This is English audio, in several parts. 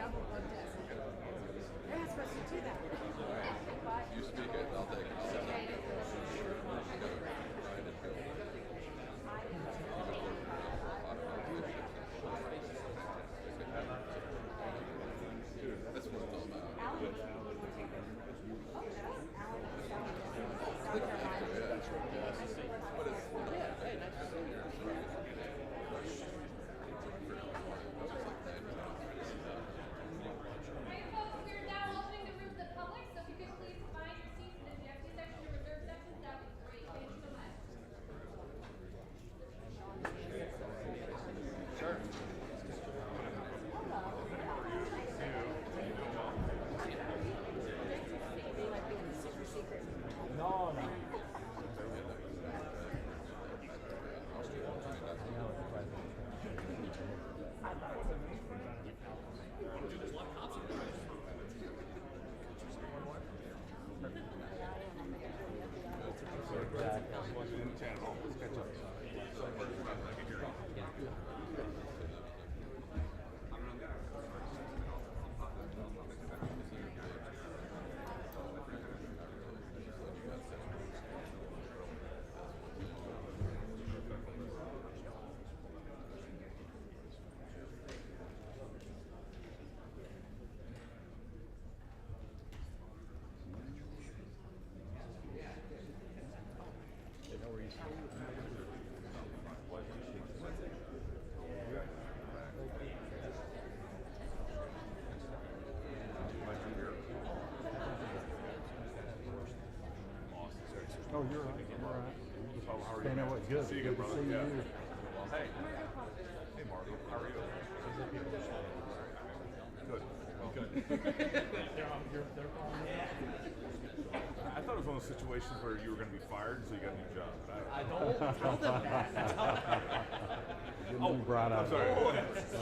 double blood test. They're not supposed to do that. You speak it, I'll take it. I'll take it. That's what it's all about. But it's Right, folks, we are now opening the room to the public, so if you could please find your seats in the GFT section or reserve sections, that would be great. Thank you so much. sure. No. Oh, you're right. You're right. Oh, how are you? Staying there, what? Good. See you Good again, to brother. see you. Yeah. Well, hey. Hey, Marty. How are you? Good. Well, good. I thought it was one of those situations where you were going to be fired, so you got a new job. But I don't tell them that. Oh, brought I'm up. sorry.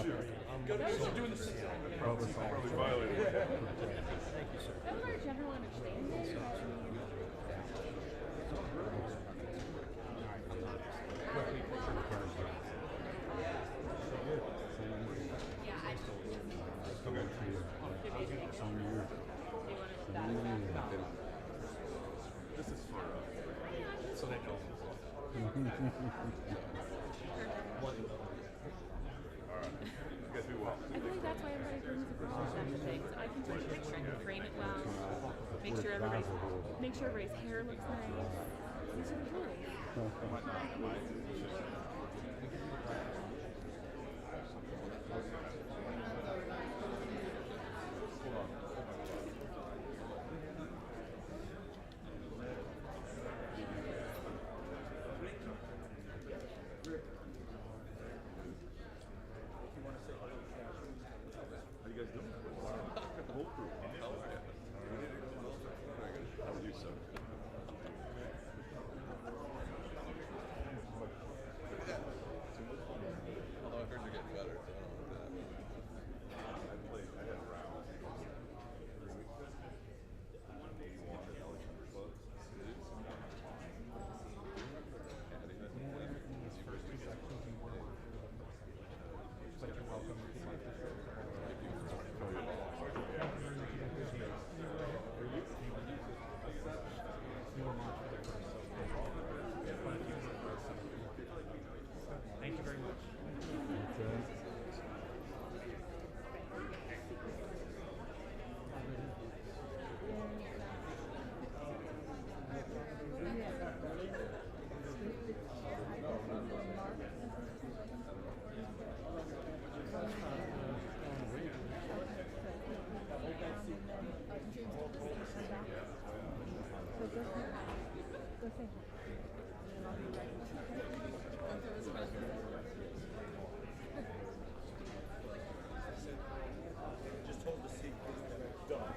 Shoot. Good news, you're doing the same. Probably violated. Thank you, sir. That's our general understanding. This is for So they know. all right. You guys do well. I believe that's why everybody brings a picture of things. I can take a picture and frame it well. Make sure everybody's hair looks nice. These are the rules. How you guys doing? The whole crew. How are you, sir? Although I heard you're getting better, so I don't know what I had a round 3 weeks ago. 181 at Alexander Club. Thank you very much. Just hold the seat. Done.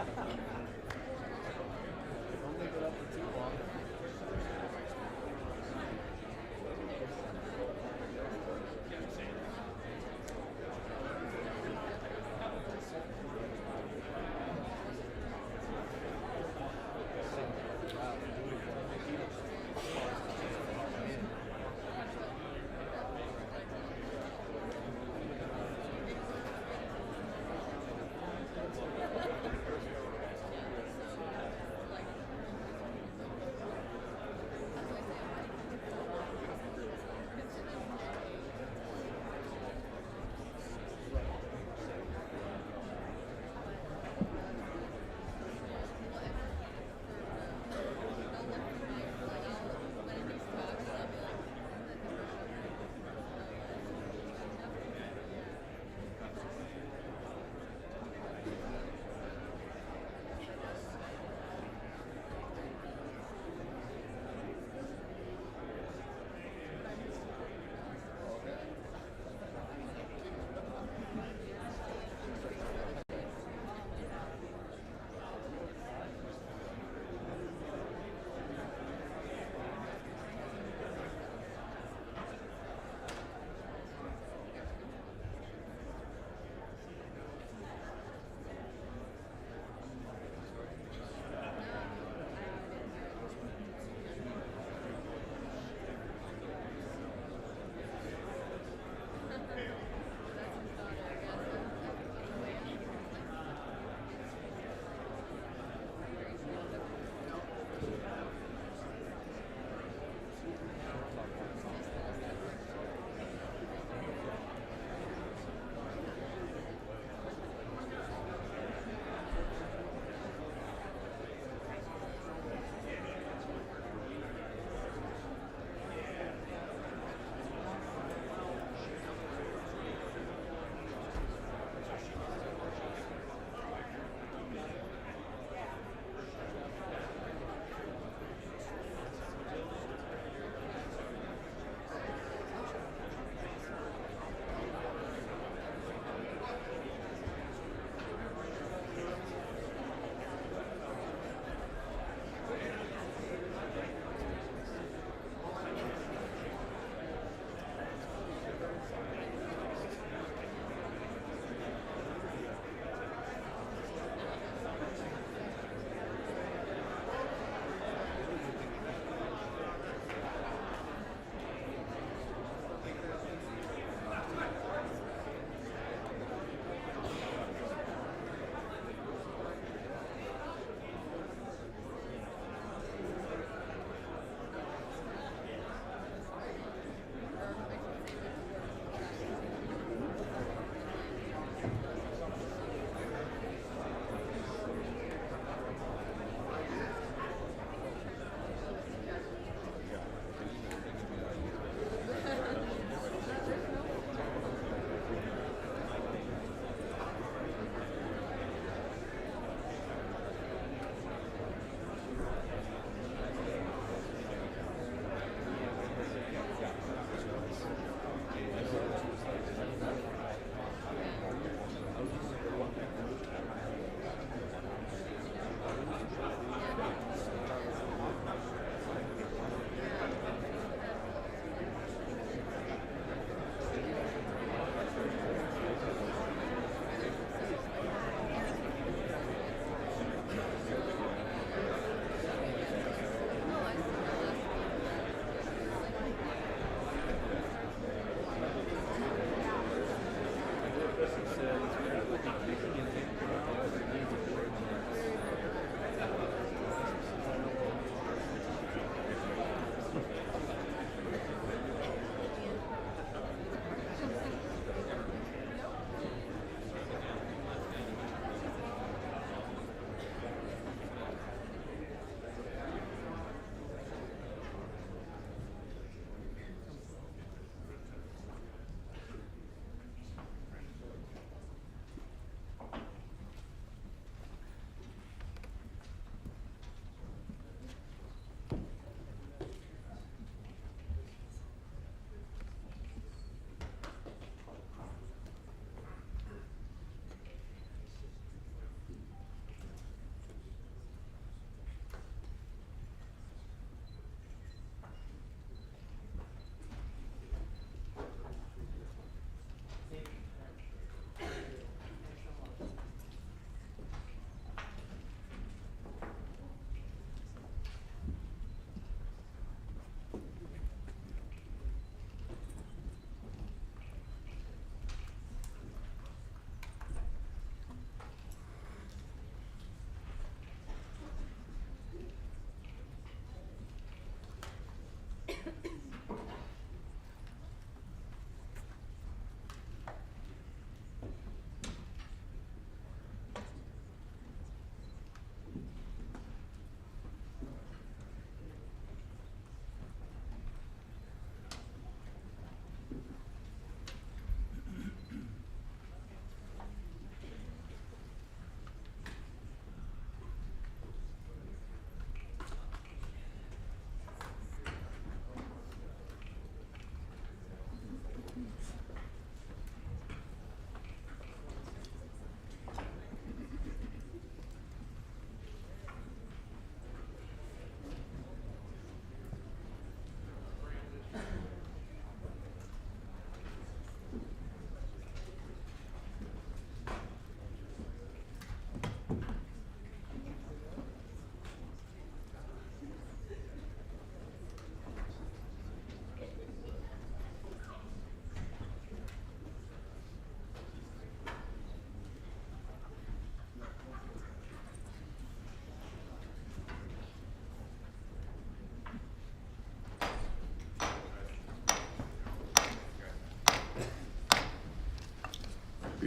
Don't leave it up for too long.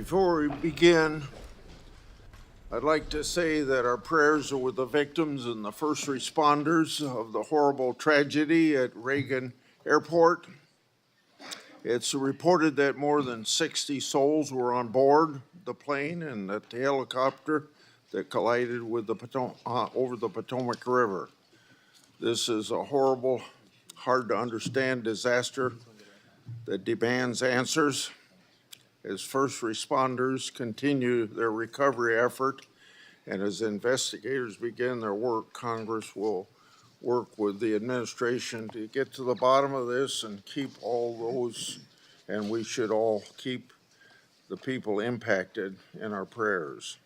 Before we begin, I'd like to say that our prayers are with the victims and the first responders of the horrible tragedy at Reagan Airport. It's reported that more than 60 souls were on board the plane and that the helicopter that collided with the over the Potomac River. This is a horrible, hard to understand disaster that demands answers. As first responders continue their recovery effort and as investigators begin their work, Congress will work with the administration to get to the bottom of this and keep all those, and we should all keep the people impacted in our prayers.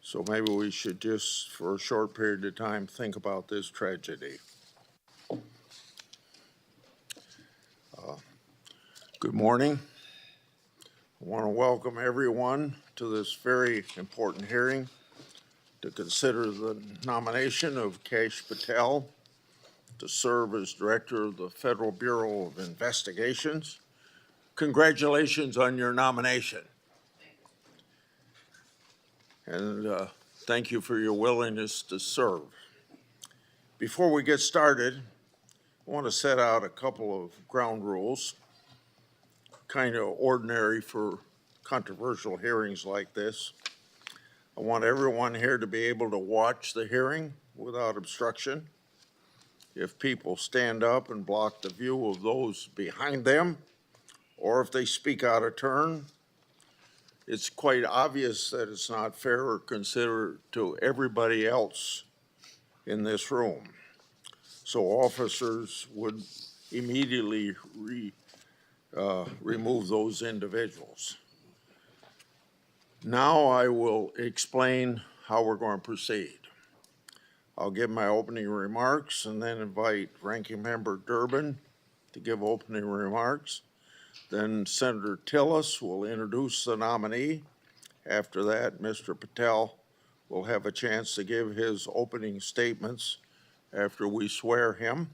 So maybe we should just, for a short period of time, think about this tragedy. Good morning. I want to welcome everyone to this very important hearing to consider the nomination of Kash Patel to serve as Director of the Federal Bureau of Investigations. Congratulations on your nomination. And thank you for your willingness to serve. Before we get started, I want to set out a couple of ground rules, kind of ordinary for controversial hearings like this. I want everyone here to be able to watch the hearing without obstruction. If people stand up and block the view of those behind them, or if they speak out of turn, it's quite obvious that it's not fair or considerate to everybody else in this room. So officers would immediately remove those individuals. Now I will explain how we're going to proceed. I'll give my opening remarks and then invite Ranking Member Durbin to give opening remarks. Then Senator Tillis will introduce the nominee. After that, Mr. Patel will have a chance to give his opening statements after we swear him.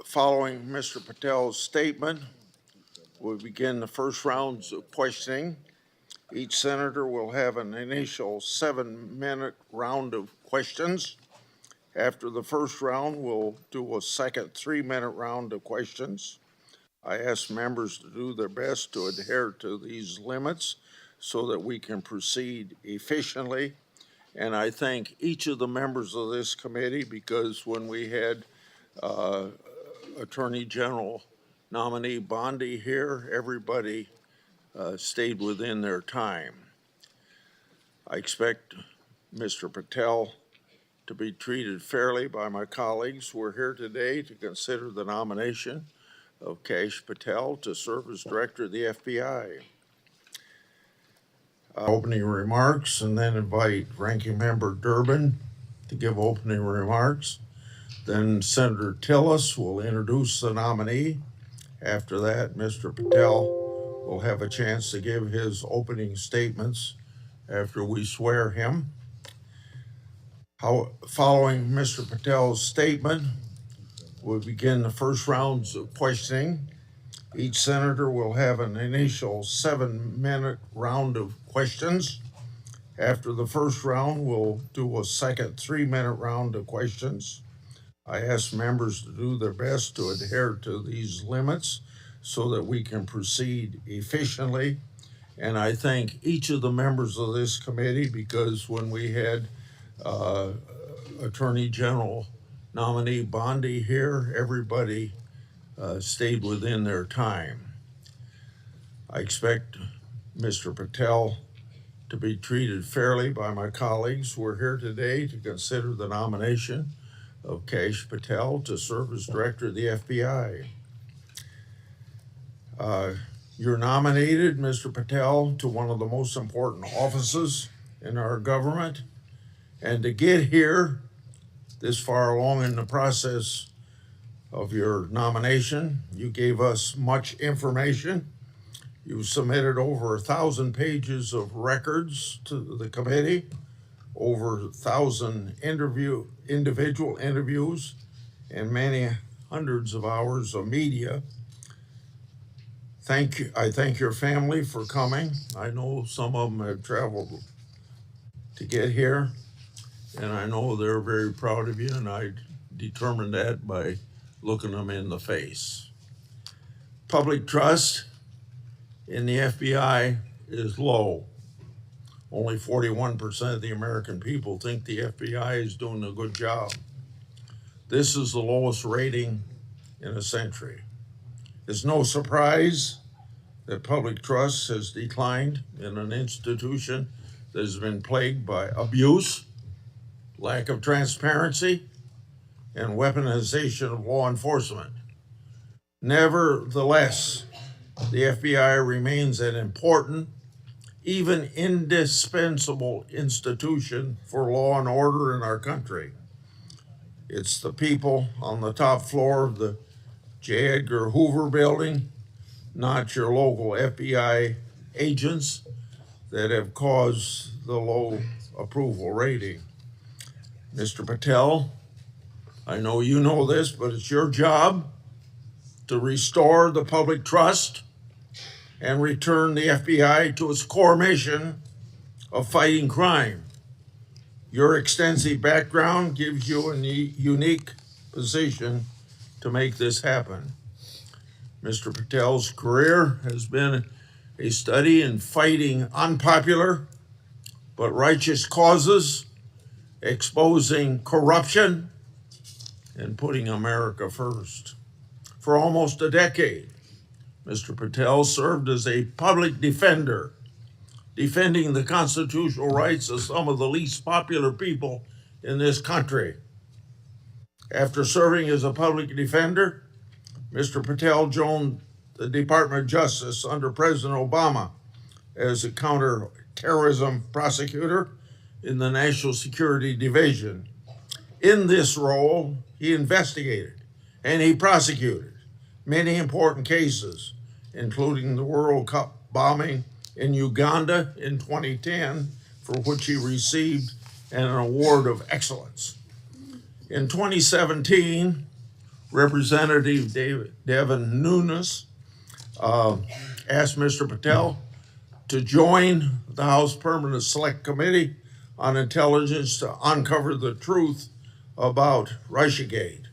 Following Mr. Patel's statement, we'll begin the first rounds of questioning. Each senator will have an initial 7-minute round of questions. After the first round, we'll do a second 3-minute round of questions. I ask members to do their best to adhere to these limits so that we can proceed efficiently. And I thank each of the members of this committee because when we had Attorney General nominee Bondi here, everybody stayed within their time. I expect Mr. Patel to be treated fairly by my colleagues. We're here today to consider the nomination of Kash Patel to serve as Director of the FBI. Opening remarks and then invite Ranking Member Durbin to give opening remarks. Then Senator Tillis will introduce the nominee. After that, Mr. Patel will have a chance to give his opening statements after we swear him. Following Mr. Patel's statement, we'll begin the first rounds of questioning. Each senator will have an initial 7-minute round of questions. After the first round, we'll do a second 3-minute round of questions. I ask members to do their best to adhere to these limits so that we can proceed efficiently. And I thank each of the members of this committee because when we had Attorney General nominee Bondi here, everybody stayed within their time. I expect Mr. Patel to be treated fairly by my colleagues. We're here today to consider the nomination of Kash Patel to serve as Director of the FBI. You're nominated, Mr. Patel, to one of the most important offices in our government. And to get here this far along in the process of your nomination, you gave us much information. You submitted over 1,000 pages of records to the committee, over 1,000 individual interviews, and many hundreds of hours of media. I thank your family for coming. I know some of them have traveled to get here, and I know they're very proud of you, and I determined that by looking them in the face. Public trust in the FBI is low. Only 41% of the American people think the FBI is doing a good job. This is the lowest rating in a century. It's no surprise that public trust has declined in an institution that has been plagued by abuse, lack of transparency, and weaponization of law enforcement. Nevertheless, the FBI remains an important, even indispensable institution for law and order in our country. It's the people on the top floor of the J. Edgar Hoover building, not your local FBI agents, that have caused the low approval rating. Mr. Patel, I know you know this, but it's your job to restore the public trust and return the FBI to its core mission of fighting crime. Your extensive background gives you a unique position to make this happen. Mr. Patel's career has been a study in fighting unpopular but righteous causes, exposing corruption, and putting America first. For almost a decade, Mr. Patel served as a public defender, defending the constitutional rights of some of the least popular people in this country. After serving as a public defender, Mr. Patel joined the Department of Justice under President Obama as a counterterrorism prosecutor in the National Security Division. In this role, he investigated and he prosecuted many important cases, including the World Cup bombing in Uganda in 2010, for which he received an award of excellence. In 2017, Representative Devin Nunes asked Mr. Patel to join the House Permanent Select Committee on Intelligence to uncover the truth about Russiagate.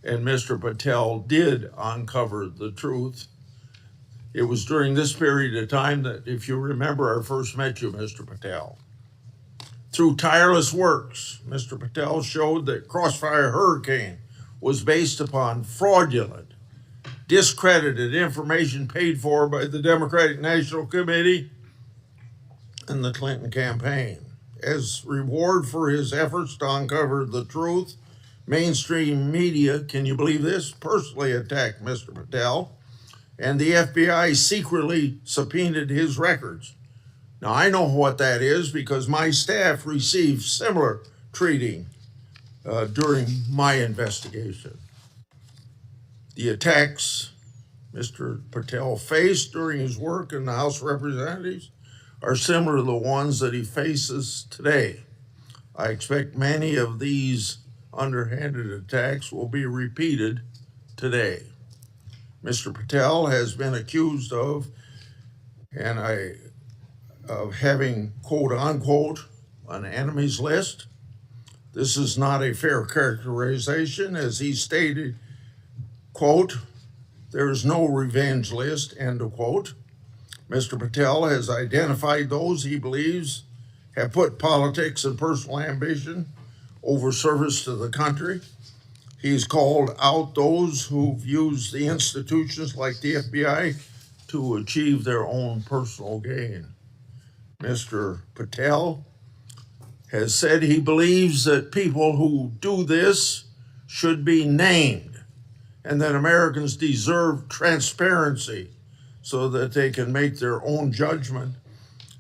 And Mr. Patel did uncover the truth. It was during this period of time that, if you remember, I first met you, Mr. Patel. Through tireless works, Mr. Patel showed that Crossfire Hurricane was based upon fraudulent, discredited information paid for by the Democratic National Committee and the Clinton campaign. As reward for his efforts to uncover the truth, mainstream media, can you believe this, personally attacked Mr. Patel, and the FBI secretly subpoenaed his records. Now, I know what that is because my staff received similar treating during my investigation. The attacks Mr. Patel faced during his work in the House of Representatives are similar to the ones that he faces today. I expect many of these underhanded attacks will be repeated today. Mr. Patel has been accused of having, quote unquote, an enemies list. This is not a fair characterization, as he stated, quote, there is no revenge list, end of quote. Mr. Patel has identified those he believes have put politics and personal ambition over service to the country. He's called out those who've used the institutions like the FBI to achieve their own personal gain. Mr. Patel has said he believes that people who do this should be named and that Americans deserve transparency so that they can make their own judgment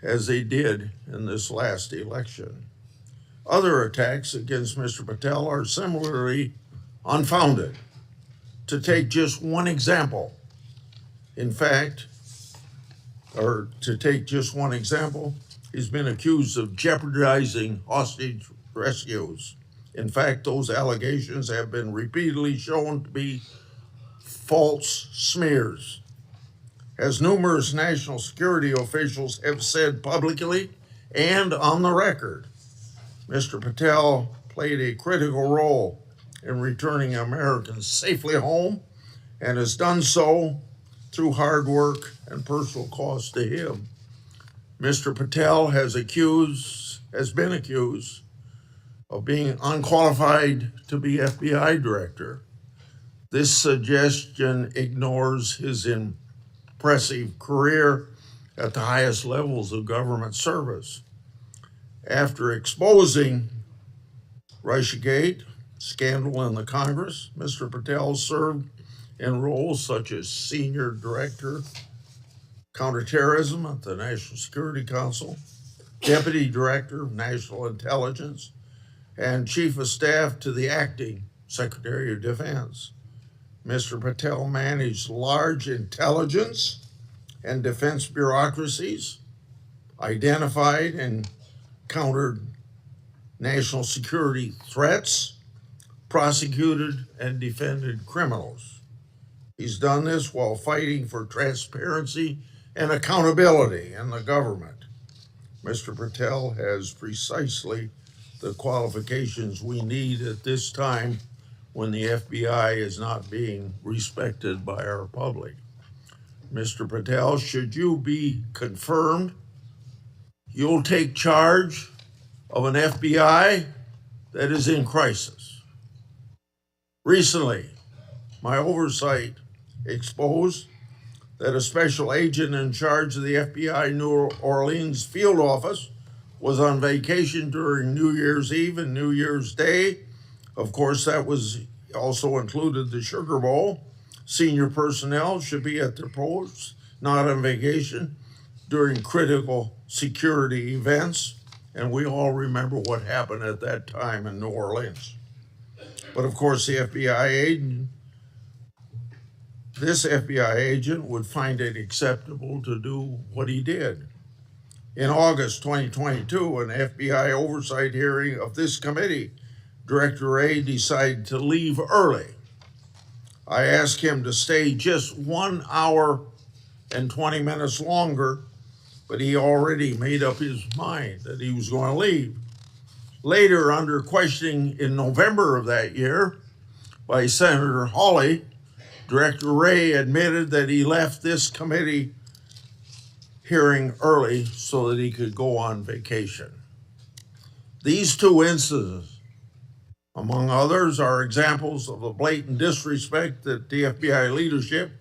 as they did in this last election. Other attacks against Mr. Patel are similarly unfounded. To take just one example, he's been accused of jeopardizing hostage rescues. In fact, those allegations have been repeatedly shown to be false smears. as numerous national security officials have said publicly and on the record. Mr. Patel played a critical role in returning Americans safely home and has done so through hard work and personal cost to him. Mr. Patel has been accused of being unqualified to be FBI director. This suggestion ignores his impressive career at the highest levels of government service. After exposing Russiagate scandal in the Congress, Mr. Patel served in roles such as Senior Director, Counterterrorism at the National Security Council, Deputy Director of National Intelligence, and Chief of Staff to the Acting Secretary of Defense. Mr. Patel managed large intelligence and defense bureaucracies, identified and countered national security threats, prosecuted and defended criminals. He's done this while fighting for transparency and accountability in the government. Mr. Patel has precisely the qualifications we need at this time when the FBI is not being respected by our public. Mr. Patel, should you be confirmed, you'll take charge of an FBI that is in crisis. Recently, my oversight exposed that a special agent in charge of the FBI New Orleans field office was on vacation during New Year's Eve and New Year's Day. Of course, that was also included the Sugar Bowl. Senior personnel should be at their posts, not on vacation, during critical security events. And we all remember what happened at that time in New Orleans. But of course, this FBI agent would find it acceptable to do what he did. In August 2022, an FBI oversight hearing of this committee, Director Wray decided to leave early. I asked him to stay just 1 hour and 20 minutes longer, but he already made up his mind that he was going to leave. Later, under questioning in November of that year by Senator Hawley, Director Wray admitted that he left this committee hearing early so that he could go on vacation. These two incidents, among others, are examples of the blatant disrespect that the FBI leadership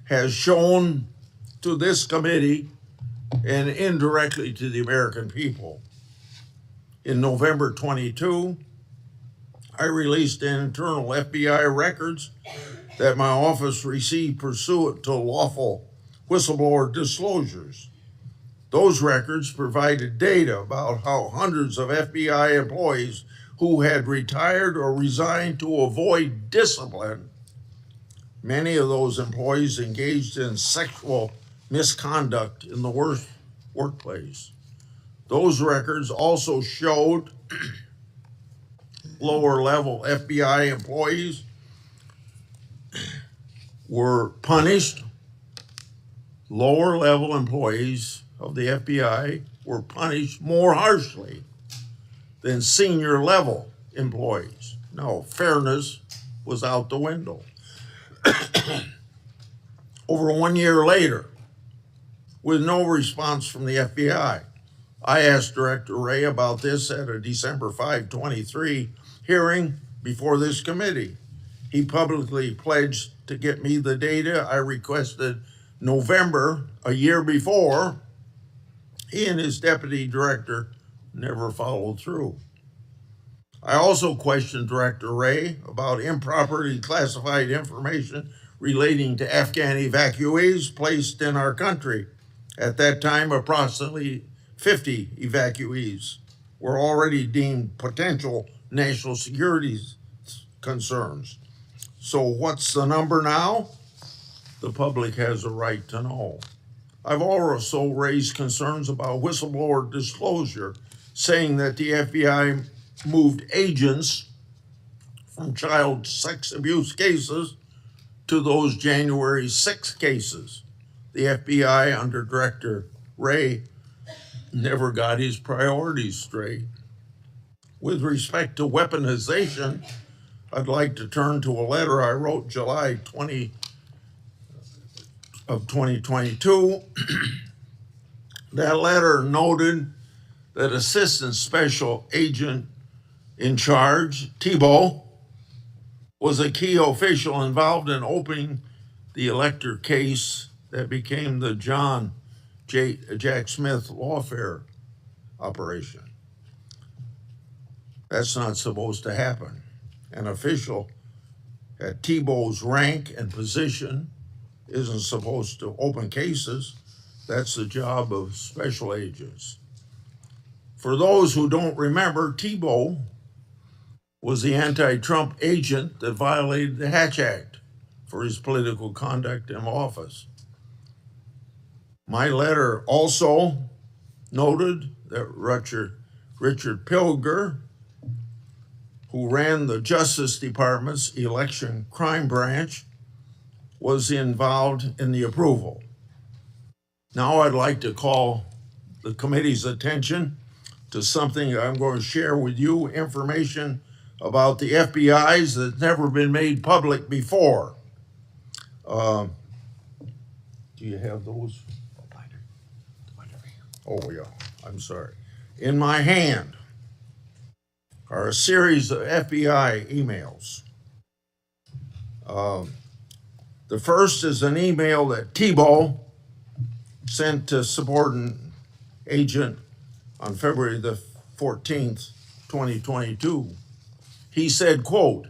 has shown to this committee and indirectly to the American people. In November 22, I released internal FBI records that my office received pursuant to lawful whistleblower disclosures. Those records provided data about how hundreds of FBI employees who had retired or resigned to avoid discipline, many of those employees engaged in sexual misconduct in the workplace. Those records also showed lower level FBI employees were punished. Lower level employees of the FBI were punished more harshly than senior level employees. No, fairness was out the window. Over 1 year later, with no response from the FBI, I asked Director Wray about this at a December 5, 23 hearing before this committee. He publicly pledged to get me the data I requested November, a year before. He and his deputy director never followed through. I also questioned Director Wray about improperly classified information relating to Afghan evacuees placed in our country. At that time, approximately 50 evacuees were already deemed potential national security concerns. So what's the number now? The public has a right to know. I've also raised concerns about whistleblower disclosure, saying that the FBI moved agents from child sex abuse cases to those January 6 cases. the FBI under Director Wray never got his priorities straight. With respect to weaponization, I'd like to turn to a letter I wrote July 20 of 2022. That letter noted that Assistant Special Agent in charge, Tebow, was a key official involved in opening the elector case that became the Jack Smith lawfare operation. That's not supposed to happen. An official at Tebow's rank and position isn't supposed to open cases. That's the job of special agents. For those who don't remember, Tebow was the anti-Trump agent that violated the Hatch Act for his political conduct in office. My letter also noted that Richard Pilger, who ran the Justice Department's election crime branch, was involved in the approval. Now I'd like to call the committee's attention to something I'm going to share with you, information about the FBI's that's never been made public before. Do you have those? Oh, yeah, I'm sorry. In my hand are a series of FBI emails. The first is an email that Tebow sent to subordinate agent on February the 14th, 2022. He said, quote,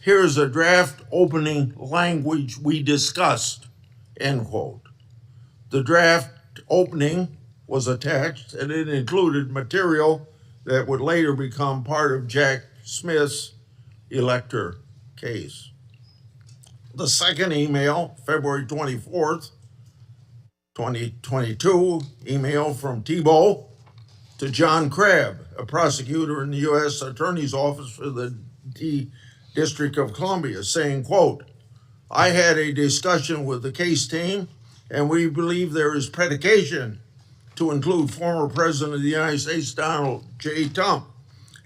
"Here's a draft opening language we discussed," end quote. The draft opening was attached and it included material that would later become part of Jack Smith's elector case. The second email, February 24th, 2022, email from Tebow to John Crabb, a prosecutor in the U.S. Attorney's Office for the District of Columbia, saying, quote, "I had a discussion with the case team and we believe there is predication to include former President of the United States, Donald J. Trump,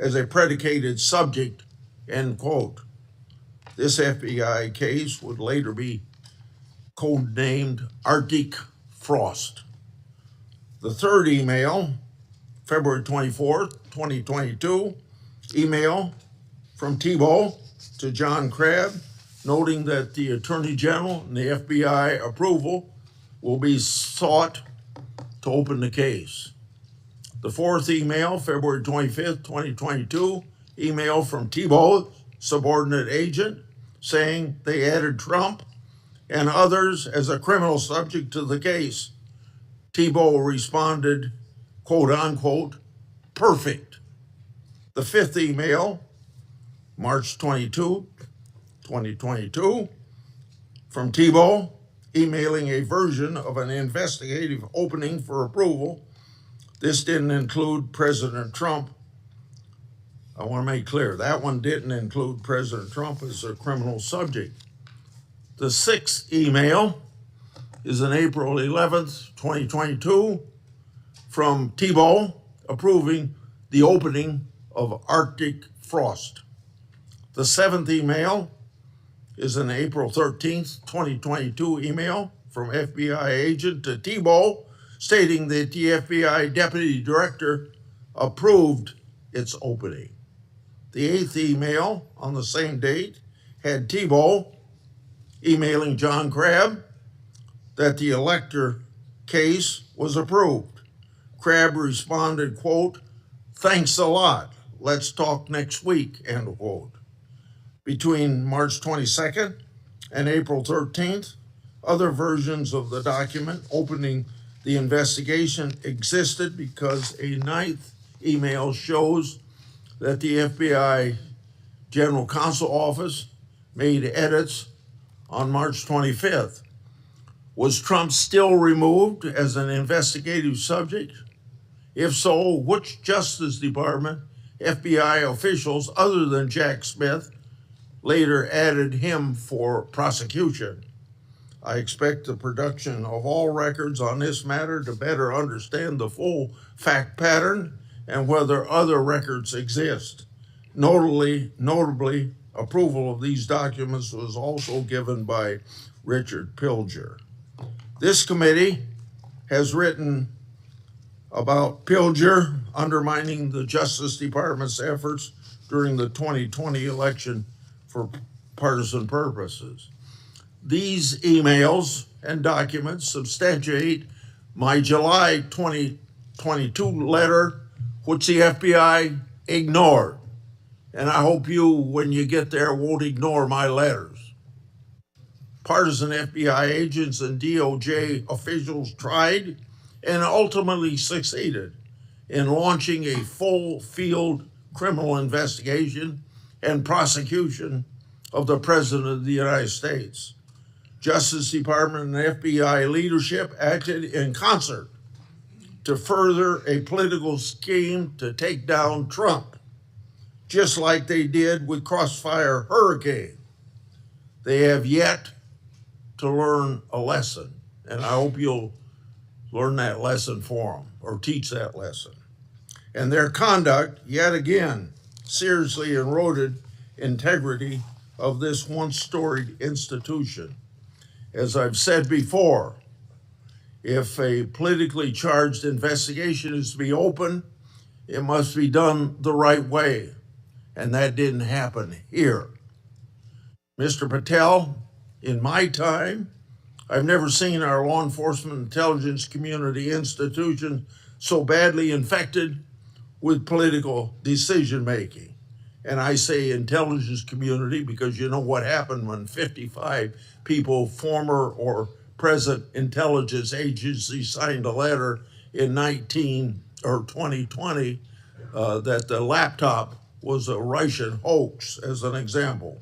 as a predicated subject," end quote. This FBI case would later be codenamed Arctic Frost. The third email, February 24th, 2022, email from Tebow to John Crabb, noting that the Attorney General and the FBI approval will be sought to open the case. The fourth email, February 25th, 2022, email from Tebow, subordinate agent, saying they added Trump and others as a criminal subject to the case. Tebow responded, quote unquote, "perfect." The fifth email, March 22, 2022, from Tebow, emailing a version of an investigative opening for approval. This didn't include President Trump. I want to make clear, that one didn't include President Trump as a criminal subject. The sixth email is on April 11th, 2022, from Tebow approving the opening of Arctic Frost. The seventh email is an April 13th, 2022 email from FBI agent to Tebow stating that the FBI deputy director approved its opening. The eighth email on the same date had Tebow emailing John Crabb that the elector case was approved. Crabb responded, quote, "Thanks a lot. Let's talk next week," end quote. Between March 22nd and April 13th, other versions of the document opening the investigation existed because a ninth email shows that the FBI General Counsel Office made edits on March 25th. Was Trump still removed as an investigative subject? If so, which Justice Department FBI officials other than Jack Smith later added him for prosecution? I expect the production of all records on this matter to better understand the full fact pattern and whether other records exist. Notably, approval of these documents was also given by Richard Pilger. This committee has written about Pilger undermining the Justice Department's efforts during the 2020 election for partisan purposes. These emails and documents substantiate my July 2022 letter, which the FBI ignored. And I hope you, when you get there, won't ignore my letters. Partisan FBI agents and DOJ officials tried and ultimately succeeded in launching a full field criminal investigation and prosecution of the President of the United States. Justice Department and FBI leadership acted in concert to further a political scheme to take down Trump, just like they did with Crossfire Hurricane. They have yet to learn a lesson, and I hope you'll learn that lesson for them or teach that lesson. And their conduct, yet again, seriously eroded integrity of this once storied institution. As I've said before, if a politically charged investigation is to be open, it must be done the right way. And that didn't happen here. Mr. Patel, in my time, I've never seen our law enforcement intelligence community institution so badly infected with political decision-making. And I say intelligence community because you know what happened when 55 people, former or present intelligence agencies, signed a letter in 2020 that the laptop was a Russian hoax, as an example.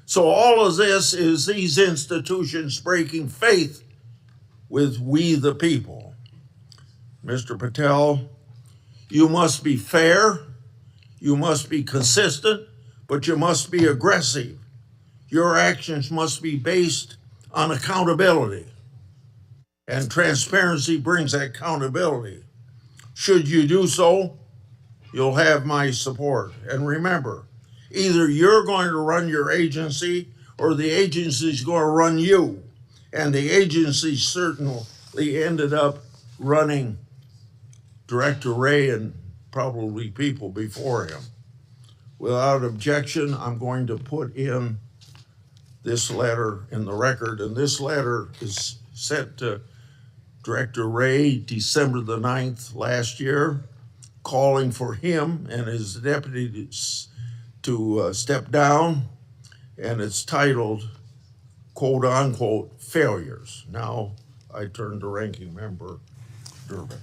So all of this is these institutions breaking faith with we the people. Mr. Patel, you must be fair, you must be consistent, but you must be aggressive. Your actions must be based on accountability, and transparency brings accountability. Should you do so, you'll have my support. And remember, either you're going to run your agency or the agency's going to run you. And the agency certainly ended up running Director Wray and probably people before him. Without objection, I'm going to put in this letter in the record, and this letter is sent to Director Wray December the 9th last year, calling for him and his deputies to step down, and it's titled, quote unquote, failures. Now I turn to Ranking Member Durbin.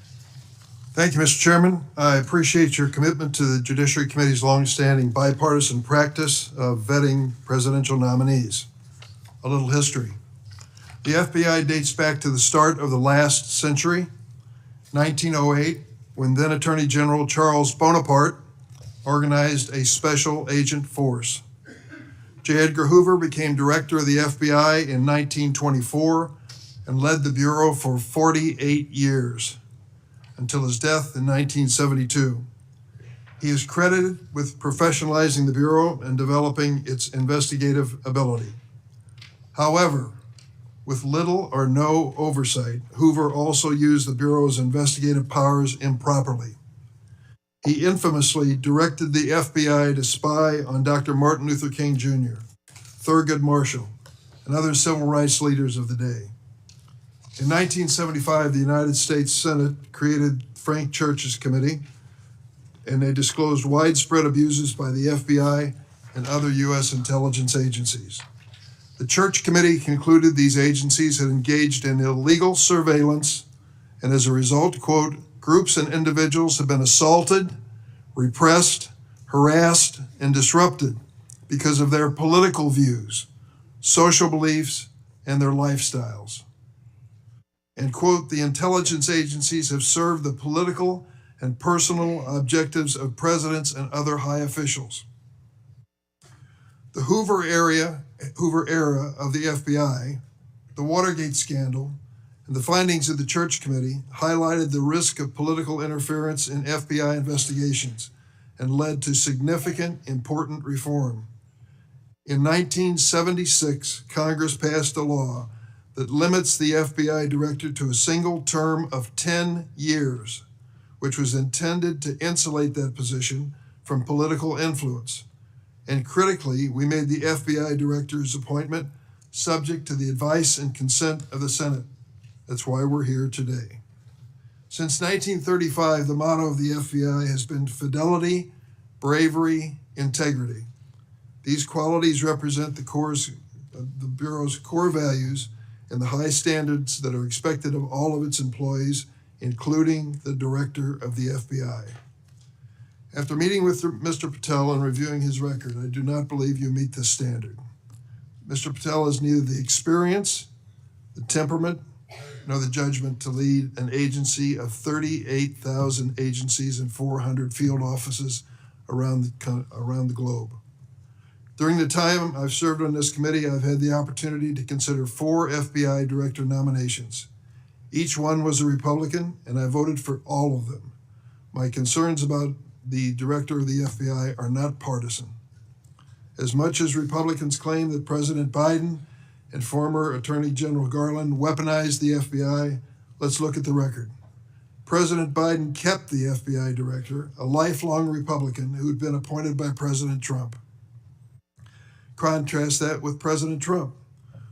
Thank you, Mr. Chairman. I appreciate your commitment to the Judiciary Committee's longstanding bipartisan practice of vetting presidential nominees. A little history. The FBI dates back to the start of the last century, 1908, when then Attorney General Charles Bonaparte organized a special agent force. J. Edgar Hoover became director of the FBI in 1924 and led the Bureau for 48 years until his death in 1972. He is credited with professionalizing the Bureau and developing its investigative ability. However, with little or no oversight, Hoover also used the Bureau's investigative powers improperly. He infamously directed the FBI to spy on Dr. Martin Luther King Jr., Thurgood Marshall, and other civil rights leaders of the day. In 1975, the United States Senate created Frank Church's committee, and they disclosed widespread abuses by the FBI and other U.S. intelligence agencies. The Church Committee concluded these agencies had engaged in illegal surveillance, and as a result, quote, groups and individuals have been assaulted, repressed, harassed, and disrupted because of their political views, social beliefs, and their lifestyles. And quote, the intelligence agencies have served the political and personal objectives of presidents and other high officials. The Hoover era of the FBI The Watergate scandal and the findings of the Church Committee highlighted the risk of political interference in FBI investigations and led to significant, important reform. In 1976, Congress passed a law that limits the FBI director to a single term of 10 years, which was intended to insulate that position from political influence. And critically, we made the FBI director's appointment subject to the advice and consent of the Senate. That's why we're here today. Since 1935, the motto of the FBI has been fidelity, bravery, integrity. These qualities represent the Bureau's core values and the high standards that are expected of all of its employees, including the director of the FBI. After meeting with Mr. Patel and reviewing his record, I do not believe you meet this standard. Mr. Patel has neither the experience, the temperament, nor the judgment to lead an agency of 38,000 agencies and 400 field offices around the globe. During the time I've served on this committee, I've had the opportunity to consider 4 FBI director nominations. Each one was a Republican, and I voted for all of them. My concerns about the director of the FBI are not partisan. As much as Republicans claim that President Biden and former Attorney General Garland weaponized the FBI, let's look at the record. President Biden kept the FBI director, a lifelong Republican who had been appointed by President Trump. Contrast that with President Trump.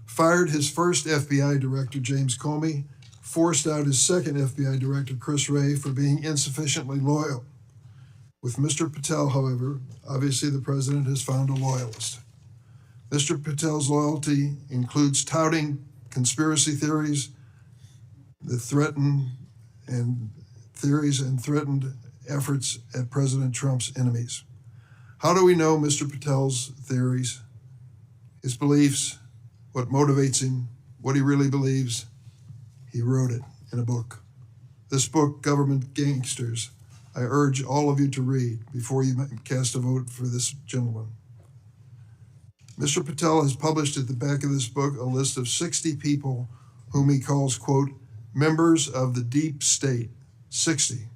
Fired his first FBI director, James Comey, forced out his second FBI director, Chris Wray, for being insufficiently loyal. With Mr. Patel, however, obviously the president has found a loyalist. Mr. Patel's loyalty includes touting conspiracy theories that threatened efforts at President Trump's enemies. How do we know Mr. Patel's theories, his beliefs, what motivates him, what he really believes? He wrote it in a book. This book, Government Gangsters, I urge all of you to read before you cast a vote for this gentleman. Mr. Patel has published at the back of this book a list of 60 people whom he calls, quote, members of the deep state, 60.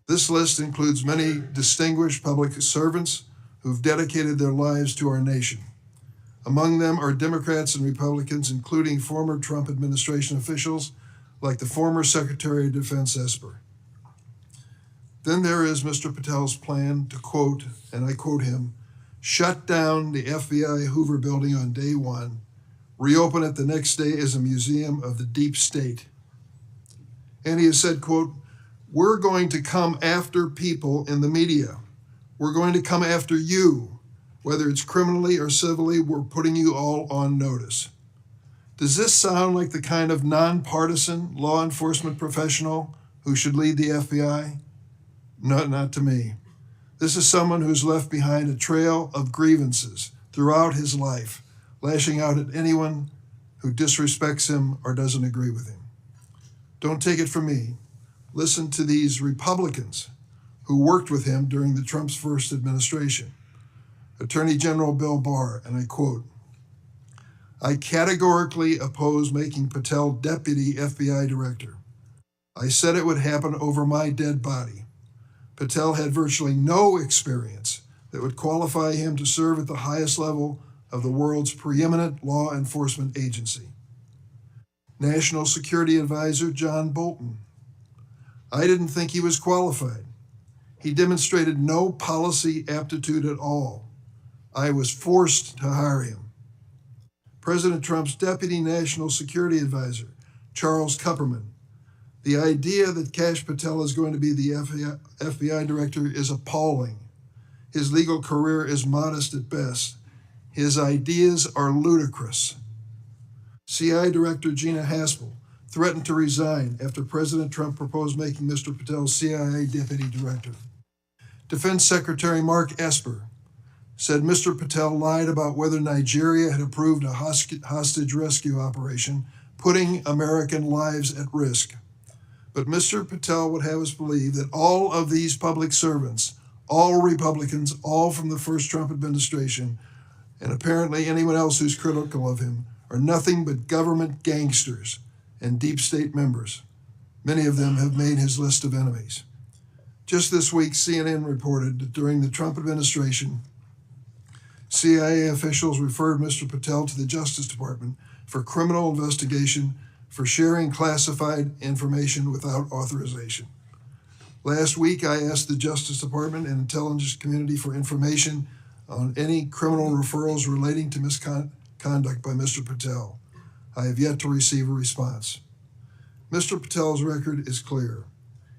This list includes many distinguished public servants who've dedicated their lives to our nation. Among them are Democrats and Republicans, including former Trump administration officials like the former Secretary of Defense Esper. Then there is Mr. Patel's plan to, quote, and I quote him, shut down the FBI Hoover building on day one, reopen it the next day as a museum of the deep state. And he has said, quote, we're going to come after people in the media. We're going to come after you, whether it's criminally or civilly, we're putting you all on notice. Does this sound like the kind of nonpartisan law enforcement professional who should lead the FBI? No, not to me. This is someone who's left behind a trail of grievances throughout his life, lashing out at anyone who disrespects him or doesn't agree with him. Don't take it from me. Listen to these Republicans who worked with him during the Trump's first administration. Attorney General Bill Barr, and I quote, I categorically oppose making Patel deputy FBI director. I said it would happen over my dead body. Patel had virtually no experience that would qualify him to serve at the highest level of the world's preeminent law enforcement agency. National Security Advisor John Bolton. I didn't think he was qualified. He demonstrated no policy aptitude at all. I was forced to hire him. President Trump's Deputy National Security Advisor, Charles Kupperman. The idea that Kash Patel is going to be the FBI director is appalling. His legal career is modest at best. His ideas are ludicrous. CI Director Gina Haspel threatened to resign after President Trump proposed making Mr. Patel CIA Deputy Director. Defense Secretary Mark Esper said Mr. Patel lied about whether Nigeria had approved a hostage rescue operation, putting American lives at risk. But Mr. Patel would have us believe that all of these public servants, all Republicans, all from the first Trump administration, and apparently anyone else who's critical of him, are nothing but government gangsters and deep state members. Many of them have made his list of enemies. Just this week, CNN reported that during the Trump administration, CIA officials referred Mr. Patel to the Justice Department for criminal investigation for sharing classified information without authorization. Last week, I asked the Justice Department and intelligence community for information on any criminal referrals relating to misconduct by Mr. Patel. I have yet to receive a response. Mr. Patel's record is clear.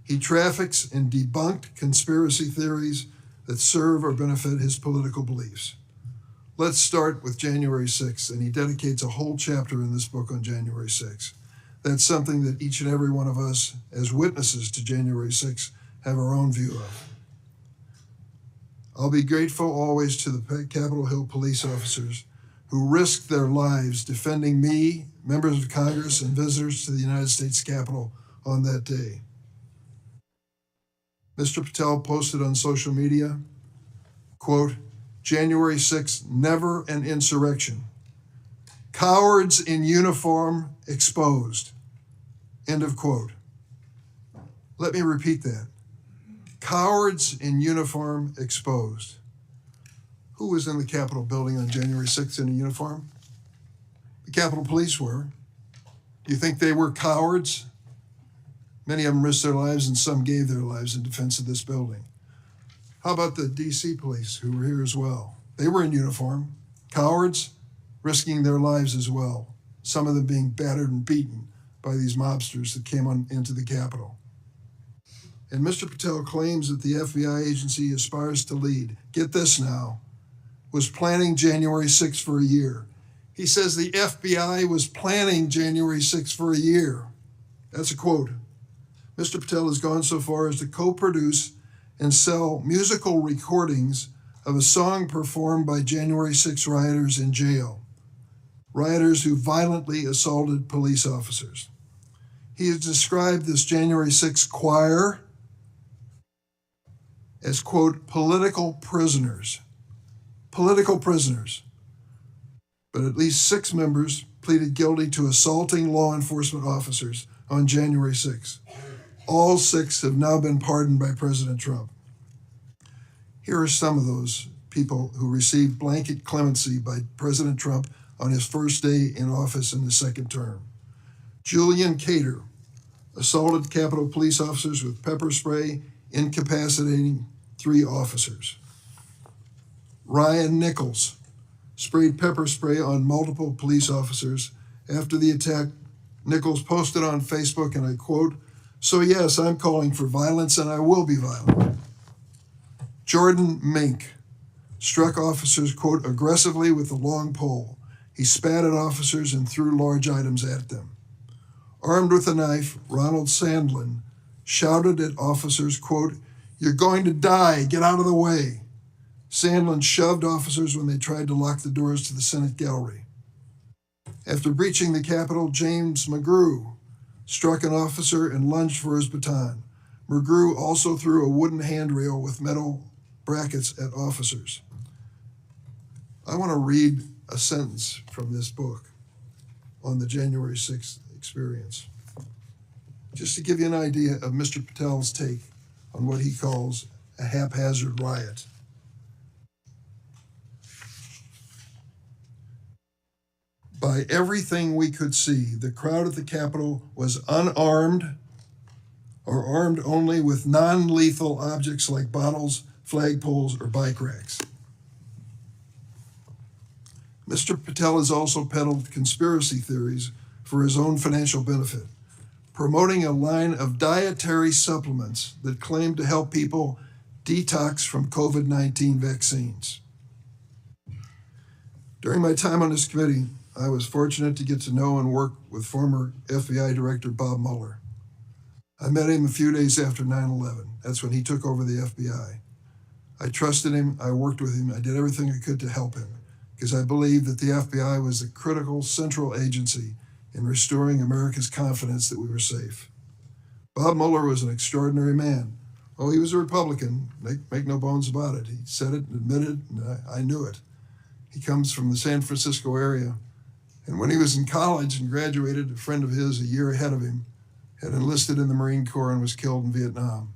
He traffics in debunked conspiracy theories that serve or benefit his political beliefs. Let's start with January 6th, and he dedicates a whole chapter in this book on January 6th. That's something that each and every one of us, as witnesses to January 6th, have our own view of. I'll be grateful always to the Capitol Hill police officers who risked their lives defending me, members of Congress, and visitors to the United States Capitol on that day. Mr. Patel posted on social media, quote, January 6th, never an insurrection. Cowards in uniform exposed. End of quote. Let me repeat that. Cowards in uniform exposed. Who was in the Capitol building on January 6th in a uniform? The Capitol Police were. Do you think they were cowards? Many of them risked their lives and some gave their lives in defense of this building. How about the DC police who were here as well? They were in uniform. Cowards, risking their lives as well. Some of them being battered and beaten by these mobsters that came into the Capitol. And Mr. Patel claims that the FBI agency aspires to lead, get this now, was planning January 6th for a year. He says the FBI was planning January 6th for a year. That's a quote. Mr. Patel has gone so far as to co-produce and sell musical recordings of a song performed by January 6 rioters in jail, rioters who violently assaulted police officers. He has described this January 6 choir as, quote, political prisoners. Political prisoners. But at least 6 members pleaded guilty to assaulting law enforcement officers on January 6. All 6 have now been pardoned by President Trump. Here are some of those people who received blanket clemency by President Trump on his first day in office in the second term. Julian Cater assaulted Capitol police officers with pepper spray, incapacitating 3 officers. Ryan Nichols sprayed pepper spray on multiple police officers. After the attack, Nichols posted on Facebook, and I quote, "So yes, I'm calling for violence and I will be violent." Jordan Mink struck officers, quote, aggressively with a long pole. He spat at officers and threw large items at them. Armed with a knife, Ronald Sandlin shouted at officers, quote, "You're going to die, get out of the way." Sandlin shoved officers when they tried to lock the doors to the Senate gallery. After breaching the Capitol, James McGrew struck an officer and lunged for his baton. McGrew also threw a wooden handrail with metal brackets at officers. I want to read a sentence from this book on the January 6th experience, just to give you an idea of Mr. Patel's take on what he calls a haphazard riot. By everything we could see, the crowd at the Capitol was unarmed or armed only with non-lethal objects like bottles, flagpoles, or bike racks. Mr. Patel has also peddled conspiracy theories for his own financial benefit, promoting a line of dietary supplements that claim to help people detox from COVID-19 vaccines. During my time on this committee, I was fortunate to get to know and work with former FBI Director Bob Mueller. I met him a few days after 9/11. That's when he took over the FBI. I trusted him, I worked with him, I did everything I could to help him, because I believed that the FBI was a critical central agency in restoring America's confidence that we were safe. Bob Mueller was an extraordinary man. Oh, he was a Republican, make no bones about it. He said it and admitted it, and I knew it. He comes from the San Francisco area, And when he was in college and graduated, a friend of his a year ahead of him had enlisted in the Marine Corps and was killed in Vietnam.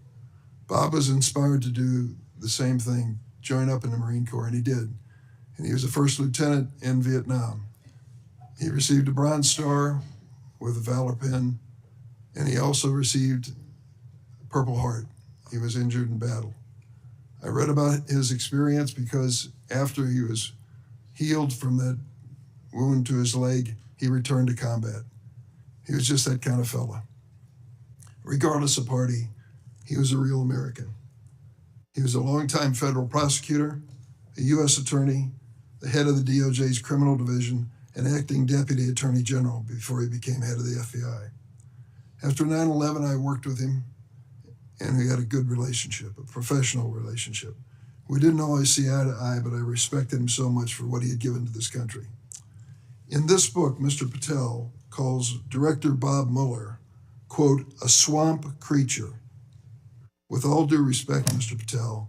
Bob was inspired to do the same thing, join up in the Marine Corps, and he did. And he was a first lieutenant in Vietnam. He received a Bronze Star with a Valor Pin, and he also received a Purple Heart. He was injured in battle. I read about his experience because after he was healed from that wound to his leg, he returned to combat. He was just that kind of fella. Regardless of party, he was a real American. He was a longtime federal prosecutor, a U.S. attorney, the head of the DOJ's criminal division, and acting deputy attorney general before he became head of the FBI. After 9/11, I worked with him, and we had a good relationship, a professional relationship. We didn't always see eye to eye, but I respected him so much for what he had given to this country. In this book, Mr. Patel calls Director Bob Mueller, quote, a swamp creature. With all due respect, Mr. Patel,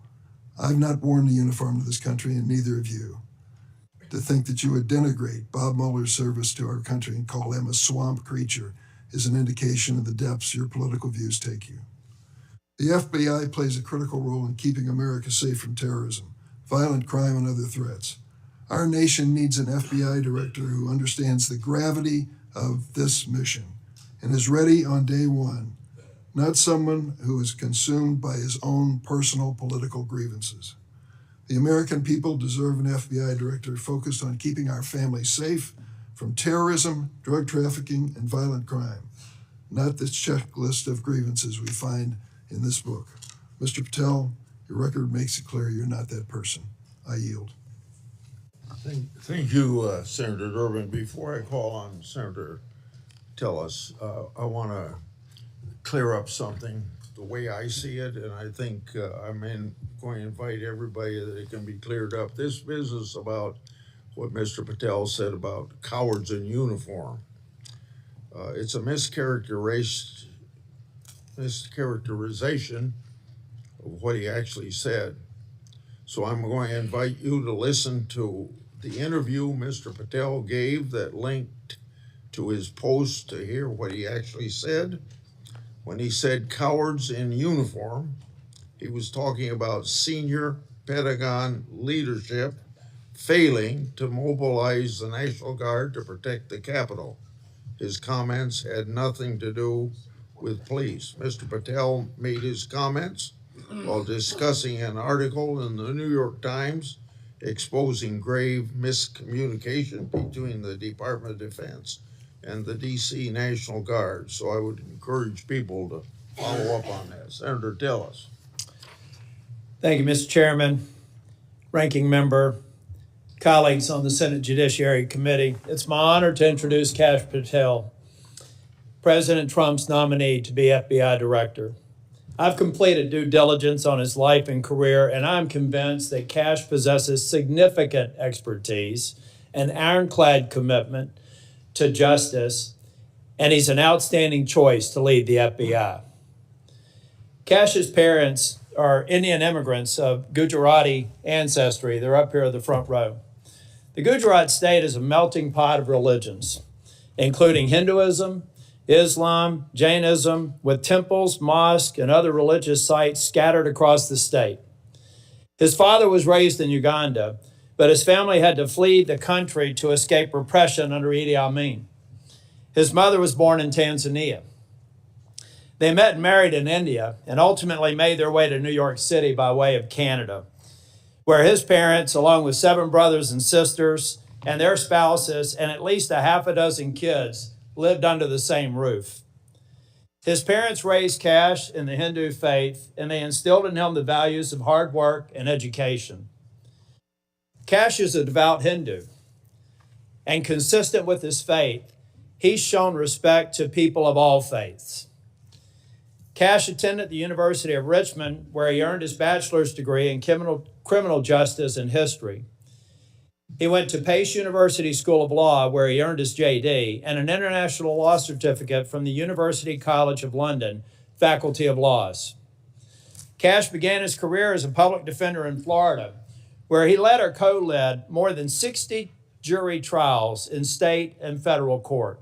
I've not worn the uniform of this country, and neither have you. To think that you would denigrate Bob Mueller's service to our country and call him a swamp creature is an indication of the depths your political views take you. The FBI plays a critical role in keeping America safe from terrorism, violent crime, and other threats. Our nation needs an FBI director who understands the gravity of this mission and is ready on day one, not someone who is consumed by his own personal political grievances. The American people deserve an FBI director focused on keeping our families safe from terrorism, drug trafficking, and violent crime, not this checklist of grievances we find in this book. Mr. Patel, your record makes it clear you're not that person. I yield. Thank you, Senator Durbin. Before I call on Senator Tillis, I want to clear up something the way I see it, and I think I'm going to invite everybody that it can be cleared up. This business about what Mr. Patel said about cowards in uniform, it's a mischaracterization of what he actually said. So I'm going to invite you to listen to the interview Mr. Patel gave that linked to his post to hear what he actually said. When he said cowards in uniform, he was talking about senior Pentagon leadership failing to mobilize the National Guard to protect the Capitol. His comments had nothing to do with police. Mr. Patel made his comments while discussing an article in the New York Times exposing grave miscommunication between the Department of Defense and the DC National Guard. So I would encourage people to follow up on that. Senator Tillis. Thank you, Mr. Chairman, Ranking Member, colleagues on the Senate Judiciary Committee. It's my honor to introduce Kash Patel, President Trump's nominee to be FBI Director. I've completed due diligence on his life and career, and I'm convinced that Kash possesses significant expertise and ironclad commitment to justice, and he's an outstanding choice to lead the FBI. Kash's parents are Indian immigrants of Gujarati ancestry. They're up here in the front row. The Gujarat state is a melting pot of religions, including Hinduism, Islam, Jainism, with temples, mosques, and other religious sites scattered across the state. His father was raised in Uganda, but his family had to flee the country to escape repression under Idi Amin. His mother was born in Tanzania. They met and married in India and ultimately made their way to New York City by way of Canada, where his parents, along with 7 brothers and sisters and their spouses and at least a half a dozen kids, lived under the same roof. His parents raised Kash in the Hindu faith, and they instilled in him the values of hard work and education. Kash is a devout Hindu, and consistent with his faith, he's shown respect to people of all faiths. Kash attended the University of Richmond, where he earned his bachelor's degree in criminal justice and history. He went to Pace University School of Law, where he earned his JD, and an international law certificate from the University College of London, Faculty of Laws. Kash began his career as a public defender in Florida, where he led or co-led more than 60 jury trials in state and federal court.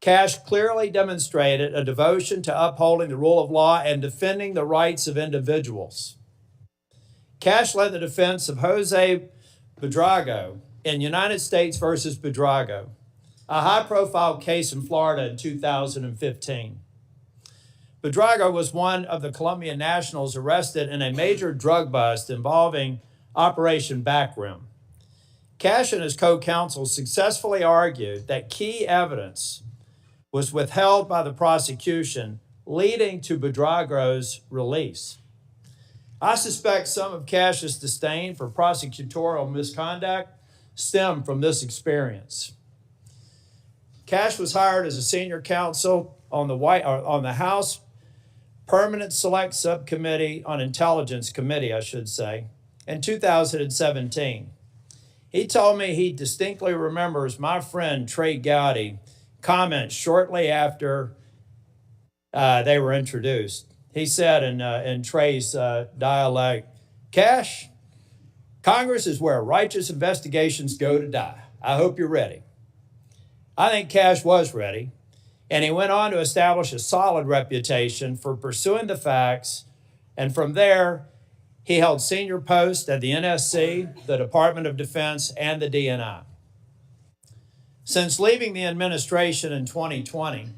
Kash clearly demonstrated a devotion to upholding the rule of law and defending the rights of individuals. Kash led the defense of Jose Buitrago in United States versus Buitrago, a high-profile case in Florida in 2015. Buitrago was one of the Colombian nationals arrested in a major drug bust involving Operation Backrim. Kash and his co-counsel successfully argued that key evidence was withheld by the prosecution, leading to Buitrago's release. I suspect some of Kash's disdain for prosecutorial misconduct stemmed from this experience. Kash was hired as a senior counsel on the House Permanent Select Subcommittee on Intelligence Committee, I should say, in 2017. He told me he distinctly remembers my friend Trey Gowdy comment shortly after they were introduced. He said in Trey's dialect, "Kash, Congress is where righteous investigations go to die. I hope you're ready." I think Kash was ready, and he went on to establish a solid reputation for pursuing the facts, and from there, he held senior posts at the NSC, the Department of Defense, and the DNI. Since leaving the administration in 2020,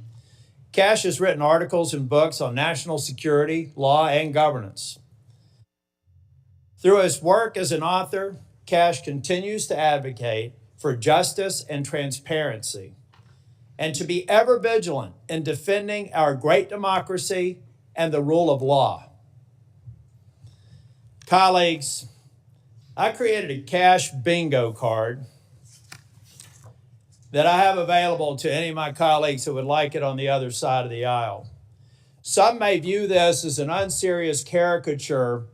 Kash has written articles and books on national security, law, and governance. Through his work as an author, Kash continues to advocate for justice and transparency, and to be ever vigilant in defending our great democracy and the rule of law. Colleagues, I created a Kash bingo card that I have available to any of my colleagues who would like it on the other side of the aisle. Some may view this as an unserious caricature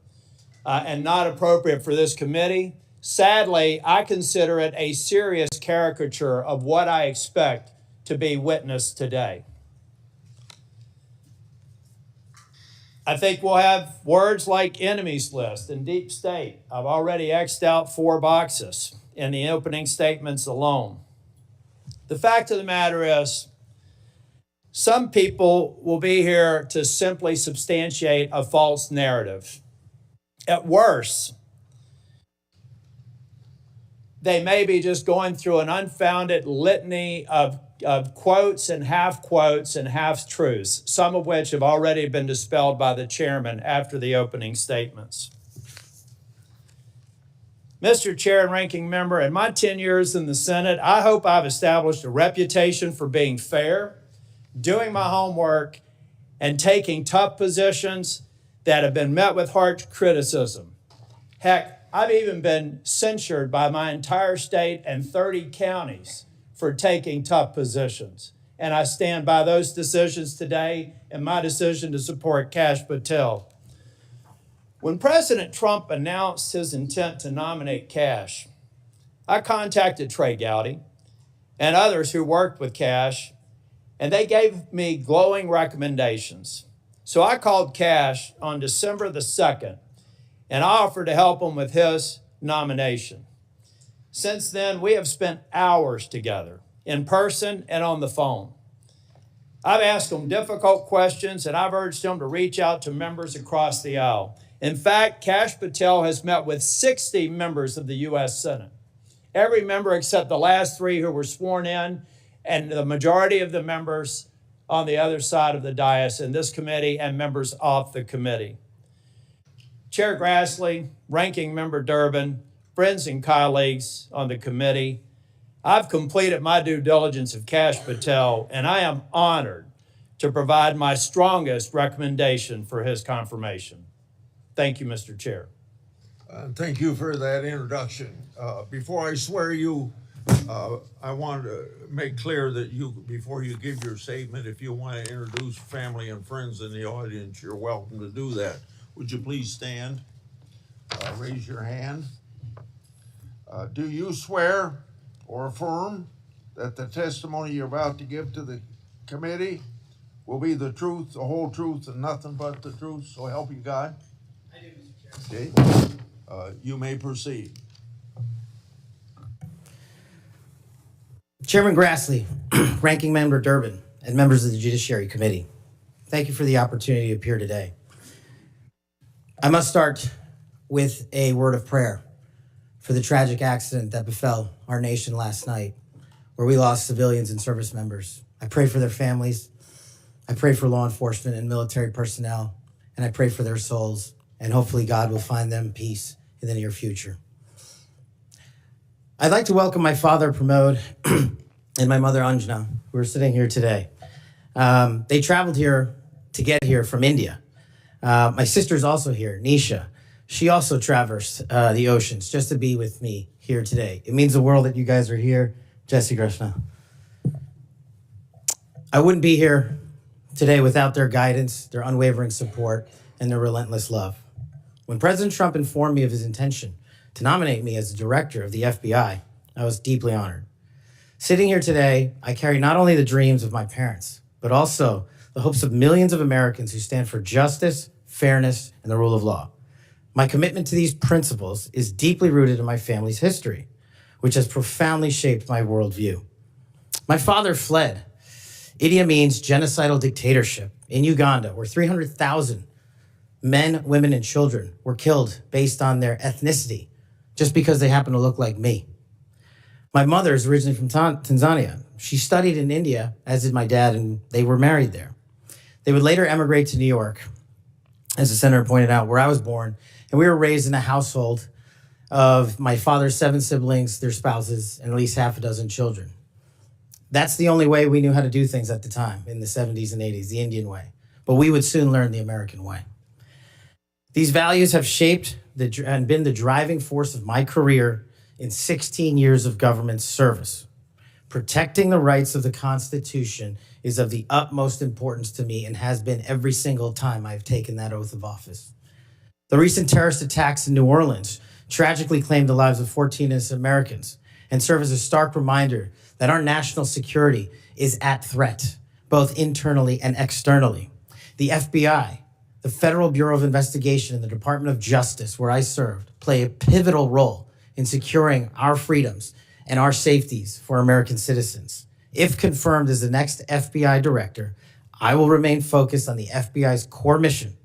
and not appropriate for this committee. Sadly, I consider it a serious caricature of what I expect to be witnessed today. I think we'll have words like enemies list and deep state. I've already X'd out 4 boxes in the opening statements alone. The fact of the matter is, some people will be here to simply substantiate a false narrative. At worst, they may be just going through an unfounded litany of quotes and half-truths, some of which have already been dispelled by the chairman after the opening statements. Mr. Chair and Ranking Member, in my 10 years in the Senate, I hope I've established a reputation for being fair, doing my homework, and taking tough positions that have been met with harsh criticism. Heck, I've even been censured by my entire state and 30 counties for taking tough positions. And I stand by those decisions today and my decision to support Kash Patel. When President Trump announced his intent to nominate Kash, I contacted Trey Gowdy and others who worked with Kash, and they gave me glowing recommendations. So I called Kash on December the 2nd, and I offered to help him with his nomination. Since then, we have spent hours together, in person and on the phone. I've asked him difficult questions, and I've urged him to reach out to members across the aisle. In fact, Kash Patel has met with 60 members of the U.S. Senate. Every member except the last 3 who were sworn in, and the majority of the members on the other side of the dais in this committee and members off the committee. Chair Grassley, Ranking Member Durbin, friends and colleagues on the committee, I've completed my due diligence of Kash Patel, and I am honored to provide my strongest recommendation for his confirmation. Thank you, Mr. Chair. Thank you for that introduction. Before I swear you, I want to make clear that before you give your statement, if you want to introduce family and friends in the audience, you're welcome to do that. Would you please stand? Raise your hand. Do you swear or affirm that the testimony you're about to give to the committee will be the truth, the whole truth, and nothing but the truth, so help you God? I do, Mr. Chair. Okay. You may proceed. Chairman Grassley, Ranking Member Durbin, and members of the Judiciary Committee, thank you for the opportunity to appear today. I must start with a word of prayer for the tragic accident that befell our nation last night, where we lost civilians and service members. I pray for their families. I pray for law enforcement and military personnel, and I pray for their souls, and hopefully God will find them peace in the near future. I'd like to welcome my father, Pramod, and my mother, Anjana, who are sitting here today. They traveled here to get here from India. My sister's also here, Nisha. She also traversed the oceans just to be with me here today. It means the world that you guys are here. Jesse Krishna. I wouldn't be here today without their guidance, their unwavering support, and their relentless love. When President Trump informed me of his intention to nominate me as the director of the FBI, I was deeply honored. Sitting here today, I carry not only the dreams of my parents, but also the hopes of millions of Americans who stand for justice, fairness, and the rule of law. My commitment to these principles is deeply rooted in my family's history, which has profoundly shaped my worldview. My father fled Idi Amin's genocidal dictatorship in Uganda, where 300,000 men, women, and children were killed based on their ethnicity, just because they happen to look like me. My mother is originally from Tanzania. She studied in India, as did my dad, and they were married there. They would later emigrate to New York, as the senator pointed out, where I was born, and we were raised in a household of my father's 7 siblings, their spouses, and at least half a dozen children. That's the only way we knew how to do things at the time, in the 70s and 80s, the Indian way. But we would soon learn the American way. These values have shaped and been the driving force of my career in 16 years of government service. Protecting the rights of the Constitution is of the utmost importance to me and has been every single time I've taken that oath of office. The recent terrorist attacks in New Orleans tragically claimed the lives of 14 innocent Americans and serve as a stark reminder that our national security is at threat, both internally and externally. The FBI, the Federal Bureau of Investigation, and the Department of Justice, where I served, play a pivotal role in securing our freedoms and our safeties for American citizens. If confirmed as the next FBI director, I will remain focused on the FBI's core mission.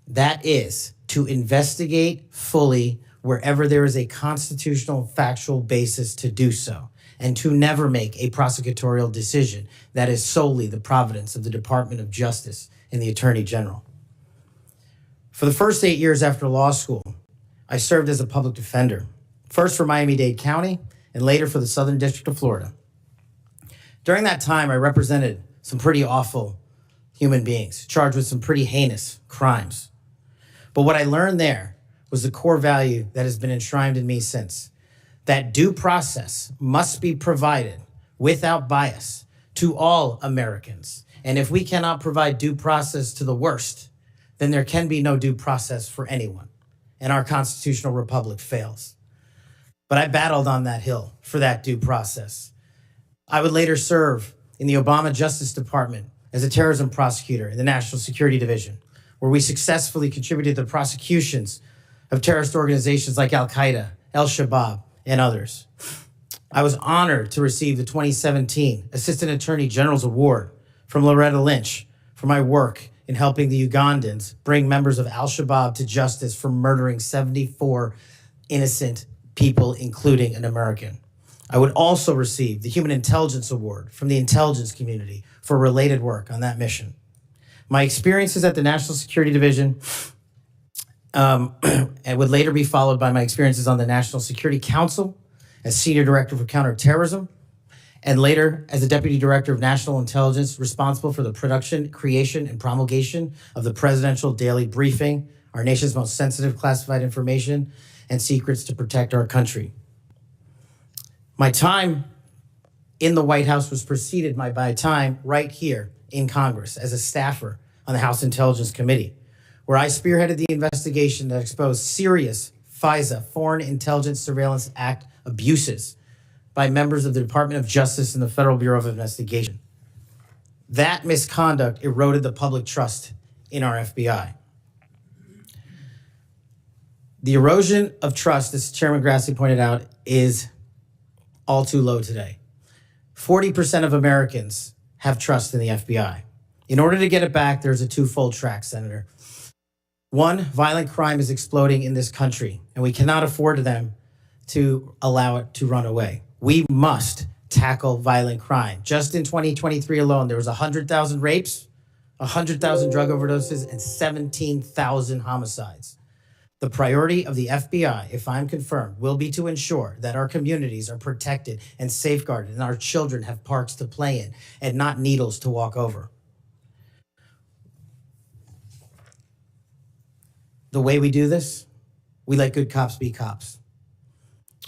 That is to investigate fully wherever there is a constitutional factual basis to do so, and to never make a prosecutorial decision that is solely the providence of the Department of Justice and the Attorney General. For the first 8 years after law school, I served as a public defender, first for Miami-Dade County and later for the Southern District of Florida. During that time, I represented some pretty awful human beings, charged with some pretty heinous crimes. But what I learned there was the core value that has been enshrined in me since, that due process must be provided without bias to all Americans. And if we cannot provide due process to the worst, then there can be no due process for anyone, and our constitutional republic fails. But I battled on that hill for that due process. I would later serve in the Obama Justice Department as a terrorism prosecutor in the National Security Division, where we successfully contributed to the prosecutions of terrorist organizations like Al-Qaeda, Al-Shabaab, and others. I was honored to receive the 2017 Assistant Attorney General's Award from Loretta Lynch for my work in helping the Ugandans bring members of Al-Shabaab to justice for murdering 74 innocent people, including an American. I would also receive the Human Intelligence Award from the intelligence community for related work on that mission. My experiences at the National Security Division and would later be followed by my experiences on the National Security Council as Senior Director for Counterterrorism, and later as the Deputy Director of National Intelligence, responsible for the production, creation, and promulgation of the Presidential Daily Briefing, our nation's most sensitive classified information and secrets to protect our country. My time in the White House was preceded by my time right here in Congress as a staffer on the House Intelligence Committee, where I spearheaded the investigation that exposed serious FISA, Foreign Intelligence Surveillance Act, abuses by members of the Department of Justice and the Federal Bureau of Investigation. That misconduct eroded the public trust in our FBI. The erosion of trust, as Chairman Grassley pointed out, is all too low today. 40% of Americans have trust in the FBI. In order to get it back, there's a twofold track, Senator. One, violent crime is exploding in this country, and we cannot afford them to allow it to run away. We must tackle violent crime. Just in 2023 alone, there was 100,000 rapes, 100,000 drug overdoses, and 17,000 homicides. The priority of the FBI, if I'm confirmed, will be to ensure that our communities are protected and safeguarded and our children have parks to play in and not needles to walk over. The way we do this, we let good cops be cops.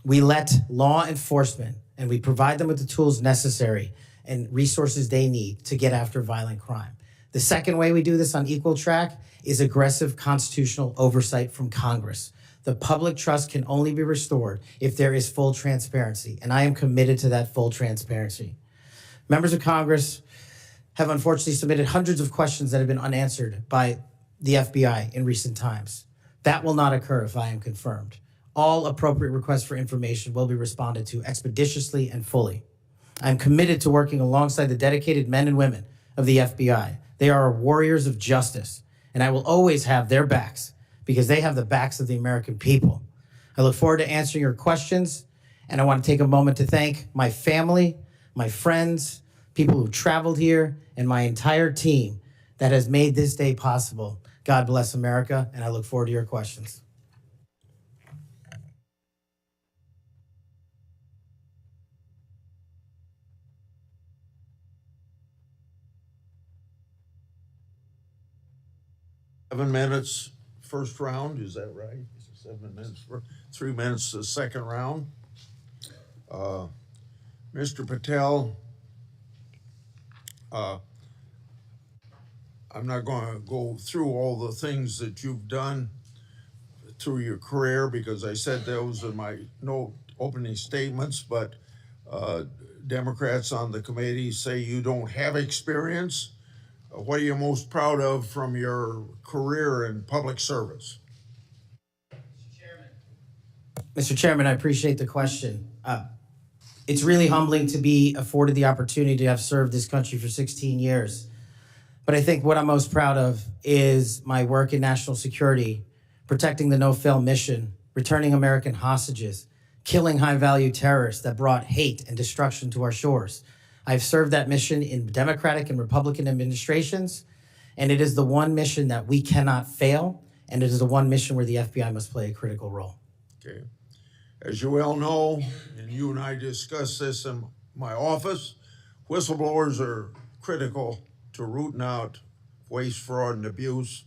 We let law enforcement and we provide them with the tools necessary and resources they need to get after violent crime. The second way we do this on equal track is aggressive constitutional oversight from Congress. The public trust can only be restored if there is full transparency, and I am committed to that full transparency. Members of Congress have unfortunately submitted hundreds of questions that have been unanswered by the FBI in recent times. That will not occur if I am confirmed. All appropriate requests for information will be responded to expeditiously and fully. I am committed to working alongside the dedicated men and women of the FBI. They are warriors of justice, and I will always have their backs because they have the backs of the American people. I look forward to answering your questions, and I want to take a moment to thank my family, my friends, people who traveled here, and my entire team that has made this day possible. God bless America, and I look forward to your questions. Seven minutes first round, is that right? 7 minutes for 3 minutes the second round. Mr. Patel, I'm not going to go through all the things that you've done through your career because I said those in my opening statements, but Democrats on the committee say you don't have experience. What are you most proud of from your career in public service? Mr. Chairman, I appreciate the question. It's really humbling to be afforded the opportunity to have served this country for 16 years. But I think what I'm most proud of is my work in national security, protecting the no-fail mission, returning American hostages, killing high-value terrorists that brought hate and destruction to our shores. I've served that mission in Democratic and Republican administrations, and it is the one mission that we cannot fail, and it is the one mission where the FBI must play a critical role. Okay. As you well know, and you and I discussed this in my office, whistleblowers are critical to rooting out waste, fraud, and abuse.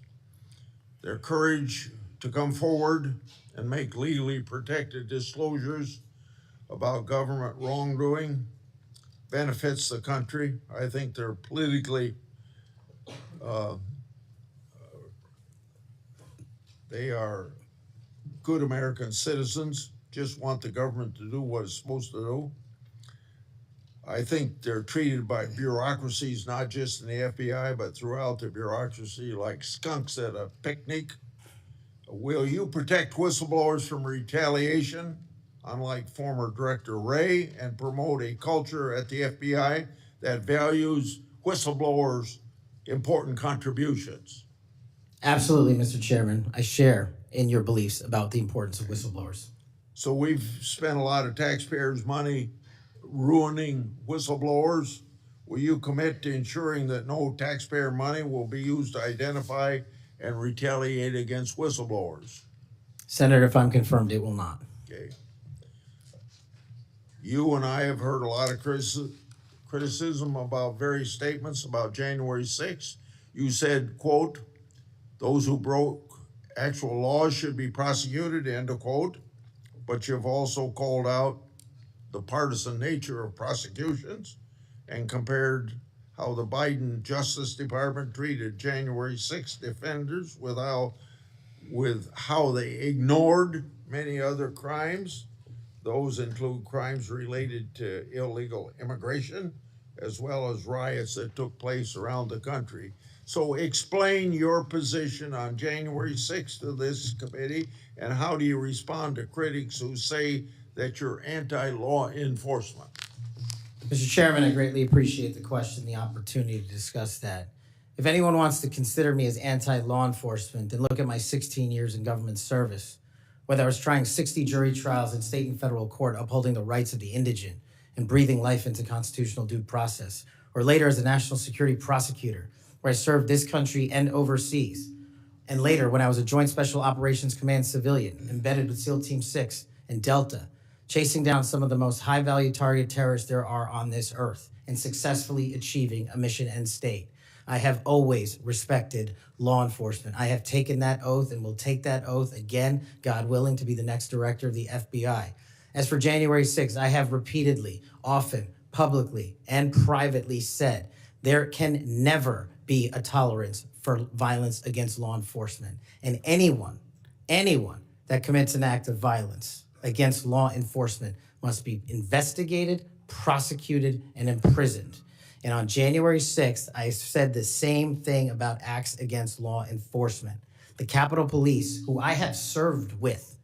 Their courage to come forward and make legally protected disclosures about government wrongdoing benefits the country. I think they're politically, they are good American citizens, just want the government to do what it's supposed to do. I think they're treated by bureaucracies, not just in the FBI, but throughout the bureaucracy like skunks at a picnic. Will you protect whistleblowers from retaliation, unlike former Director Wray, and promote a culture at the FBI that values whistleblowers' important contributions? Absolutely, Mr. Chairman. I share in your beliefs about the importance of whistleblowers. So we've spent a lot of taxpayers' money ruining whistleblowers. Will you commit to ensuring that no taxpayer money will be used to identify and retaliate against whistleblowers? Senator, if I'm confirmed, it will not. Okay. You and I have heard a lot of criticism about various statements about January 6th. You said, quote, those who broke actual laws should be prosecuted, end of quote. But you've also called out the partisan nature of prosecutions and compared how the Biden Justice Department treated January 6th defenders with how they ignored many other crimes. Those include crimes related to illegal immigration, as well as riots that took place around the country. So explain your position on January 6th to this committee, and how do you respond to critics who say that you're anti-law enforcement? Mr. Chairman, I greatly appreciate the question, the opportunity to discuss that. If anyone wants to consider me as anti-law enforcement, then look at my 16 years in government service, whether I was trying 60 jury trials in state and federal court upholding the rights of the indigent and breathing life into constitutional due process, or later as a national security prosecutor, where I served this country and overseas, and later when I was a Joint Special Operations Command civilian embedded with SEAL Team 6 and Delta, chasing down some of the most high-value target terrorists there are on this earth and successfully achieving a mission end state. I have always respected law enforcement. I have taken that oath and will take that oath again, God willing, to be the next director of the FBI. As for January 6th, I have repeatedly, often, publicly, and privately said there can never be a tolerance for violence against law enforcement. And anyone that commits an act of violence against law enforcement must be investigated, prosecuted, and imprisoned. And on January 6th, I said the same thing about acts against law enforcement. The Capitol Police, who I have served with,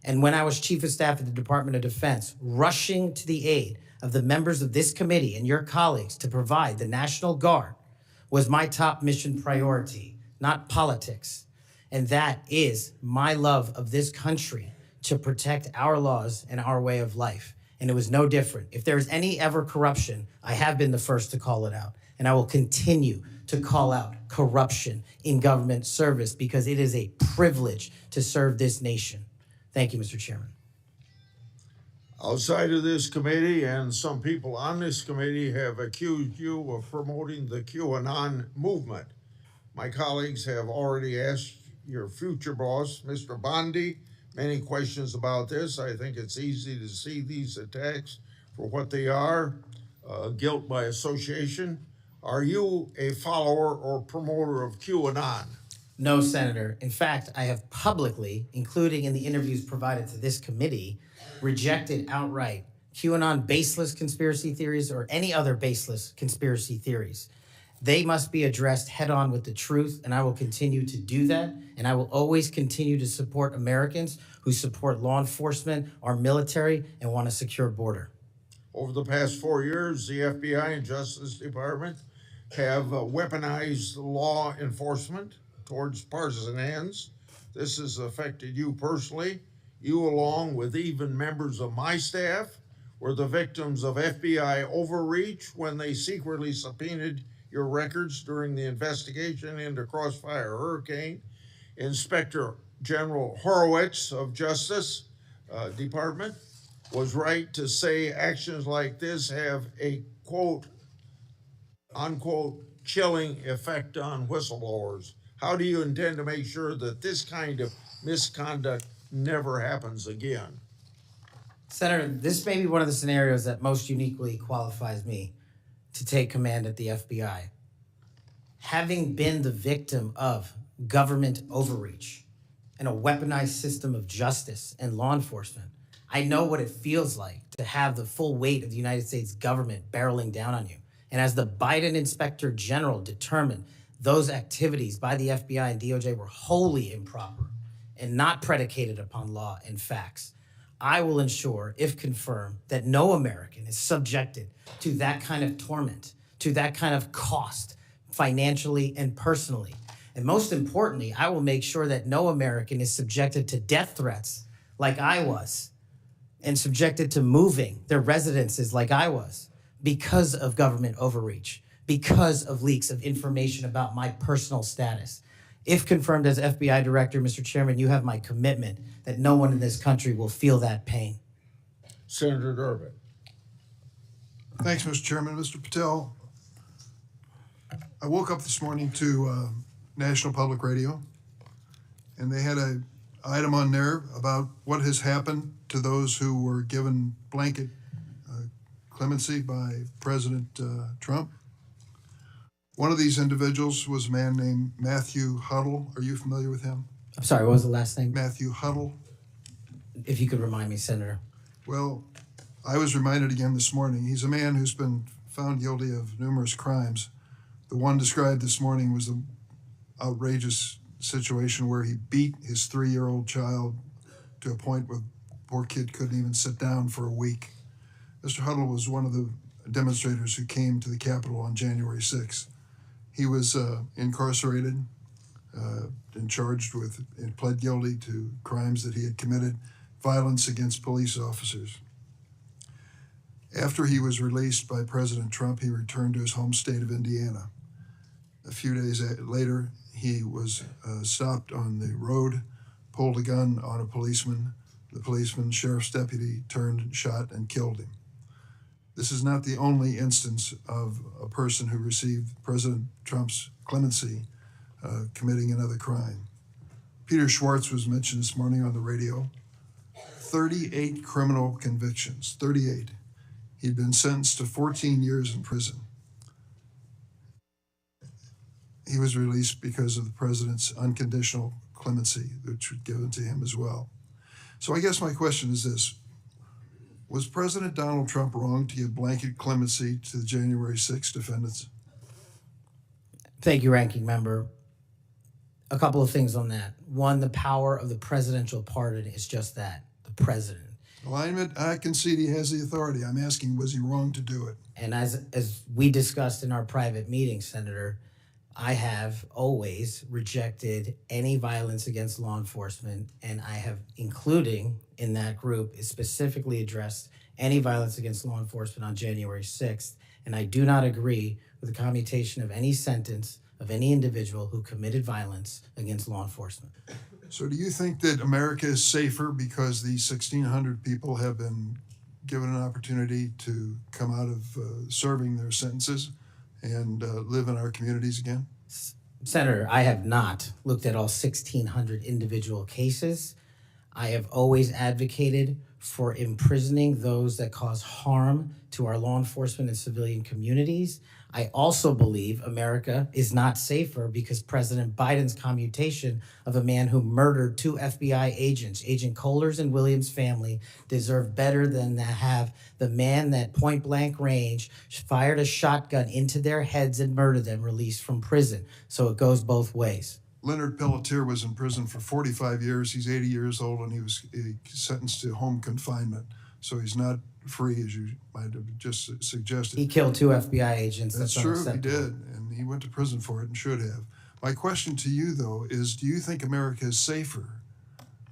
and when I was Chief of Staff at the Department of Defense, rushing to the aid of the members of this committee and your colleagues to provide the National Guard, was my top mission priority, not politics. And that is my love of this country to protect our laws and our way of life. And it was no different. If there's any ever corruption, I have been the first to call it out. And I will continue to call out corruption in government service because it is a privilege to serve this nation. Thank you, Mr. Chairman. Outside of this committee, and some people on this committee have accused you of promoting the QAnon movement. My colleagues have already asked your future boss, Mr. Bondi, many questions about this. I think it's easy to see these attacks for what they are, guilt by association. Are you a follower or promoter of QAnon? No, Senator. In fact, I have publicly, including in the interviews provided to this committee, rejected outright QAnon baseless conspiracy theories or any other baseless conspiracy theories. They must be addressed head on with the truth, and I will continue to do that. And I will always continue to support Americans who support law enforcement, our military, and want a secure border. Over the past 4 years, the FBI and Justice Department have weaponized law enforcement towards partisan ends. This has affected you personally. You, along with even members of my staff, were the victims of FBI overreach when they secretly subpoenaed your records during the investigation into Crossfire Hurricane. Inspector General Horowitz of Justice Department was right to say actions like this have a quote, unquote, chilling effect on whistleblowers. How do you intend to make sure that this kind of misconduct never happens again? Senator, this may be one of the scenarios that most uniquely qualifies me to take command at the FBI. Having been the victim of government overreach and a weaponized system of justice and law enforcement, I know what it feels like to have the full weight of the United States government barreling down on you. And as the Biden Inspector General determined those activities by the FBI and DOJ were wholly improper and not predicated upon law and facts, I will ensure, if confirmed, that no American is subjected to that kind of torment, to that kind of cost, financially and personally. And most importantly, I will make sure that no American is subjected to death threats like I was, and subjected to moving their residences like I was, because of government overreach, because of leaks of information about my personal status. If confirmed as FBI director, Mr. Chairman, you have my commitment that no one in this country will feel that pain. Senator Durbin. Thanks, Mr. Chairman. Mr. Patel, I woke up this morning to National Public Radio, and they had an item on there about what has happened to those who were given blanket clemency by President Trump. One of these individuals was a man named Matthew Huddle. Are you familiar with him? I'm sorry, what was the last name? Matthew Huddle. If you could remind me, Senator. Well, I was reminded again this morning. He's a man who's been found guilty of numerous crimes. The one described this morning was the outrageous situation where he beat his 3-year-old child to a point where the poor kid couldn't even sit down for a week. Mr. Huddle was one of the demonstrators who came to the Capitol on January 6th. He was incarcerated and charged with and pled guilty to crimes that he had committed, violence against police officers. After he was released by President Trump, he returned to his home state of Indiana. A few days later, he was stopped on the road, pulled a gun on a policeman. The policeman, sheriff's deputy, turned, shot, and killed him. This is not the only instance of a person who received President Trump's clemency committing another crime. Peter Schwartz was mentioned this morning on the radio. 38 criminal convictions, 38. He'd been sentenced to 14 years in prison. He was released because of the president's unconditional clemency, which was given to him as well. So I guess my question is this. Was President Donald Trump wrong to give blanket clemency to the January 6th defendants? Thank you, Ranking Member. A couple of things on that. One, the power of the presidential pardon is just that, the president. Well, I concede he has the authority. I'm asking, was he wrong to do it? And as we discussed in our private meeting, Senator, I have always rejected any violence against law enforcement, and I have, including in that group, is specifically addressed any violence against law enforcement on January 6th, and I do not agree with the commutation of any sentence of any individual who committed violence against law enforcement. So do you think that America is safer because these 1,600 people have been given an opportunity to come out of serving their sentences and live in our communities again? Senator, I have not looked at all 1,600 individual cases. I have always advocated for imprisoning those that cause harm to our law enforcement and civilian communities. I also believe America is not safer because President Biden's commutation of a man who murdered 2 FBI agents, Agent Kohler's and Williams' family, deserve better than to have the man that point blank range fired a shotgun into their heads and murdered them released from prison. So it goes both ways. Leonard Pelletier was in prison for 45 years. He's 80 years old, and he was sentenced to home confinement. So he's not free, as you might have just suggested. He killed 2 FBI agents. That's true, he did, and he went to prison for it and should have. My question to you, though, is do you think America is safer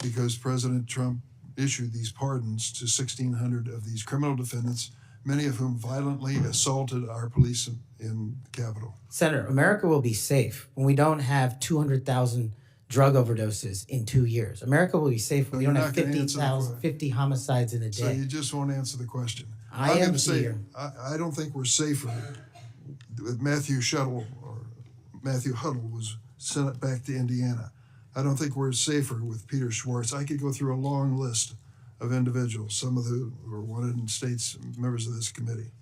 because President Trump issued these pardons to 1,600 of these criminal defendants, many of whom violently assaulted our police in the Capitol? Senator, America will be safe when we don't have 200,000 drug overdoses in 2 years. America will be safe when we don't have 50 homicides in a day. So you just won't answer the question. I am here. I don't think we're safer. Matthew Huddle was sent back to Indiana. I don't think we're safer with Peter Schwartz. I could go through a long list of individuals, some of who were wanted in states, members of this committee.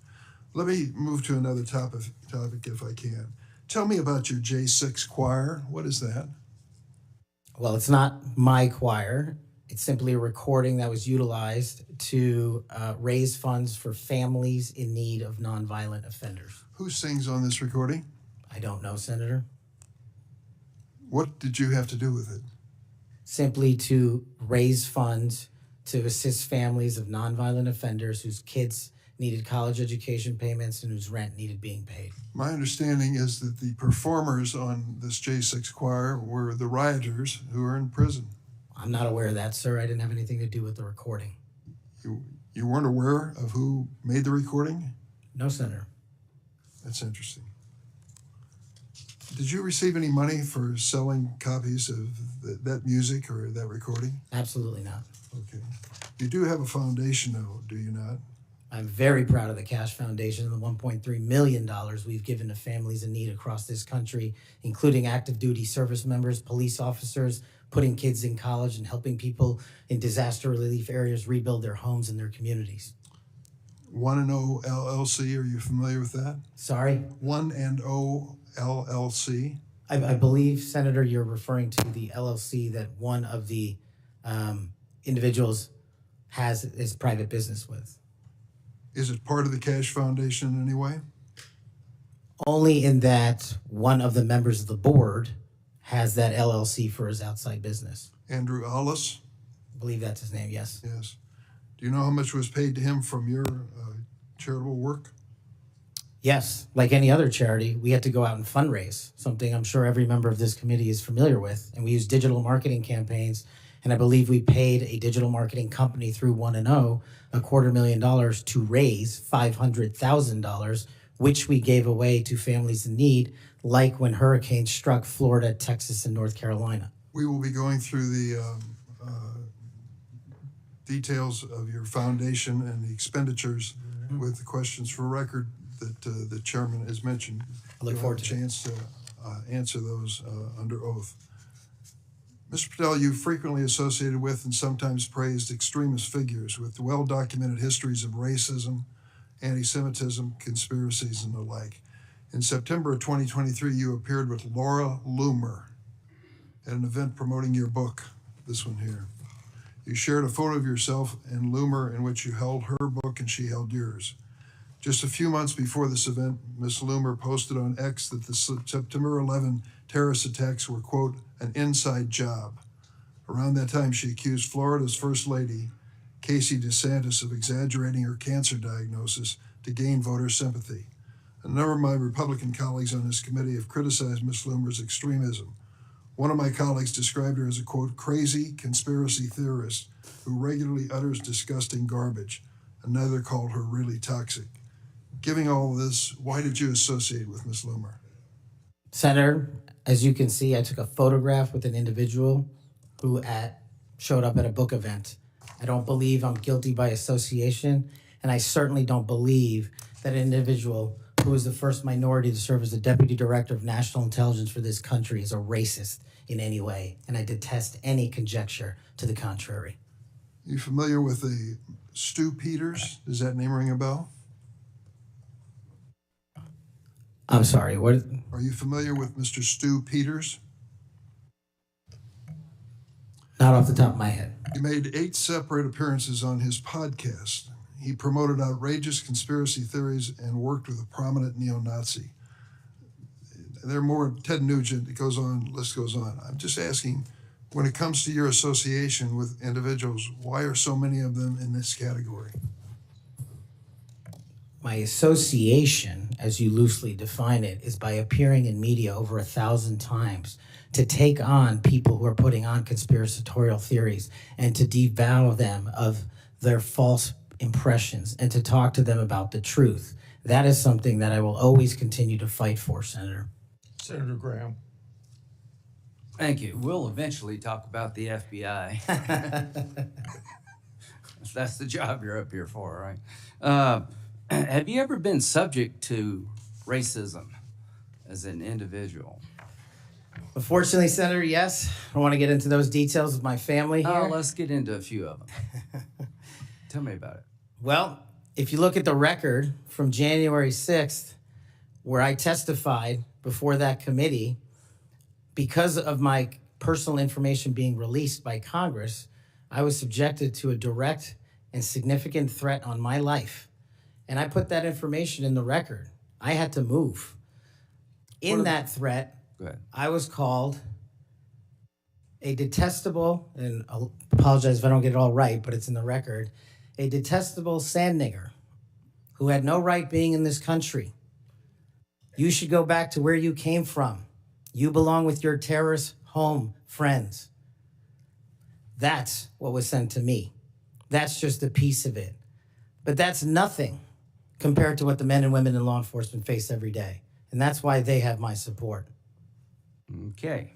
Let me move to another topic if I can. Tell me about your J6 choir. What is that? Well, it's not my choir. It's simply a recording that was utilized to raise funds for families in need of nonviolent offenders. Who sings on this recording? I don't know, Senator. What did you have to do with it? Simply to raise funds to assist families of nonviolent offenders whose kids needed college education payments and whose rent needed being paid. My understanding is that the performers on this J6 choir were the rioters who are in prison. I'm not aware of that, sir. I didn't have anything to do with the recording. You weren't aware of who made the recording? No, Senator. That's interesting. Did you receive any money for selling copies of that music or that recording? Absolutely not. Okay. You do have a foundation, though, do you not? I'm very proud of the Kash Foundation and the $1.3 million we've given to families in need across this country, including active duty service members, police officers, putting kids in college, and helping people in disaster relief areas rebuild their homes and their communities. 1&0 LLC, are you familiar with that? Sorry? 1&0 LLC? I believe, Senator, you're referring to the LLC that one of the individuals has his private business with. Is it part of the Kash Foundation in any way? Only in that one of the members of the board has that LLC for his outside business. Andrew Allis? I believe that's his name, yes. Yes. Do you know how much was paid to him from your charitable work? Yes, like any other charity, we had to go out and fundraise, something I'm sure every member of this committee is familiar with. And we used digital marketing campaigns. And I believe we paid a digital marketing company through 1&0 $250,000 to raise $500,000, which we gave away to families in need, like when hurricanes struck Florida, Texas, and North Carolina. We will be going through the details of your foundation and the expenditures with the questions for record that the chairman has mentioned. I look forward to a chance to answer those under oath. Mr. Patel, you frequently associated with and sometimes praised extremist figures with well-documented histories of racism, anti-Semitism, conspiracies, and the like. In September of 2023, you appeared with Laura Loomer at an event promoting your book, this one here. You shared a photo of yourself and Loomer in which you held her book and she held yours. Just a few months before this event, Ms. Loomer posted on X that the September 11 terrorist attacks were, quote, an inside job. Around that time, she accused Florida's First Lady, Casey DeSantis, of exaggerating her cancer diagnosis to gain voter sympathy. A number of my Republican colleagues on this committee have criticized Ms. Loomer's extremism. One of my colleagues described her as a, quote, crazy conspiracy theorist who regularly utters disgusting garbage. Another called her really toxic. Given all this, why did you associate with Ms. Loomer? Senator, as you can see, I took a photograph with an individual who showed up at a book event. I don't believe I'm guilty by association, and I certainly don't believe that an individual who was the first minority to serve as the Deputy Director of National Intelligence for this country is a racist in any way, and I detest any conjecture to the contrary. You familiar with a Stu Peters? Does that name ring a bell? I'm sorry, what? Are you familiar with Mr. Stu Peters? Not off the top of my head. He made 8 separate appearances on his podcast. He promoted outrageous conspiracy theories and worked with a prominent neo-Nazi. There are more, Ted Nugent, it goes on, list goes on. I'm just asking, when it comes to your association with individuals, why are so many of them in this category? My association, as you loosely define it, is by appearing in media over 1,000 times to take on people who are putting on conspiratorial theories and to devour them of their false impressions and to talk to them about the truth. That is something that I will always continue to fight for, Senator. Senator Graham. Thank you. We'll eventually talk about the FBI. That's the job you're up here for, right? Have you ever been subject to racism as an individual? Unfortunately, Senator, yes. I don't want to get into those details with my family here. Oh, let's get into a few of them. Tell me about it. Well, if you look at the record from January 6th, where I testified before that committee, because of my personal information being released by Congress, I was subjected to a direct and significant threat on my life. And I put that information in the record. I had to move. In that threat, I was called a detestable, and I'll apologize if I don't get it all right, but it's in the record, a detestable sand nigger who had no right being in this country. You should go back to where you came from. You belong with your terrorist home friends. That's what was sent to me. That's just a piece of it. But that's nothing compared to what the men and women in law enforcement face every day. And that's why they have my support. Okay.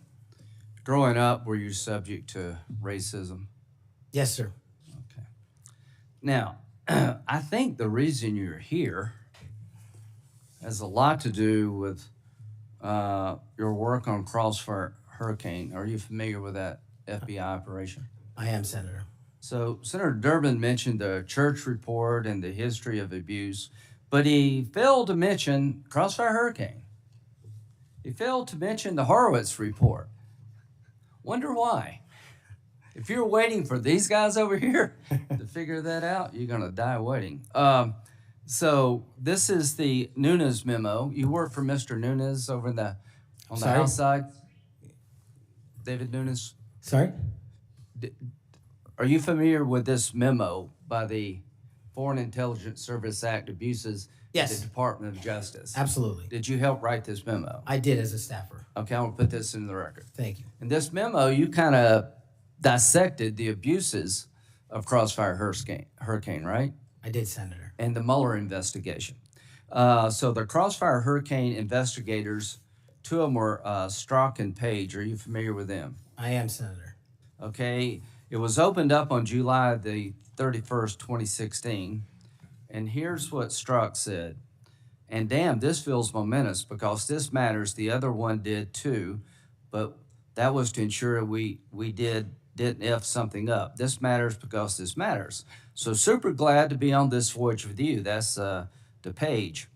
Growing up, were you subject to racism? Yes, sir. Okay. Now, I think the reason you're here has a lot to do with your work on Crossfire Hurricane. Are you familiar with that FBI operation? I am, Senator. So Senator Durbin mentioned the church report and the history of abuse, but he failed to mention Crossfire Hurricane. He failed to mention the Horowitz report. Wonder why? If you're waiting for these guys over here to figure that out, you're going to die waiting. So this is the Nunes memo. You work for Mr. Nunes over on the House side? David Nunes? Sorry? Are you familiar with this memo by the Foreign Intelligence Service Act abuses Yes. The Department of Justice. Absolutely. Did you help write this memo? I did as a staffer. Okay, I'm gonna put this in the record. Thank you. In this memo, you kind of dissected the abuses of Crossfire Hurricane, right? I did, Senator. And the Mueller investigation. So the Crossfire Hurricane investigators, two of them were Strzok and Page. Are you familiar with them? I am, Senator. Okay, it was opened up on July the 31st, 2016. And here's what Strzok said. And damn, this feels momentous because this matters. The other one did too, but that was to ensure we didn't F something up. This matters because this matters. So super glad to be on this voyage with you. That's to Page.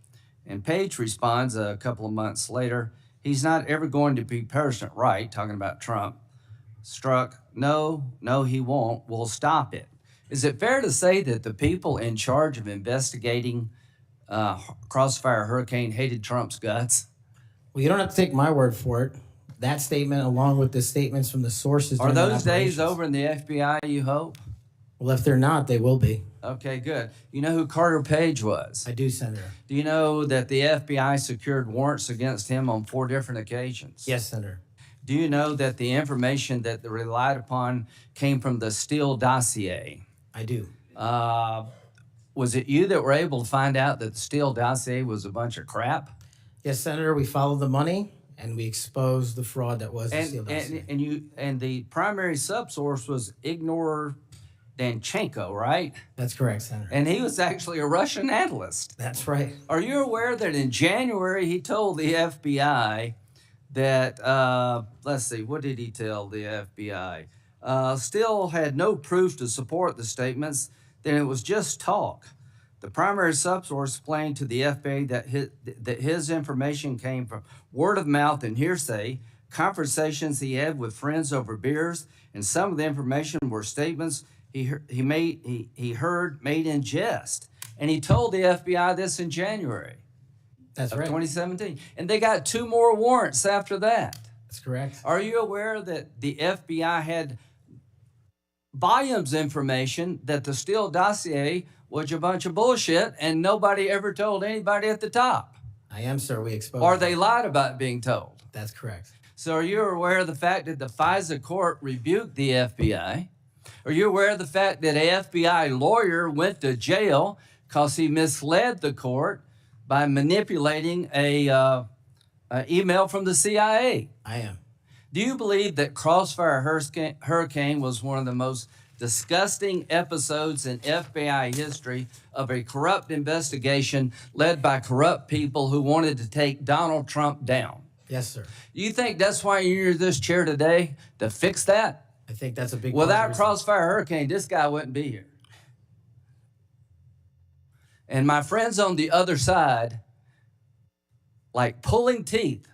And Page responds a couple of months later, he's not ever going to be President, right? Talking about Trump. Strzok, no, he won't. We'll stop it. Is it fair to say that the people in charge of investigating Crossfire Hurricane hated Trump's guts? Well, you don't have to take my word for it. That statement, along with the statements from the sources. Are during the those days operations. over in the FBI, you hope? Well, if they're not, they will be. Okay, good. You know who Carter Page was? I do, Senator. Do you know that the FBI secured warrants against him on 4 different occasions? Yes, Senator. Do you know that the information that they relied upon came from the Steele dossier? I do. Was it you that were able to find out that the Steele dossier was a bunch of crap? Yes, Senator. We followed the money and we exposed the fraud that was the Steele dossier. And the primary subsource was Igor Danchenko, right? That's correct, Senator. And he was actually a Russian analyst. That's right. Are you aware that in January he told the FBI that, let's see, what did he tell the FBI? Still had no proof to support the statements, then it was just talk. The primary subsource explained to the FBI that his information came from word of mouth and hearsay, conversations he had with friends over beers, and some of the information were statements he heard made in jest. And he told the FBI this in January. That's right. 2017. And they got 2 more warrants after that. That's correct. Are you aware that the FBI had volumes of information that the Steele dossier was a bunch of bullshit and nobody ever told anybody at the top? I am, sir. We exposed Or they lied about being told. That's correct. So are you aware of the fact that the FISA court rebuked the FBI? Are you aware of the fact that an FBI lawyer went to jail because he misled the court by manipulating a email from the CIA? I am. Do you believe that Crossfire Hurricane was one of the most disgusting episodes in FBI history of a corrupt investigation led by corrupt people who wanted to take Donald Trump down? Yes, sir. Do you think that's why you're in this chair today, to fix that? I think that's a big Without Crossfire Hurricane, this guy wouldn't be here. And my friends on the other side, like pulling teeth,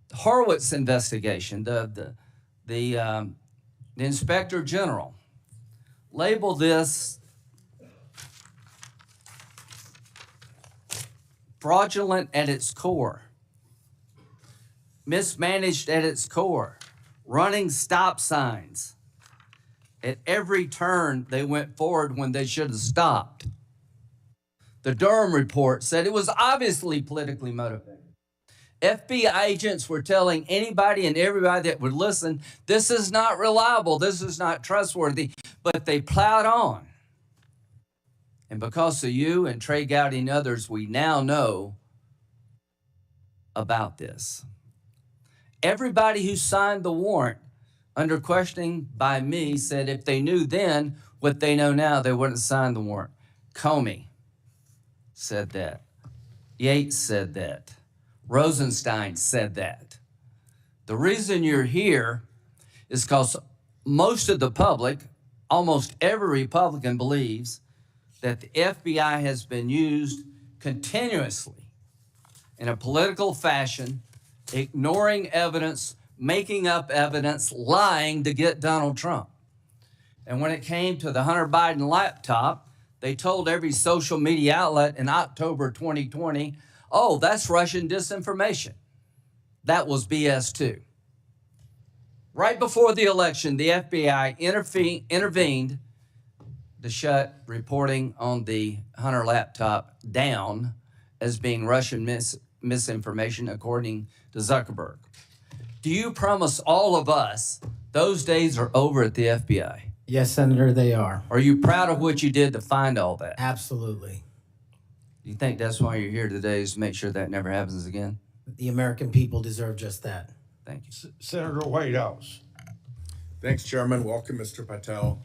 the Horowitz investigation, the Inspector General labeled this fraudulent at its core, mismanaged at its core, running stop signs. At every turn, they went forward when they should have stopped. The Durham report said it was obviously politically motivated. FBI agents were telling anybody and everybody that would listen, this is not reliable, this is not trustworthy, but they plowed on. And because of you and Trey Gowdy and others, we now know about this. Everybody who signed the warrant under questioning by me said if they knew then what they know now, they wouldn't have signed the warrant. Comey said that. Yates said that. Rosenstein said that. The reason you're here is because most of the public, almost every Republican believes that the FBI has been used continuously in a political fashion, ignoring evidence, making up evidence, lying to get Donald Trump. And when it came to the Hunter Biden laptop, they told every social media outlet in October 2020, oh, that's Russian disinformation. That was BS too. Right before the election, the FBI intervened, to shut reporting on the Hunter laptop down as being Russian misinformation, according to Zuckerberg. Do you promise all of us those days are over at the FBI? Yes, Senator, they are. Are you proud of what you did to find all that? Absolutely. Do you think that's why you're here today, is to make sure that never happens again? The American people deserve just that. Thank you. Senator Whitehouse. Thanks, Chairman. Welcome, Mr. Patel.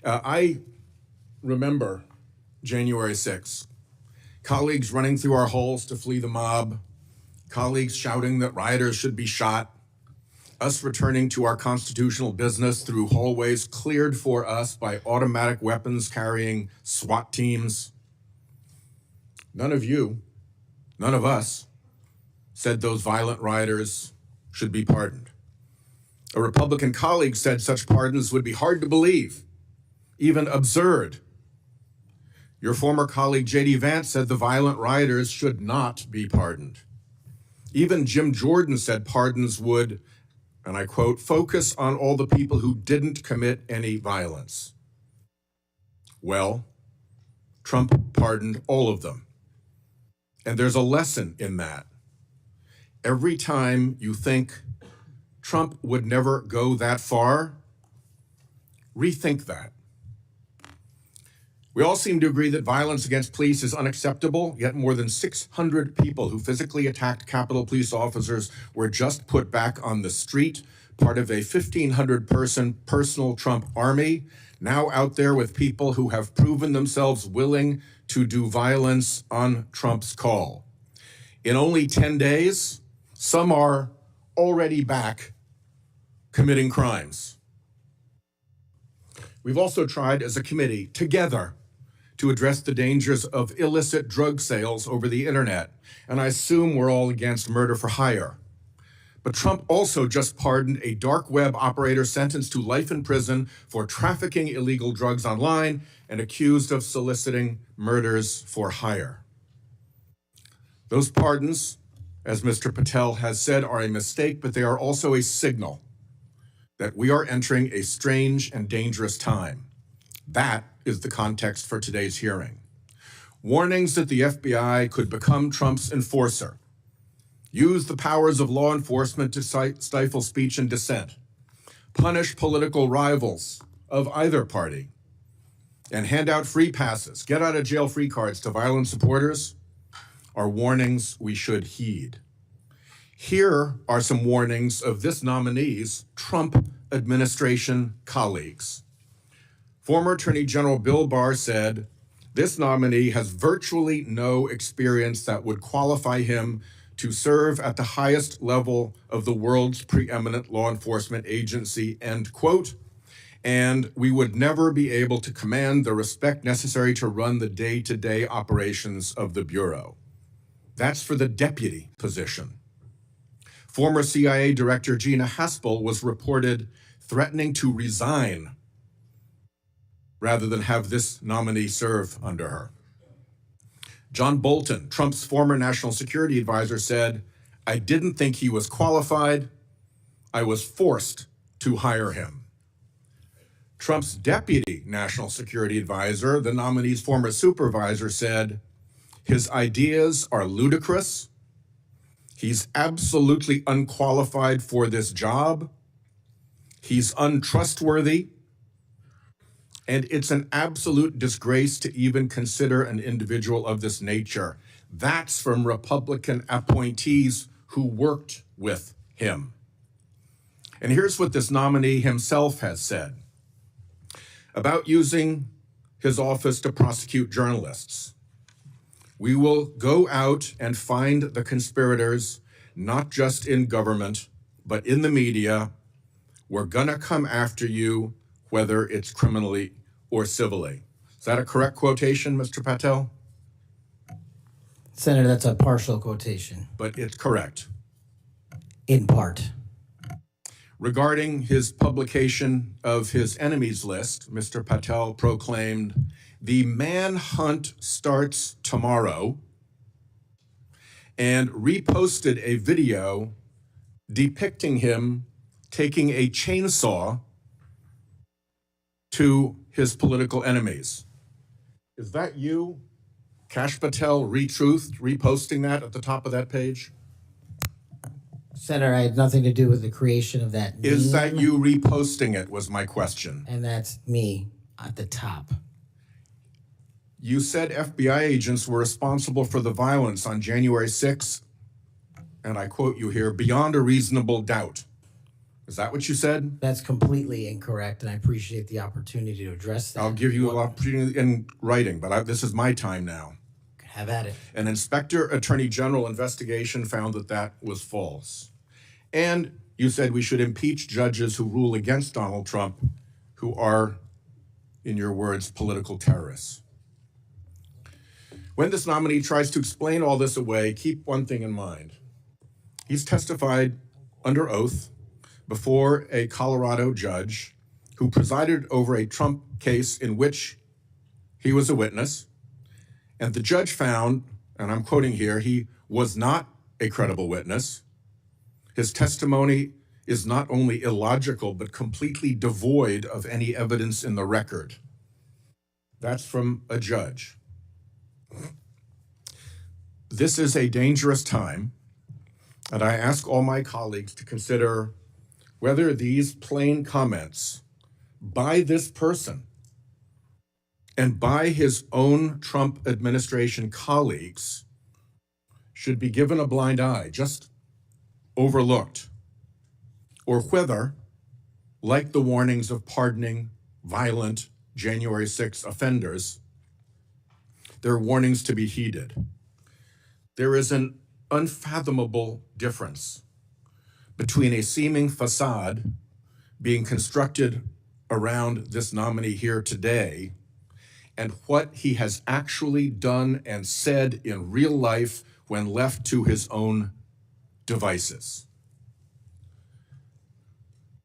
I remember January 6th. Colleagues running through our halls to flee the mob, colleagues shouting that rioters should be shot, us returning to our constitutional business through hallways cleared for us by automatic weapons carrying SWAT teams. None of you, none of us, said those violent rioters should be pardoned. A Republican colleague said such pardons would be hard to believe, even absurd. Your former colleague, J.D. Vance, said the violent rioters should not be pardoned. Even Jim Jordan said pardons would, and I quote, focus on all the people who didn't commit any violence. Well, Trump pardoned all of them. And there's a lesson in that. Every time you think Trump would never go that far, rethink that. We all seem to agree that violence against police is unacceptable, yet more than 600 people who physically attacked Capitol Police officers were just put back on the street, part of a 1,500-person personal Trump army, now out there with people who have proven themselves willing to do violence on Trump's call. In only 10 days, some are already back committing crimes. We've also tried as a committee together to address the dangers of illicit drug sales over the internet, and I assume we're all against murder for hire. But Trump also just pardoned a dark web operator sentenced to life in prison for trafficking illegal drugs online and accused of soliciting murders for hire. Those pardons, as Mr. Patel has said, are a mistake, but they are also a signal that we are entering a strange and dangerous time. That is the context for today's hearing. Warnings that the FBI could become Trump's enforcer, use the powers of law enforcement to stifle speech and dissent, punish political rivals of either party, and hand out free passes, get out of jail free cards to violent supporters are warnings we should heed. Here are some warnings of this nominee's Trump administration colleagues. Former Attorney General Bill Barr said, this nominee has virtually no experience that would qualify him to serve at the highest level of the world's preeminent law enforcement agency, end quote, and we would never be able to command the respect necessary to run the day-to-day operations of the Bureau. That's for the deputy position. Former CIA Director Gina Haspel was reported threatening to resign rather than have this nominee serve under her. John Bolton, Trump's former national security advisor, said, I didn't think he was qualified. I was forced to hire him. Trump's deputy national security advisor, the nominee's former supervisor, said, his ideas are ludicrous. He's absolutely unqualified for this job. He's untrustworthy. And it's an absolute disgrace to even consider an individual of this nature. That's from Republican appointees who worked with him. And here's what this nominee himself has said about using his office to prosecute journalists. We will go out and find the conspirators, not just in government, but in the media. We're gonna come after you, whether it's criminally or civilly. Is that a correct quotation, Mr. Patel? Senator, that's a partial quotation. But it's correct. In part. Regarding his publication of his enemies list, Mr. Patel proclaimed, the manhunt starts tomorrow, and reposted a video depicting him taking a chainsaw to his political enemies. Is that you, Kash Patel, reposting that at the top of that page? Senator, I had nothing to do with the creation of that meme. Is that you reposting it, was my question. And that's me at the top. You said FBI agents were responsible for the violence on January 6th, and I quote you here, beyond a reasonable doubt. Is that what you said? That's completely incorrect, and I appreciate the opportunity to address that. I'll give you an opportunity in writing, but this is my time now. Have at it. An Inspector Attorney General investigation found that that was false. And you said we should impeach judges who rule against Donald Trump, who are, in your words, political terrorists. When this nominee tries to explain all this away, keep one thing in mind. He's testified under oath before a Colorado judge who presided over a Trump case in which he was a witness. And the judge found, and I'm quoting here, he was not a credible witness. His testimony is not only illogical, but completely devoid of any evidence in the record. That's from a judge. This is a dangerous time, and I ask all my colleagues to consider whether these plain comments by this person and by his own Trump administration colleagues should be given a blind eye, just overlooked, or whether, like the warnings of pardoning violent January 6 offenders, they're warnings to be heeded. There is an unfathomable difference between a seeming facade being constructed around this nominee here today and what he has actually done and said in real life when left to his own devices.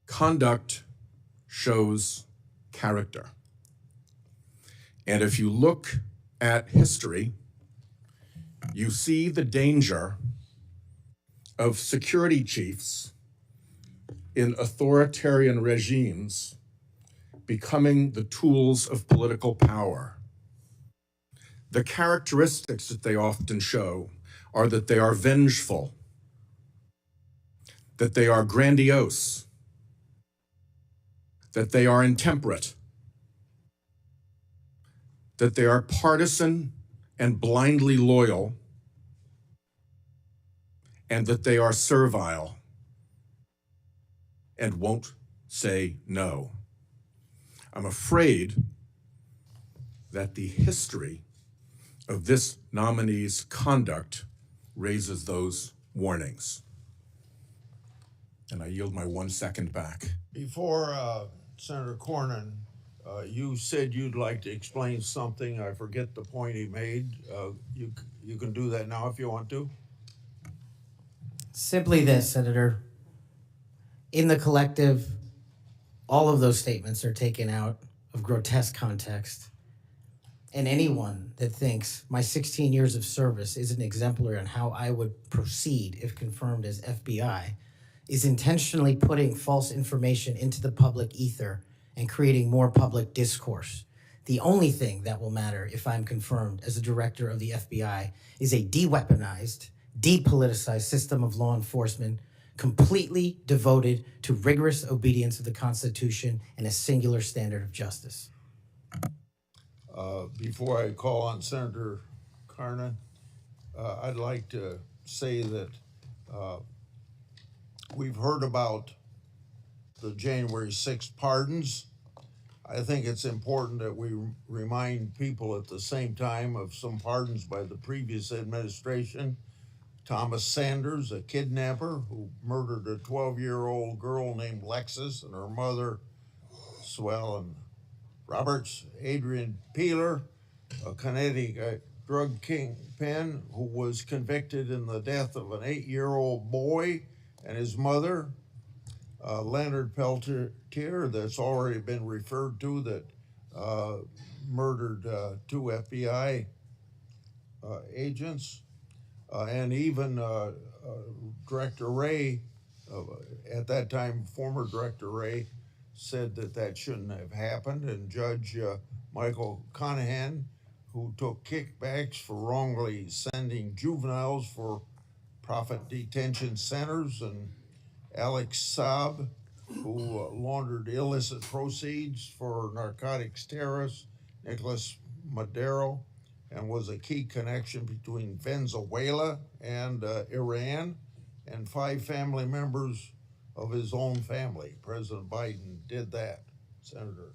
Conduct shows character. And if you look at history, you see the danger of security chiefs in authoritarian regimes becoming the tools of political power. The characteristics that they often show are that they are vengeful, that they are grandiose, that they are intemperate, that they are partisan and blindly loyal, and that they are servile and won't say no. I'm afraid that the history of this nominee's conduct raises those warnings. And I yield my 1 second back. Before Senator Cornyn, you said you'd like to explain something. I forget the point he made. You can do that now if you want to. Simply this, Senator. In the collective, all of those statements are taken out of grotesque context. And anyone that thinks my 16 years of service isn't exemplary on how I would proceed if confirmed as FBI is intentionally putting false information into the public ether and creating more public discourse. The only thing that will matter if I'm confirmed as a director of the FBI is a de-weaponized, depoliticized system of law enforcement completely devoted to rigorous obedience of the Constitution and a singular standard of justice. Before I call on Senator Cornyn, I'd like to say that we've heard about the January 6th pardons. I think it's important that we remind people at the same time of some pardons by the previous administration. Thomas Sanders, a kidnapper who murdered a 12-year-old girl named Lexus and her mother, Swellen Roberts. Adrian Peeler, a Connecticut drug kingpin who was convicted in the death of an 8-year-old boy and his mother. Leonard Peltier, that's already been referred to, that murdered 2 FBI agents. And even Director Wray, at that time former Director Wray, said that that shouldn't have happened, and Judge Michael Conahan, who took kickbacks for wrongly sending juveniles for profit detention centers, and Alex Saab, who laundered illicit proceeds for narcotics terrorist Nicolas Maduro, and was a key connection between Venezuela and Iran, and 5 family members of his own family. President Biden did that, Senator.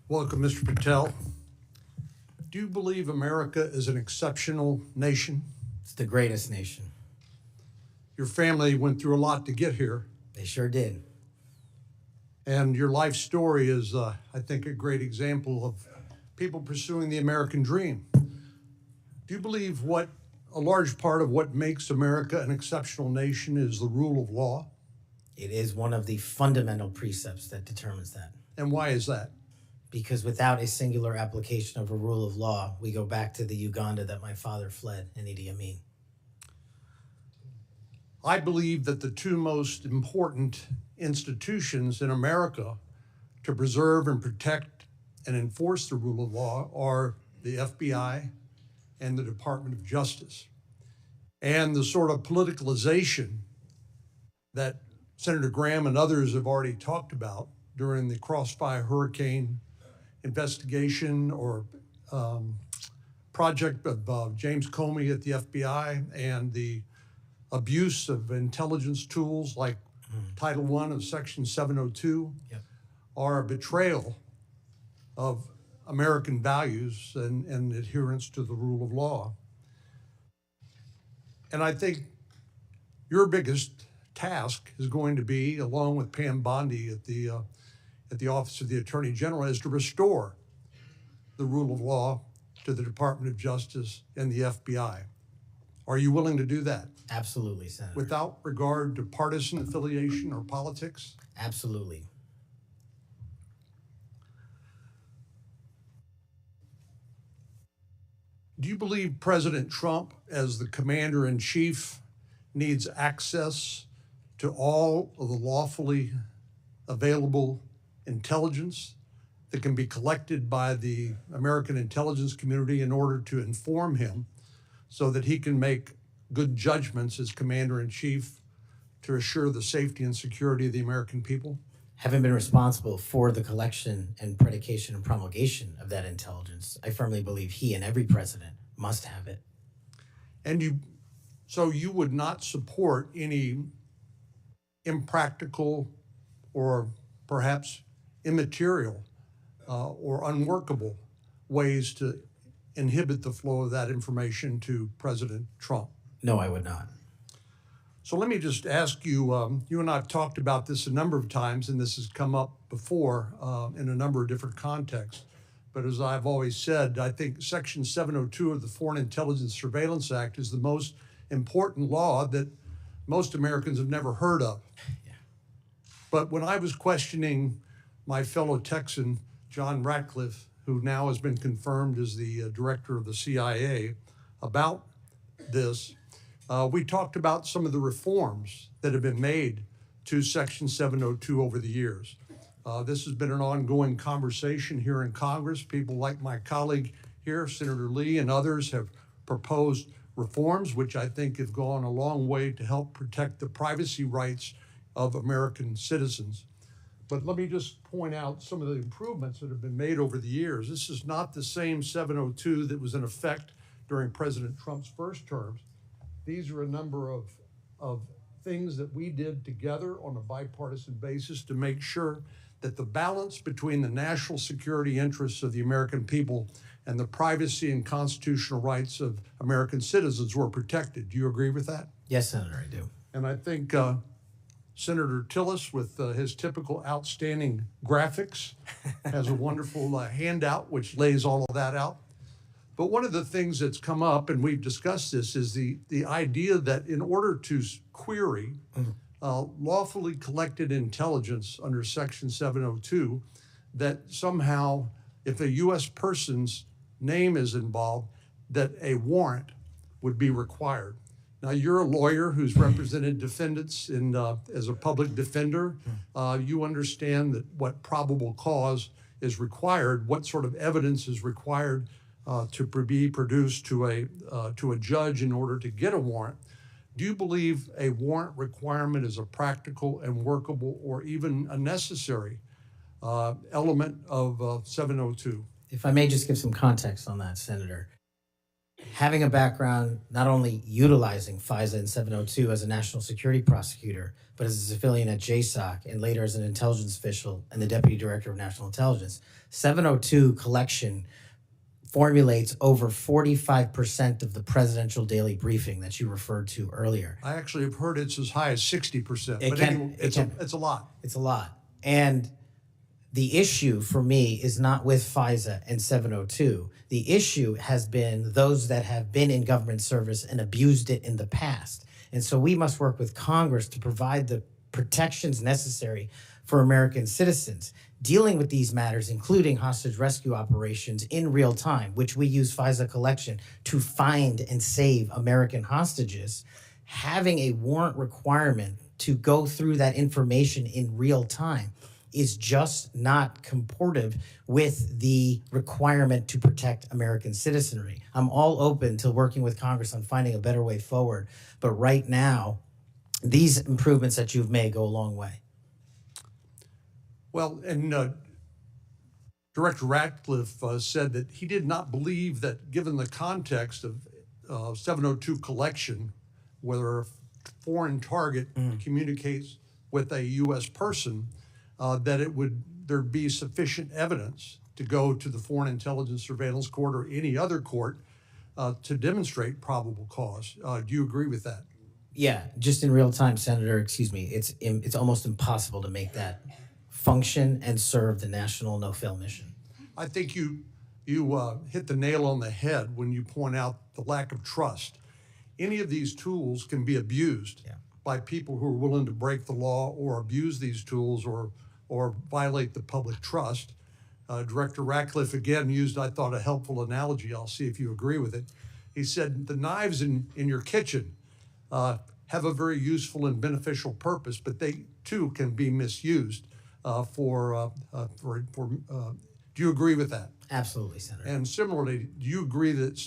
Welcome, Mr. Patel. Do you believe America is an exceptional nation? It's the greatest nation. Your family went through a lot to get here, They sure did. and your life story is, I think, a great example of people pursuing the American dream. Do you believe a large part of what makes America an exceptional nation is the rule of law? It is one of the fundamental precepts that determines that. And why is that? Because without a singular application of a rule of law, we go back to the Uganda that my father fled in Idi Amin. I believe that the 2 most important institutions in America to preserve and protect and enforce the rule of law are the FBI and the Department of Justice. And the sort of politicalization that Senator Graham and others have already talked about during the Crossfire Hurricane investigation or project of James Comey at the FBI, and the abuse of intelligence tools like Title I of Section 702 are a betrayal of American values and adherence to the rule of law. And I think your biggest task is going to be, along with Pam Bondi at the Office of the Attorney General, is to restore the rule of law to the Department of Justice and the FBI. Are you willing to do that? Absolutely, Senator. Without regard to partisan affiliation or politics? Absolutely. Do you believe President Trump, as the commander-in-chief, needs access to all of the lawfully available intelligence that can be collected by the American intelligence community in order to inform him so that he can make good judgments as commander-in-chief to assure the safety and security of the American people? Having been responsible for the collection and predication and promulgation of that intelligence, I firmly believe he and every president must have it. And so you would not support any impractical or perhaps immaterial or unworkable ways to inhibit the flow of that information to President Trump? No, I would not. So let me just ask you, you and I have talked about this a number of times, and this has come up before in a number of different contexts. But as I've always said, I think Section 702 of the Foreign Intelligence Surveillance Act is the most important law that most Americans have never heard of. Yeah. But when I was questioning my fellow Texan, John Ratcliffe, who now has been confirmed as the director of the CIA, about this, we talked about some of the reforms that have been made to Section 702 over the years. This has been an ongoing conversation here in Congress. People like my colleague here, Senator Lee, and others have proposed reforms, which I think have gone a long way to help protect the privacy rights of American citizens. But let me just point out some of the improvements that have been made over the years. This is not the same 702 that was in effect during President Trump's first terms. These are a number of things that we did together on a bipartisan basis to make sure that the balance between the national security interests of the American people and the privacy and constitutional rights of American citizens were protected. Do you agree with that? Yes, Senator, I do. And I think Senator Tillis, with his typical outstanding graphics, has a wonderful handout which lays all of that out. But one of the things that's come up, and we've discussed this, is the idea that in order to query lawfully collected intelligence under Section 702, that somehow if a U.S. person's name is involved, that a warrant would be required. Now, you're a lawyer who's represented defendants in, as a public defender. You understand that what probable cause is required, what sort of evidence is required to be produced to a judge in order to get a warrant. Do you believe a warrant requirement is a practical and workable or even a necessary element of 702? If I may just give some context on that, Senator. Having a background not only utilizing FISA and 702 as a national security prosecutor, but as a civilian at JSOC and later as an intelligence official and the Deputy Director of National Intelligence, 702 collection formulates over 45% of the presidential daily briefing that you referred to earlier. I actually have heard it's as high as 60%, it's a lot. It's a lot. And the issue for me is not with FISA and 702. The issue has been those that have been in government service and abused it in the past. And so we must work with Congress to provide the protections necessary for American citizens. Dealing with these matters, including hostage rescue operations in real time, which we use FISA collection to find and save American hostages, having a warrant requirement to go through that information in real time is just not comportive with the requirement to protect American citizenry. I'm all open to working with Congress on finding a better way forward, but right now, these improvements that you've made go a long way. Well, and Director Ratcliffe said that he did not believe that, given the context of 702 collection, whether a foreign target communicates with a U.S. person, that there'd be sufficient evidence to go to the Foreign Intelligence Surveillance Court or any other court to demonstrate probable cause. Do you agree with that? Yeah, just in real time, Senator, excuse me, it's almost impossible to make that function and serve the national no-fail mission. I think you hit the nail on the head when you point out the lack of trust. Any of these tools can be abused by people who are willing to break the law or abuse these tools or violate the public trust. Director Ratcliffe again used, I thought, a helpful analogy. I'll see if you agree with it. He said the knives in your kitchen have a very useful and beneficial purpose, but they too can be misused. Do you agree with that? Absolutely, Senator. And similarly, do you agree that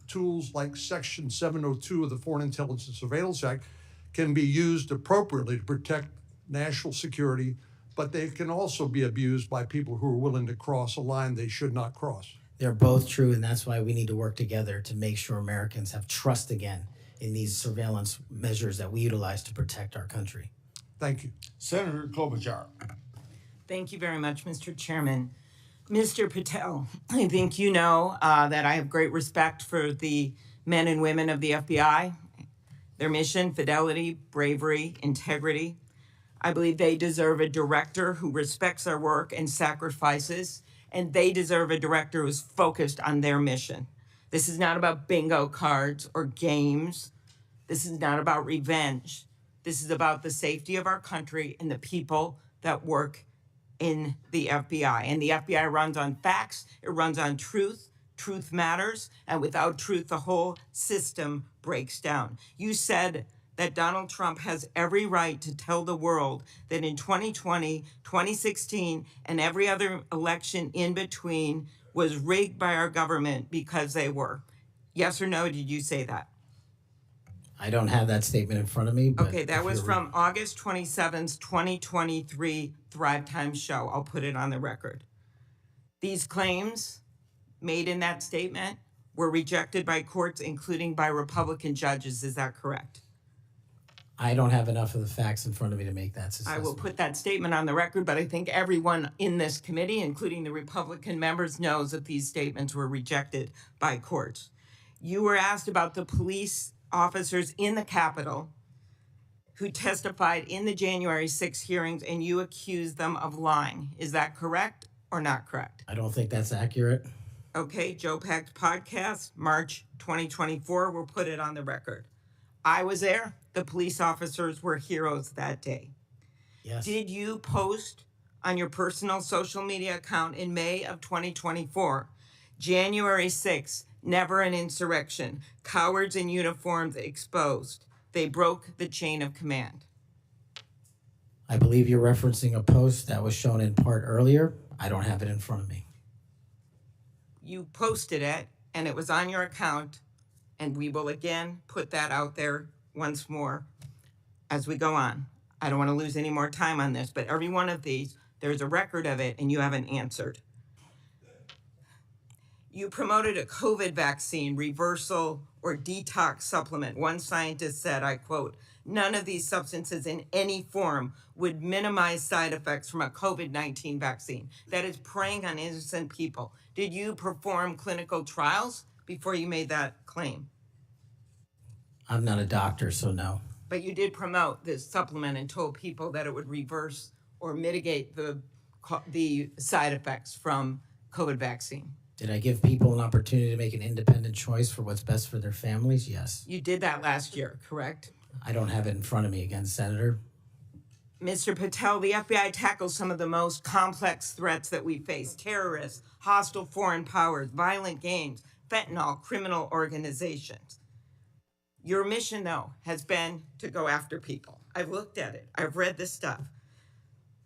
tools like Section 702 of the Foreign Intelligence Surveillance Act can be used appropriately to protect national security, but they can also be abused by people who are willing to cross a line they should not cross? They're both true, and that's why we need to work together to make sure Americans have trust again in these surveillance measures that we utilize to protect our country. Thank you. Senator Klobuchar. Thank you very much, Mr. Chairman. Mr. Patel, I think you know that I have great respect for the men and women of the FBI, their mission, fidelity, bravery, integrity. I believe they deserve a director who respects their work and sacrifices, and they deserve a director who's focused on their mission. This is not about bingo cards or games. This is not about revenge. This is about the safety of our country and the people that work in the FBI. And the FBI runs on facts, it runs on truth. Truth matters, and without truth, the whole system breaks down. You said that Donald Trump has every right to tell the world that in 2020, 2016, and every other election in between was rigged by our government because they were. Yes or no, did you say that? I don't have that statement in front of me. But okay, that was from August 27th, 2023 Thrive Time show. I'll put it on the record. These claims made in that statement were rejected by courts, including by Republican judges. Is that correct? I don't have enough of the facts in front of me to make that assessment. I will put that statement on the record, but I think everyone in this committee, including the Republican members, knows that these statements were rejected by courts. You were asked about the police officers in the Capitol who testified in the January 6 hearings, and you accused them of lying. Is that correct or not correct? I don't think that's accurate. Okay, Joe Pack's podcast, March 2024, we'll put it on the record. I was there. The police officers were heroes that day. Yes. Did you post on your personal social media account in May of 2024, January 6th, never an insurrection. Cowards in uniforms exposed. They broke the chain of command. I believe you're referencing a post that was shown in part earlier. I don't have it in front of me. You posted it, and it was on your account, and we will again put that out there once more as we go on. I don't want to lose any more time on this, but every one of these, there's a record of it, and you haven't answered. You promoted a COVID vaccine reversal or detox supplement. One scientist said, I quote, "None of these substances in any form would minimize side effects from a COVID-19 vaccine." That is preying on innocent people. Did you perform clinical trials before you made that claim? I'm not a doctor, so no. But you did promote this supplement and told people that it would reverse or mitigate the side effects from COVID vaccine. Did I give people an opportunity to make an independent choice for what's best for their families? Yes. You did that last year, correct? I don't have it in front of me again, Senator. Mr. Patel, the FBI tackles some of the most complex threats that we face: terrorists, hostile foreign powers, violent gangs, fentanyl, criminal organizations. Your mission, though, has been to go after people. I've looked at it. I've read this stuff.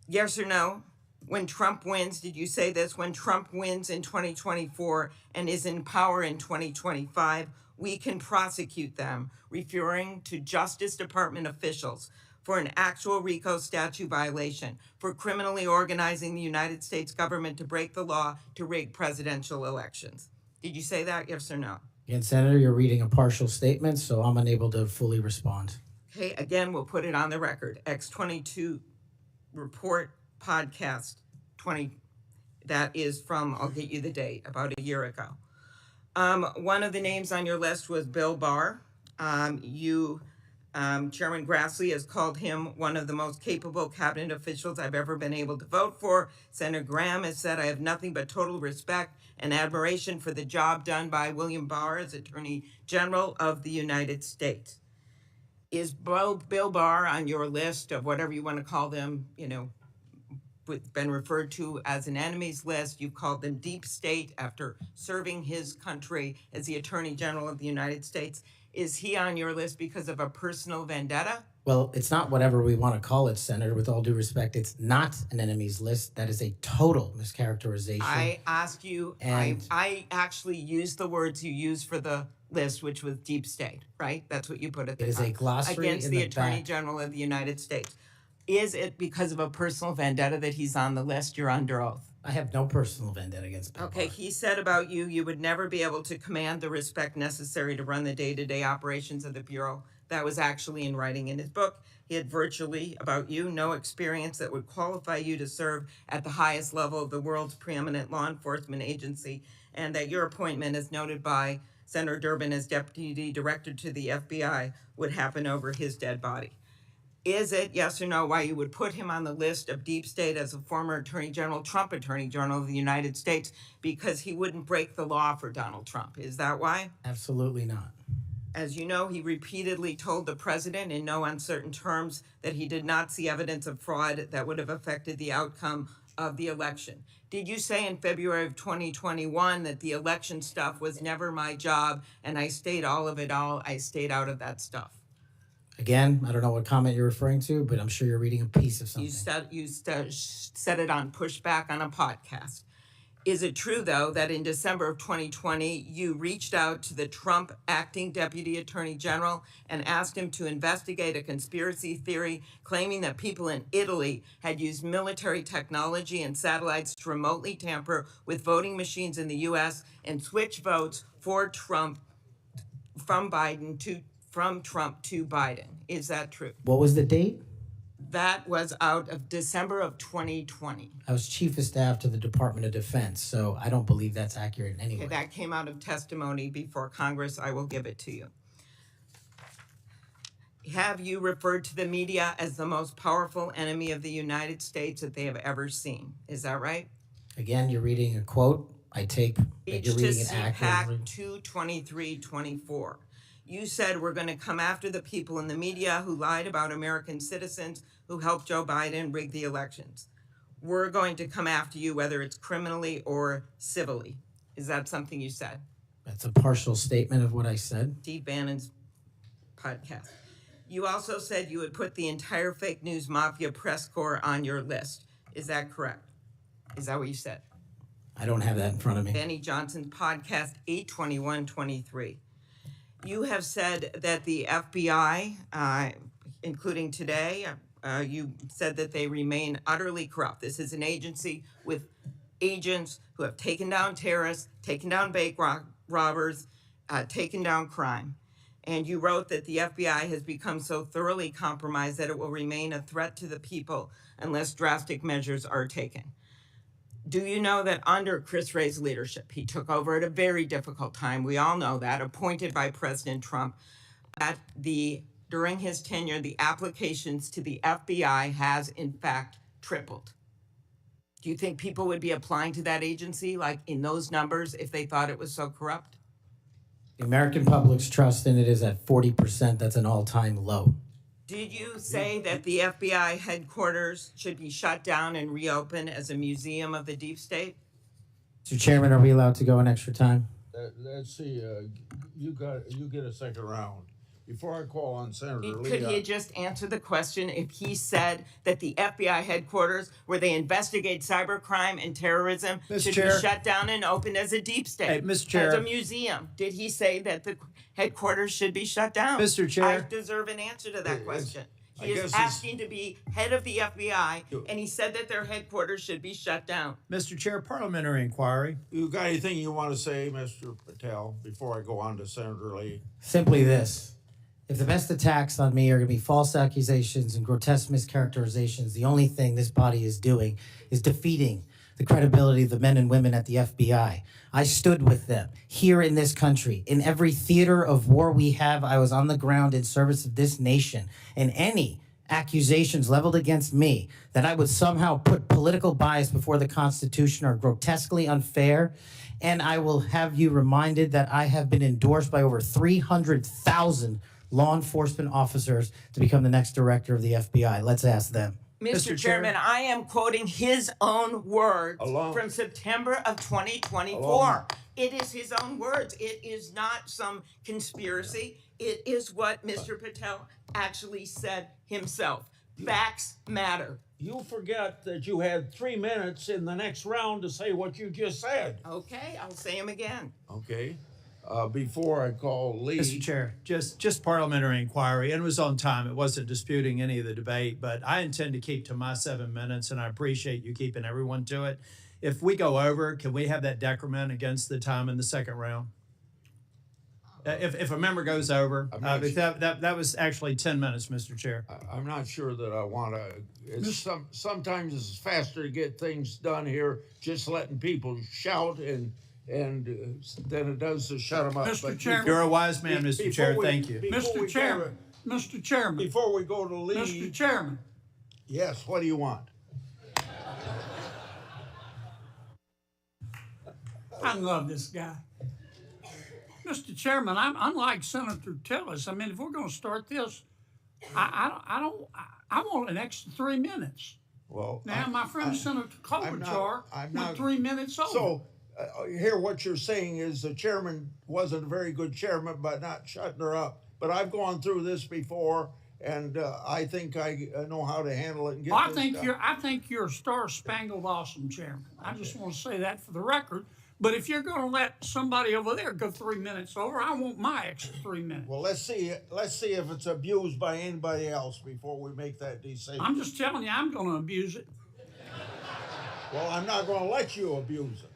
Yes or no? When Trump wins, did you say this? When Trump wins in 2024 and is in power in 2025, we can prosecute them, referring to Justice Department officials for an actual RICO statute violation, for criminally organizing the United States government to break the law to rig presidential elections. Did you say that, yes or no? Again, Senator, you're reading a partial statement, so I'm unable to fully respond. Okay, again, we'll put it on the record. X22 report podcast 20, that is from, I'll get you the date, about a year ago. One of the names on your list was Bill Barr. Chairman Grassley has called him one of the most capable cabinet officials I've ever been able to vote for. Senator Graham has said, I have nothing but total respect and admiration for the job done by William Barr as Attorney General of the United States. Is Bill Barr on your list of whatever you want to call them, been referred to as an enemies list? You've called them deep state after serving his country as the Attorney General of the United States. Is he on your list because of a personal vendetta? Well, it's not whatever we want to call it, Senator. With all due respect, it's not an enemies list. That is a total mischaracterization. I asked you, I actually used the words you used for the list, which was deep state, right? That's what you put at the top. It is a glossary against in the the Attorney back. General of the United States. Is it because of a personal vendetta that he's on the list? You're under oath. I have no personal vendetta against Bill Okay, Barr. he said about you, you would never be able to command the respect necessary to run the day-to-day operations of the Bureau. That was actually in writing in his book. He had virtually, about you, no experience that would qualify you to serve at the highest level of the world's preeminent law enforcement agency, and that your appointment, as noted by Senator Durbin as Deputy Director to the FBI, would happen over his dead body. Is it, yes or no, why you would put him on the list of deep state as a former Attorney General, Trump Attorney General of the United States, because he wouldn't break the law for Donald Trump? Is that why? Absolutely not. As you know, he repeatedly told the president in no uncertain terms that he did not see evidence of fraud that would have affected the outcome of the election. Did you say in February of 2021 that the election stuff was never my job and I stayed out of that stuff? Again, I don't know what comment you're referring to, but I'm sure you're reading a piece of something. You said it on Pushback on a podcast. Is it true, though, that in December of 2020, you reached out to the Trump acting Deputy Attorney General and asked him to investigate a conspiracy theory claiming that people in Italy had used military technology and satellites to remotely tamper with voting machines in the U.S. and switch votes for Trump from Trump to Biden? Is that true? What was the date? That was out of December of 2020. I was Chief of Staff to the Department of Defense, so I don't believe that's accurate in any way. Okay, that came out of testimony before Congress. I will give it to you. Have you referred to the media as the most powerful enemy of the United States that they have ever seen? Is that right? Again, you're reading a quote. I take that you're reading it accurately. H to CPAC 22324. You said we're going to come after the people in the media who lied about American citizens who helped Joe Biden rig the elections. We're going to come after you whether it's criminally or civilly. Is that something you said? That's a partial statement of what I said. Steve Bannon's podcast. You also said you would put the entire fake news mafia press corps on your list. Is that correct? Is that what you said? I don't have that in front of me. Benny Johnson's podcast, 8/21/23. You have said that the FBI, including today, you said that they remain utterly corrupt. This is an agency with agents who have taken down terrorists, taken down bank robbers, taken down crime. And you wrote that the FBI has become so thoroughly compromised that it will remain a threat to the people unless drastic measures are taken. Do you know that under Chris Wray's leadership, he took over at a very difficult time, we all know that, appointed by President Trump, that during his tenure, the applications to the FBI has in fact tripled? Do you think people would be applying to that agency like in those numbers if they thought it was so corrupt? The American public's trust in it is at 40%. That's an all-time low. Did you say that the FBI headquarters should be shut down and reopened as a museum of the deep state? Mr. Chairman, are we allowed to go an extra time? Let's see, you get a second round. Before I call on Senator Lee. Could he just answer the question if he said that the FBI headquarters where they investigate cybercrime and terrorism should be shut down and opened as a deep state? Hey, Mr. Chair. As a museum. Did he say that the headquarters should be shut down? Mr. Chair. I deserve an answer to that question. He is asking to be head of the FBI, and he said that their headquarters should be shut down. Mr. Chair, parliamentary inquiry. You got anything you want to say, Mr. Patel, before I go on to Senator Lee? Simply this. If the best attacks on me are going to be false accusations and grotesque mischaracterizations, the only thing this body is doing is defeating the credibility of the men and women at the FBI. I stood with them here in this country. In every theater of war we have, I was on the ground in service of this nation. And any accusations leveled against me that I would somehow put political bias before the Constitution are grotesquely unfair. And I will have you reminded that I have been endorsed by over 300,000 law enforcement officers to become the next director of the FBI. Let's ask them. Mr. Chairman, I am quoting his own words from September of 2024. It is his own words. It is not some conspiracy. It is what Mr. Patel actually said himself. Facts matter. You forget that you had 3 minutes in the next round to say what you just said. Okay, I'll say them again. Okay. Before I call Lee. Mr. Chair, just parliamentary inquiry, and it was on time. It wasn't disputing any of the debate, but I intend to keep to my 7 minutes, and I appreciate you keeping everyone to it. If we go over, can we have that decrement against the time in the second round? If a member goes over, that was actually 10 minutes, Mr. Chair. I'm not sure that I want to. Sometimes it's faster to get things done here, just letting people shout and than it does to shut them up. Mr. Chairman, you're a wise man, Mr. Chair. Thank you. Mr. Chairman, Mr. Chairman. Before we go to Lee. Mr. Chairman. Yes, what do you want? I love this guy. Mr. Chairman, I'm unlike Senator Tillis. I mean, if we're going to start this, I want an extra 3 minutes. Well, now my friend Senator Klobuchar went 3 minutes over. So, here what you're saying is the chairman wasn't a very good chairman by not shutting her up. But I've gone through this before, and I think I know how to handle it and get this done. I think you're a star-spangled awesome chairman. I just want to say that for the record. But if you're going to let somebody over there go 3 minutes over, I want my extra 3 minutes. Well, let's see if it's abused by anybody else before we make that decision. I'm just telling you, I'm going to abuse it. Well, I'm not going to let you abuse it.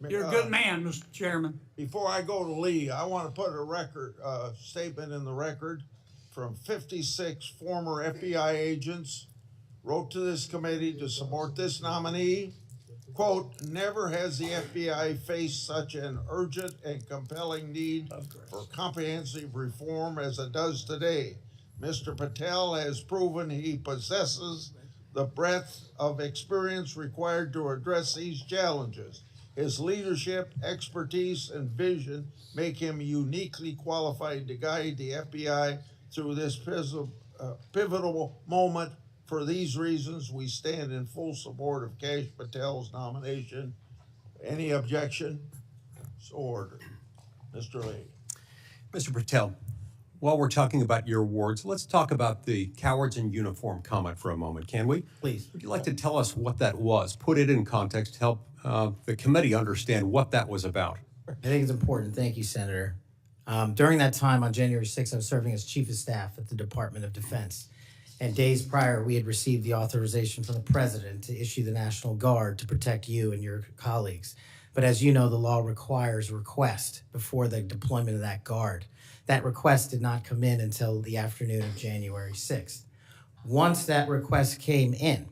You're a good man, Mr. Chairman. Before I go to Lee, I want to put a statement in the record from 56 former FBI agents wrote to this committee to support this nominee. Quote, never has the FBI faced such an urgent and compelling need for comprehensive reform as it does today. Mr. Patel has proven he possesses the breadth of experience required to address these challenges. His leadership, expertise, and vision make him uniquely qualified to guide the FBI through this pivotal moment. For these reasons, we stand in full support of Kash Patel's nomination. Any objection? So ordered. Mr. Lee. Mr. Patel, while we're talking about your awards, let's talk about the cowards in uniform comment for a moment, can we? Please. Would you like to tell us what that was? Put it in context, help the committee understand what that was about. I think it's important. Thank you, Senator. During that time on January 6th, I was serving as Chief of Staff at the Department of Defense. And days prior, we had received the authorization from the President to issue the National Guard to protect you and your colleagues. But as you know, the law requires a request before the deployment of that guard. That request did not come in until the afternoon of January 6th. Once that request came in,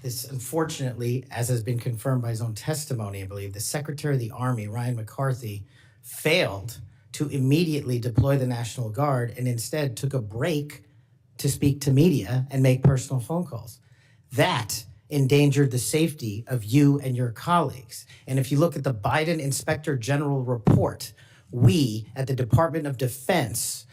this unfortunately, as has been confirmed by his own testimony, I believe, the Secretary of the Army, Ryan McCarthy, failed to immediately deploy the National Guard and instead took a break to speak to media and make personal phone calls. That endangered the safety of you and your colleagues. And if you look at the Biden Inspector General report, we at the Department of Defense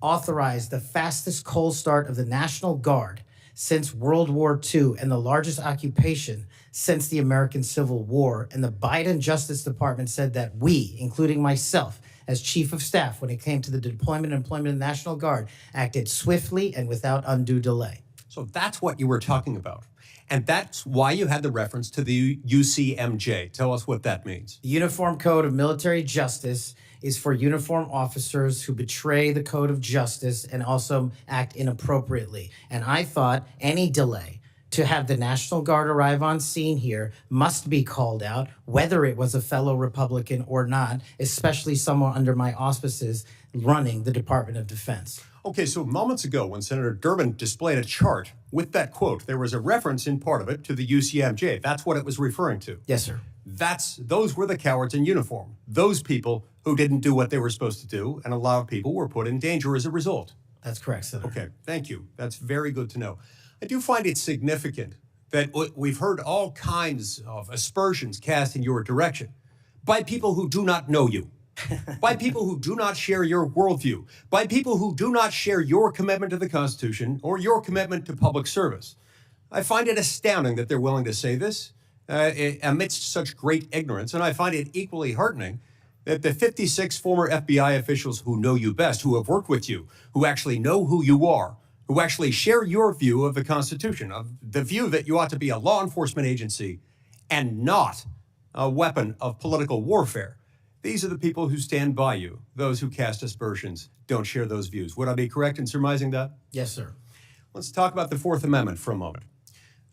authorized the fastest cold start of the National Guard since World War II and the largest occupation since the American Civil War. And the Biden Justice Department said that we, including myself, as Chief of Staff, when it came to the deployment and employment of the National Guard, acted swiftly and without undue delay. So that's what you were talking about. And that's why you had the reference to the UCMJ. Tell us what that means. The Uniform Code of Military Justice is for uniform officers who betray the code of justice and also act inappropriately. And I thought any delay to have the National Guard arrive on scene here must be called out, whether it was a fellow Republican or not, especially someone under my auspices running the Department of Defense. Okay, so moments ago when Senator Durbin displayed a chart with that quote, there was a reference in part of it to the UCMJ. That's what it was referring to. Yes, sir. Those were the cowards in uniform. Those people who didn't do what they were supposed to do, and a lot of people were put in danger as a result. That's correct, Senator. Okay, thank you. That's very good to know. I do find it significant that we've heard all kinds of aspersions cast in your direction by people who do not know you, by people who do not share your worldview, by people who do not share your commitment to the Constitution or your commitment to public service. I find it astounding that they're willing to say this amidst such great ignorance, and I find it equally heartening that the 56 former FBI officials who know you best, who have worked with you, who actually know who you are, who actually share your view of the Constitution, of the view that you ought to be a law enforcement agency and not a weapon of political warfare. These are the people who stand by you. Those who cast aspersions don't share those views. Would I be correct in surmising that? Yes, sir. Let's talk about the Fourth Amendment for a moment.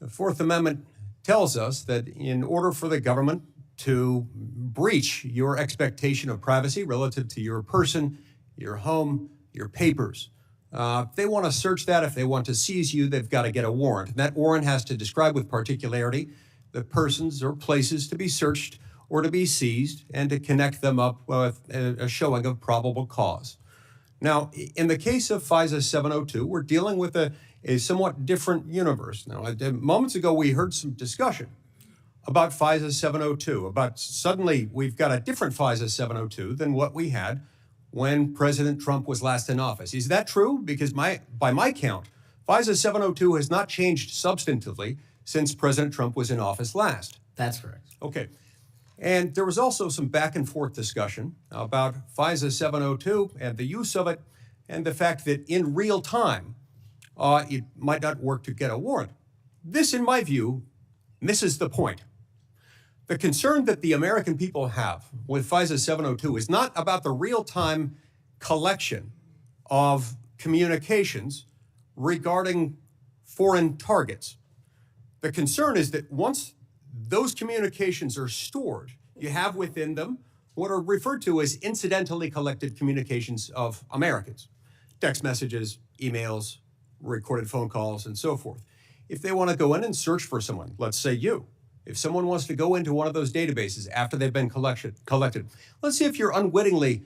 The Fourth Amendment tells us that in order for the government to breach your expectation of privacy relative to your person, your home, your papers, if they want to search that, if they want to seize you, they've got to get a warrant. And that warrant has to describe with particularity the persons or places to be searched or to be seized and to connect them up with a showing of probable cause. Now, in the case of FISA 702, we're dealing with a somewhat different universe. Now, moments ago, we heard some discussion about FISA 702, about suddenly we've got a different FISA 702 than what we had when President Trump was last in office. Is that true? Because by my count, FISA 702 has not changed substantively since President Trump was in office last. That's correct. Okay. And there was also some back and forth discussion about FISA 702 and the use of it and the fact that in real time, it might not work to get a warrant. This, in my view, misses the point. The concern that the American people have with FISA 702 is not about the real-time collection of communications regarding foreign targets. The concern is that once those communications are stored, you have within them what are referred to as incidentally collected communications of Americans. Text messages, emails, recorded phone calls, and so forth. If they want to go in and search for someone, let's say you, if someone wants to go into one of those databases after they've been collected, let's see if you're unwittingly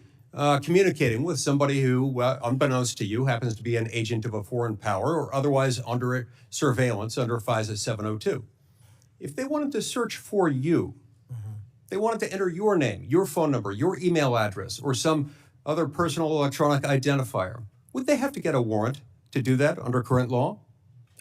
communicating with somebody who, unbeknownst to you, happens to be an agent of a foreign power or otherwise under surveillance under FISA 702. If they wanted to search for you, they wanted to enter your name, your phone number, your email address, or some other personal electronic identifier, would they have to get a warrant to do that under current law?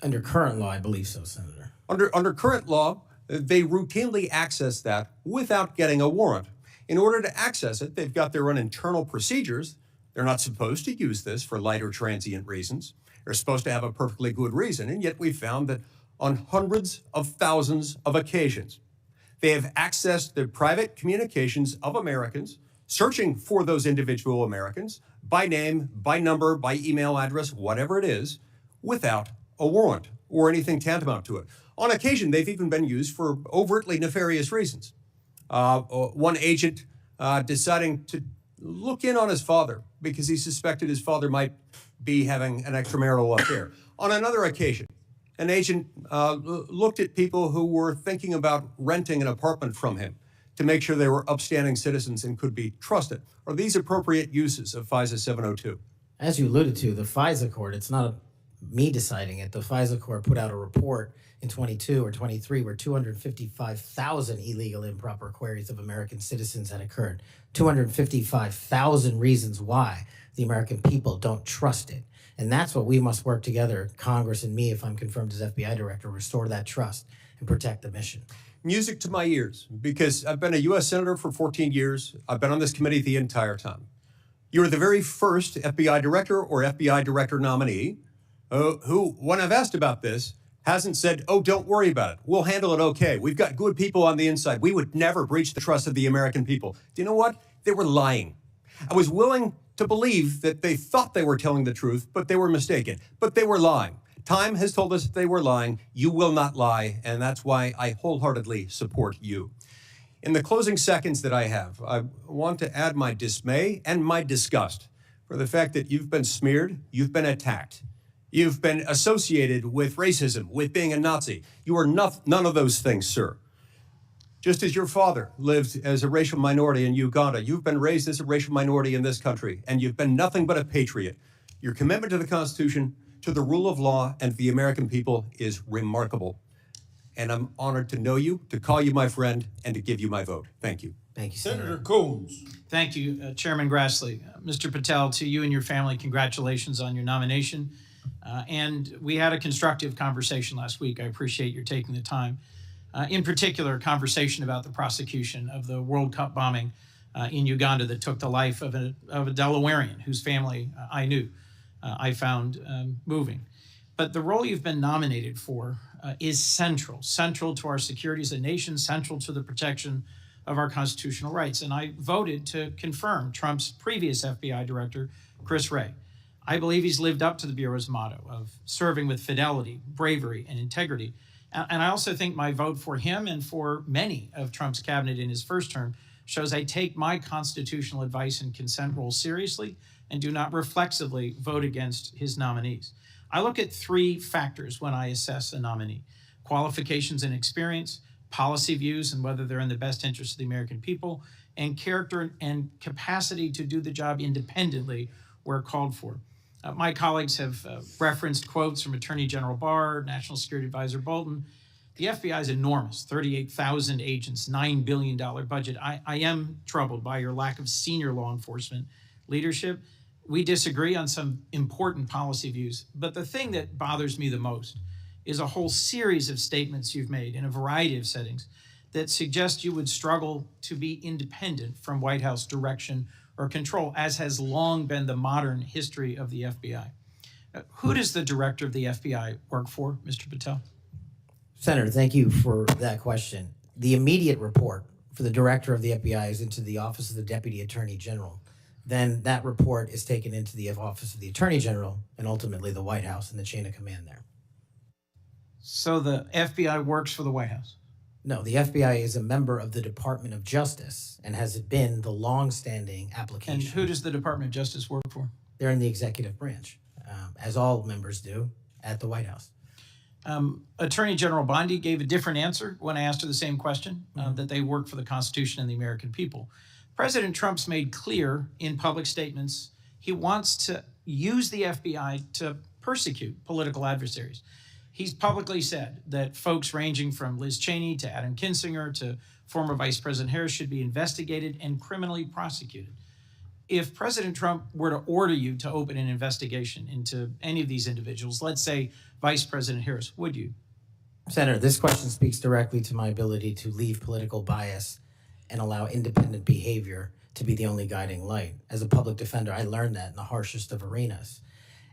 Under current law, I believe so, Senator. Under current law, they routinely access that without getting a warrant. In order to access it, they've got their own internal procedures. They're not supposed to use this for light or transient reasons. They're supposed to have a perfectly good reason, and yet we've found that on hundreds of thousands of occasions, they have accessed the private communications of Americans, searching for those individual Americans by name, by number, by email address, whatever it is, without a warrant or anything tantamount to it. On occasion, they've even been used for overtly nefarious reasons. One agent deciding to look in on his father because he suspected his father might be having an extramarital affair. On another occasion, an agent looked at people who were thinking about renting an apartment from him to make sure they were upstanding citizens and could be trusted. Are these appropriate uses of FISA 702? As you alluded to, the FISA court, it's not me deciding it. The FISA court put out a report in 22 or 23 where 255,000 illegal improper queries of American citizens had occurred. 255,000 reasons why the American people don't trust it. And that's what we must work together, Congress and me, if I'm confirmed as FBI director, restore that trust and protect the mission. Music to my ears, because I've been a U.S. Senator for 14 years. I've been on this committee the entire time. You're the very first FBI director or FBI director nominee who, when I've asked about this, hasn't said, oh, don't worry about it. We'll handle it okay. We've got good people on the inside. We would never breach the trust of the American people. Do you know what? They were lying. I was willing to believe that they thought they were telling the truth, but they were mistaken. But they were lying. Time has told us that they were lying. You will not lie, and that's why I wholeheartedly support you. In the closing seconds that I have, I want to add my dismay and my disgust for the fact that you've been smeared, you've been attacked, you've been associated with racism, with being a Nazi. You are none of those things, sir. Just as your father lived as a racial minority in Uganda, you've been raised as a racial minority in this country, and you've been nothing but a patriot. Your commitment to the Constitution, to the rule of law, and to the American people is remarkable. And I'm honored to know you, to call you my friend, and to give you my vote. Thank you. Thank you, Senator Coons. Thank you, Chairman Grassley. Mr. Patel, to you and your family, congratulations on your nomination. And we had a constructive conversation last week. I appreciate your taking the time. In particular, a conversation about the prosecution of the World Cup bombing in Uganda that took the life of a Delawarean whose family I knew. I found moving. But the role you've been nominated for is central to our security as a nation, central to the protection of our constitutional rights. And I voted to confirm Trump's previous FBI director, Chris Wray. I believe he's lived up to the Bureau's motto of serving with fidelity, bravery, and integrity. And I also think my vote for him and for many of Trump's cabinet in his first term shows I take my constitutional advice and consent role seriously and do not reflexively vote against his nominees. I look at three factors when I assess a nominee: qualifications and experience, policy views and whether they're in the best interest of the American people, and character and capacity to do the job independently where called for. My colleagues have referenced quotes from Attorney General Barr, National Security Advisor Bolton. The FBI is enormous, 38,000 agents, $9 billion budget. I am troubled by your lack of senior law enforcement leadership. We disagree on some important policy views, but the thing that bothers me the most is a whole series of statements you've made in a variety of settings that suggest you would struggle to be independent from White House direction or control, as has long been the modern history of the FBI. Who does the director of the FBI work for, Mr. Patel? Senator, thank you for that question. The immediate report for the director of the FBI is into the Office of the Deputy Attorney General. Then that report is taken into the Office of the Attorney General and ultimately the White House and the chain of command there. So the FBI works for the White House? No, the FBI is a member of the Department of Justice and has been the long-standing application. And who does the Department of Justice work for? They're in the executive branch, as all members do at the White House. Attorney General Bondi gave a different answer when I asked her the same question, that they work for the Constitution and the American people. President Trump's made clear in public statements he wants to use the FBI to persecute political adversaries. He's publicly said that folks ranging from Liz Cheney to Adam Kinzinger to former Vice President Harris should be investigated and criminally prosecuted. If President Trump were to order you to open an investigation into any of these individuals, let's say Vice President Harris, would you? Senator, this question speaks directly to my ability to leave political bias and allow independent behavior to be the only guiding light. As a public defender, I learned that in the harshest of arenas.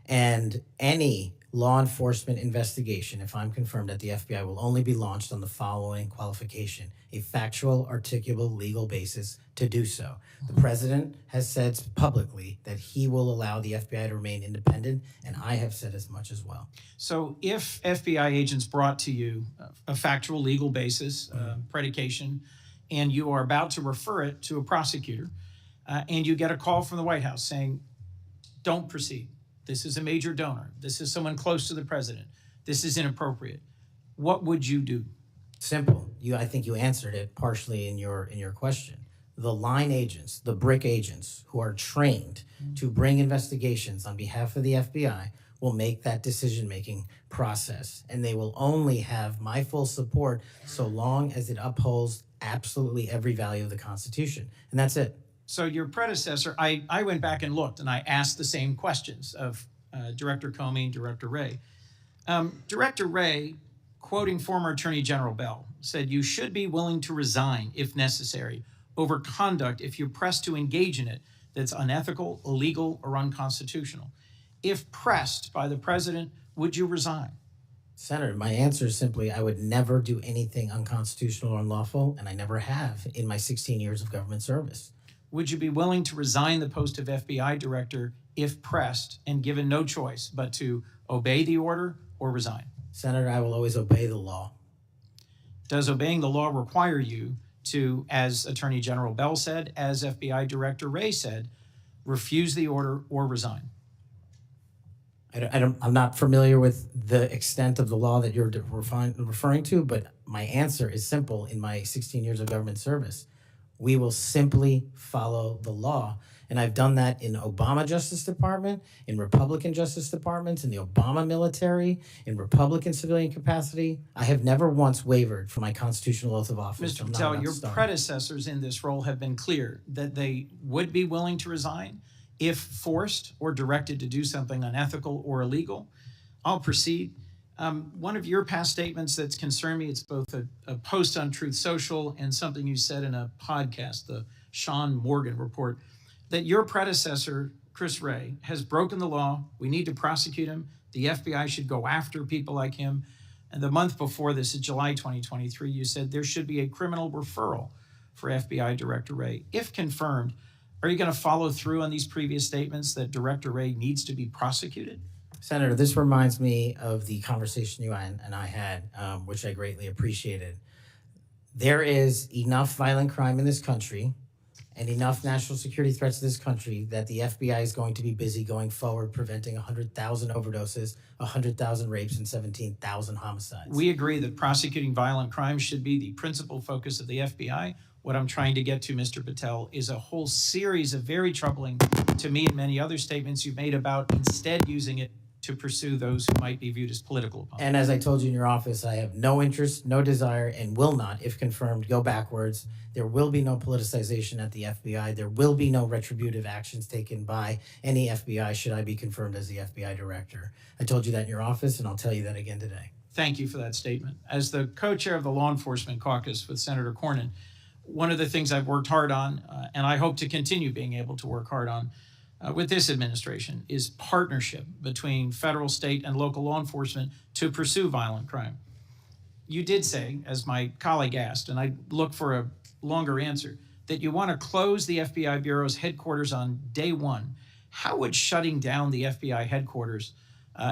And any law enforcement investigation, if I'm confirmed at the FBI, will only be launched on the following qualification: a factual, articulable, legal basis to do so. The president has said publicly that he will allow the FBI to remain independent, and I have said as much as well. So if FBI agents brought to you a factual legal basis, predication, and you are about to refer it to a prosecutor, and you get a call from the White House saying, don't proceed. This is a major donor. This is someone close to the president. This is inappropriate. What would you do? Simple. I think you answered it partially in your question. The line agents, the brick agents who are trained to bring investigations on behalf of the FBI will make that decision-making process, and they will only have my full support so long as it upholds absolutely every value of the Constitution. And that's it. So your predecessor, I went back and looked, and I asked the same questions of Director Comey and Director Wray. Director Wray, quoting former Attorney General Bell, said, "You should be willing to resign if necessary over conduct if you're pressed to engage in it that's unethical, illegal, or unconstitutional. If pressed by the president, would you resign?" Senator, my answer is simply, I would never do anything unconstitutional or unlawful, and I never have in my 16 years of government service. Would you be willing to resign the post of FBI director if pressed and given no choice but to obey the order or resign? Senator, I will always obey the law. Does obeying the law require you to, as Attorney General Bell said, as FBI Director Wray said, refuse the order or resign? I'm not familiar with the extent of the law that you're referring to, but my answer is simple in my 16 years of government service. We will simply follow the law. And I've done that in Obama Justice Department, in Republican Justice Departments, in the Obama military, in Republican civilian capacity. I have never once wavered from my constitutional oath of office. Mr. Patel, your predecessors in this role have been clear that they would be willing to resign if forced or directed to do something unethical or illegal. I'll proceed. One of your past statements that's concerned me, it's both a post on Truth Social and something you said in a podcast, the Sean Morgan report, that your predecessor, Chris Wray, has broken the law. We need to prosecute him. The FBI should go after people like him. And the month before this, in July 2023, you said there should be a criminal referral for FBI Director Wray. If confirmed, are you going to follow through on these previous statements that Director Wray needs to be prosecuted? Senator, this reminds me of the conversation you and I had, which I greatly appreciated. There is enough violent crime in this country and enough national security threats to this country that the FBI is going to be busy going forward preventing 100,000 overdoses, 100,000 rapes, and 17,000 homicides. We agree that prosecuting violent crime should be the principal focus of the FBI. What I'm trying to get to, Mr. Patel, is a whole series of very troubling, to me and many other statements you've made about instead using it to pursue those who might be viewed as political opponents. And as I told you in your office, I have no interest, no desire, and will not, if confirmed, go backwards. There will be no politicization at the FBI. There will be no retributive actions taken by any FBI should I be confirmed as the FBI director. I told you that in your office, and I'll tell you that again today. Thank you for that statement. As the co-chair of the Law Enforcement Caucus with Senator Cornyn, one of the things I've worked hard on, and I hope to continue being able to work hard on, with this administration is partnership between federal, state, and local law enforcement to pursue violent crime. You did say, as my colleague asked, and I look for a longer answer, that you want to close the FBI Bureau's headquarters on day one. How would shutting down the FBI headquarters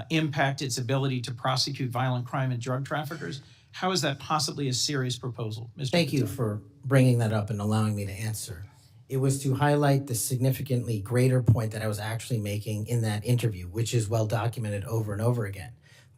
impact its ability to prosecute violent crime and drug traffickers? How is that possibly a serious proposal, Mr. Thank you for bringing that up and allowing me to answer. It was to highlight the significantly greater point that I was actually making in that interview, which is well documented over and over again.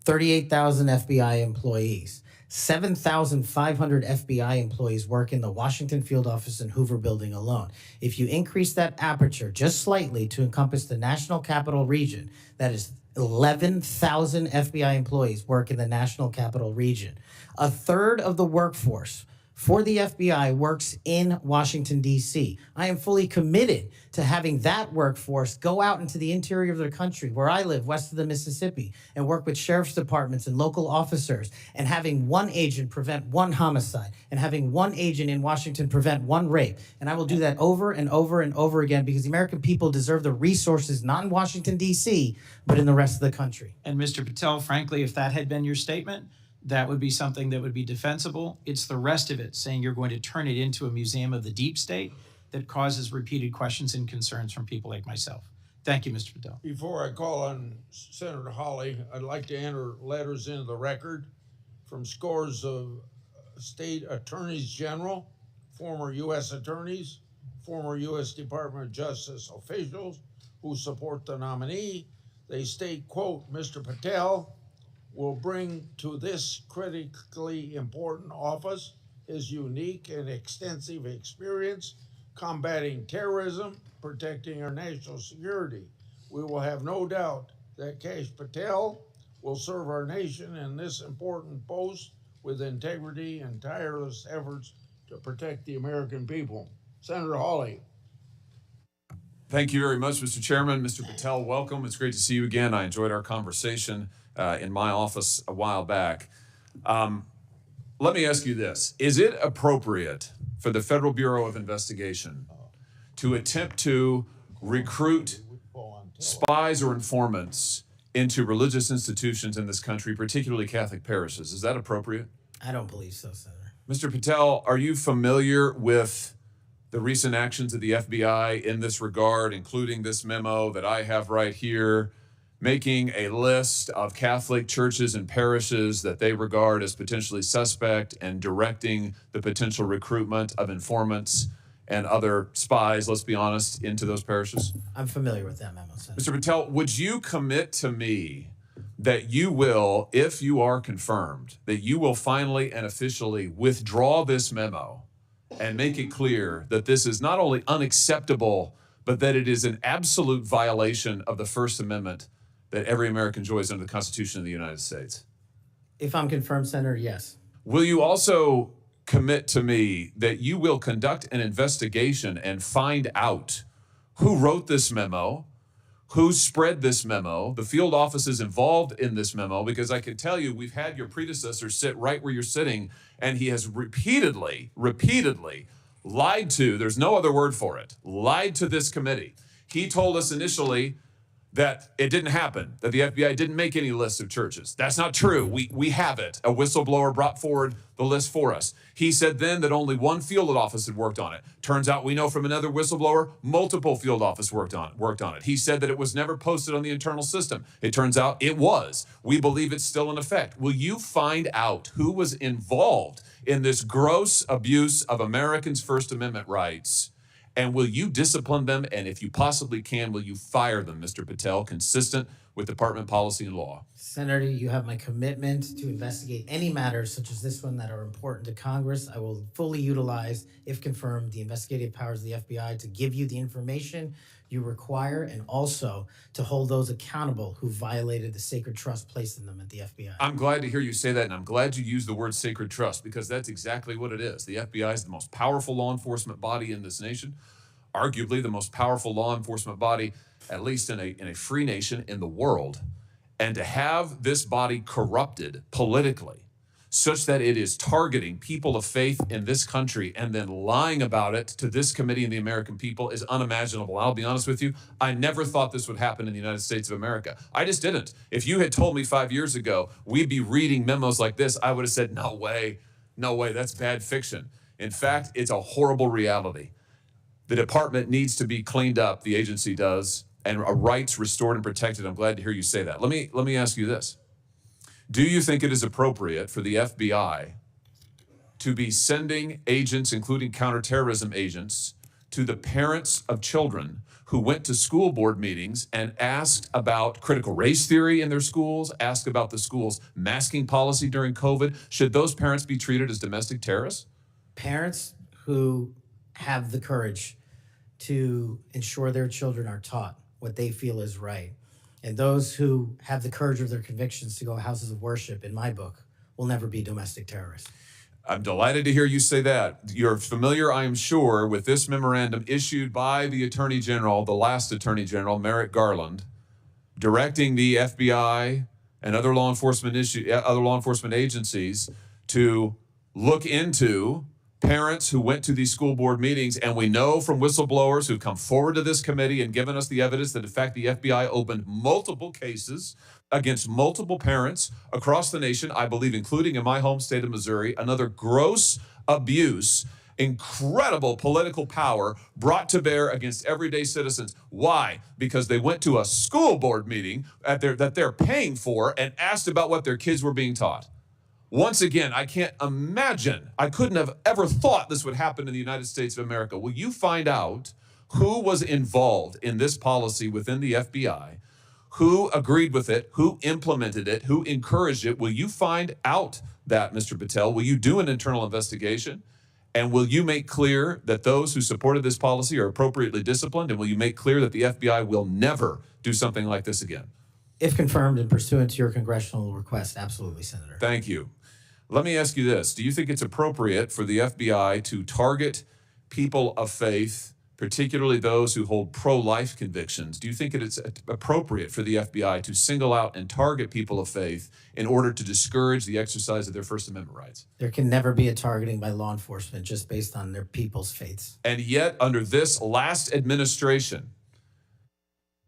38,000 FBI employees, 7,500 FBI employees work in the Washington field office and Hoover building alone. If you increase that aperture just slightly to encompass the National Capital Region, that is 11,000 FBI employees work in the National Capital Region. A third of the workforce for the FBI works in Washington, D.C. I am fully committed to having that workforce go out into the interior of the country, where I live, west of the Mississippi, and work with sheriff's departments and local officers, and having one agent prevent one homicide, and having one agent in Washington prevent one rape. And I will do that over and over and over again, because the American people deserve the resources, not in Washington, D.C., but in the rest of the country. And Mr. Patel, frankly, if that had been your statement, that would be something that would be defensible. It's the rest of it, saying you're going to turn it into a museum of the deep state, that causes repeated questions and concerns from people like myself. Thank you, Mr. Patel. Before I call on Senator Hawley, I'd like to enter letters into the record from scores of state attorneys general, former U.S. attorneys, former U.S. Department of Justice officials who support the nominee. They state, quote, Mr. Patel will bring to this critically important office his unique and extensive experience combating terrorism, protecting our national security. We will have no doubt that Kash Patel will serve our nation in this important post with integrity and tireless efforts to protect the American people. Senator Hawley. Thank you very much, Mr. Chairman. Mr. Patel, welcome. It's great to see you again. I enjoyed our conversation in my office a while back. Let me ask you this. Is it appropriate for the Federal Bureau of Investigation to attempt to recruit spies or informants into religious institutions in this country, particularly Catholic parishes? Is that appropriate? I don't believe so, Senator. Mr. Patel, are you familiar with the recent actions of the FBI in this regard, including this memo that I have right here, making a list of Catholic churches and parishes that they regard as potentially suspect and directing the potential recruitment of informants and other spies, let's be honest, into those parishes? I'm familiar with that memo, Senator. Mr. Patel, would you commit to me that you will, if you are confirmed, that you will finally and officially withdraw this memo and make it clear that this is not only unacceptable, but that it is an absolute violation of the First Amendment that every American enjoys under the Constitution of the United States? If I'm confirmed, Senator, yes. Will you also commit to me that you will conduct an investigation and find out who wrote this memo, who spread this memo, the field offices involved in this memo? Because I can tell you, we've had your predecessor sit right where you're sitting, and he has repeatedly lied to, there's no other word for it, lied to this committee. He told us initially that it didn't happen, that the FBI didn't make any lists of churches. That's not true. We have it. A whistleblower brought forward the list for us. He said then that only one field office had worked on it. Turns out we know from another whistleblower, multiple field offices worked on it. He said that it was never posted on the internal system. It turns out it was. We believe it's still in effect. Will you find out who was involved in this gross abuse of Americans' First Amendment rights? And will you discipline them? And if you possibly can, will you fire them, Mr. Patel, consistent with department policy and law? Senator, you have my commitment to investigate any matters such as this one that are important to Congress. I will fully utilize, if confirmed, the investigative powers of the FBI to give you the information you require, and also to hold those accountable who violated the sacred trust placed in them at the FBI. I'm glad to hear you say that, and I'm glad you used the word sacred trust, because that's exactly what it is. The FBI is the most powerful law enforcement body in this nation, arguably the most powerful law enforcement body, at least in a free nation in the world. And to have this body corrupted politically, such that it is targeting people of faith in this country and then lying about it to this committee and the American people, is unimaginable. I'll be honest with you, I never thought this would happen in the United States of America. I just didn't. If you had told me 5 years ago we'd be reading memos like this, I would have said, no way, that's bad fiction. In fact, it's a horrible reality. The department needs to be cleaned up, the agency does, and rights restored and protected. I'm glad to hear you say that. Let me ask you this. Do you think it is appropriate for the FBI to be sending agents, including counterterrorism agents, to the parents of children who went to school board meetings and asked about critical race theory in their schools, asked about the school's masking policy during COVID? Should those parents be treated as domestic terrorists? Parents who have the courage to ensure their children are taught what they feel is right, and those who have the courage of their convictions to go houses of worship, in my book, will never be domestic terrorists. I'm delighted to hear you say that. You're familiar, I am sure, with this memorandum issued by the Attorney General, the last Attorney General, Merrick Garland, directing the FBI and other law enforcement agencies to look into parents who went to these school board meetings. And we know from whistleblowers who've come forward to this committee and given us the evidence that, in fact, the FBI opened multiple cases against multiple parents across the nation, I believe, including in my home state of Missouri. Another gross abuse, incredible political power brought to bear against everyday citizens. Why? Because they went to a school board meeting that they're paying for and asked about what their kids were being taught. Once again, I can't imagine, I couldn't have ever thought this would happen in the United States of America. Will you find out who was involved in this policy within the FBI, who agreed with it, who implemented it, who encouraged it? Will you find out that, Mr. Patel? Will you do an internal investigation? And will you make clear that those who supported this policy are appropriately disciplined? And will you make clear that the FBI will never do something like this again? If confirmed and pursuant to your congressional request, absolutely, Senator. Thank you. Let me ask you this. Do you think it's appropriate for the FBI to target people of faith, particularly those who hold pro-life convictions? Do you think it's appropriate for the FBI to single out and target people of faith in order to discourage the exercise of their First Amendment rights? There can never be a targeting by law enforcement just based on their people's faiths. And yet, under this last administration,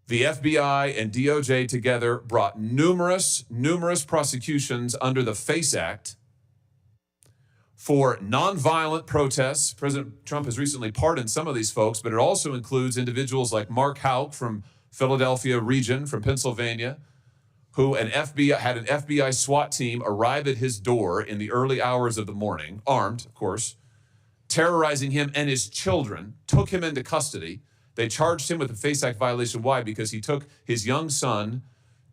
the FBI and DOJ together brought numerous prosecutions under the FACE Act for nonviolent protests. President Trump has recently pardoned some of these folks, but it also includes individuals like Mark Houck from Philadelphia region, from Pennsylvania, who had an FBI SWAT team arrive at his door in the early hours of the morning, armed, of course, terrorizing him and his children, took him into custody. They charged him with a FACE Act violation. Why? Because he took his young son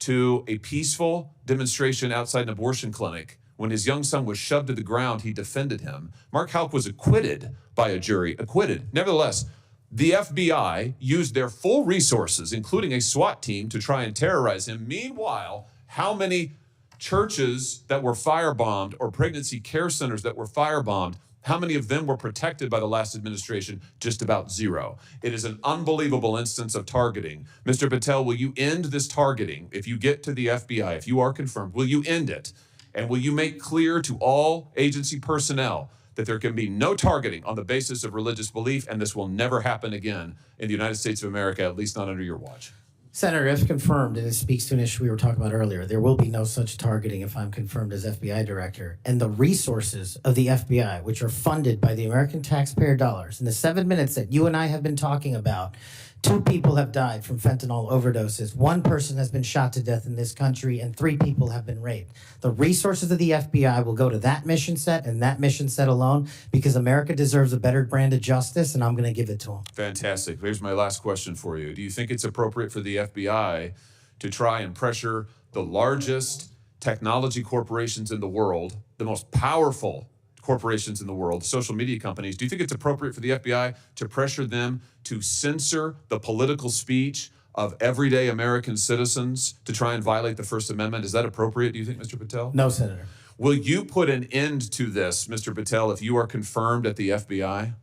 to a peaceful demonstration outside an abortion clinic. When his young son was shoved to the ground, he defended him. Mark Houck was acquitted by a jury, acquitted. Nevertheless, the FBI used their full resources, including a SWAT team, to try and terrorize him. Meanwhile, how many churches that were firebombed or pregnancy care centers that were firebombed, how many of them were protected by the last administration? Just about zero. It is an unbelievable instance of targeting. Mr. Patel, will you end this targeting? If you get to the FBI, if you are confirmed, will you end it? And will you make clear to all agency personnel that there can be no targeting on the basis of religious belief, and this will never happen again in the United States of America, at least not under your watch? Senator, if confirmed, and it speaks to an issue we were talking about earlier, there will be no such targeting if I'm confirmed as FBI director. And the resources of the FBI, which are funded by the American taxpayer dollars, in the 7 minutes that you and I have been talking about, 2 people have died from fentanyl overdoses. 1 person has been shot to death in this country, and 3 people have been raped. The resources of the FBI will go to that mission set and that mission set alone, because America deserves a better brand of justice, and I'm going to give it to them. Fantastic. Here's my last question for you. Do you think it's appropriate for the FBI to try and pressure the largest technology corporations in the world, the most powerful corporations in the world, social media companies? Do you think it's appropriate for the FBI to pressure them to censor the political speech of everyday American citizens to try and violate the First Amendment? Is that appropriate, do you think, Mr. Patel? No, Senator. Will you put an end to this, Mr. Patel, if you are confirmed at the FBI?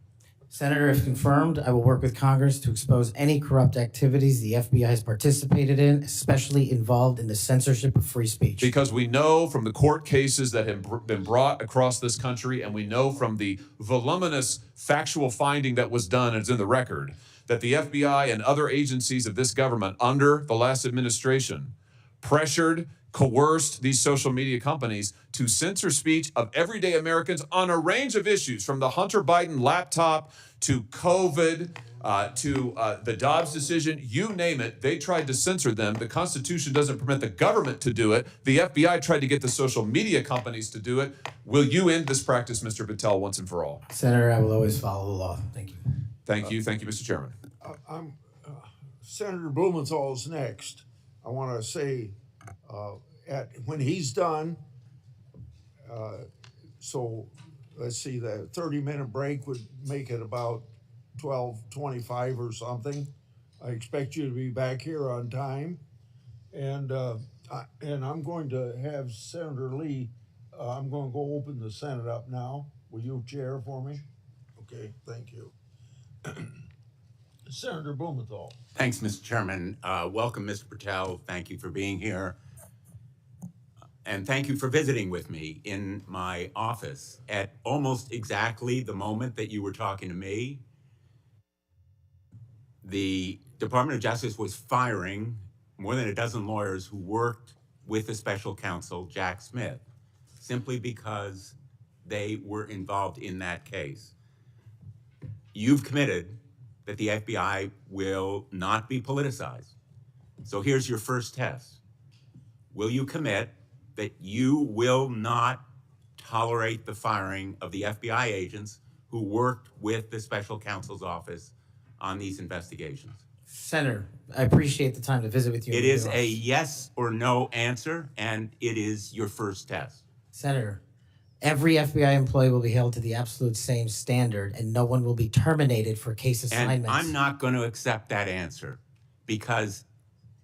Senator, if confirmed, I will work with Congress to expose any corrupt activities the FBI has participated in, especially involved in the censorship of free speech. Because we know from the court cases that have been brought across this country, and we know from the voluminous factual finding that was done, and it's in the record, that the FBI and other agencies of this government under the last administration pressured, coerced these social media companies to censor speech of everyday Americans on a range of issues, from the Hunter Biden laptop to COVID, to the Dobbs decision, you name it, they tried to censor them. The Constitution doesn't permit the government to do it. The FBI tried to get the social media companies to do it. Will you end this practice, Mr. Patel, once and for all? Senator, I will always follow the law. Thank you. Thank you. Thank you, Mr. Chairman. Senator Blumenthal is next. I want to say, when he's done, so let's see, the 30-minute break would make it about 12:25 or something. I expect you to be back here on time, and I'm going to have Senator Lee I'm going to go open the Senate up now. Will you chair for me? Okay, thank you. Senator Blumenthal. Thanks, Mr. Chairman. Welcome, Mr. Patel. Thank you for being here. And thank you for visiting with me in my office at almost exactly the moment that you were talking to me. The Department of Justice was firing more than a dozen lawyers who worked with the special counsel, Jack Smith, simply because they were involved in that case. You've committed that the FBI will not be politicized. So here's your first test. Will you commit that you will not tolerate the firing of the FBI agents who worked with the special counsel's office on these investigations? Senator, I appreciate the time to visit with you. It is a yes or no answer, and it is your first test. Senator, every FBI employee will be held to the absolute same standard, and no one will be terminated for case assignments. And I'm not going to accept that answer, because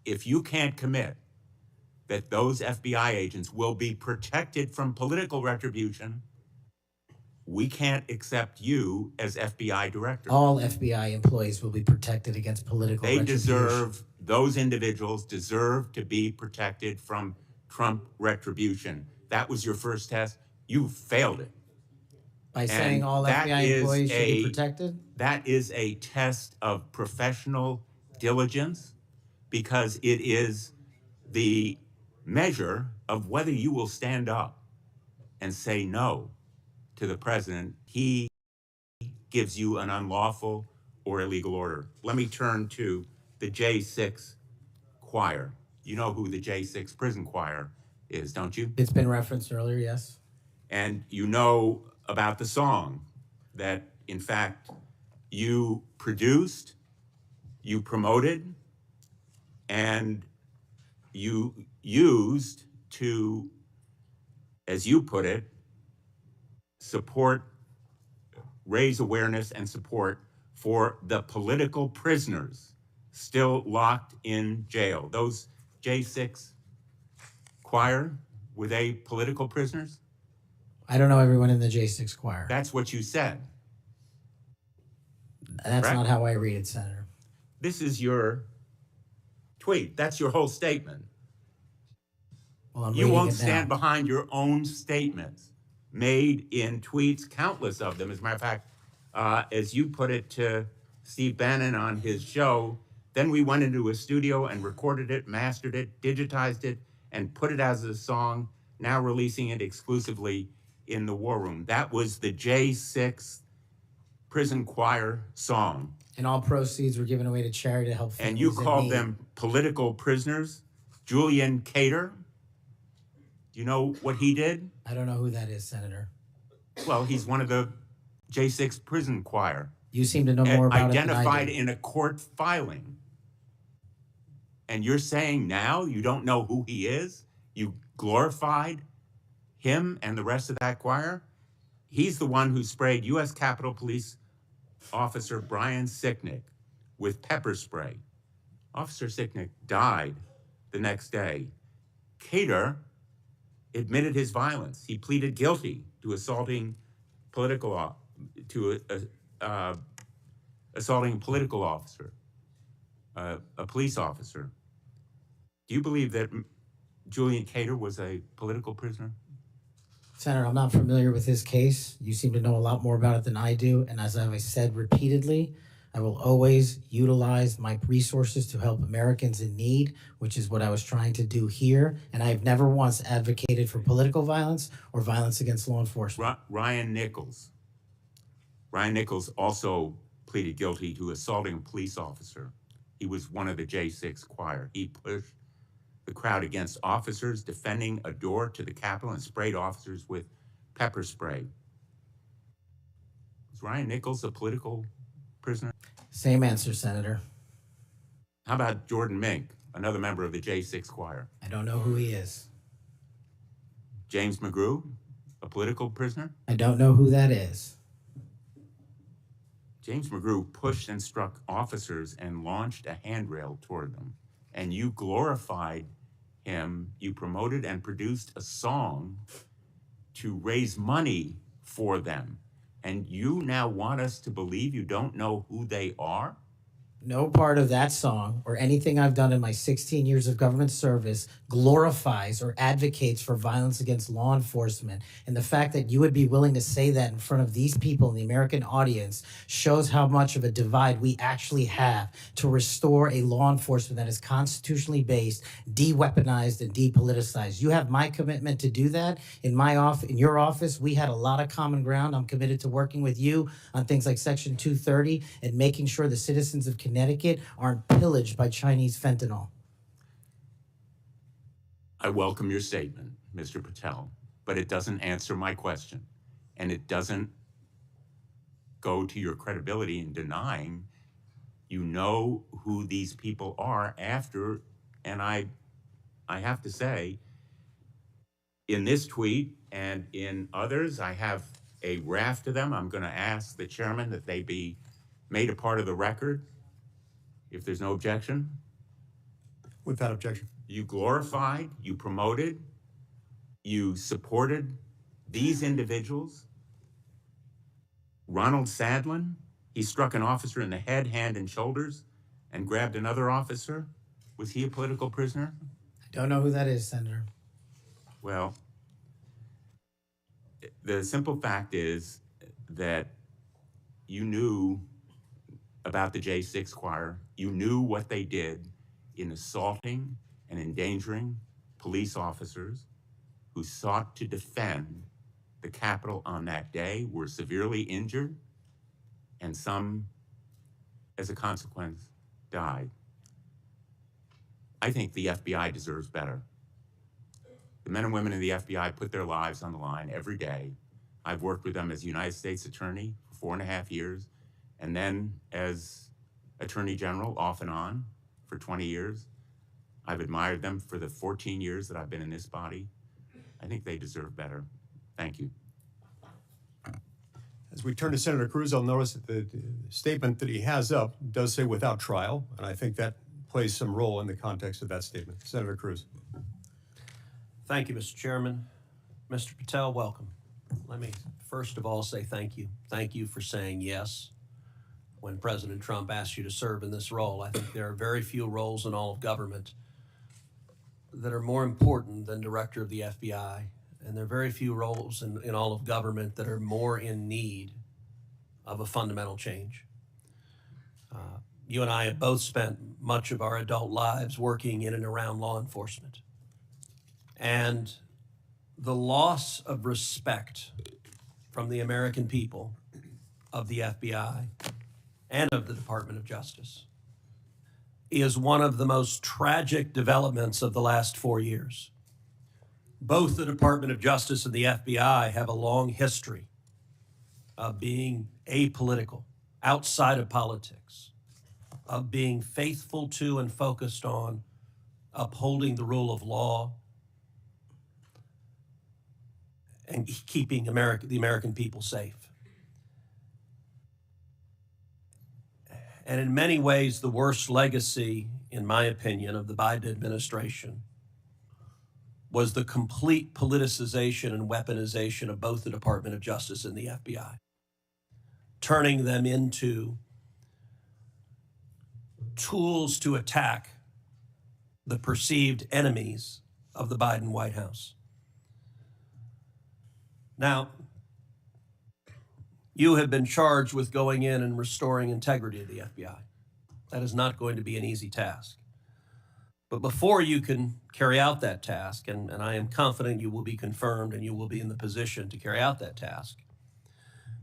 if you can't commit that those FBI agents will be protected from political retribution, we can't accept you as FBI director. All FBI employees will be protected against political retribution. Those individuals deserve to be protected from Trump retribution. That was your first test. You failed it. By saying all FBI employees should be protected? That is a test of professional diligence, because it is the measure of whether you will stand up and say no to the president. He gives you an unlawful or illegal order. Let me turn to the J6 choir. You know who the J6 prison choir is, don't you? It's been referenced earlier, yes. And you know about the song that, in fact, you produced, you promoted, and you used to, as you put it, raise awareness and support for the political prisoners still locked in jail. Those J6 choir, were they political prisoners? I don't know everyone in the J6 choir. That's what you said. That's Correct? not how I read it, Senator. This is your tweet. That's your whole statement. Well, I'm You reading won't it now. stand behind your own statements made in tweets, countless of them. As a matter of fact, as you put it to Steve Bannon on his show, then we went into a studio and recorded it, mastered it, digitized it, and put it as a song, now releasing it exclusively in the War Room. That was the J6 prison choir song. And all proceeds were given away to charity to help families And you in called need. them political prisoners. Julian Cater, do you know what he did? I don't know who that is, Senator. Well, he's one of the J6 prison choir. You seem to know more about it than I Identified do. in a court filing. And you're saying now you don't know who he is? You glorified him and the rest of that choir? He's the one who sprayed U.S. Capitol Police Officer Brian Sicknick with pepper spray. Officer Sicknick died the next day. Cater admitted his violence. He pleaded guilty to assaulting political officer, a police officer. Do you believe that Julian Cater was a political prisoner? Senator, I'm not familiar with his case. You seem to know a lot more about it than I do. And as I've said repeatedly, I will always utilize my resources to help Americans in need, which is what I was trying to do here. And I've never once advocated for political violence or violence against law enforcement. Ryan Nichols. Ryan Nichols also pleaded guilty to assaulting a police officer. He was one of the J6 choir. He pushed the crowd against officers defending a door to the Capitol and sprayed officers with pepper spray. Is Ryan Nichols a political prisoner? Same answer, Senator. How about Jordan Mink, another member of the J6 choir? I don't know who he is. James McGrew, a political prisoner? I don't know who that is. James McGrew pushed and struck officers and launched a handrail toward them. And you glorified him. You promoted and produced a song to raise money for them. And you now want us to believe you don't know who they are? No part of that song or anything I've done in my 16 years of government service glorifies or advocates for violence against law enforcement. And the fact that you would be willing to say that in front of these people in the American audience shows how much of a divide we actually have to restore a law enforcement that is constitutionally based, de-weaponized, and depoliticized. You have my commitment to do that. In your office, we had a lot of common ground. I'm committed to working with you on things like Section 230 and making sure the citizens of Connecticut aren't pillaged by Chinese fentanyl. I welcome your statement, Mr. Patel, but it doesn't answer my question. And it doesn't go to your credibility in denying you know who these people are after. And I have to say, in this tweet and in others, I have a raft of them. I'm going to ask the chairman that they be made a part of the record, if there's no objection. Without objection. You glorified, you promoted, you supported these individuals. Ronald Sadlin, he struck an officer in the head, hand, and shoulders and grabbed another officer. Was he a political prisoner? I don't know who that is, Senator. Well, the simple fact is that you knew about the J6 choir. You knew what they did in assaulting and endangering police officers who sought to defend the Capitol on that day, were severely injured, and some, as a consequence, died. I think the FBI deserves better. The men and women in the FBI put their lives on the line every day. I've worked with them as United States Attorney for 4.5 years, and then as Attorney General off and on for 20 years. I've admired them for the 14 years that I've been in this body. I think they deserve better. Thank you. As we turn to Senator Cruz, I'll notice that the statement that he has up does say without trial, and I think that plays some role in the context of that statement. Senator Cruz. Thank you, Mr. Chairman. Mr. Patel, welcome. Let me first of all say thank you. Thank you for saying yes when President Trump asked you to serve in this role. I think there are very few roles in all of government that are more important than director of the FBI. And there are very few roles in all of government that are more in need of a fundamental change. You and I have both spent much of our adult lives working in and around law enforcement. And the loss of respect from the American people of the FBI and of the Department of Justice is one of the most tragic developments of the last 4 years. Both the Department of Justice and the FBI have a long history of being apolitical, outside of politics, of being faithful to and focused on upholding the rule of law and keeping the American people safe. And in many ways, the worst legacy, in my opinion, of the Biden administration was the complete politicization and weaponization of both the Department of Justice and the FBI, turning them into tools to attack the perceived enemies of the Biden White House. Now, you have been charged with going in and restoring integrity of the FBI. That is not going to be an easy task. But before you can carry out that task, and I am confident you will be confirmed and you will be in the position to carry out that task,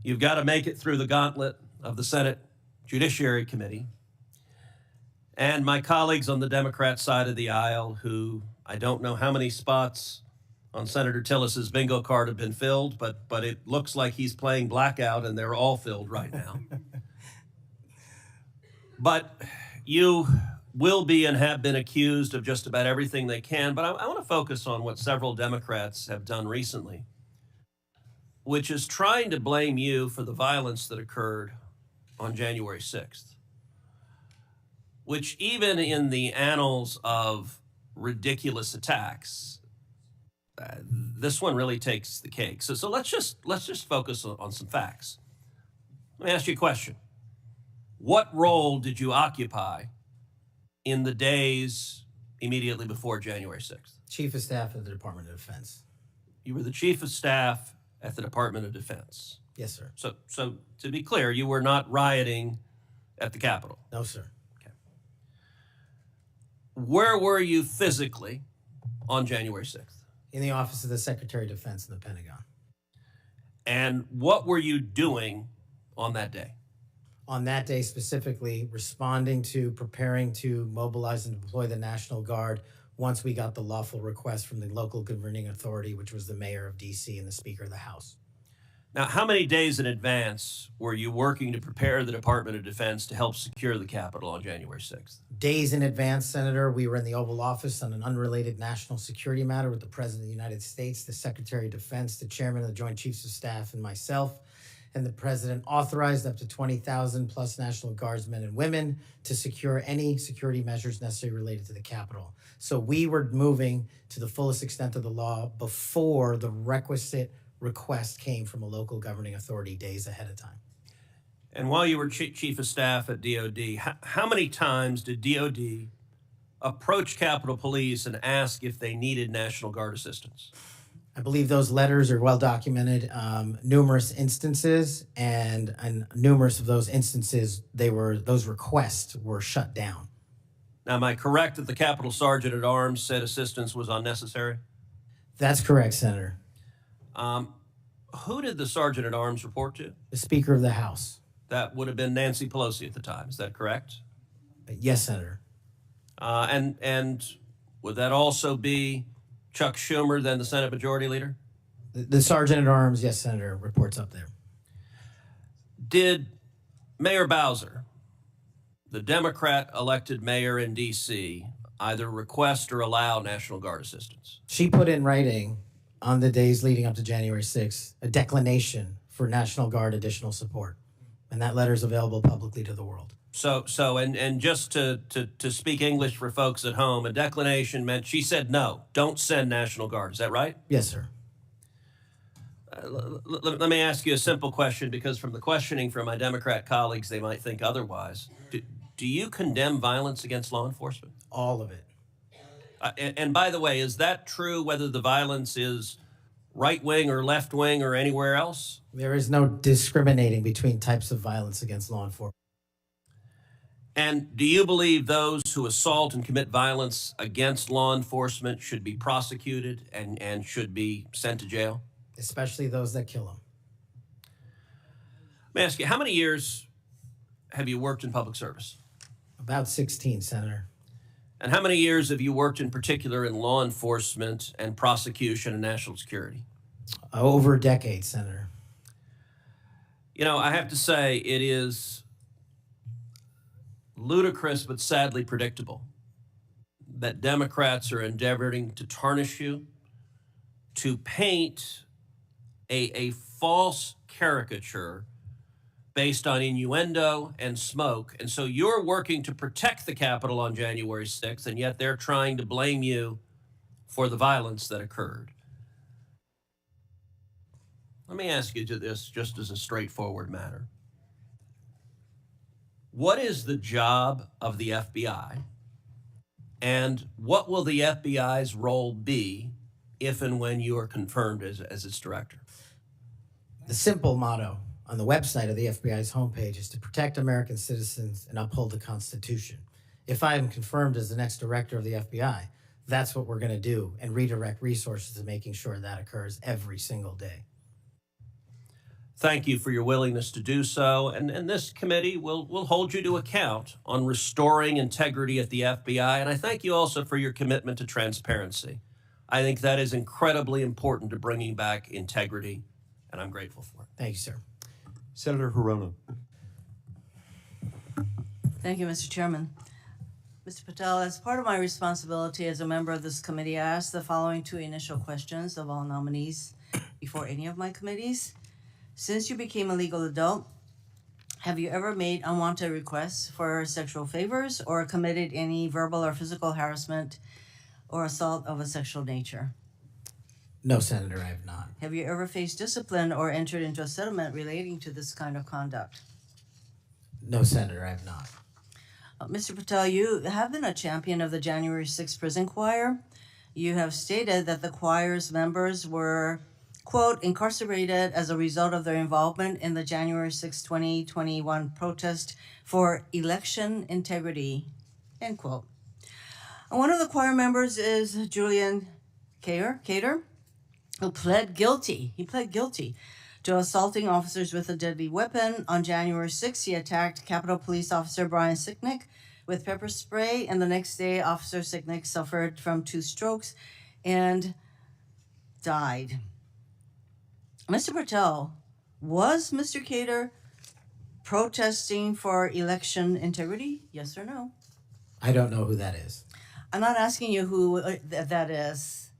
you've got to make it through the gauntlet of the Senate Judiciary Committee and my colleagues on the Democrat side of the aisle, who I don't know how many spots on Senator Tillis's bingo card have been filled, but it looks like he's playing blackout and they're all filled right now. But you will be and have been accused of just about everything they can. But I want to focus on what several Democrats have done recently, which is trying to blame you for the violence that occurred on January 6th, which even in the annals of ridiculous attacks this one really takes the cake. So let's just focus on some facts. Let me ask you a question. What role did you occupy in the days immediately before January 6th? Chief of Staff of the Department of Defense. You were the Chief of Staff at the Department of Defense. Yes, sir. So to be clear, you were not rioting at the Capitol. No, sir. Okay. Where were you physically on January 6th? In the office of the Secretary of Defense in the Pentagon. And what were you doing on that day? On that day specifically, responding to preparing to mobilize and deploy the National Guard once we got the lawful request from the local governing authority, which was the mayor of D.C. and the Speaker of the House. Now, how many days in advance were you working to prepare the Department of Defense to help secure the Capitol on January 6th? Days in advance, Senator, we were in the Oval Office on an unrelated national security matter with the President of the United States, the Secretary of Defense, the Chairman of the Joint Chiefs of Staff, and myself. And the President authorized up to 20,000 plus National Guardsmen and women to secure any security measures necessary related to the Capitol. So we were moving to the fullest extent of the law before the requisite request came from a local governing authority days ahead of time. And while you were Chief of Staff at DOD, how many times did DOD approach Capitol Police and ask if they needed National Guard assistance? I believe those letters are well documented, numerous instances, and in numerous of those instances, those requests were shut down. Now, am I correct that the Capitol Sergeant at Arms said assistance was unnecessary? That's correct, Senator. Who did the Sergeant at Arms report to? The Speaker of the House. That would have been Nancy Pelosi at the time. Is that correct? Yes, Senator. And would that also be Chuck Schumer, then the Senate Majority Leader? The Sergeant at Arms, yes, Senator, reports up there. Did Mayor Bowser, the Democrat elected mayor in D.C., either request or allow National Guard assistance? She put in writing on the days leading up to January 6th a declination for National Guard additional support. And that letter is available publicly to the world. So, and just to speak English for folks at home, a declination meant she said no, don't send National Guard. Is that right? Yes, sir. Let me ask you a simple question, because from the questioning from my Democrat colleagues, they might think otherwise. Do you condemn violence against law enforcement? All of it. And by the way, is that true whether the violence is right-wing or left-wing or anywhere else? There is no discriminating between types of violence against law enforcement. And do you believe those who assault and commit violence against law enforcement should be prosecuted and should be sent to jail? Especially those that kill them. Let me ask you, how many years have you worked in public service? About 16, Senator. And how many years have you worked in particular in law enforcement and prosecution and national security? Over a decade, Senator. You know, I have to say it is ludicrous but sadly predictable that Democrats are endeavoring to tarnish you, to paint a false caricature based on innuendo and smoke. And so you're working to protect the Capitol on January 6th, and yet they're trying to blame you for the violence that occurred. Let me ask you this just as a straightforward matter. What is the job of the FBI, and what will the FBI's role be if and when you are confirmed as its director? The simple motto on the website of the FBI's homepage is to protect American citizens and uphold the Constitution. If I am confirmed as the next director of the FBI, that's what we're going to do, and redirect resources to making sure that occurs every single day. Thank you for your willingness to do so, and this committee will hold you to account on restoring integrity at the FBI, and I thank you also for your commitment to transparency. I think that is incredibly important to bringing back integrity, and I'm grateful for it. Thank you, sir. Senator Hirono. Thank you, Mr. Chairman. Mr. Patel, as part of my responsibility as a member of this committee, I asked the following two initial questions of all nominees before any of my committees. Since you became a legal adult, have you ever made unwanted requests for sexual favors or committed any verbal or physical harassment or assault of a sexual nature? No, Senator, I have not. Have you ever faced discipline or entered into a settlement relating to this kind of conduct? No, Senator, I have not. Mr. Patel, you have been a champion of the January 6th prison choir. You have stated that the choir's members were, quote, incarcerated as a result of their involvement in the January 6, 2021 protest for election integrity, end quote. And one of the choir members is Julian Cater, who pled guilty. He pled guilty to assaulting officers with a deadly weapon. On January 6th, he attacked Capitol Police Officer Brian Sicknick with pepper spray, and the next day, Officer Sicknick suffered from 2 strokes and died. Mr. Patel, was Mr. Cater protesting for election integrity? Yes or no? I don't know who that is. I'm not asking you who that is.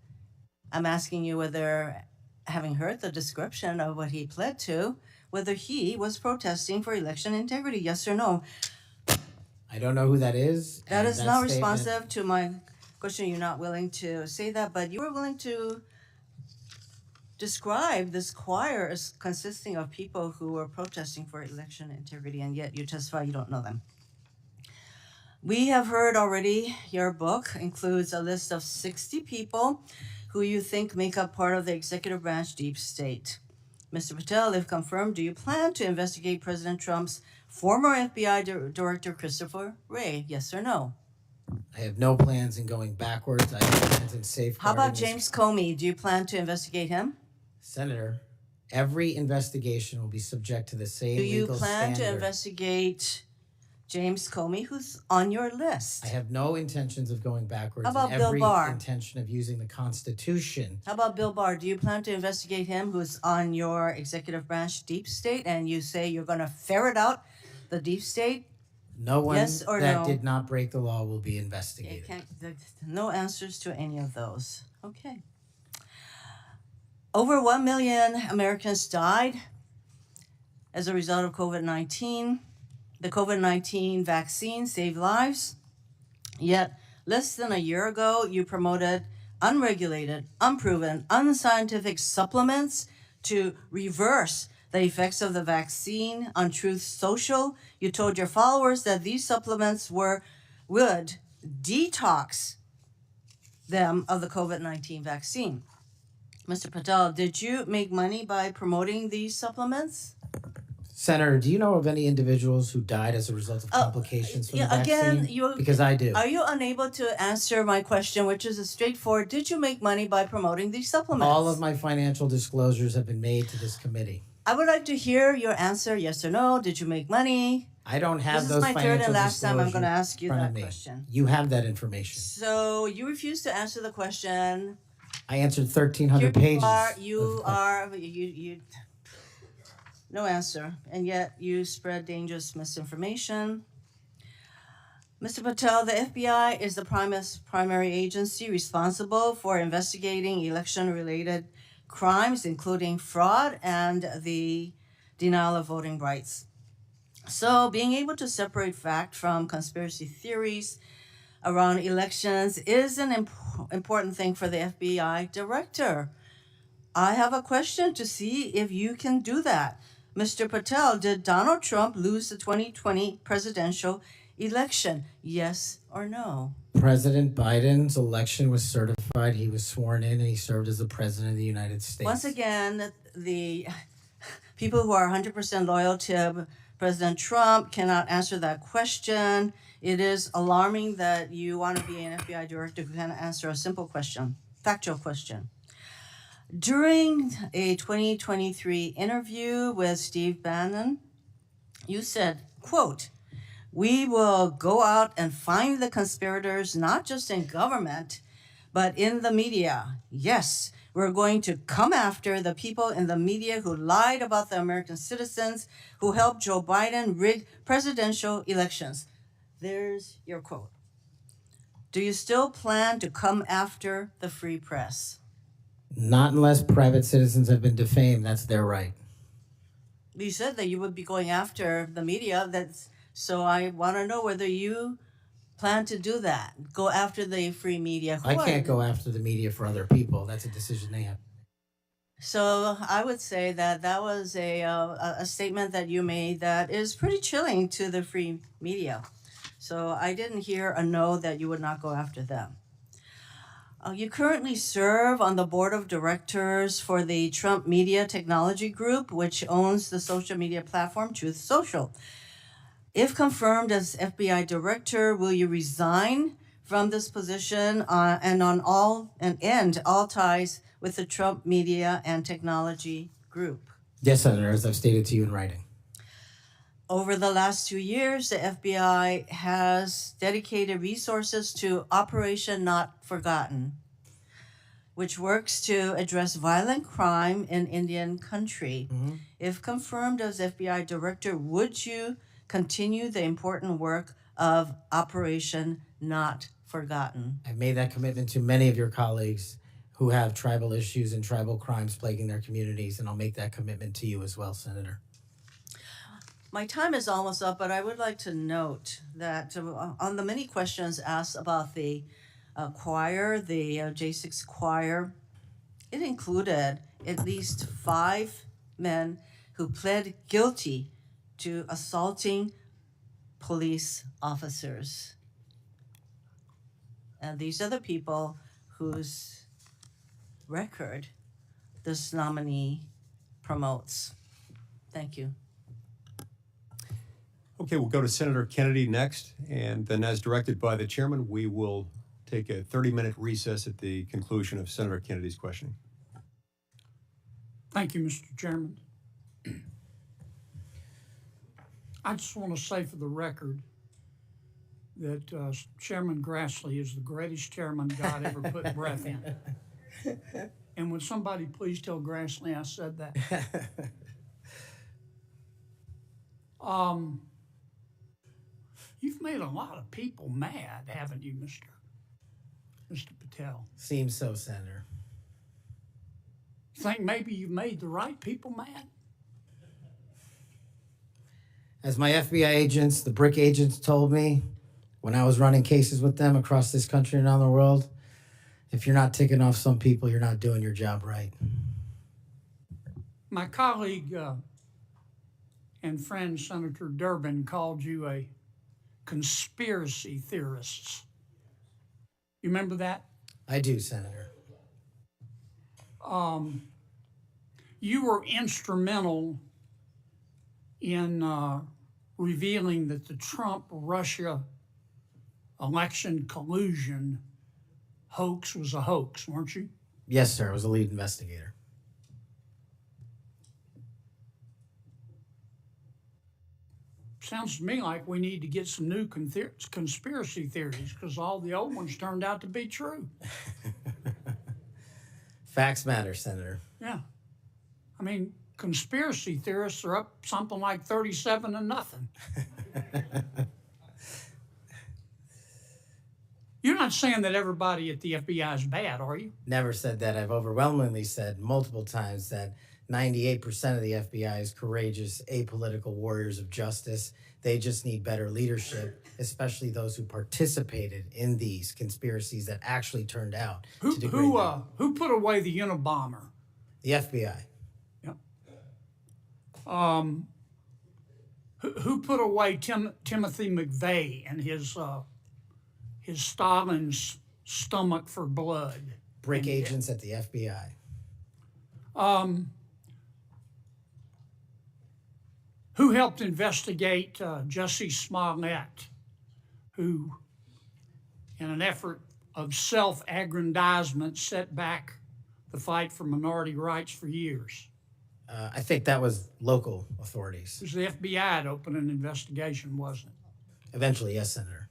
I'm asking you whether, having heard the description of what he pled to, whether he was protesting for election integrity, yes or no? I don't know who that is. That and is not statement- responsive to my question. You're not willing to say that, but you were willing to describe this choir as consisting of people who were protesting for election integrity, and yet you testify you don't know them. We have heard already your book includes a list of 60 people who you think make up part of the executive branch deep state. Mr. Patel, if confirmed, do you plan to investigate President Trump's former FBI Director Christopher Wray? Yes or no? I have no plans in going backwards. I have plans in safeguarding. How about this- James Comey? Do you plan to investigate him? Senator, every investigation will be subject to the same Do you legal plan to standard. investigate James Comey, who's on your list? I have no intentions of going backwards. How about and Bill every Barr? intention of using the Constitution. How about Bill Barr? Do you plan to investigate him, who's on your executive branch deep state, and you say you're going to ferret out the deep state? No one Yes or that no? did not break the law will be It investigated. no answers to any of those. Okay. Over 1 million Americans died as a result of COVID-19. The COVID-19 vaccine saved lives. Yet, less than a year ago, you promoted unregulated, unproven, unscientific supplements to reverse the effects of the vaccine on Truth Social. You told your followers that these supplements would detox them of the COVID-19 vaccine. Mr. Patel, did you make money by promoting these supplements? Senator, do you know of any individuals who died as a result of complications from the vaccine? Again, Because I do. Are you unable to answer my question, which is a straightforward, did you make money by promoting these supplements? All of my financial disclosures have been made to this committee. I would like to hear your answer, yes or no. Did you make money? I don't have This those is my financial third and last time I'm going to disclosures ask you in front that of me. question. You have that information. So you refuse to answer the question. I answered 1,300 pages. No answer, and yet you spread dangerous misinformation. Mr. Patel, the FBI is the primary agency responsible for investigating election-related crimes, including fraud and the denial of voting rights. So being able to separate fact from conspiracy theories around elections is an important thing for the FBI director. I have a question to see if you can do that. Mr. Patel, did Donald Trump lose the 2020 presidential election? Yes or no? President Biden's election was certified. He was sworn in and he served as the president of the United States. Once again, the people who are 100% loyal to President Trump cannot answer that question. It is alarming that you want to be an FBI director who can't answer a simple question, factual question. During a 2023 interview with Steve Bannon, you said, quote, "We will go out and find the conspirators, not just in government, but in the media. Yes, we're going to come after the people in the media who lied about the American citizens, who helped Joe Biden rig presidential elections." There's your quote. Do you still plan to come after the free press? Not unless private citizens have been defamed. That's their right. You said that you would be going after the media. So I want to know whether you plan to do that. Go after the free media. I can't go after the media for other people. That's a decision they have. So I would say that that was a statement that you made that is pretty chilling to the free media. So I didn't hear a no that you would not go after them. You currently serve on the board of directors for the Trump Media Technology Group, which owns the social media platform Truth Social. If confirmed as FBI director, will you resign from this position and end all ties with the Trump Media and Technology Group? Yes, Senator, as I've stated to you in writing. Over the last 2 years, the FBI has dedicated resources to Operation Not Forgotten, which works to address violent crime in Indian country. If confirmed as FBI director, would you continue the important work of Operation Not Forgotten? I've made that commitment to many of your colleagues who have tribal issues and tribal crimes plaguing their communities, and I'll make that commitment to you as well, Senator. My time is almost up, but I would like to note that on the many questions asked about the choir, the J6 choir, it included at least 5 men who pled guilty to assaulting police officers. And these are the people whose record this nominee promotes. Thank you. Okay, we'll go to Senator Kennedy next, and then as directed by the chairman, we will take a 30-minute recess at the conclusion of Senator Kennedy's questioning. Thank you, Mr. Chairman. I just want to say for the record that Chairman Grassley is the greatest chairman God ever put breath in. And would somebody please tell Grassley I said that? You've made a lot of people mad, haven't you, Mr. Patel? Seems so, Senator. You think maybe you've made the right people mad? As my FBI agents, the BRIC agents told me when I was running cases with them across this country and around the world, if you're not ticking off some people, you're not doing your job right. My colleague and friend, Senator Durbin, called you a conspiracy theorist. You remember that? I do, Senator. You were instrumental in revealing that the Trump-Russia election collusion hoax was a hoax, weren't you? Yes, sir. I was the lead investigator. Sounds to me like we need to get some new conspiracy theories because all the old ones turned out to be true. Facts matter, Senator. Yeah. I mean, conspiracy theorists are up something like 37-0. You're not saying that everybody at the FBI is bad, are you? Never said that. I've overwhelmingly said multiple times that 98% of the FBI is courageous, apolitical warriors of justice. They just need better leadership, especially those who participated in these conspiracies that actually turned out to degrade them. Who put away the Unabomber? The FBI. Yep. Who put away Timothy McVeigh and his Stalin's stomach for blood? BRIC agents at the FBI. Who helped investigate Jussie Smollett, who, in an effort of self-aggrandizement, set back the fight for minority rights for years? I think that was local authorities. It was the FBI to open an investigation, wasn't it? Eventually, yes, Senator.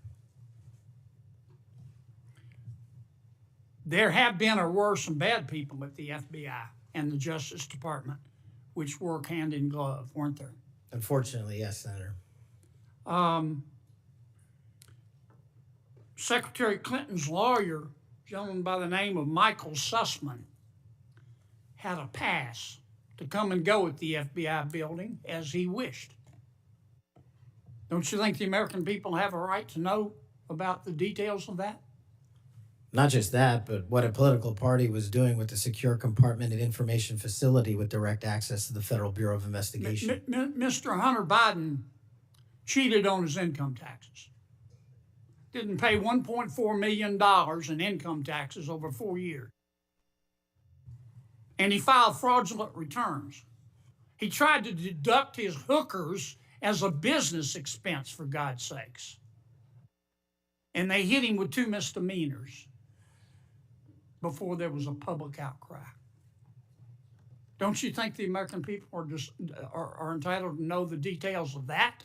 There have been or were some bad people at the FBI and the Justice Department, which work hand in glove, weren't there? Unfortunately, yes, Senator. Secretary Clinton's lawyer, a gentleman by the name of Michael Sussman, had a pass to come and go at the FBI building as he wished. Don't you think the American people have a right to know about the details of that? Not just that, but what a political party was doing with the secure compartmented information facility with direct access to the Federal Bureau of Investigation. Mr. Hunter Biden cheated on his income taxes. Didn't pay $1.4 million in income taxes over 4 years. And he filed fraudulent returns. He tried to deduct his hookers as a business expense, for God's sakes. And they hit him with 2 misdemeanors before there was a public outcry. Don't you think the American people are entitled to know the details of that?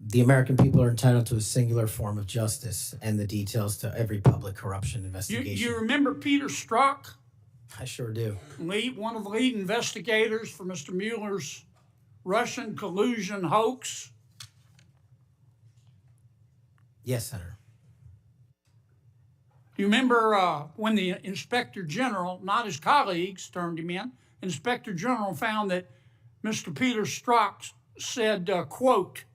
The American people are entitled to a singular form of justice and the details to every public corruption investigation. You remember Peter Strzok? I sure do. One of the lead investigators for Mr. Mueller's Russian collusion hoax? Yes, Senator. Do you remember when the Inspector General, not his colleagues, turned him in? Inspector General found that Mr. Peter Strzok said, quote,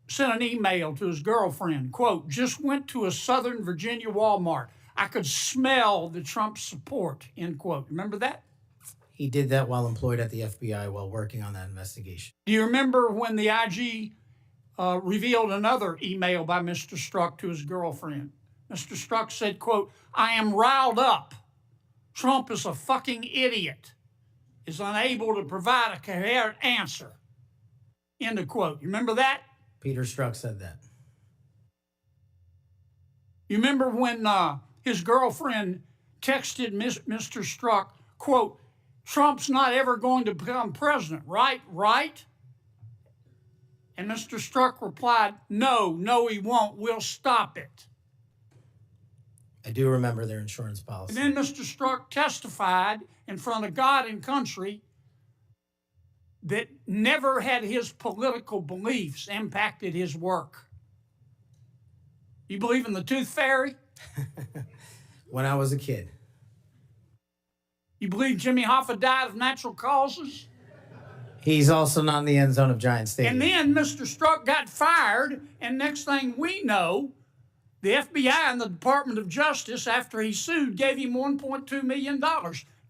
sent an email to his girlfriend, quote, just went to a Southern Virginia Walmart. I could smell the Trump support, end quote. Remember that? He did that while employed at the FBI while working on that investigation. Do you remember when the IG revealed another email by Mr. Strzok to his girlfriend? Mr. Strzok said, quote, I am riled up. Trump is a fucking idiot, is unable to provide a coherent answer, end of quote. You remember that? Peter Strzok said that. You remember when his girlfriend texted Mr. Strzok, quote, Trump's not ever going to become president, right? Right? And Mr. Strzok replied, no, he won't. We'll stop it. I do remember their insurance policy. And then Mr. Strzok testified in front of God and country that never had his political beliefs impacted his work. You believe in the tooth fairy? When I was a kid. You believe Jimmy Hoffa died of natural causes? He's also not in the end zone of Giant Stadium. And then Mr. Strzok got fired, and next thing we know, the FBI and the Department of Justice, after he sued, gave him $1.2 million.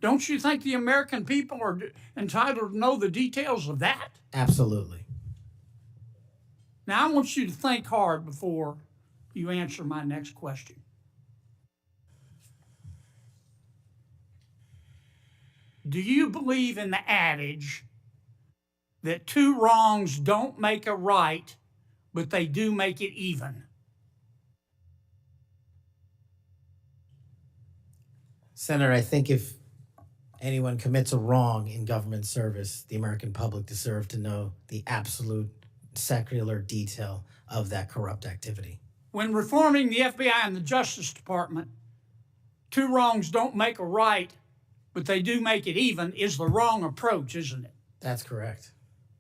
Don't you think the American people are entitled to know the details of that? Absolutely. Now, I want you to think hard before you answer my next question. Do you believe in the adage that 2 wrongs don't make a right, but they do make it even? Senator, I think if anyone commits a wrong in government service, the American public deserve to know the absolute secular detail of that corrupt activity. When reforming the FBI and the Justice Department, 2 wrongs don't make a right, but they do make it even, is the wrong approach, isn't it? That's correct.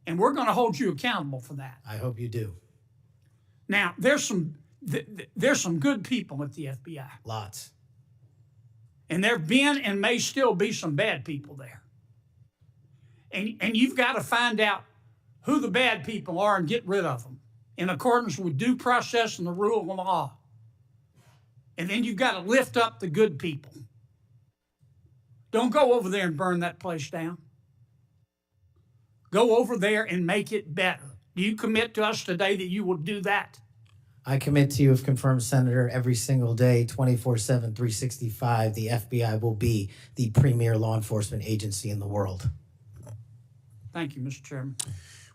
And we're going to hold you accountable for that. I hope you do. Now, there's some good people at the FBI. Lots. And there have been and may still be some bad people there. And you've got to find out who the bad people are and get rid of them in accordance with due process and the rule of law. And then you've got to lift up the good people. Don't go over there and burn that place down. Go over there and make it better. Do you commit to us today that you will do that? I commit to you, if confirmed, Senator, every single day, 24/7, 365, the FBI will be the premier law enforcement agency in the world. Thank you, Mr. Chairman.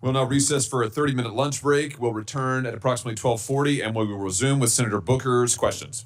We'll now recess for a 30-minute lunch break. We'll return at approximately 12:40, and we will resume with Senator Booker's questions.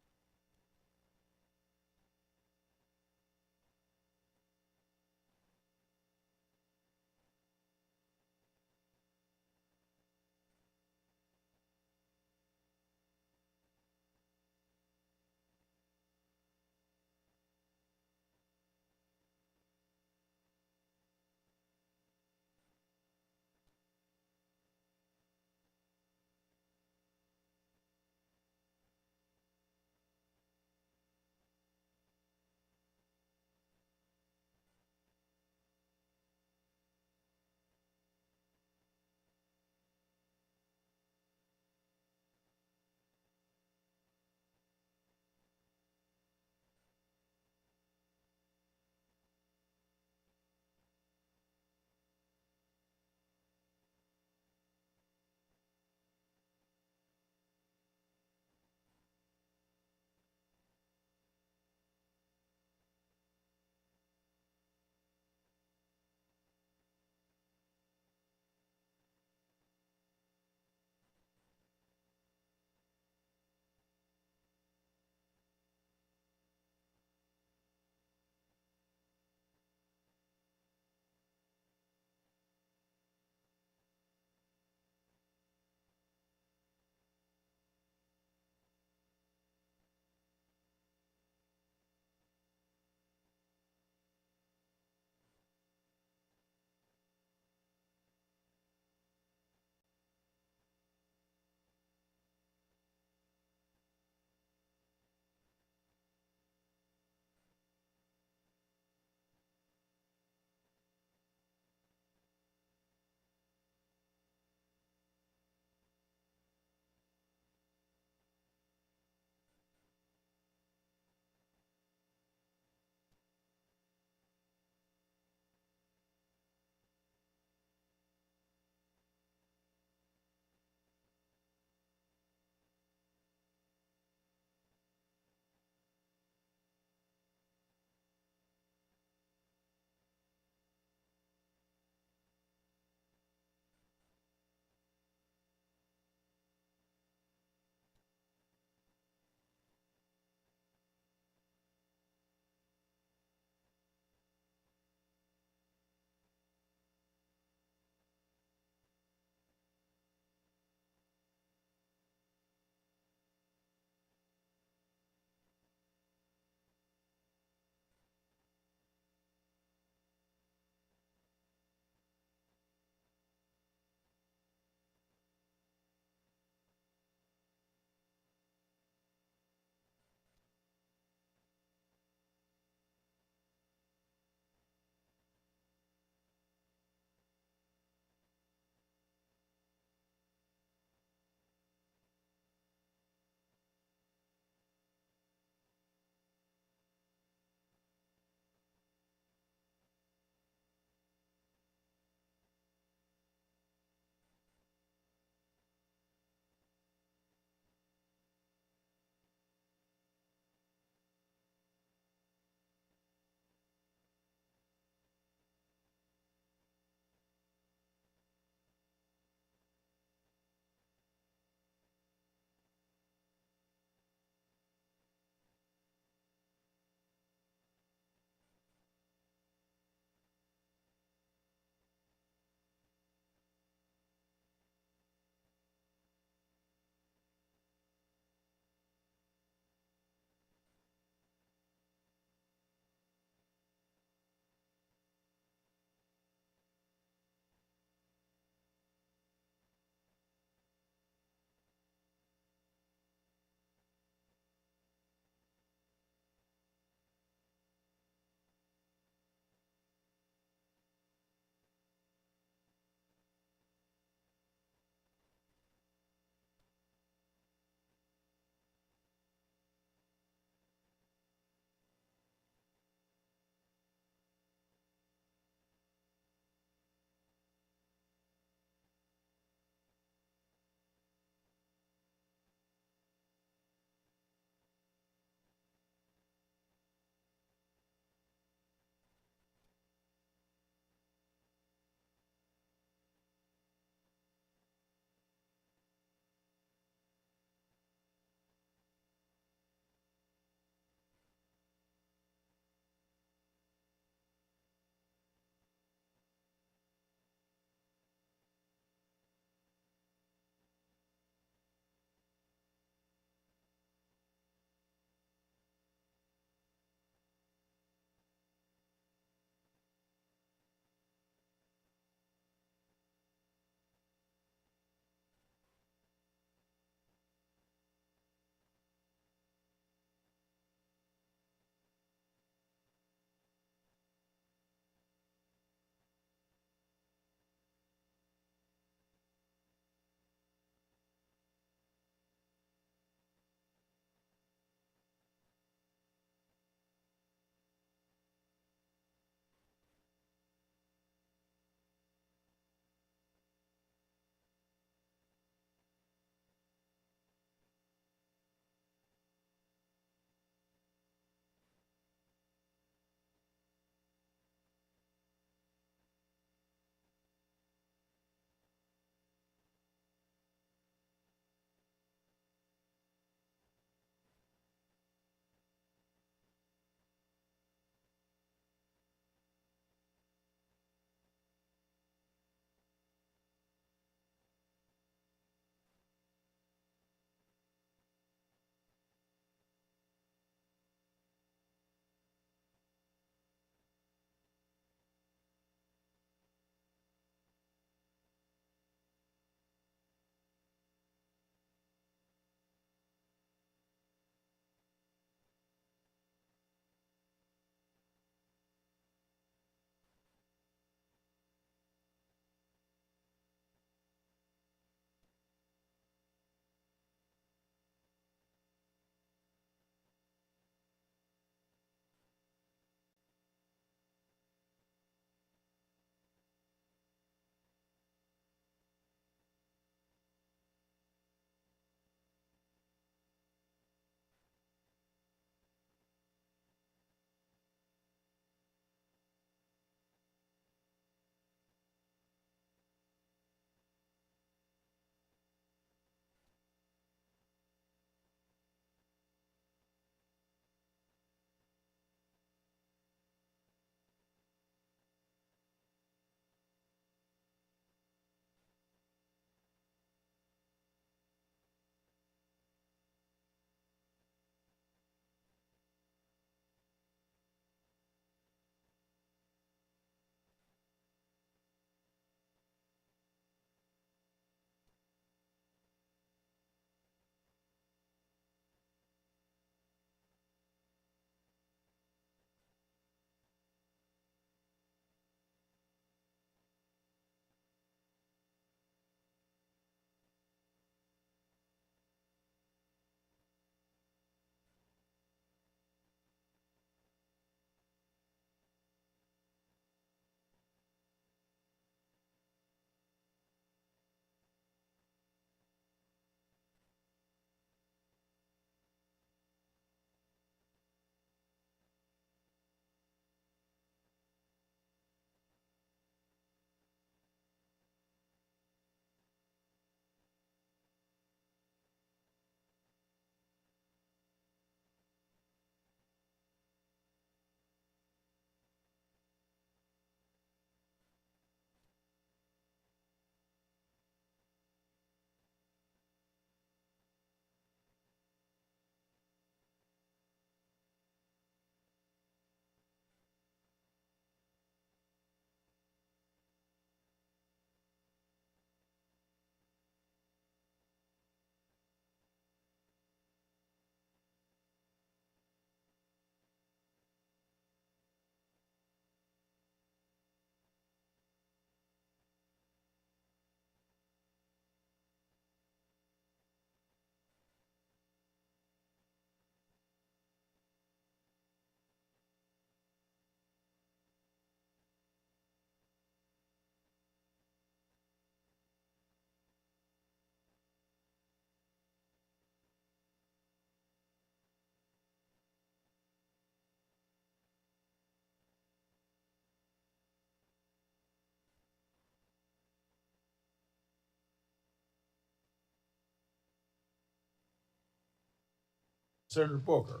Senator Booker.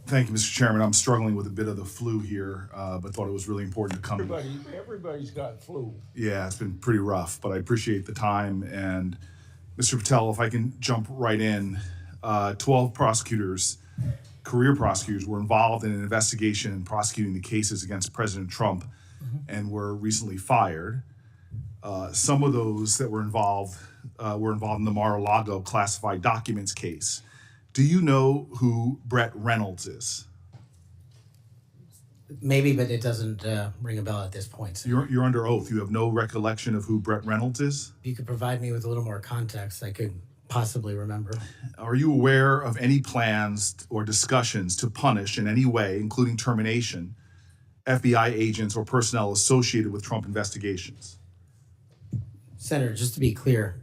Thank you, Mr. Chairman. I'm struggling with a bit of the flu here, but thought it was really important to come. Everybody's got flu. Yeah, it's been pretty rough, but I appreciate the time. And Mr. Patel, if I can jump right in, 12 prosecutors, career prosecutors, were involved in an investigation and prosecuting the cases against President Trump and were recently fired. Some of those that were involved in the Mar-a-Lago classified documents case. Do you know who Brett Reynolds is? Maybe, but it doesn't ring a bell at this point. So You're under oath. You have no recollection of who Brett Reynolds is? if you could provide me with a little more context, I could possibly remember. Are you aware of any plans or discussions to punish in any way, including termination, FBI agents or personnel associated with Trump investigations? Senator, just to be clear,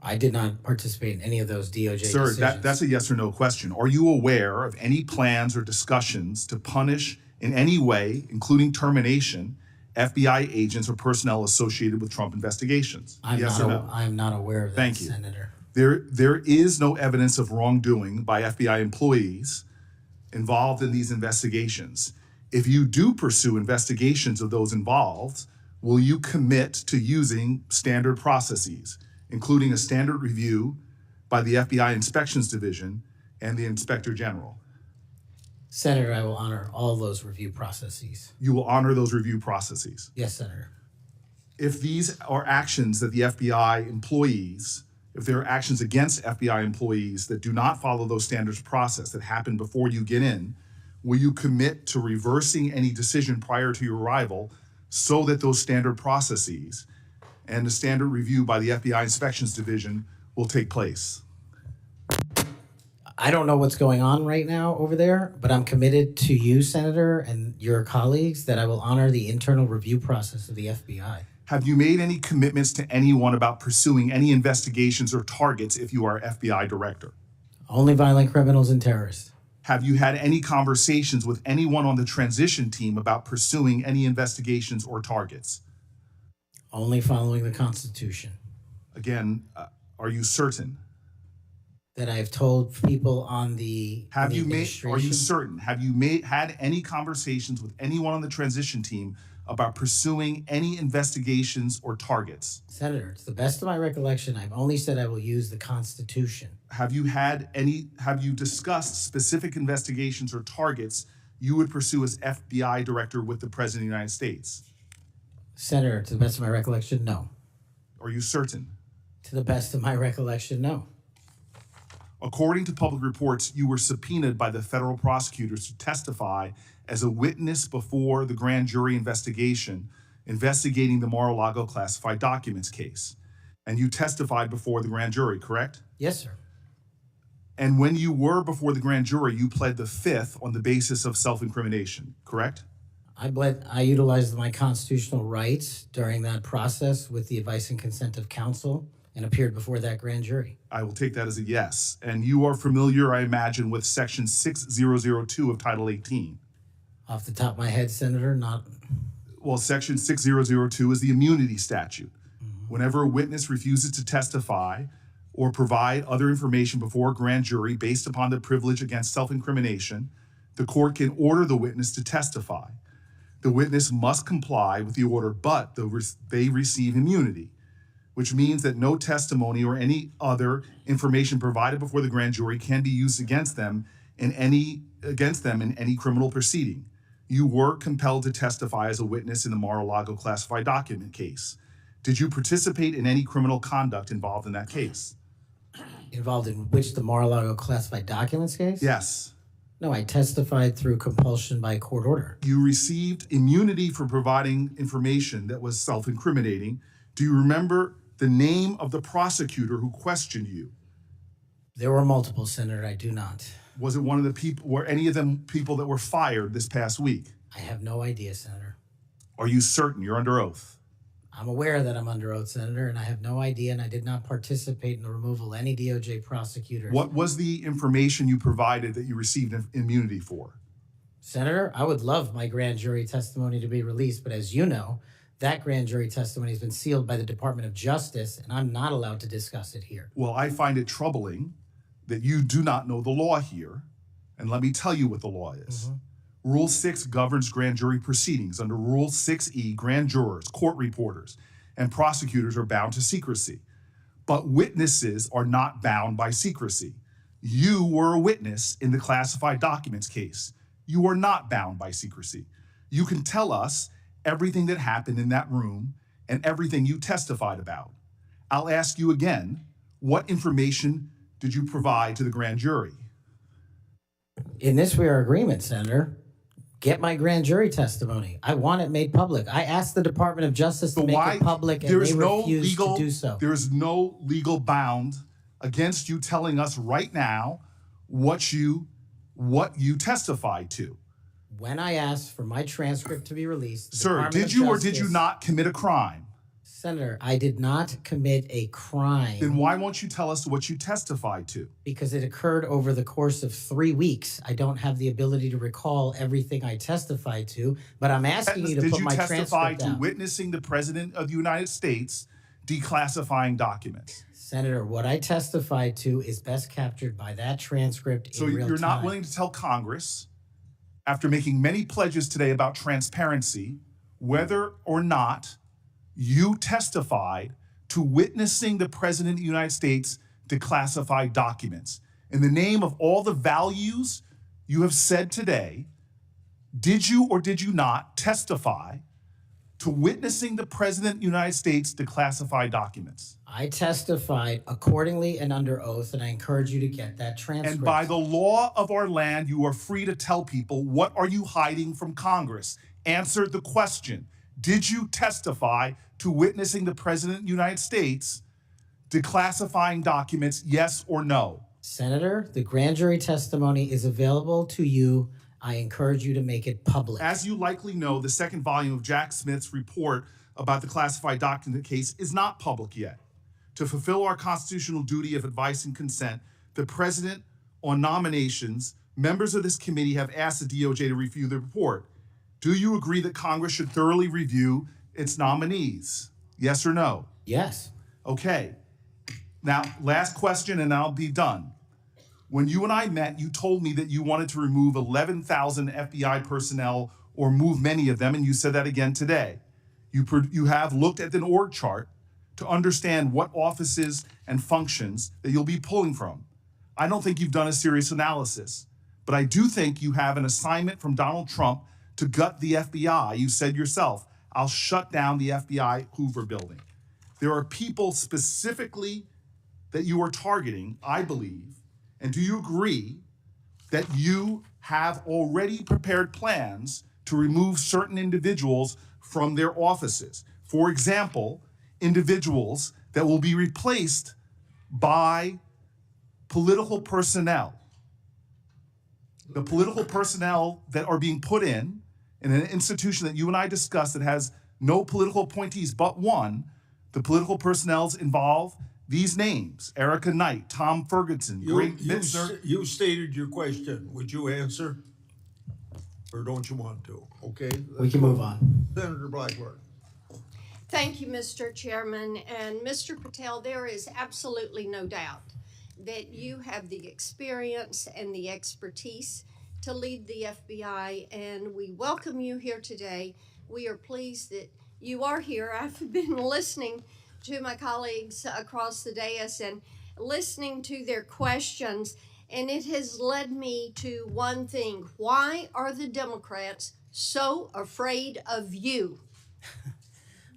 I did not participate in any of those DOJ Sir, decisions. that's a yes or no question. Are you aware of any plans or discussions to punish in any way, including termination, FBI agents or personnel associated with Trump investigations? Yes or no? I'm not aware of that, Thank you. Senator. There is no evidence of wrongdoing by FBI employees involved in these investigations. If you do pursue investigations of those involved, will you commit to using standard processes, including a standard review by the FBI Inspections Division and the Inspector General? Senator, I will honor all those review processes. You will honor those review processes. Yes, Senator. If these are actions that the FBI employees, if there are actions against FBI employees that do not follow those standards process that happen before you get in, will you commit to reversing any decision prior to your arrival so that those standard processes and the standard review by the FBI Inspections Division will take place? I don't know what's going on right now over there, but I'm committed to you, Senator, and your colleagues that I will honor the internal review process of the FBI. Have you made any commitments to anyone about pursuing any investigations or targets if you are FBI director? Only violent criminals and terrorists. Have you had any conversations with anyone on the transition team about pursuing any investigations or targets? Only following the Constitution. Again, are you certain? That I've told people on the Are you administration. certain? Have you had any conversations with anyone on the transition team about pursuing any investigations or targets? Senator, to the best of my recollection, I've only said I will use the Constitution. Have you discussed specific investigations or targets you would pursue as FBI director with the President of the United States? Senator, to the best of my recollection, no. Are you certain? To the best of my recollection, no. According to public reports, you were subpoenaed by the federal prosecutors to testify as a witness before the grand jury investigation investigating the Mar-a-Lago classified documents case. And you testified before the grand jury, correct? Yes, sir. And when you were before the grand jury, you pled the fifth on the basis of self-incrimination, correct? I utilized my constitutional rights during that process with the advice and consent of counsel and appeared before that grand jury. I will take that as a yes. And you are familiar, I imagine, with Section 6002 of Title 18. Off the top of my head, Senator, not. Well, Section 6002 is the immunity statute. Whenever a witness refuses to testify or provide other information before a grand jury based upon the privilege against self-incrimination, the court can order the witness to testify. The witness must comply with the order, but they receive immunity, which means that no testimony or any other information provided before the grand jury can be used against them in any criminal proceeding. You were compelled to testify as a witness in the Mar-a-Lago classified document case. Did you participate in any criminal conduct involved in that case? Involved in which, the Mar-a-Lago classified documents case? Yes. No, I testified through compulsion by court order. You received immunity for providing information that was self-incriminating. Do you remember the name of the prosecutor who questioned you? There were multiple, Senator. I do not. Was it one of the people, were any of them people that were fired this past week? I have no idea, Senator. Are you certain? You're under oath. I'm aware that I'm under oath, Senator, and I have no idea, and I did not participate in the removal of any DOJ prosecutors. What was the information you provided that you received immunity for? Senator, I would love my grand jury testimony to be released, but as you know, that grand jury testimony has been sealed by the Department of Justice, and I'm not allowed to discuss it here. Well, I find it troubling that you do not know the law here, and let me tell you what the law is. Rule 6 governs grand jury proceedings. Under Rule 6E, grand jurors, court reporters, and prosecutors are bound to secrecy. But witnesses are not bound by secrecy. You were a witness in the classified documents case. You are not bound by secrecy. You can tell us everything that happened in that room and everything you testified about. I'll ask you again, what information did you provide to the grand jury? In this, we are agreement, Senator. Get my grand jury testimony. I want it made public. I asked the Department of Justice to make it public, and they refused to do so. There is no legal bound against you telling us right now what you testified to. When I asked for my transcript to be released, Sir, did you or did you not commit a crime? Senator, I did not commit a crime. Then why won't you tell us what you testified to? Because it occurred over the course of 3 weeks. I don't have the ability to recall everything I testified to, but I'm asking you to put my transcript Did you testify to out. witnessing the President of the United States declassifying documents? Senator, what I testified to is best captured by that transcript So in real you're time. not willing to tell Congress, after making many pledges today about transparency, whether or not you testified to witnessing the President of the United States declassify documents. In the name of all the values you have said today, did you or did you not testify to witnessing the President of the United States declassify documents? I testified accordingly and under oath, and I encourage you to get that transcript. And by the law of our land, you are free to tell people, what are you hiding from Congress? Answer the question. Did you testify to witnessing the President of the United States declassifying documents, yes or no? Senator, the grand jury testimony is available to you. I encourage you to make it public. As you likely know, the second volume of Jack Smith's report about the classified document case is not public yet. To fulfill our constitutional duty of advice and consent, the President, on nominations, members of this committee have asked the DOJ to review the report. Do you agree that Congress should thoroughly review its nominees? Yes or no? Yes. Okay. Now, last question and I'll be done. When you and I met, you told me that you wanted to remove 11,000 FBI personnel or move many of them, and you said that again today. You have looked at an org chart to understand what offices and functions that you'll be pulling from. I don't think you've done a serious analysis, but I do think you have an assignment from Donald Trump to gut the FBI. You said yourself, I'll shut down the FBI Hoover building. There are people specifically that you are targeting, I believe, and do you agree that you have already prepared plans to remove certain individuals from their offices? For example, individuals that will be replaced by political personnel. The political personnel that are being put in an institution that you and I discussed that has no political appointees but one, the political personnel involve these names: Erica Knight, Tom Ferguson, Greg Bitzner. You stated your question. Would you answer? Or don't you want to? Okay. We can move on. Senator Blackburn. Thank you, Mr. Chairman. And Mr. Patel, there is absolutely no doubt that you have the experience and the expertise to lead the FBI, and we welcome you here today. We are pleased that you are here. I've been listening to my colleagues across the dais and listening to their questions, and it has led me to one thing. Why are the Democrats so afraid of you?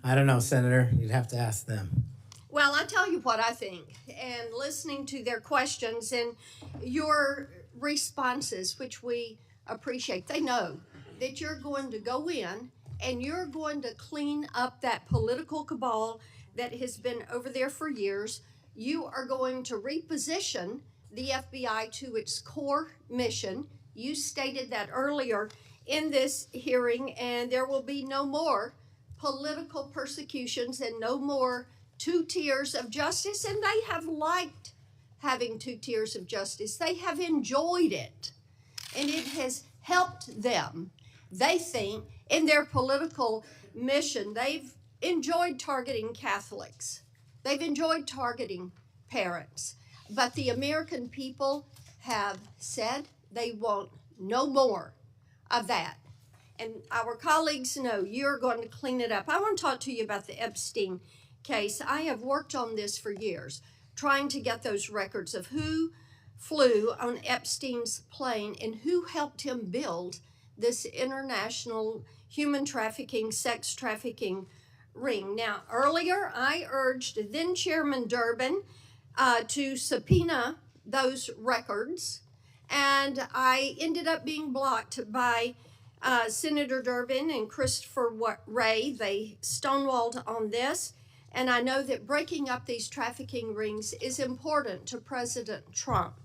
I don't know, Senator. You'd have to ask them. Well, I tell you what I think, and listening to their questions and your responses, which we appreciate, they know that you're going to go in and you're going to clean up that political cabal that has been over there for years. You are going to reposition the FBI to its core mission. You stated that earlier in this hearing, and there will be no more political persecutions and no more 2 tiers of justice, and they have liked having 2 tiers of justice. They have enjoyed it, and it has helped them. They think in their political mission, they've enjoyed targeting Catholics. They've enjoyed targeting parents. But the American people have said they want no more of that. And our colleagues know you're going to clean it up. I want to talk to you about the Epstein case. I have worked on this for years, trying to get those records of who flew on Epstein's plane and who helped him build this international human trafficking, sex trafficking ring. Now, earlier I urged then Chairman Durbin to subpoena those records, and I ended up being blocked by Senator Durbin and Christopher Wray. They stonewalled on this, and I know that breaking up these trafficking rings is important to President Trump.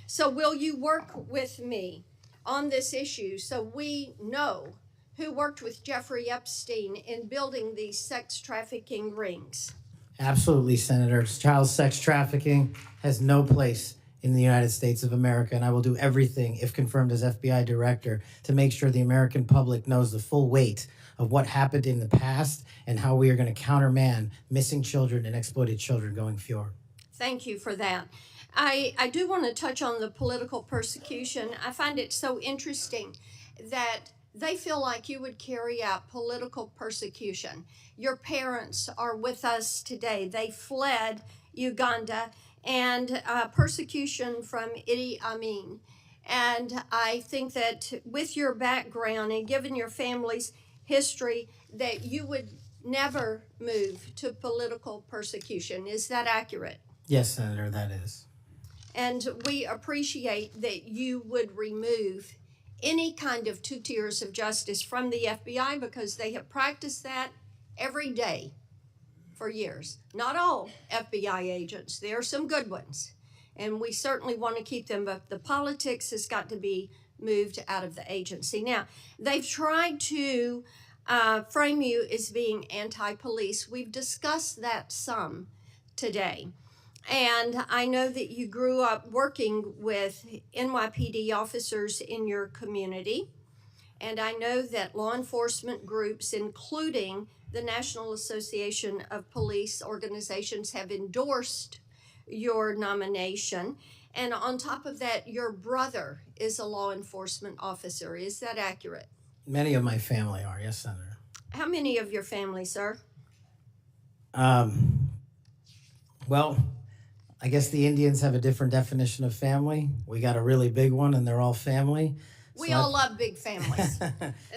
So will you work with me on this issue so we know who worked with Jeffrey Epstein in building these sex trafficking rings? Absolutely, Senator. Child sex trafficking has no place in the United States of America, and I will do everything, if confirmed as FBI director, to make sure the American public knows the full weight of what happened in the past and how we are going to countermand missing children and exploited children going forward. Thank you for that. I do want to touch on the political persecution. I find it so interesting that they feel like you would carry out political persecution. Your parents are with us today. They fled Uganda and persecution from Idi Amin. And I think that with your background and given your family's history, that you would never move to political persecution. Is that accurate? Yes, Senator, that is. And we appreciate that you would remove any kind of 2 tiers of justice from the FBI because they have practiced that every day for years. Not all FBI agents, there are some good ones, and we certainly want to keep them, but the politics has got to be moved out of the agency. Now, they've tried to frame you as being anti-police. We've discussed that some today. And I know that you grew up working with NYPD officers in your community. And I know that law enforcement groups, including the National Association of Police Organizations, have endorsed your nomination. And on top of that, your brother is a law enforcement officer. Is that accurate? Many of my family are, yes, Senator. How many of your family, sir? Well, I guess the Indians have a different definition of family. We got a really big one, and they're all family. We all love big families.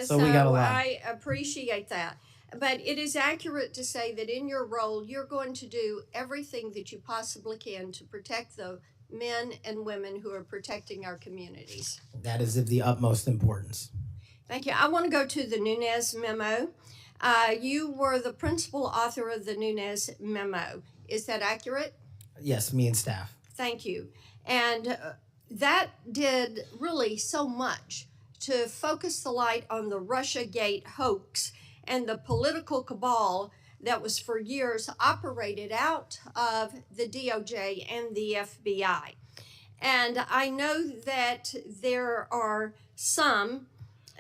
So we got a lot. I appreciate that. But it is accurate to say that in your role, you're going to do everything that you possibly can to protect the men and women who are protecting our communities. That is of the utmost importance. Thank you. I want to go to the Nunes memo. You were the principal author of the Nunes memo. Is that accurate? Yes, me and staff. Thank you. And that did really so much to focus the light on the Russiagate hoax and the political cabal that was for years operated out of the DOJ and the FBI. And I know that there are some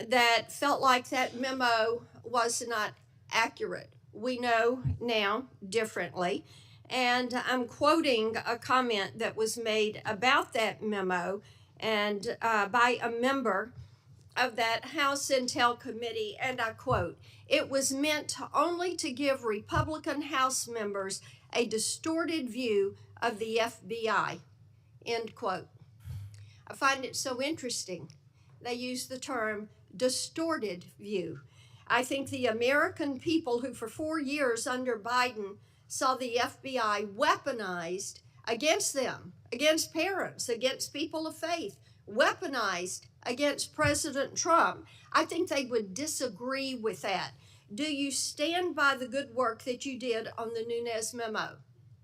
that felt like that memo was not accurate. We know now differently. And I'm quoting a comment that was made about that memo and by a member of that House Intel Committee, and I quote, "It was meant only to give Republican House members a distorted view of the FBI," end quote. I find it so interesting. They use the term distorted view. I think the American people who for 4 years under Biden saw the FBI weaponized against them, against parents, against people of faith, weaponized against President Trump. I think they would disagree with that. Do you stand by the good work that you did on the Nunes memo?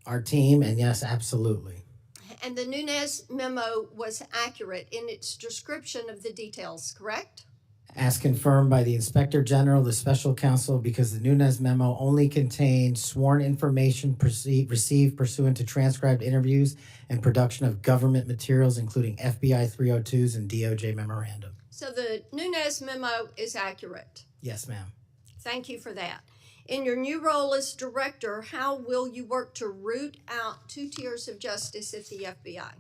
Our team, and yes, absolutely. And the Nunes memo was accurate in its description of the details, correct? As confirmed by the Inspector General, the Special Counsel, because the Nunes memo only contained sworn information received pursuant to transcribed interviews and production of government materials, including FBI 302s and DOJ memorandum. So the Nunes memo is accurate. Yes, ma'am. Thank you for that. In your new role as director, how will you work to root out 2 tiers of justice at the FBI?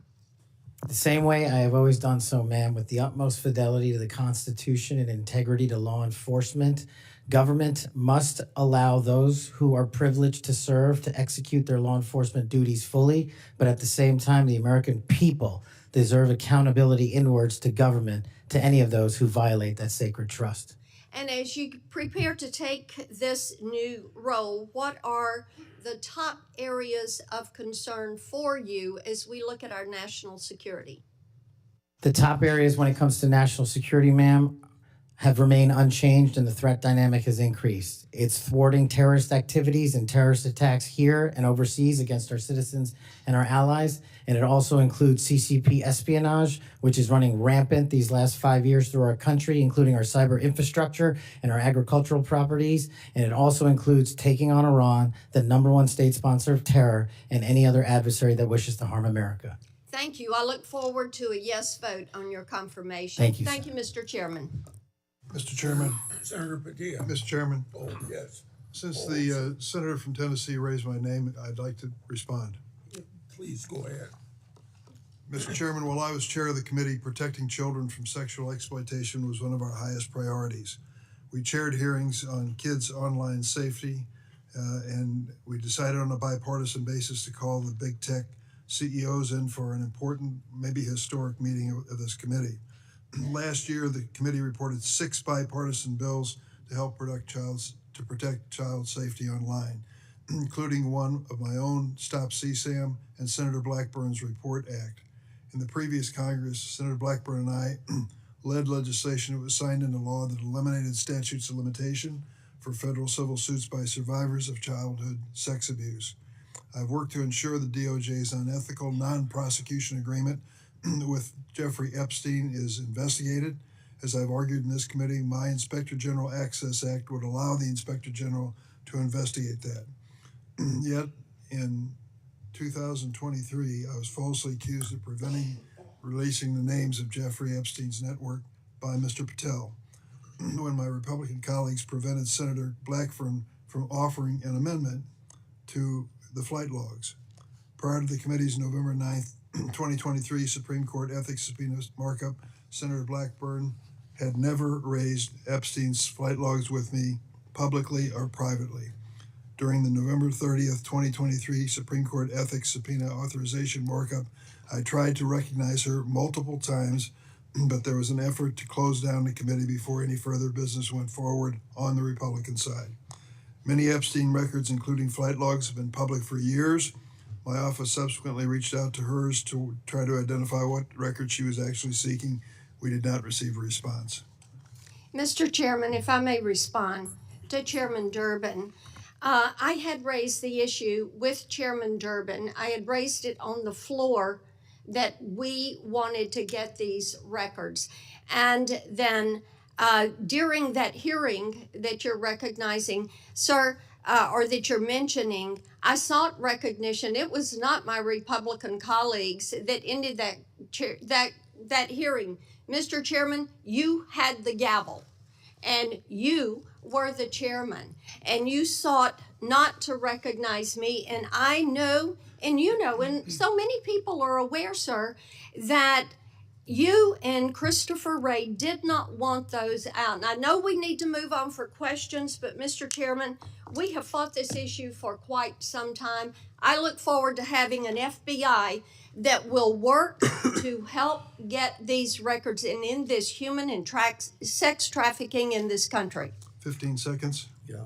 The same way I have always done so, ma'am, with the utmost fidelity to the Constitution and integrity to law enforcement. Government must allow those who are privileged to serve to execute their law enforcement duties fully, but at the same time, the American people deserve accountability inwards to government to any of those who violate that sacred trust. And as you prepare to take this new role, what are the top areas of concern for you as we look at our national security? The top areas when it comes to national security, ma'am, have remained unchanged and the threat dynamic has increased. It's thwarting terrorist activities and terrorist attacks here and overseas against our citizens and our allies. And it also includes CCP espionage, which is running rampant these last 5 years through our country, including our cyber infrastructure and our agricultural properties. And it also includes taking on Iran, the #1 state sponsor of terror, and any other adversary that wishes to harm America. Thank you. I look forward to a yes vote on your confirmation. Thank you, Thank you, Mr. Chairman. Mr. Chairman. Senator Padilla. Mr. Chairman. Oh, yes. Since the senator from Tennessee raised my name, I'd like to respond. Please go ahead. Mr. Chairman, while I was chair of the committee, protecting children from sexual exploitation was one of our highest priorities. We chaired hearings on kids' online safety, and we decided on a bipartisan basis to call the big tech CEOs in for an important, maybe historic meeting of this committee. Last year, the committee reported 6 bipartisan bills to help protect child safety online, including one of my own, Stop CSAM, and Senator Blackburn's Report Act. In the previous Congress, Senator Blackburn and I led legislation that was signed into law that eliminated statutes of limitation for federal civil suits by survivors of childhood sex abuse. I've worked to ensure the DOJ's unethical non-prosecution agreement with Jeffrey Epstein is investigated. As I've argued in this committee, my Inspector General Access Act would allow the Inspector General to investigate that. Yet, in 2023, I was falsely accused of preventing releasing the names of Jeffrey Epstein's network by Mr. Patel, when my Republican colleagues prevented Senator Blackburn from offering an amendment to the flight logs. Prior to the committee's November 9th, 2023 Supreme Court ethics subpoena markup, Senator Blackburn had never raised Epstein's flight logs with me publicly or privately. During the November 30th, 2023 Supreme Court ethics subpoena authorization markup, I tried to recognize her multiple times, but there was an effort to close down the committee before any further business went forward on the Republican side. Many Epstein records, including flight logs, have been public for years. My office subsequently reached out to hers to try to identify what record she was actually seeking. We did not receive a response. Mr. Chairman, if I may respond to Chairman Durbin, I had raised the issue with Chairman Durbin. I had raised it on the floor that we wanted to get these records. And then during that hearing that you're recognizing, sir, or that you're mentioning, I sought recognition. It was not my Republican colleagues that ended that hearing. Mr. Chairman, you had the gavel, and you were the chairman, and you sought not to recognize me. And I know, and you know, and so many people are aware, sir, that you and Christopher Wray did not want those out. And I know we need to move on for questions, but Mr. Chairman, we have fought this issue for quite some time. I look forward to having an FBI that will work to help get these records and end this human and sex trafficking in this country. 15 seconds. Yeah.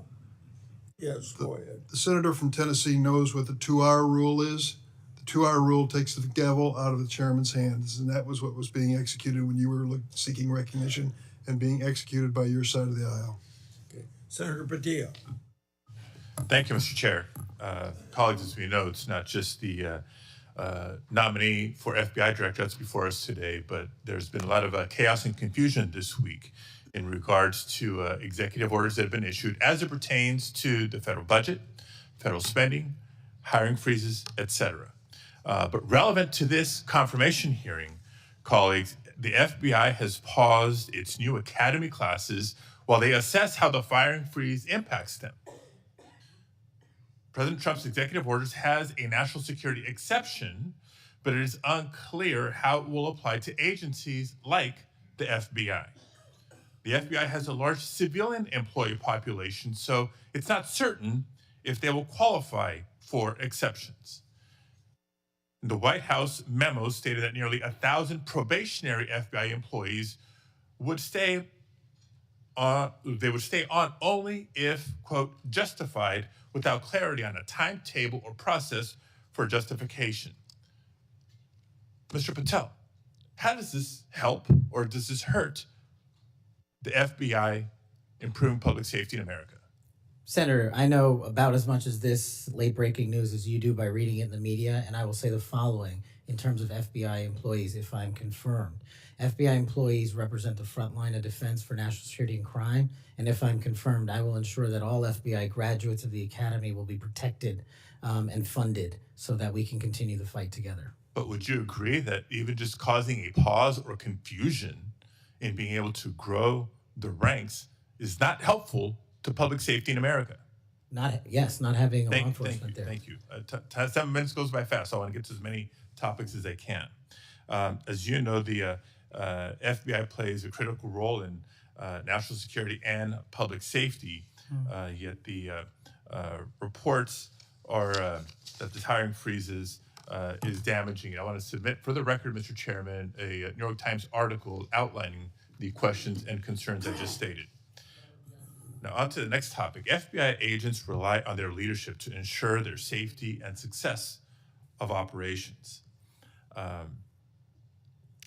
Yes, go ahead. The senator from Tennessee knows what the 2-hour rule is. The 2-hour rule takes the gavel out of the chairman's hands, and that was what was being executed when you were seeking recognition and being executed by your side of the aisle. Okay. Senator Padilla. Thank you, Mr. Chair. Colleagues, as we know, it's not just the nominee for FBI director that's before us today, but there's been a lot of chaos and confusion this week in regards to executive orders that have been issued as it pertains to the federal budget, federal spending, hiring freezes, etc. But relevant to this confirmation hearing, colleagues, the FBI has paused its new academy classes while they assess how the firing freeze impacts them. President Trump's executive orders has a national security exception, but it is unclear how it will apply to agencies like the FBI. The FBI has a large civilian employee population, so it's not certain if they will qualify for exceptions. The White House memo stated that nearly 1,000 probationary FBI employees would stay on only if, quote, justified, without clarity on a timetable or process for justification. Mr. Patel, how does this help or does this hurt the FBI improving public safety in America? Senator, I know about as much as this late breaking news as you do by reading it in the media, and I will say the following in terms of FBI employees, if I'm confirmed. FBI employees represent the front line of defense for national security and crime, and if I'm confirmed, I will ensure that all FBI graduates of the Academy will be protected and funded so that we can continue the fight together. But would you agree that even just causing a pause or confusion in being able to grow the ranks is not helpful to public safety in America? Not having law enforcement there. Thank you. 7 minutes goes by fast, so I want to get to as many topics as I can. As you know, the FBI plays a critical role in national security and public safety, yet the reports are that this hiring freezes is damaging. I want to submit for the record, Mr. Chairman, a New York Times article outlining the questions and concerns I just stated. Now, on to the next topic. FBI agents rely on their leadership to ensure their safety and success of operations.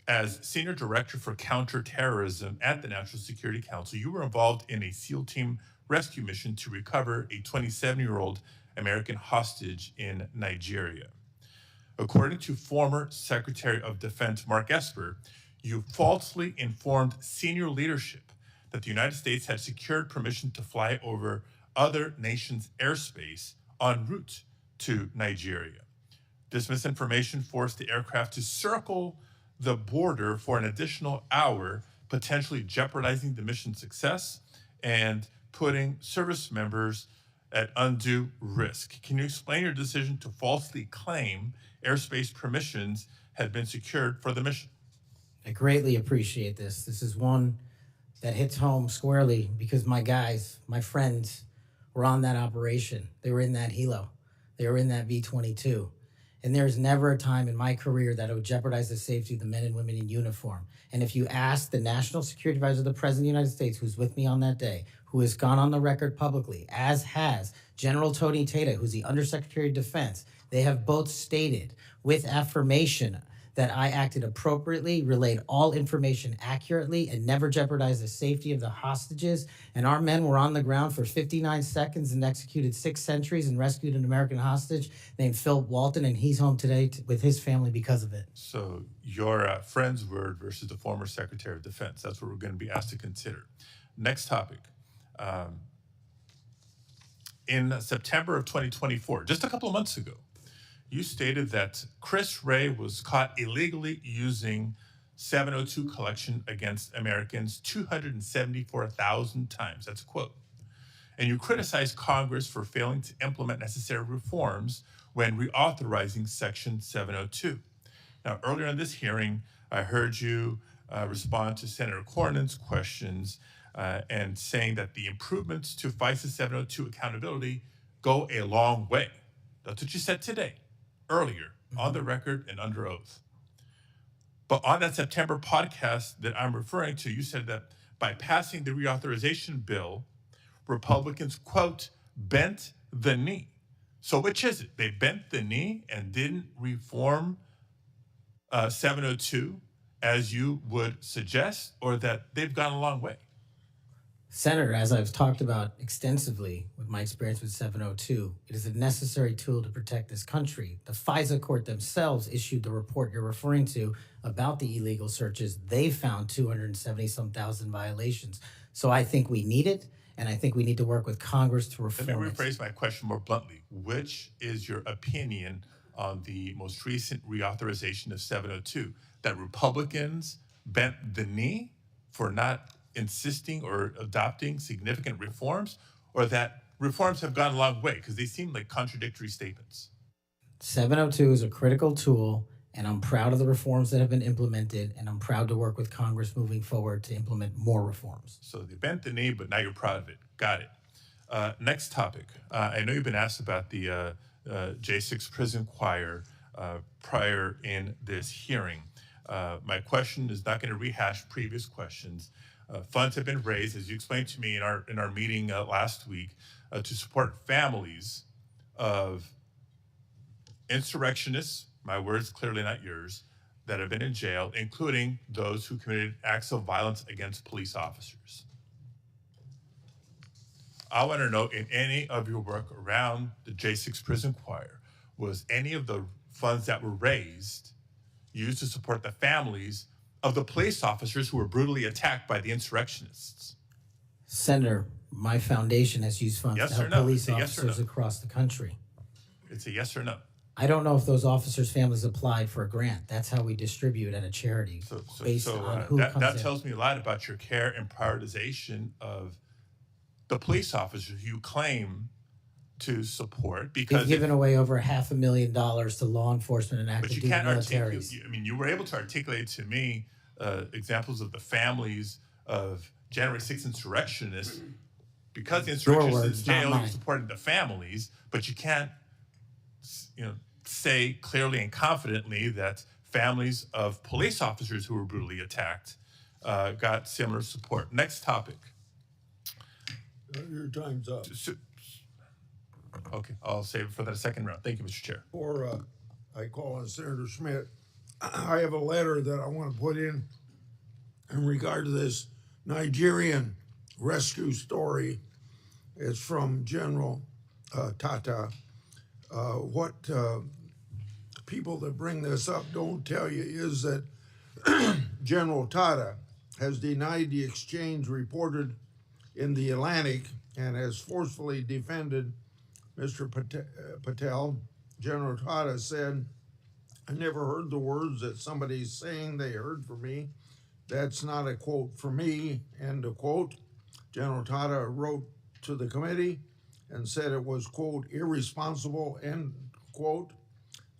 As Senior Director for Counterterrorism at the National Security Council, you were involved in a SEAL team rescue mission to recover a 27-year-old American hostage in Nigeria. According to former Secretary of Defense Mark Esper, you falsely informed senior leadership that the United States had secured permission to fly over other nations' airspace en route to Nigeria. This misinformation forced the aircraft to circle the border for an additional hour, potentially jeopardizing the mission's success and putting service members at undue risk. Can you explain your decision to falsely claim airspace permissions had been secured for the mission? I greatly appreciate this. This is one that hits home squarely because my guys, my friends, were on that operation. They were in that helo. They were in that V-22. And there's never a time in my career that it would jeopardize the safety of the men and women in uniform. And if you ask the National Security Advisor of the President of the United States, who's with me on that day, who has gone on the record publicly, as has General Tony Tata, who's the Undersecretary of Defense, they have both stated with affirmation that I acted appropriately, relayed all information accurately, and never jeopardized the safety of the hostages. And our men were on the ground for 59 seconds and executed 6 sentries and rescued an American hostage named Phil Walton, and he's home today with his family because of it. So your friend's word versus the former Secretary of Defense. That's what we're going to be asked to consider. Next topic. In September of 2024, just a couple of months ago, you stated that Chris Wray was caught illegally using 702 collection against Americans 274,000 times. That's a quote. And you criticized Congress for failing to implement necessary reforms when reauthorizing Section 702. Now, earlier in this hearing, I heard you respond to Senator Cornyn's questions and saying that the improvements to FISA 702 accountability go a long way. That's what you said today, earlier, on the record and under oath. But on that September podcast that I'm referring to, you said that by passing the reauthorization bill, Republicans, quote, bent the knee. So which is it? They bent the knee and didn't reform 702 as you would suggest, or that they've gone a long way? Senator, as I've talked about extensively with my experience with 702, it is a necessary tool to protect this country. The FISA court themselves issued the report you're referring to about the illegal searches. They found 270-some thousand violations. So I think we need it, and I think we need to work with Congress to reform it. Let me rephrase my question more bluntly. Which is your opinion on the most recent reauthorization of 702? That Republicans bent the knee for not insisting or adopting significant reforms, or that reforms have gone a long way because they seem like contradictory statements. 702 is a critical tool, and I'm proud of the reforms that have been implemented, and I'm proud to work with Congress moving forward to implement more reforms. So they bent the knee, but now you're proud of it. Got it. Next topic. I know you've been asked about the J6 prison choir prior in this hearing. My question is not going to rehash previous questions. Funds have been raised, as you explained to me in our meeting last week, to support families of insurrectionists, my words clearly not yours, that have been in jail, including those who committed acts of violence against police officers. I want to know, in any of your work around the J6 prison choir, was any of the funds that were raised used to support the families of the police officers who were brutally attacked by the insurrectionists? Senator, my foundation has used funds Yes to or help no? police It's a yes or officers no. across the country. It's a yes or no. I don't know if those officers' families applied for a grant. That's how we distribute at a charity, based on who comes that in. tells me a lot about your care and prioritization of the police officers you claim to support, because They've given away over $500,000 to law enforcement and but active you duty can't articulate. militaries. I mean, you were able to articulate to me examples of the families of January 6th insurrectionists. Because the insurrectionists in words, not jail, you mine. supported the families, but you can't, say clearly and confidently that families of police officers who were brutally attacked got similar support. Next topic. Your time's up. Okay, I'll save it for the second round. Thank you, Mr. Chair. Or I call on Senator Schmidt. I have a letter that I want to put in regard to this Nigerian rescue story. It's from General Tata. What people that bring this up don't tell you is that General Tata has denied the exchange reported in the Atlantic and has forcefully defended Mr. Patel. General Tata said, "I never heard the words that somebody's saying they heard from me. That's not a quote from me," end of quote. General Tata wrote to the committee and said it was, quote, irresponsible, end quote,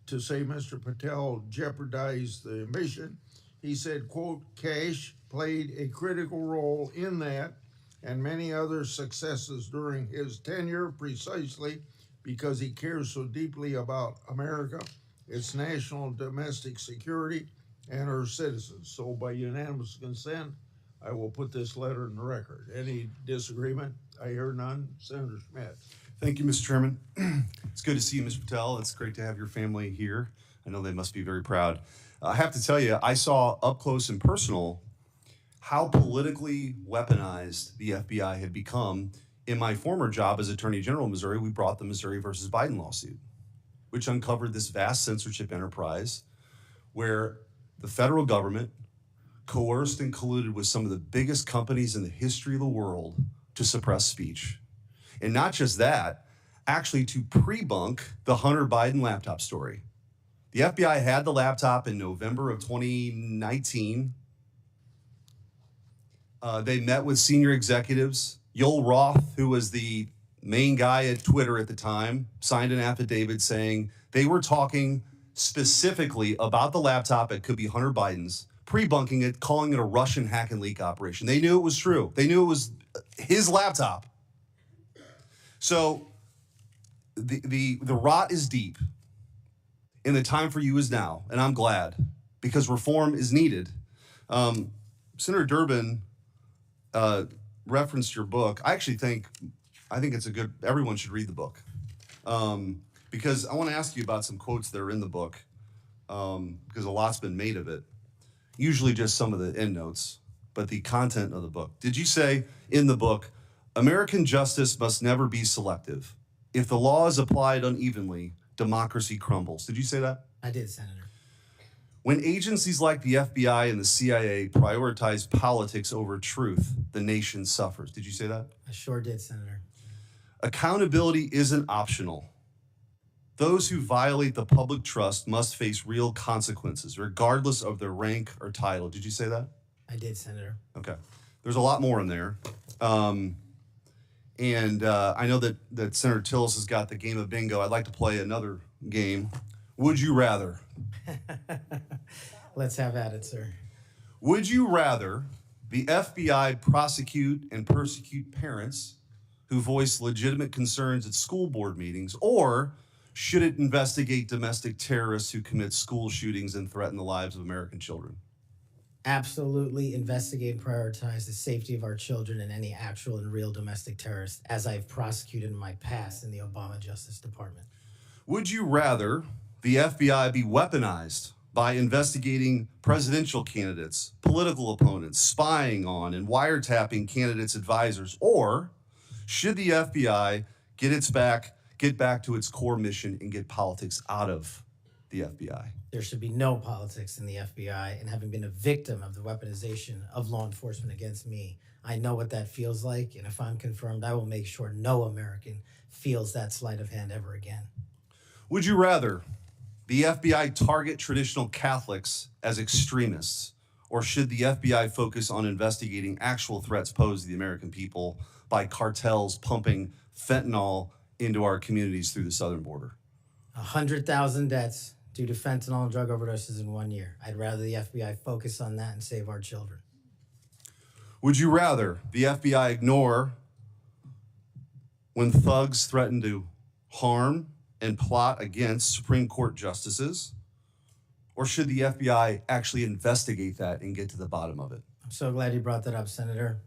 to say Mr. Patel jeopardized the mission. He said, quote, Kash played a critical role in that and many other successes during his tenure precisely because he cares so deeply about America, its national domestic security, and her citizens. So by unanimous consent, I will put this letter in the record. Any disagreement? I hear none. Senator Schmidt. Thank you, Mr. Chairman. It's good to see you, Mr. Patel. It's great to have your family here. I know they must be very proud. I have to tell you, I saw up close and personal how politically weaponized the FBI had become. In my former job as Attorney General of Missouri, we brought the Missouri versus Biden lawsuit, which uncovered this vast censorship enterprise where the federal government coerced and colluded with some of the biggest companies in the history of the world to suppress speech. And not just that, actually to pre-bunk the Hunter Biden laptop story. The FBI had the laptop in November of 2019. They met with senior executives. Yoel Roth, who was the main guy at Twitter at the time, signed an affidavit saying they were talking specifically about the laptop. It could be Hunter Biden's, pre-bunking it, calling it a Russian hack and leak operation. They knew it was true. They knew it was his laptop. So the rot is deep, and the time for you is now, and I'm glad, because reform is needed. Senator Durbin referenced your book. I think it's everyone should read the book. Because I want to ask you about some quotes that are in the book, because a lot's been made of it. Usually just some of the endnotes, but the content of the book. Did you say in the book, American justice must never be selective. If the law is applied unevenly, democracy crumbles. Did you say that? I did, Senator. When agencies like the FBI and the CIA prioritize politics over truth, the nation suffers. Did you say that? I sure did, Senator. Accountability isn't optional. Those who violate the public trust must face real consequences, regardless of their rank or title. Did you say that? I did, Senator. Okay. There's a lot more in there. And I know that Senator Tillis has got the game of bingo. I'd like to play another game. Would you rather? Let's have at it, sir. Would you rather the FBI prosecute and persecute parents who voice legitimate concerns at school board meetings, or should it investigate domestic terrorists who commit school shootings and threaten the lives of American children? Absolutely investigate and prioritize the safety of our children and any actual and real domestic terrorists, as I've prosecuted in my past in the Obama Justice Department. Would you rather the FBI be weaponized by investigating presidential candidates, political opponents, spying on and wiretapping candidates' advisors, or should the FBI get back to its core mission and get politics out of the FBI? There should be no politics in the FBI, and having been a victim of the weaponization of law enforcement against me, I know what that feels like, and if I'm confirmed, I will make sure no American feels that sleight of hand ever again. Would you rather the FBI target traditional Catholics as extremists, or should the FBI focus on investigating actual threats posed to the American people by cartels pumping fentanyl into our communities through the southern border? 100,000 deaths due to fentanyl and drug overdoses in 1 year. I'd rather the FBI focus on that and save our children. Would you rather the FBI ignore when thugs threaten to harm and plot against Supreme Court justices, or should the FBI actually investigate that and get to the bottom of it? I'm so glad you brought that up, Senator.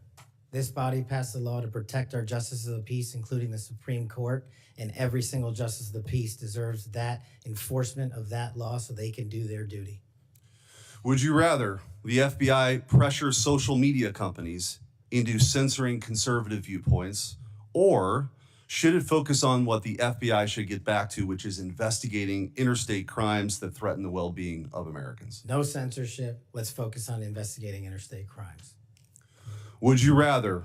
This body passed a law to protect our justices of the peace, including the Supreme Court, and every single justice of the peace deserves that enforcement of that law so they can do their duty. Would you rather the FBI pressure social media companies into censoring conservative viewpoints, or should it focus on what the FBI should get back to, which is investigating interstate crimes that threaten the well-being of Americans? No censorship. Let's focus on investigating interstate crimes. Would you rather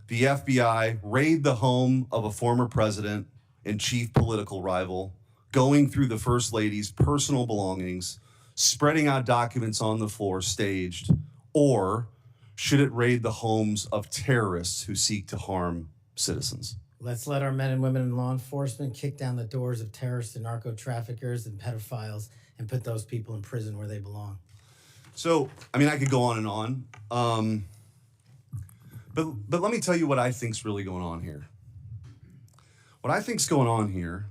the FBI raid the home of a former president and chief political rival, going through the First Lady's personal belongings, spreading out documents on the floor staged, or should it raid the homes of terrorists who seek to harm citizens? Let's let our men and women in law enforcement kick down the doors of terrorists and narco-traffickers and pedophiles and put those people in prison where they belong. So, I mean, I could go on and on. But let me tell you what I think's really going on here. What I think's going on here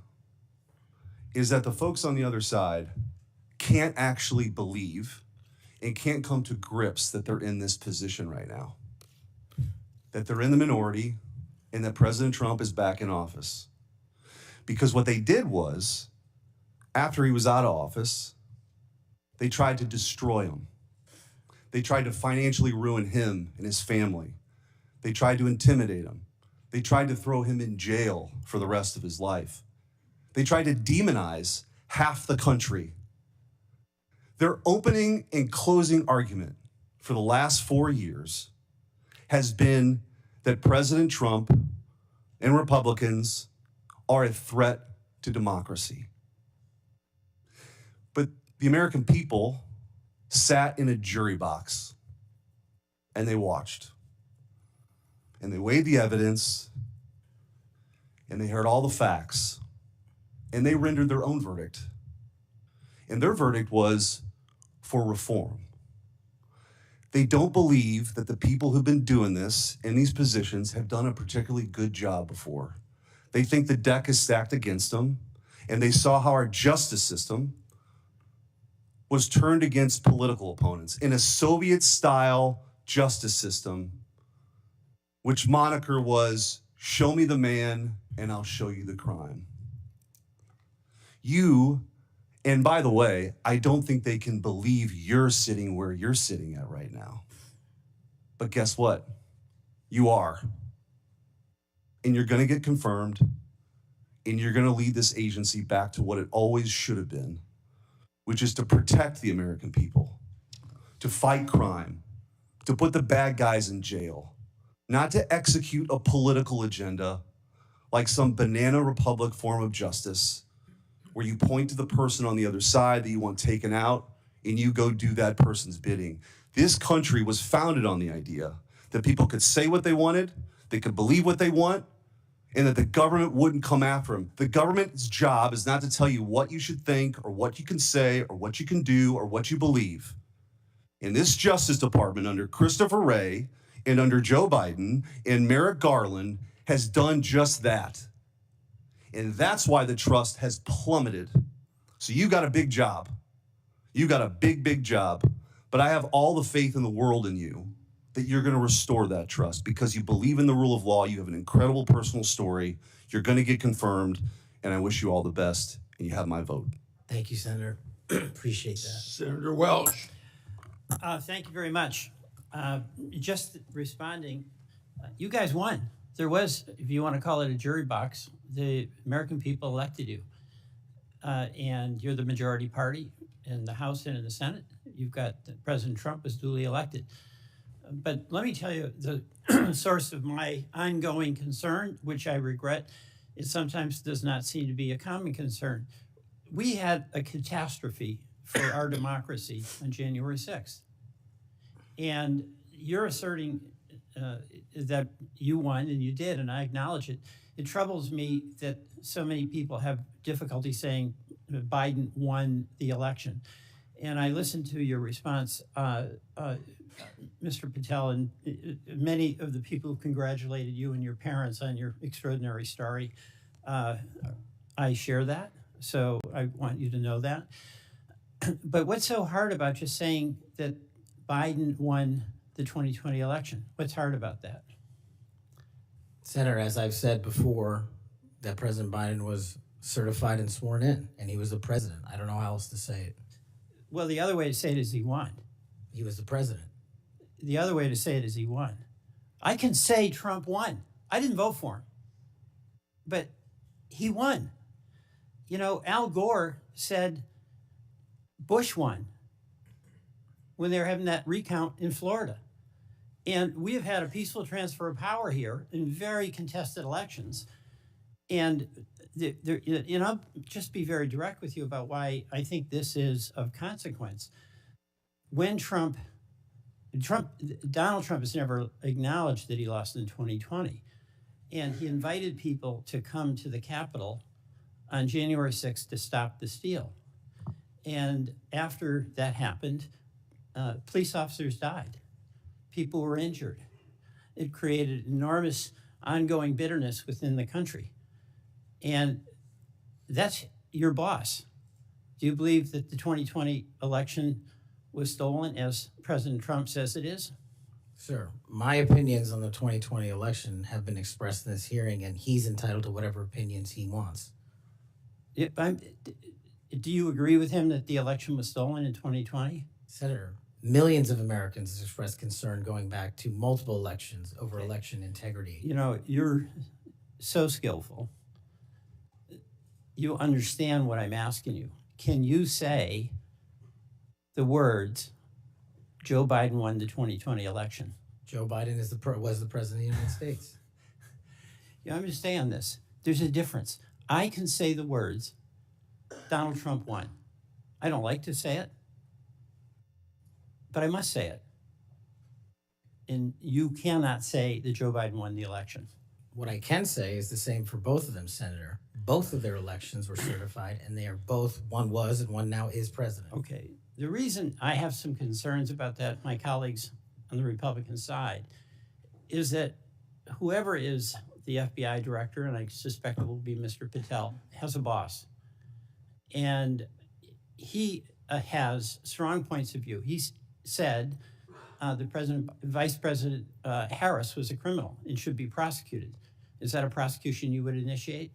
is that the folks on the other side can't actually believe and can't come to grips that they're in this position right now. That they're in the minority and that President Trump is back in office. Because what they did was, after he was out of office, they tried to destroy him. They tried to financially ruin him and his family. They tried to intimidate him. They tried to throw him in jail for the rest of his life. They tried to demonize half the country. Their opening and closing argument for the last 4 years has been that President Trump and Republicans are a threat to democracy. But the American people sat in a jury box and they watched. And they weighed the evidence and they heard all the facts and they rendered their own verdict. And their verdict was for reform. They don't believe that the people who've been doing this in these positions have done a particularly good job before. They think the deck is stacked against them, and they saw how our justice system was turned against political opponents in a Soviet-style justice system, which moniker was, "Show me the man and I'll show you the crime." And by the way, I don't think they can believe you're sitting where you're sitting at right now. But guess what? You are. And you're going to get confirmed, and you're going to lead this agency back to what it always should have been, which is to protect the American people, to fight crime, to put the bad guys in jail, not to execute a political agenda like some banana republic form of justice, where you point to the person on the other side that you want taken out and you go do that person's bidding. This country was founded on the idea that people could say what they wanted, they could believe what they want, and that the government wouldn't come after him. The government's job is not to tell you what you should think or what you can say or what you can do or what you believe. And this Justice Department under Christopher Wray and under Joe Biden and Merrick Garland has done just that. And that's why the trust has plummeted. So you got a big job. You got a big, big job. But I have all the faith in the world in you that you're going to restore that trust because you believe in the rule of law. You have an incredible personal story. You're going to get confirmed. And I wish you all the best. And you have my vote. Thank you, Senator. Appreciate that. Senator Welch. Thank you very much. Just responding, you guys won. There was, if you want to call it a jury box, the American people elected you. And you're the majority party in the House and in the Senate. You've got President Trump was duly elected. But let me tell you, the source of my ongoing concern, which I regret, it sometimes does not seem to be a common concern. We had a catastrophe for our democracy on January 6th. And you're asserting that you won, and you did, and I acknowledge it. It troubles me that so many people have difficulty saying Biden won the election. And I listened to your response, Mr. Patel, and many of the people who congratulated you and your parents on your extraordinary story. I share that, so I want you to know that. But what's so hard about just saying that Biden won the 2020 election? What's hard about that? Senator, as I've said before, that President Biden was certified and sworn in, and he was the president. I don't know how else to say it. Well, the other way to say it is he won. He was the president. The other way to say it is he won. I can say Trump won. I didn't vote for him, but he won. You know, Al Gore said Bush won when they were having that recount in Florida. And we have had a peaceful transfer of power here in very contested elections. And I'll just be very direct with you about why I think this is of consequence. When Donald Trump has never acknowledged that he lost in 2020. And he invited people to come to the Capitol on January 6th to stop the steal. And after that happened, police officers died. People were injured. It created enormous ongoing bitterness within the country. And that's your boss. Do you believe that the 2020 election was stolen, as President Trump says it is? Sir, my opinions on the 2020 election have been expressed in this hearing, and he's entitled to whatever opinions he wants. Do you agree with him that the election was stolen in 2020? Senator, millions of Americans have expressed concern going back to multiple elections over election integrity. You know, you're so skillful. You understand what I'm asking you. Can you say the words, Joe Biden won the 2020 election? Joe Biden was the president of the United States. You understand this? There's a difference. I can say the words, Donald Trump won. I don't like to say it, but I must say it. And you cannot say that Joe Biden won the election. What I can say is the same for both of them, Senator. Both of their elections were certified, and they are both, one was and one now is president. Okay. The reason I have some concerns about that, my colleagues on the Republican side, is that whoever is the FBI director, and I suspect it will be Mr. Patel, has a boss. And he has strong points of view. He said Vice President Harris was a criminal and should be prosecuted. Is that a prosecution you would initiate?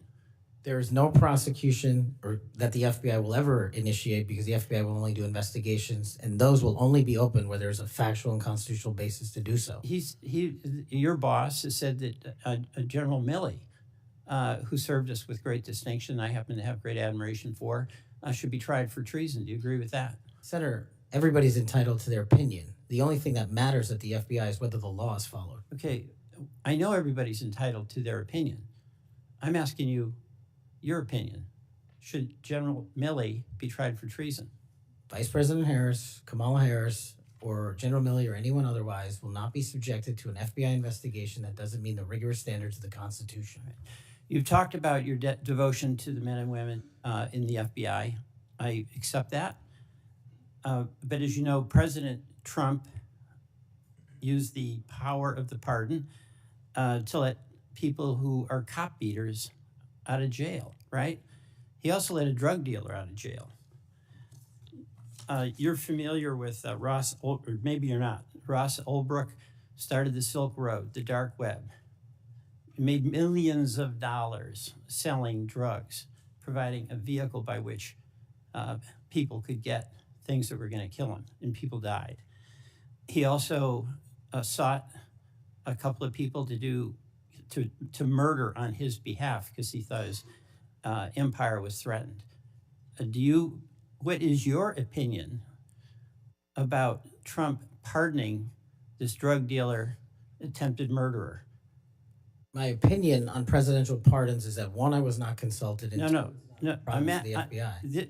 There is no prosecution or that the FBI will ever initiate, because the FBI will only do investigations, and those will only be open where there's a factual and constitutional basis to do so. Your boss has said that General Milley, who served us with great distinction, I happen to have great admiration for, should be tried for treason. Do you agree with that? Senator, everybody's entitled to their opinion. The only thing that matters at the FBI is whether the law is followed. Okay, I know everybody's entitled to their opinion. I'm asking you your opinion. Should General Milley be tried for treason? Vice President Harris, Kamala Harris, or General Milley or anyone otherwise will not be subjected to an FBI investigation that doesn't meet the rigorous standards of the Constitution. You've talked about your devotion to the men and women in the FBI. I accept that. But as you know, President Trump used the power of the pardon to let people who are cop beaters out of jail, right? He also let a drug dealer out of jail. You're familiar with or maybe you're not. Ross Ulbricht started the Silk Road, the dark web. He made millions of dollars selling drugs, providing a vehicle by which people could get things that were going to kill them, and people died. He also sought a couple of people to murder on his behalf because he thought his empire was threatened. What is your opinion about Trump pardoning this drug dealer, attempted murderer? My opinion on presidential pardons is that one, I was not consulted. And No. I'm the FBI.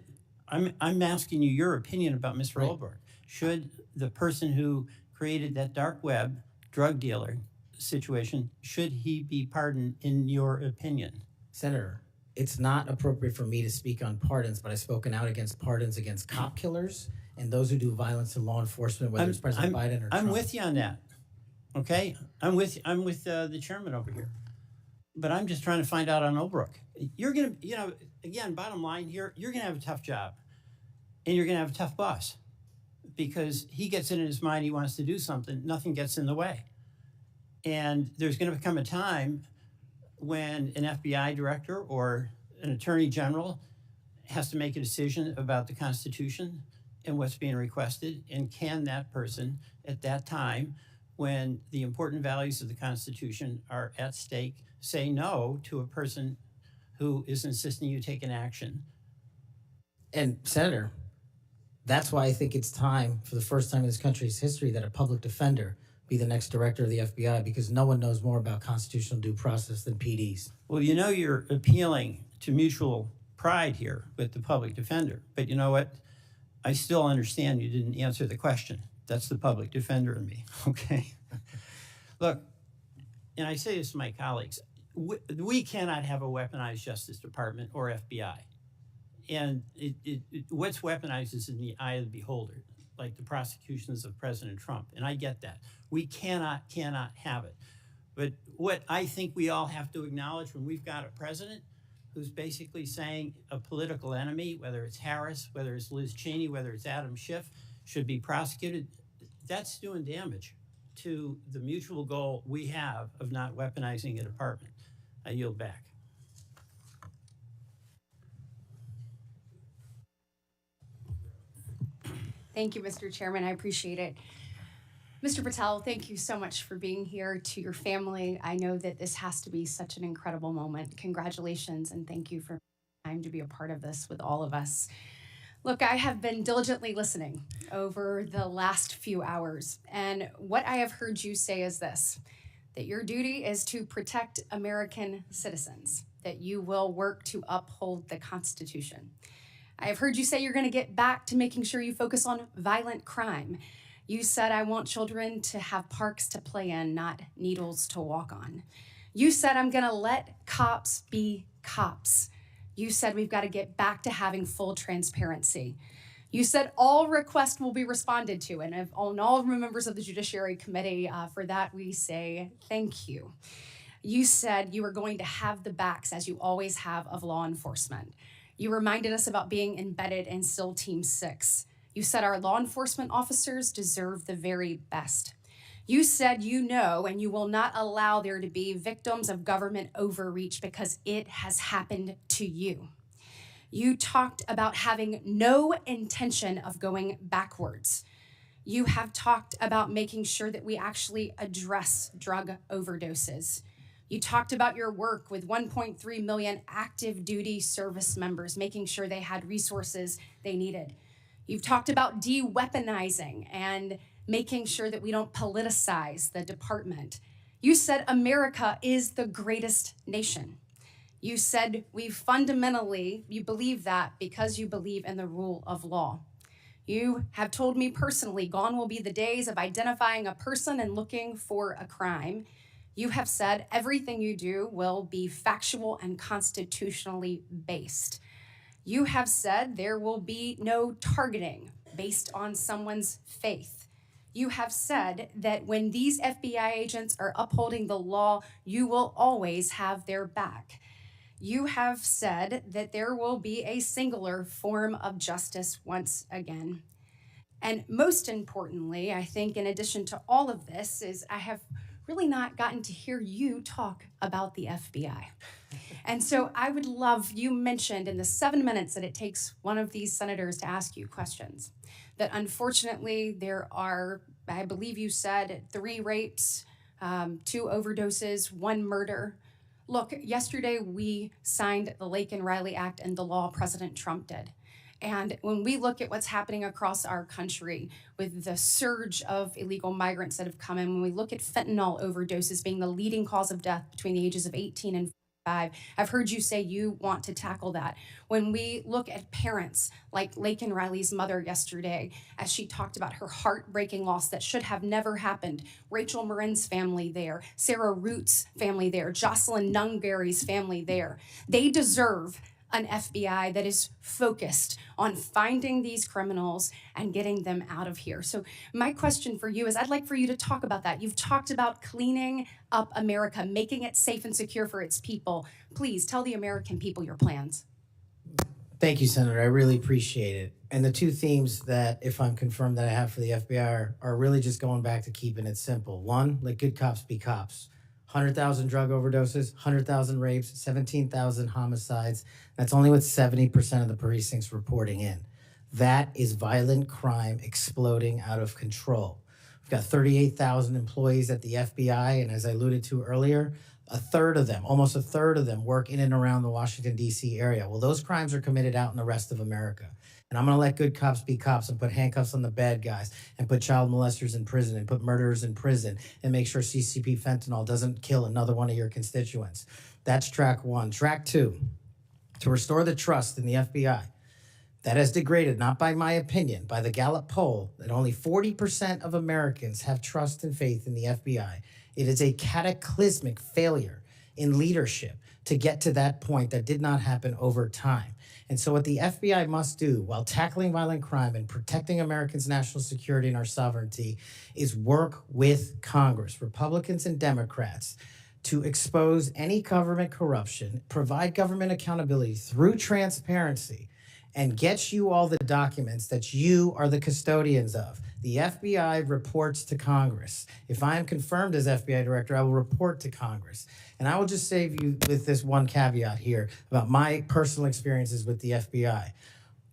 I'm asking you your opinion about Mr. Ulbricht. Should the person who created that dark web drug dealer situation, should he be pardoned in your opinion? Senator, it's not appropriate for me to speak on pardons, but I've spoken out against pardons against cop killers and those who do violence to law enforcement, whether it's President Biden or Trump. I'm with you on that. Okay, I'm with the chairman over here, but I'm just trying to find out on Ulbricht. You're gonna, again, bottom line here, you're gonna have a tough job, and you're gonna have a tough boss, because he gets it in his mind he wants to do something, nothing gets in the way, and there's gonna become a time when an FBI director or an attorney general has to make a decision about the Constitution and what's being requested, and can that person at that time, when the important values of the Constitution are at stake, say no to a person who is insisting you take an action? And Senator, that's why I think it's time, for the first time in this country's history, that a public defender be the next director of the FBI, because no one knows more about constitutional due process than PDs. Well, you're appealing to mutual pride here with the public defender, but you know what? I still understand you didn't answer the question. That's the public defender in me, okay? Look, and I say this to my colleagues, we cannot have a weaponized Justice Department or FBI. And what's weaponized is in the eye of the beholder, like the prosecutions of President Trump, and I get that. We cannot have it. But what I think we all have to acknowledge when we've got a president who's basically saying a political enemy, whether it's Harris, whether it's Liz Cheney, whether it's Adam Schiff, should be prosecuted, that's doing damage to the mutual goal we have of not weaponizing a department. I yield back. Thank you, Mr. Chairman. I appreciate it. Mr. Patel, thank you so much for being here. To your family, I know that this has to be such an incredible moment. Congratulations, and thank you for time to be a part of this with all of us. Look, I have been diligently listening over the last few hours, and what I have heard you say is this, that your duty is to protect American citizens, that you will work to uphold the Constitution. I have heard you say you're going to get back to making sure you focus on violent crime. You said, I want children to have parks to play in, not needles to walk on. You said, I'm going to let cops be cops. You said, we've got to get back to having full transparency. You said all requests will be responded to, and on all members of the Judiciary Committee, for that we say thank you. You said you were going to have the backs, as you always have, of law enforcement. You reminded us about being embedded in SEAL Team 6. You said our law enforcement officers deserve the very best. You said you know and you will not allow there to be victims of government overreach because it has happened to you. You talked about having no intention of going backwards. You have talked about making sure that we actually address drug overdoses. You talked about your work with 1.3 million active duty service members, making sure they had resources they needed. You've talked about de-weaponizing and making sure that we don't politicize the department. You said America is the greatest nation. You said you believe that because you believe in the rule of law. You have told me personally, gone will be the days of identifying a person and looking for a crime. You have said everything you do will be factual and constitutionally based. You have said there will be no targeting based on someone's faith. You have said that when these FBI agents are upholding the law, you will always have their back. You have said that there will be a singular form of justice once again. And most importantly, I think in addition to all of this, is I have really not gotten to hear you talk about the FBI. And so I would love, you mentioned in the 7 minutes that it takes one of these senators to ask you questions, that unfortunately there are, I believe you said, 3 rapes, 2 overdoses, 1 murder. Look, yesterday we signed the Laken Riley Act and the law President Trump did. And when we look at what's happening across our country with the surge of illegal migrants that have come in, when we look at fentanyl overdoses being the leading cause of death between the ages of 18 and 45, I've heard you say you want to tackle that. When we look at parents like Laken Riley's mother yesterday, as she talked about her heartbreaking loss that should have never happened, Rachel Marin's family there, Sarah Root's family there, Jocelyn Nungary's family there, they deserve an FBI that is focused on finding these criminals and getting them out of here. So my question for you is, I'd like for you to talk about that. You've talked about cleaning up America, making it safe and secure for its people. Please tell the American people your plans. Thank you, Senator. I really appreciate it. And the 2 themes that, if I'm confirmed, that I have for the FBI are really just going back to keeping it simple. 1, let good cops be cops. 100,000 drug overdoses, 100,000 rapes, 17,000 homicides. That's only what 70% of the precincts reporting in. That is violent crime exploding out of control. We've got 38,000 employees at the FBI, and as I alluded to earlier, almost a third of them work in and around the Washington, D.C. area. Well, those crimes are committed out in the rest of America. And I'm going to let good cops be cops and put handcuffs on the bad guys and put child molesters in prison and put murderers in prison and make sure CCP fentanyl doesn't kill another one of your constituents. That's track 1. Track 2, to restore the trust in the FBI. That has degraded, not by my opinion, by the Gallup poll, that only 40% of Americans have trust and faith in the FBI. It is a cataclysmic failure in leadership to get to that point that did not happen over time. And so what the FBI must do while tackling violent crime and protecting Americans' national security and our sovereignty is work with Congress, Republicans and Democrats, to expose any government corruption, provide government accountability through transparency, and get you all the documents that you are the custodians of. The FBI reports to Congress. If I am confirmed as FBI director, I will report to Congress. And I will just save you with this one caveat here about my personal experiences with the FBI.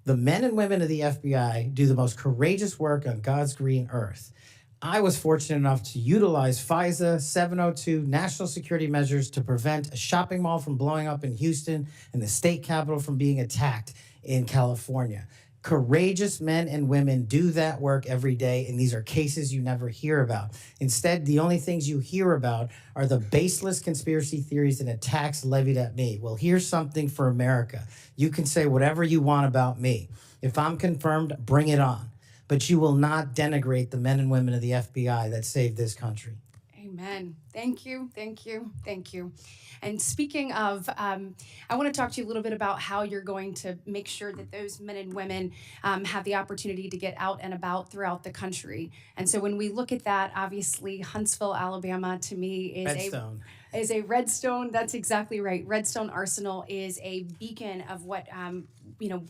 The men and women of the FBI do the most courageous work on God's green earth. I was fortunate enough to utilize FISA 702 national security measures to prevent a shopping mall from blowing up in Houston and the state capitol from being attacked in California. Courageous men and women do that work every day, and these are cases you never hear about. Instead, the only things you hear about are the baseless conspiracy theories and attacks levied at me. Well, here's something for America. You can say whatever you want about me. If I'm confirmed, bring it on. But you will not denigrate the men and women of the FBI that saved this country. Amen. Thank you, thank you, thank you. And speaking of, I want to talk to you a little bit about how you're going to make sure that those men and women have the opportunity to get out and about throughout the country. And so when we look at that, obviously Huntsville, Alabama, to me is a Redstone. That's exactly right. Redstone Arsenal is a beacon of what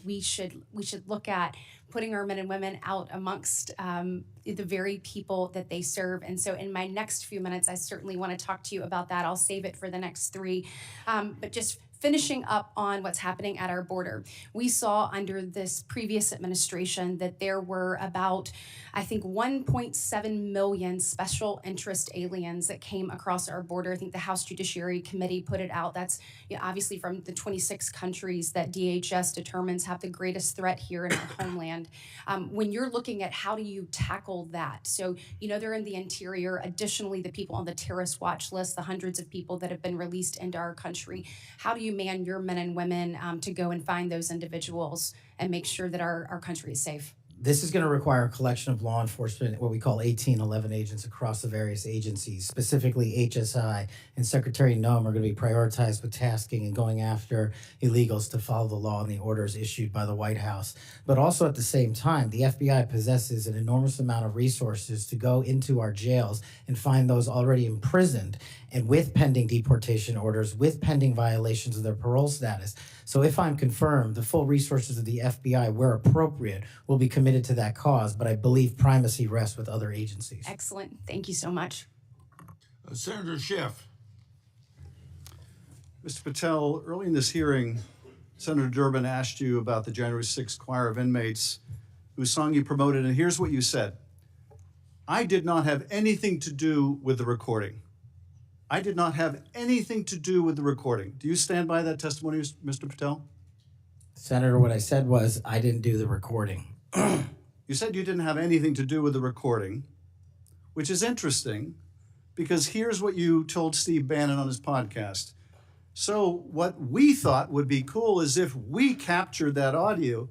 we should look at, putting our men and women out amongst the very people that they serve. And so in my next few minutes, I certainly want to talk to you about that. I'll save it for the next 3. But just finishing up on what's happening at our border. We saw under this previous administration that there were about, I think, 1.7 million special interest aliens that came across our border. I think the House Judiciary Committee put it out. That's obviously from the 26 countries that DHS determines have the greatest threat here in our homeland. When you're looking at how do you tackle that? So, they're in the interior. Additionally, the people on the terrorist watch list, the hundreds of people that have been released into our country. How do you man your men and women to go and find those individuals and make sure that our country is safe? This is going to require a collection of law enforcement, what we call 1811 agents across the various agencies. Specifically, HSI and Secretary Noem are going to be prioritized with tasking and going after illegals to follow the law and the orders issued by the White House. But also at the same time, the FBI possesses an enormous amount of resources to go into our jails and find those already imprisoned and with pending deportation orders, with pending violations of their parole status. So if I'm confirmed, the full resources of the FBI, where appropriate, will be committed to that cause, but I believe primacy rests with other agencies. Excellent. Thank you so much. Senator Schiff. Mr. Patel, early in this hearing, Senator Durbin asked you about the January 6th choir of inmates whose song you promoted, and here's what you said. I did not have anything to do with the recording. I did not have anything to do with the recording. Do you stand by that testimony, Mr. Patel? Senator, what I said was I didn't do the recording. You said you didn't have anything to do with the recording, which is interesting because here's what you told Steve Bannon on his podcast. So what we thought would be cool is if we captured that audio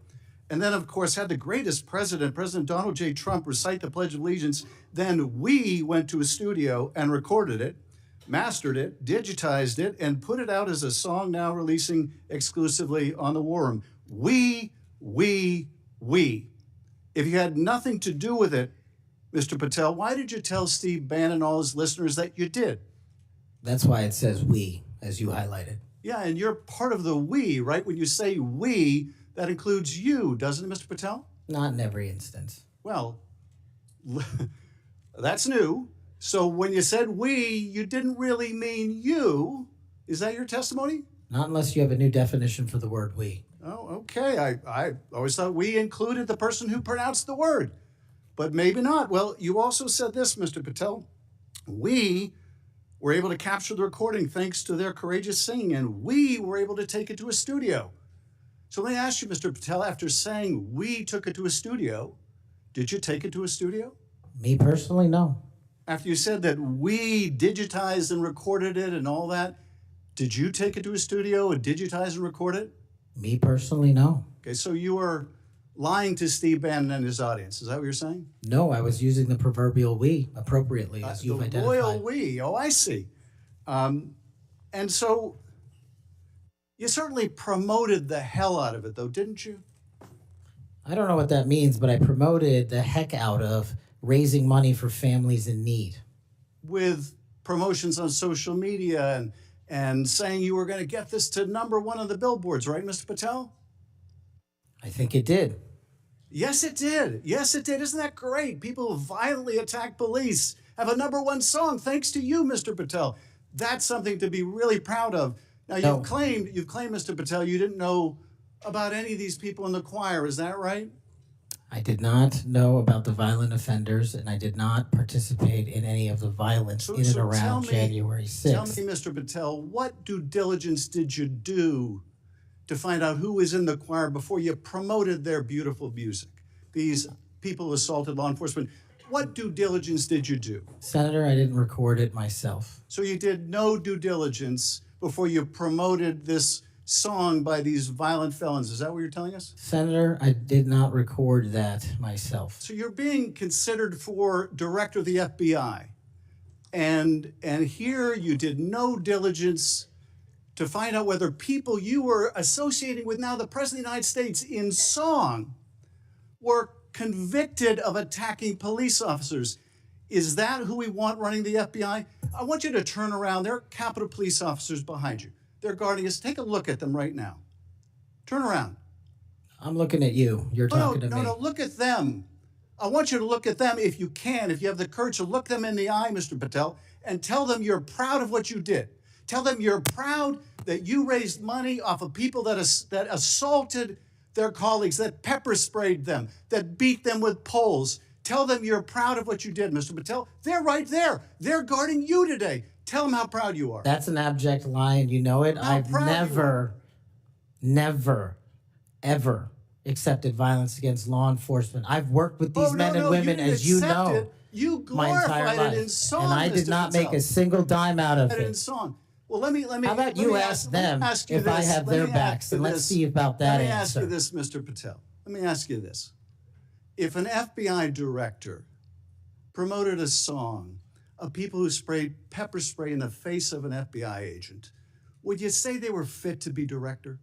and then, of course, had the greatest president, President Donald J. Trump, recite the Pledge of Allegiance. Then we went to a studio and recorded it, mastered it, digitized it, and put it out as a song now releasing exclusively on the War Room. We. If you had nothing to do with it, Mr. Patel, why did you tell Steve Bannon and all his listeners that you did? That's why it says we, as you highlighted. Yeah, and you're part of the we, right? When you say we, that includes you, doesn't it, Mr. Patel? Not in every instance. Well, that's new. So when you said we, you didn't really mean you. Is that your testimony? Not unless you have a new definition for the word we. Oh, okay. I always thought we included the person who pronounced the word, but maybe not. Well, you also said this, Mr. Patel. We were able to capture the recording thanks to their courageous singing, and we were able to take it to a studio. So let me ask you, Mr. Patel, after saying we took it to a studio, did you take it to a studio? Me personally, no. After you said that we digitized and recorded it and all that, did you take it to a studio and digitize and record it? Me personally, no. Okay, so you were lying to Steve Bannon and his audience. Is that what you're saying? No, I was using the proverbial we appropriately, as you've identified. The royal we. Oh, I see. And so you certainly promoted the hell out of it, though, didn't you? I don't know what that means, but I promoted the heck out of raising money for families in need. With promotions on social media and saying you were going to get this to #1 on the billboards, right, Mr. Patel? I think it did. Yes, it did. Yes, it did. Isn't that great? People who violently attack police have a #1 song thanks to you, Mr. Patel. That's something to be really proud of. Now, you've claimed, Mr. Patel, you didn't know about any of these people in the choir. Is that right? I did not know about the violent offenders, and I did not participate in any of the violence in and around January 6th. Tell me, Mr. Patel, what due diligence did you do to find out who was in the choir before you promoted their beautiful music? These people who assaulted law enforcement. What due diligence did you do? Senator, I didn't record it myself. So you did no due diligence before you promoted this song by these violent felons. Is that what you're telling us? Senator, I did not record that myself. So you're being considered for director of the FBI. And here you did no diligence to find out whether people you were associating with now the President of the United States in song were convicted of attacking police officers. Is that who we want running the FBI? I want you to turn around. There are Capitol Police officers behind you. They're guarding us. Take a look at them right now. Turn around. I'm looking at you. You're talking to me. No, look at them. I want you to look at them if you can, if you have the courage to look them in the eye, Mr. Patel, and tell them you're proud of what you did. Tell them you're proud that you raised money off of people that assaulted their colleagues, that pepper sprayed them, that beat them with poles. Tell them you're proud of what you did, Mr. Patel. They're right there. They're guarding you today. Tell them how proud you are. That's an abject lie, and you know it. I've never, ever accepted violence against law enforcement. I've worked with these men and women, as you know, my entire life. In song, and I did not make a single dime out of it. In song. Well, let me. How about you ask them if I have their backs, and let's see about that answer. Let me ask you this, Mr. Patel. Let me ask you this. If an FBI director promoted a song of people who sprayed pepper spray in the face of an FBI agent, would you say they were fit to be director?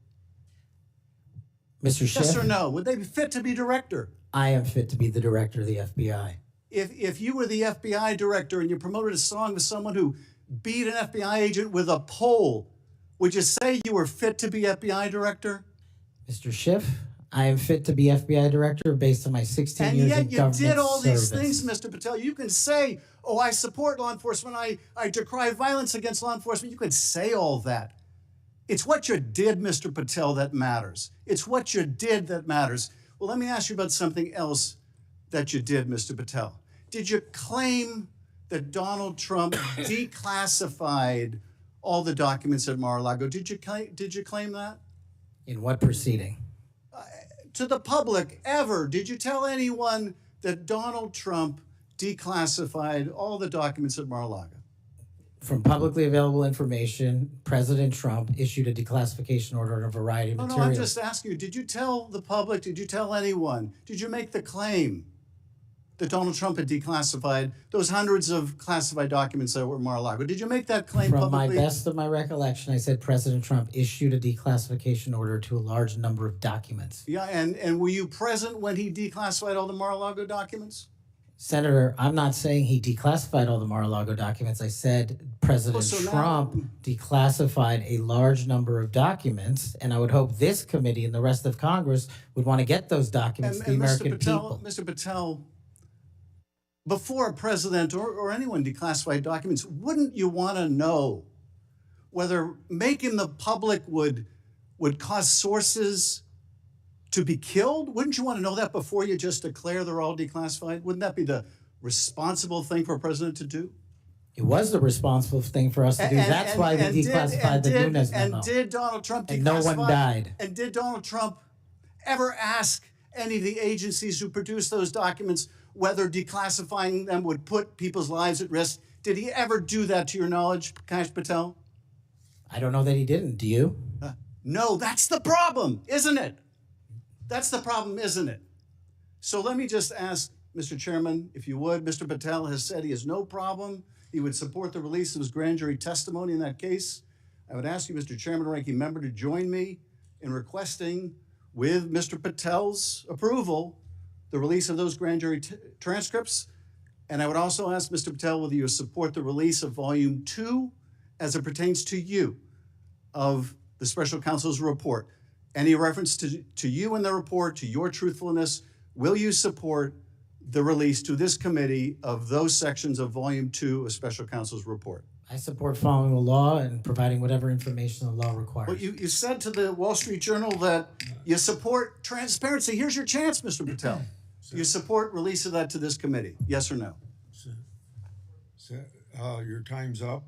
Mr. Schiff? Yes or no? Would they be fit to be director? I am fit to be the director of the FBI. If you were the FBI director and you promoted a song with someone who beat an FBI agent with a pole, would you say you were fit to be FBI director? Mr. Schiff, I am fit to be FBI director based on my 16 years in government service. And yet you did all these things, Mr. Patel. You can say, oh, I support law enforcement, I decry violence against law enforcement. You can say all that. It's what you did, Mr. Patel, that matters. It's what you did that matters. Well, let me ask you about something else that you did, Mr. Patel. Did you claim that Donald Trump declassified all the documents at Mar-a-Lago? Did you claim that? In what proceeding? To the public, ever. Did you tell anyone that Donald Trump declassified all the documents at Mar-a-Lago? From publicly available information, President Trump issued a declassification order on a variety of materials. No, I'm just asking you, did you tell the public, did you tell anyone, did you make the claim that Donald Trump had declassified those hundreds of classified documents that were at Mar-a-Lago? Did you make that claim From publicly? my best of my recollection, I said President Trump issued a declassification order to a large number of documents. Yeah, and were you present when he declassified all the Mar-a-Lago documents? Senator, I'm not saying he declassified all the Mar-a-Lago documents. I said President Trump declassified a large number of documents, and I would hope this committee and the rest of Congress would want to get those documents to the American people. Mr. Patel, before a president or anyone declassified documents, wouldn't you want to know whether making the public would cause sources to be killed? Wouldn't you want to know that before you just declare they're all declassified? Wouldn't that be the responsible thing for a president to do? It was the responsible thing for us to do. That's why we declassified the Nunes memo. And did Donald Trump declassify? And no one died. And did Donald Trump ever ask any of the agencies who produced those documents whether declassifying them would put people's lives at risk? Did he ever do that to your knowledge, Kash Patel? I don't know that he didn't. Do you? No, that's the problem, isn't it? That's the problem, isn't it? So let me just ask, Mr. Chairman, if you would, Mr. Patel has said he has no problem. He would support the release of his grand jury testimony in that case. I would ask you, Mr. Chairman, ranking member, to join me in requesting, with Mr. Patel's approval, the release of those grand jury transcripts. And I would also ask Mr. Patel whether you support the release of Volume 2 as it pertains to you of the special counsel's report. Any reference to you in the report, to your truthfulness, will you support the release to this committee of those sections of Volume 2 of special counsel's report? I support following the law and providing whatever information the law requires. But you said to the Wall Street Journal that you support transparency. Here's your chance, Mr. Patel. Do you support release of that to this committee? Yes or no? Your time's up.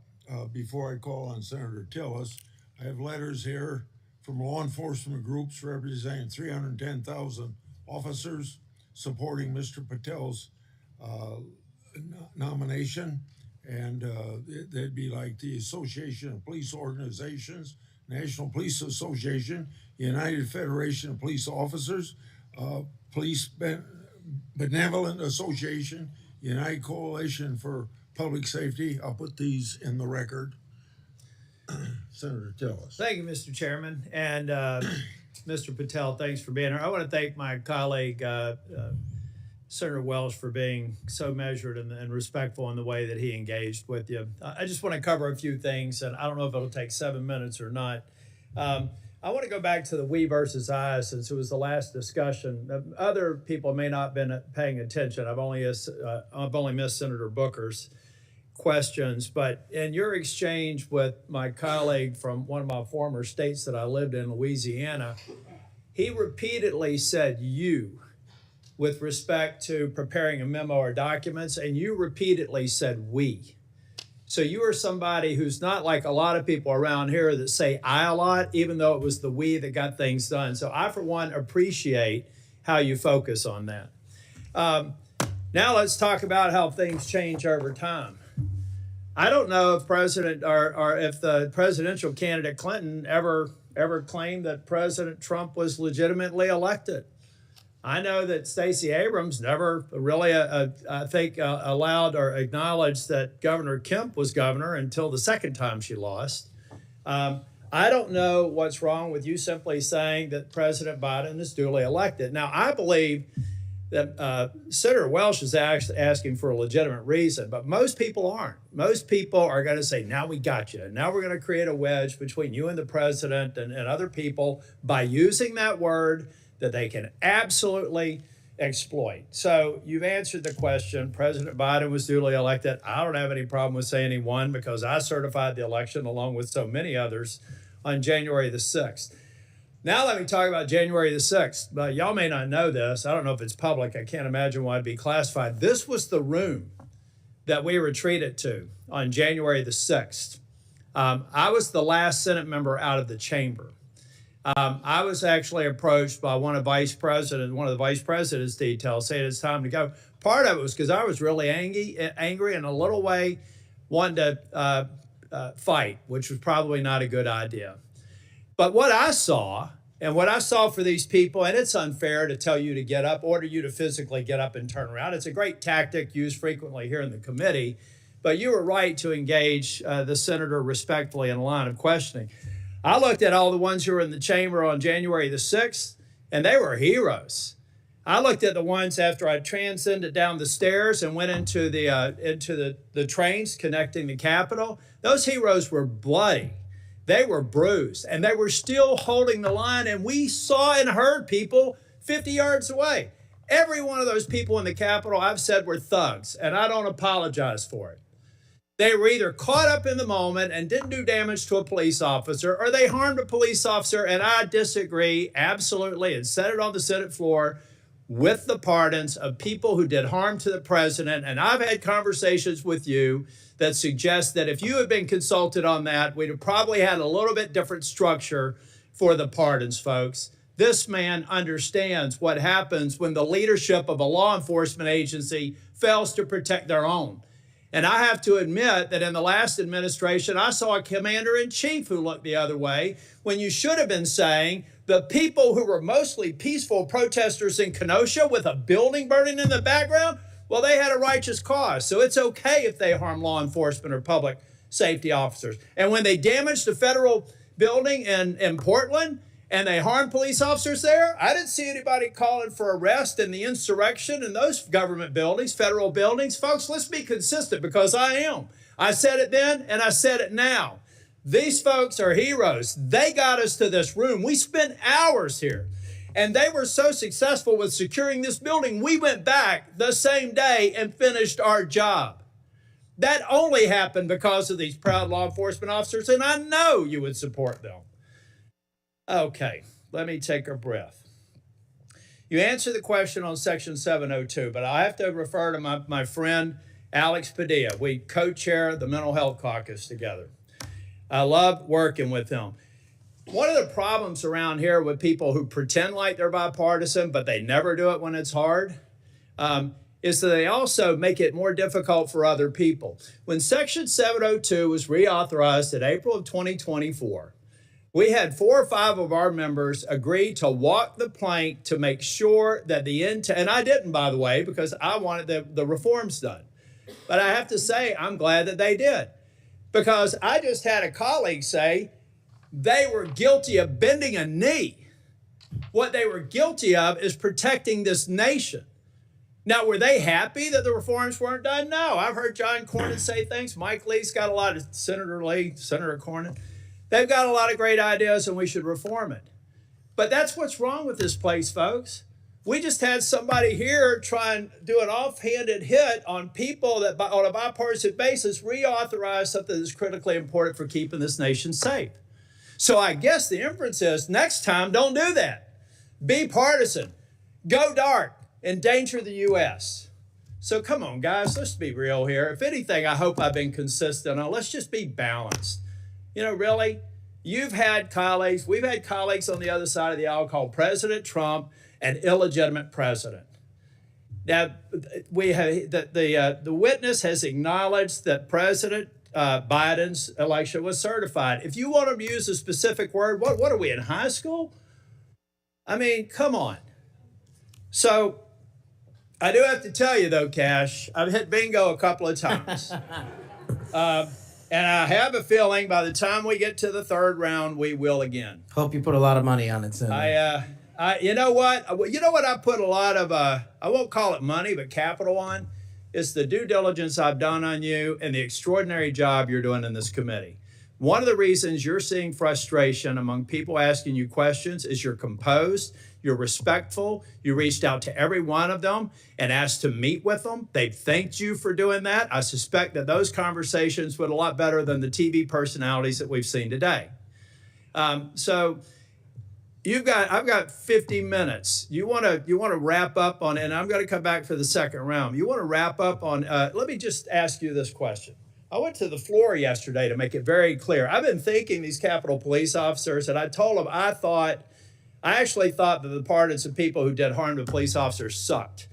Before I call on Senator Tillis, I have letters here from law enforcement groups representing 310,000 officers supporting Mr. Patel's nomination. And they'd be like the Association of Police Organizations, National Police Association, United Federation of Police Officers, Police Benevolent Association, United Coalition for Public Safety. I'll put these in the record. Senator Tillis. Thank you, Mr. Chairman. And Mr. Patel, thanks for being here. I want to thank my colleague, Senator Welsh, for being so measured and respectful in the way that he engaged with you. I just want to cover a few things, and I don't know if it'll take 7 minutes or not. I want to go back to the we versus I, since it was the last discussion. Other people may not have been paying attention. I've only missed Senator Booker's questions, but in your exchange with my colleague from one of my former states that I lived in, Louisiana, he repeatedly said you with respect to preparing a memo or documents, and you repeatedly said we. So you are somebody who's not like a lot of people around here that say I a lot, even though it was the we that got things done. So I, for one, appreciate how you focus on that. Now let's talk about how things change over time. I don't know if President or if the presidential candidate Clinton ever claimed that President Trump was legitimately elected. I know that Stacey Abrams never really, I think, allowed or acknowledged that Governor Kemp was governor until the second time she lost. I don't know what's wrong with you simply saying that President Biden is duly elected. Now, I believe that Senator Welch is asking for a legitimate reason, but most people aren't. Most people are going to say, now we got you. Now we're going to create a wedge between you and the president and other people by using that word that they can absolutely exploit. So you've answered the question. President Biden was duly elected. I don't have any problem with saying he won because I certified the election along with so many others on January the 6th. Now let me talk about January the 6th. But y'all may not know this. I don't know if it's public. I can't imagine why it'd be classified. This was the room that we retreated to on January the 6th. I was the last Senate member out of the chamber. I was actually approached by one of the vice president's details saying it's time to go. Part of it was because I was really angry and a little way wanted to fight, which was probably not a good idea. But what I saw, and what I saw for these people, and it's unfair to tell you to get up, order you to physically get up and turn around. It's a great tactic used frequently here in the committee, but you were right to engage the senator respectfully in a line of questioning. I looked at all the ones who were in the chamber on January the 6th, and they were heroes. I looked at the ones after I transcended down the stairs and went into the trains connecting the Capitol. Those heroes were bloody. They were bruised, and they were still holding the line, and we saw and heard people 50 yards away. Every one of those people in the Capitol, I've said, were thugs, and I don't apologize for it. They were either caught up in the moment and didn't do damage to a police officer, or they harmed a police officer, and I disagree absolutely and said it on the Senate floor with the pardons of people who did harm to the president. And I've had conversations with you that suggest that if you had been consulted on that, we'd have probably had a little bit different structure for the pardons, folks. This man understands what happens when the leadership of a law enforcement agency fails to protect their own. And I have to admit that in the last administration, I saw a commander-in-chief who looked the other way when you should have been saying the people who were mostly peaceful protesters in Kenosha with a building burning in the background, well, they had a righteous cause. So it's okay if they harm law enforcement or public safety officers. And when they damaged the federal building in Portland and they harmed police officers there, I didn't see anybody calling for arrest in the insurrection in those government buildings, federal buildings. Folks, let's be consistent because I am. I said it then and I said it now. These folks are heroes. They got us to this room. We spent hours here. And they were so successful with securing this building, we went back the same day and finished our job. That only happened because of these proud law enforcement officers, and I know you would support them. Okay, let me take a breath. You answered the question on Section 702, but I have to refer to my friend Alex Padilla. We co-chair the Mental Health Caucus together. I love working with him. One of the problems around here with people who pretend like they're bipartisan, but they never do it when it's hard, is that they also make it more difficult for other people. When Section 702 was reauthorized in April of 2024, we had 4 or 5 of our members agree to walk the plank to make sure that and I didn't, by the way, because I wanted the reforms done. But I have to say, I'm glad that they did. Because I just had a colleague say they were guilty of bending a knee. What they were guilty of is protecting this nation. Now, were they happy that the reforms weren't done? No. I've heard John Cornyn say things. Mike Lee's got a lot of, Senator Cornyn. They've got a lot of great ideas and we should reform it. But that's what's wrong with this place, folks. We just had somebody here try and do an offhanded hit on people that on a bipartisan basis reauthorize something that's critically important for keeping this nation safe. So I guess the inference is next time, don't do that. Be partisan. Go dark. Endanger the U.S. So come on, guys, let's be real here. If anything, I hope I've been consistent on. Let's just be balanced. You know, really, we've had colleagues on the other side of the aisle called President Trump an illegitimate president. Now, we have the witness has acknowledged that President Biden's election was certified. If you want to use a specific word, what are we in high school? I mean, come on. So I do have to tell you, though, Cash, I've hit bingo a couple of times. And I have a feeling by the time we get to the third round, we will again. Hope you put a lot of money on it, Senator. You know what? You know what I put a lot of, I won't call it money, but capital on? It's the due diligence I've done on you and the extraordinary job you're doing in this committee. One of the reasons you're seeing frustration among people asking you questions is you're composed, you're respectful, you reached out to every one of them and asked to meet with them. They've thanked you for doing that. I suspect that those conversations went a lot better than the TV personalities that we've seen today. So I've got 50 minutes. You want to wrap up on, and I'm going to come back for the second round. You want to wrap up on, let me just ask you this question. I went to the floor yesterday to make it very clear. I've been thanking these Capitol Police officers, and I told them I actually thought that the pardons of people who did harm to police officers sucked.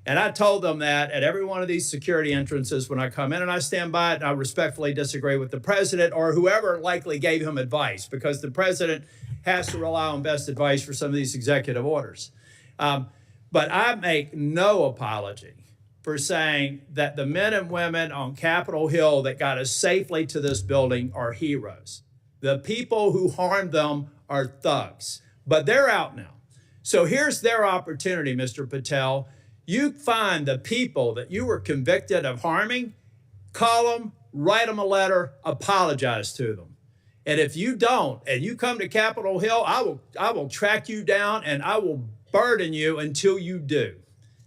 And I told them that at every one of these security entrances when I come in, and I stand by it, and I respectfully disagree with the president or whoever likely gave him advice, because the president has to rely on best advice for some of these executive orders. But I make no apology for saying that the men and women on Capitol Hill that got us safely to this building are heroes. The people who harmed them are thugs, but they're out now. So here's their opportunity, Mr. Patel. You find the people that you were convicted of harming, call them, write them a letter, apologize to them. And if you don't, and you come to Capitol Hill, I will track you down and I will burden you until you do.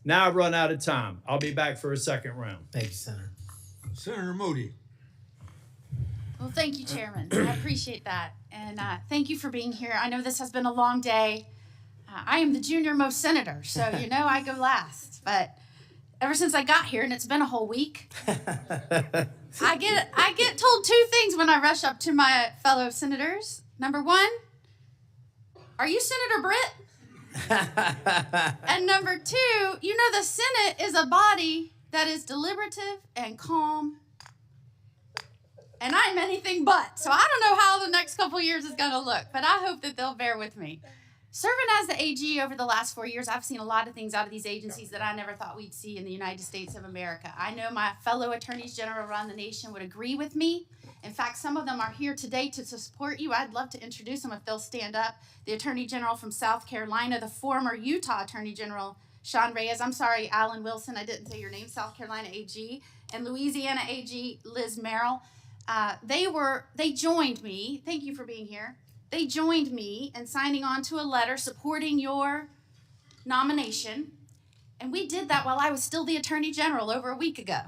Now I've run out of time. I'll be back for a second round. Thank you, Senator. Senator Moody. Well, thank you, Chairman. I appreciate that. And thank you for being here. I know this has been a long day. I am the junior most senator, so you know I go last. But ever since I got here, and it's been a whole week, I get told two things when I rush up to my fellow senators. Number one, are you Senator Britt? And number two, you know the Senate is a body that is deliberative and calm. And I'm anything but. So I don't know how the next couple years is going to look, but I hope that they'll bear with me. Serving as the AG over the last 4 years, I've seen a lot of things out of these agencies that I never thought we'd see in the United States of America. I know my fellow attorneys general around the nation would agree with me. In fact, some of them are here today to support you. I'd love to introduce them if they'll stand up. The Attorney General from South Carolina, the former Utah Attorney General, Sean Reyes. I'm sorry, Alan Wilson, I didn't say your name, South Carolina AG. And Louisiana AG, Liz Merrill. They joined me. Thank you for being here. They joined me in signing on to a letter supporting your nomination. And we did that while I was still the Attorney General over a week ago.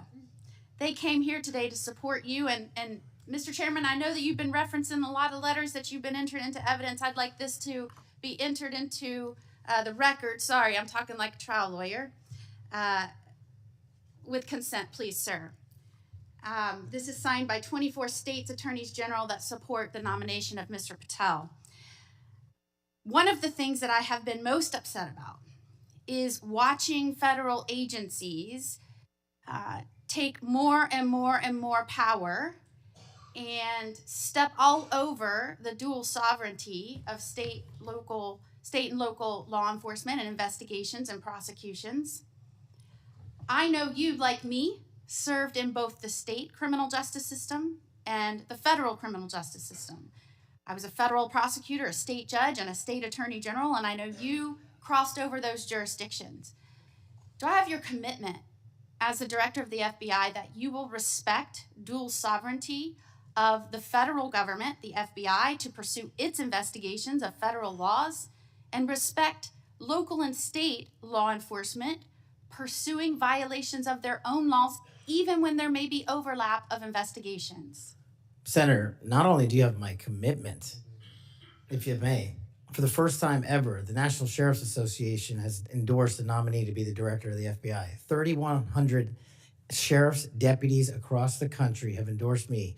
They came here today to support you. And Mr. Chairman, I know that you've been referencing a lot of letters that you've been entered into evidence. I'd like this to be entered into the record. Sorry, I'm talking like a trial lawyer. With consent, please, sir. This is signed by 24 states attorneys general that support the nomination of Mr. Patel. One of the things that I have been most upset about is watching federal agencies take more and more and more power and step all over the dual sovereignty of state and local law enforcement and investigations and prosecutions. I know you, like me, served in both the state criminal justice system and the federal criminal justice system. I was a federal prosecutor, a state judge, and a state attorney general, and I know you crossed over those jurisdictions. Do I have your commitment as the director of the FBI that you will respect dual sovereignty of the federal government, the FBI, to pursue its investigations of federal laws, and respect local and state law enforcement pursuing violations of their own laws, even when there may be overlap of investigations? Senator, not only do you have my commitment, if you may, for the first time ever, the National Sheriff's Association has endorsed a nominee to be the director of the FBI. 3,100 sheriffs, deputies across the country have endorsed me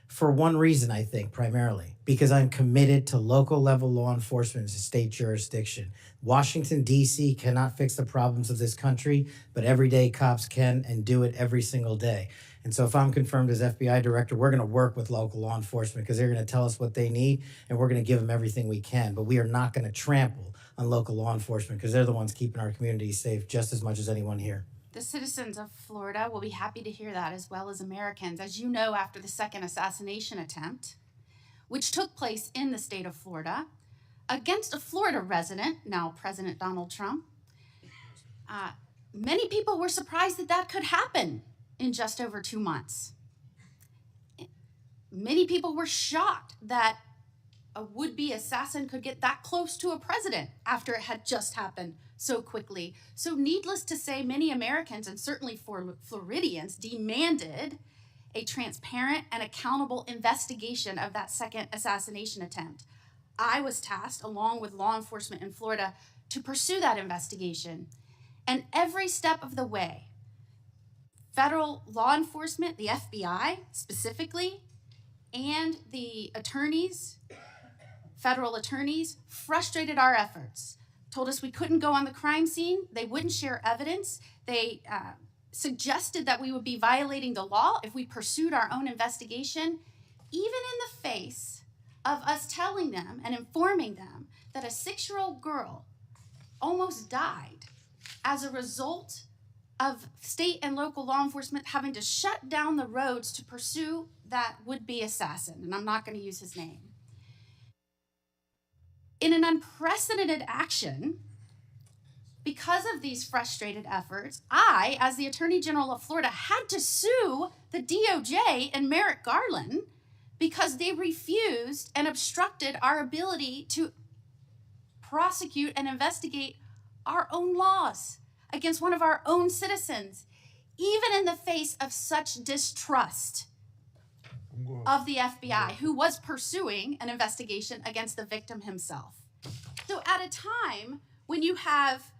for one reason, I think, primarily, because I'm committed to local level law enforcement in state jurisdiction. Washington, D.C. cannot fix the problems of this country, but everyday cops can and do it every single day. And so if I'm confirmed as FBI director, we're going to work with local law enforcement because they're going to tell us what they need and we're going to give them everything we can. But we are not going to trample on local law enforcement because they're the ones keeping our communities safe just as much as anyone here. The citizens of Florida will be happy to hear that, as well as Americans. As you know, after the second assassination attempt, which took place in the state of Florida against a Florida resident, now President Donald Trump, many people were surprised that that could happen in just over 2 months. Many people were shocked that a would-be assassin could get that close to a president after it had just happened so quickly. So needless to say, many Americans, and certainly Floridians, demanded a transparent and accountable investigation of that second assassination attempt. I was tasked, along with law enforcement in Florida, to pursue that investigation. And every step of the way, federal law enforcement, the FBI specifically, and the attorneys, federal attorneys, frustrated our efforts, told us we couldn't go on the crime scene, they wouldn't share evidence, they suggested that we would be violating the law if we pursued our own investigation, even in the face of us telling them and informing them that a 6-year-old girl almost died as a result of state and local law enforcement having to shut down the roads to pursue that would-be assassin, and I'm not going to use his name. In an unprecedented action, because of these frustrated efforts, I, as the Attorney General of Florida, had to sue the DOJ and Merrick Garland because they refused and obstructed our ability to prosecute and investigate our own laws against one of our own citizens, even in the face of such distrust of the FBI, who was pursuing an investigation against the victim himself. So at a time when you have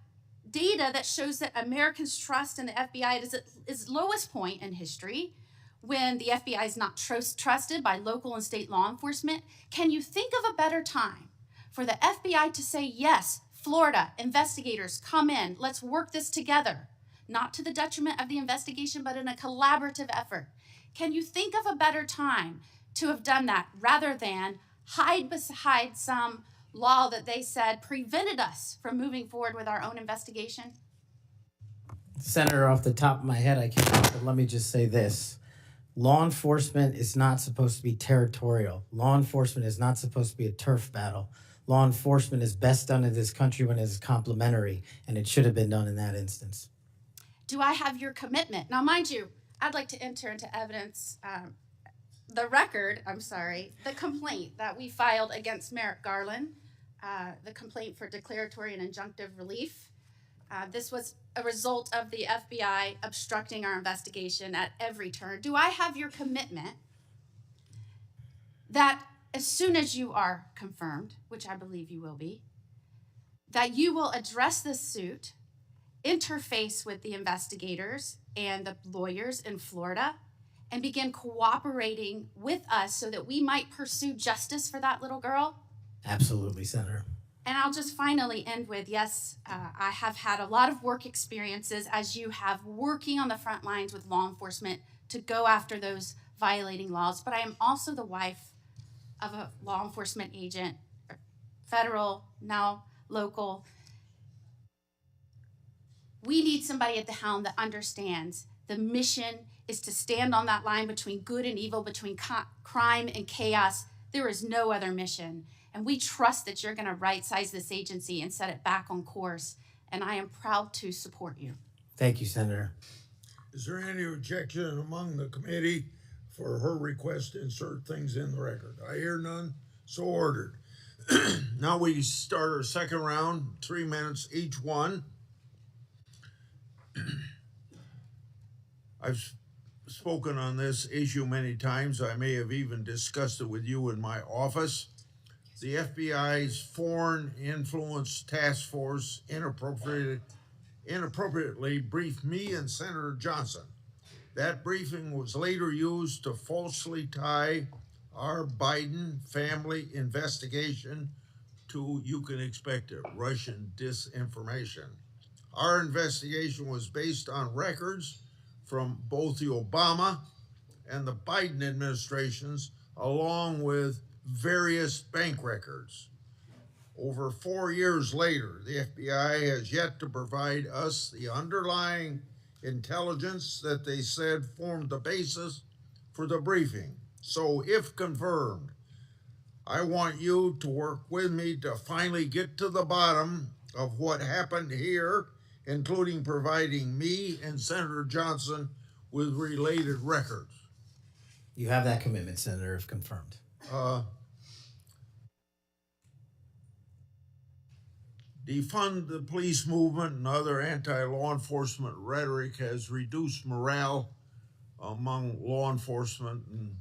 data that shows that Americans' trust in the FBI is at its lowest point in history, when the FBI is not trusted by local and state law enforcement, can you think of a better time for the FBI to say, yes, Florida, investigators, come in, let's work this together, not to the detriment of the investigation, but in a collaborative effort? Can you think of a better time to have done that rather than hide beside some law that they said prevented us from moving forward with our own investigation? Senator, off the top of my head, I can't, but let me just say this. Law enforcement is not supposed to be territorial. Law enforcement is not supposed to be a turf battle. Law enforcement is best done in this country when it is complementary, and it should have been done in that instance. Do I have your commitment? Now, mind you, I'd like to enter into evidence the complaint that we filed against Merrick Garland, the complaint for declaratory and injunctive relief. This was a result of the FBI obstructing our investigation at every turn. Do I have your commitment that as soon as you are confirmed, which I believe you will be, that you will address this suit, interface with the investigators and the lawyers in Florida, and begin cooperating with us so that we might pursue justice for that little girl? Absolutely, Senator. And I'll just finally end with, yes, I have had a lot of work experiences, as you have, working on the front lines with law enforcement to go after those violating laws, but I am also the wife of a law enforcement agent, federal, now local. We need somebody at the helm that understands the mission is to stand on that line between good and evil, between crime and chaos. There is no other mission. And we trust that you're going to right-size this agency and set it back on course. And I am proud to support you. Thank you, Senator. Is there any objection among the committee for her request to insert things in the record? I hear none, so ordered. Now we start our second round, 3 minutes each one. I've spoken on this issue many times. I may have even discussed it with you in my office. The FBI's Foreign Influence Task Force inappropriately briefed me and Senator Johnson. That briefing was later used to falsely tie our Biden family investigation to, you can expect it, Russian disinformation. Our investigation was based on records from both the Obama and the Biden administrations, along with various bank records. Over 4 years later, the FBI has yet to provide us the underlying intelligence that they said formed the basis for the briefing. So if confirmed, I want you to work with me to finally get to the bottom of what happened here, including providing me and Senator Johnson with related records. You have that commitment, Senator, if confirmed. Defund the police movement and other anti-law enforcement rhetoric has reduced morale among law enforcement, and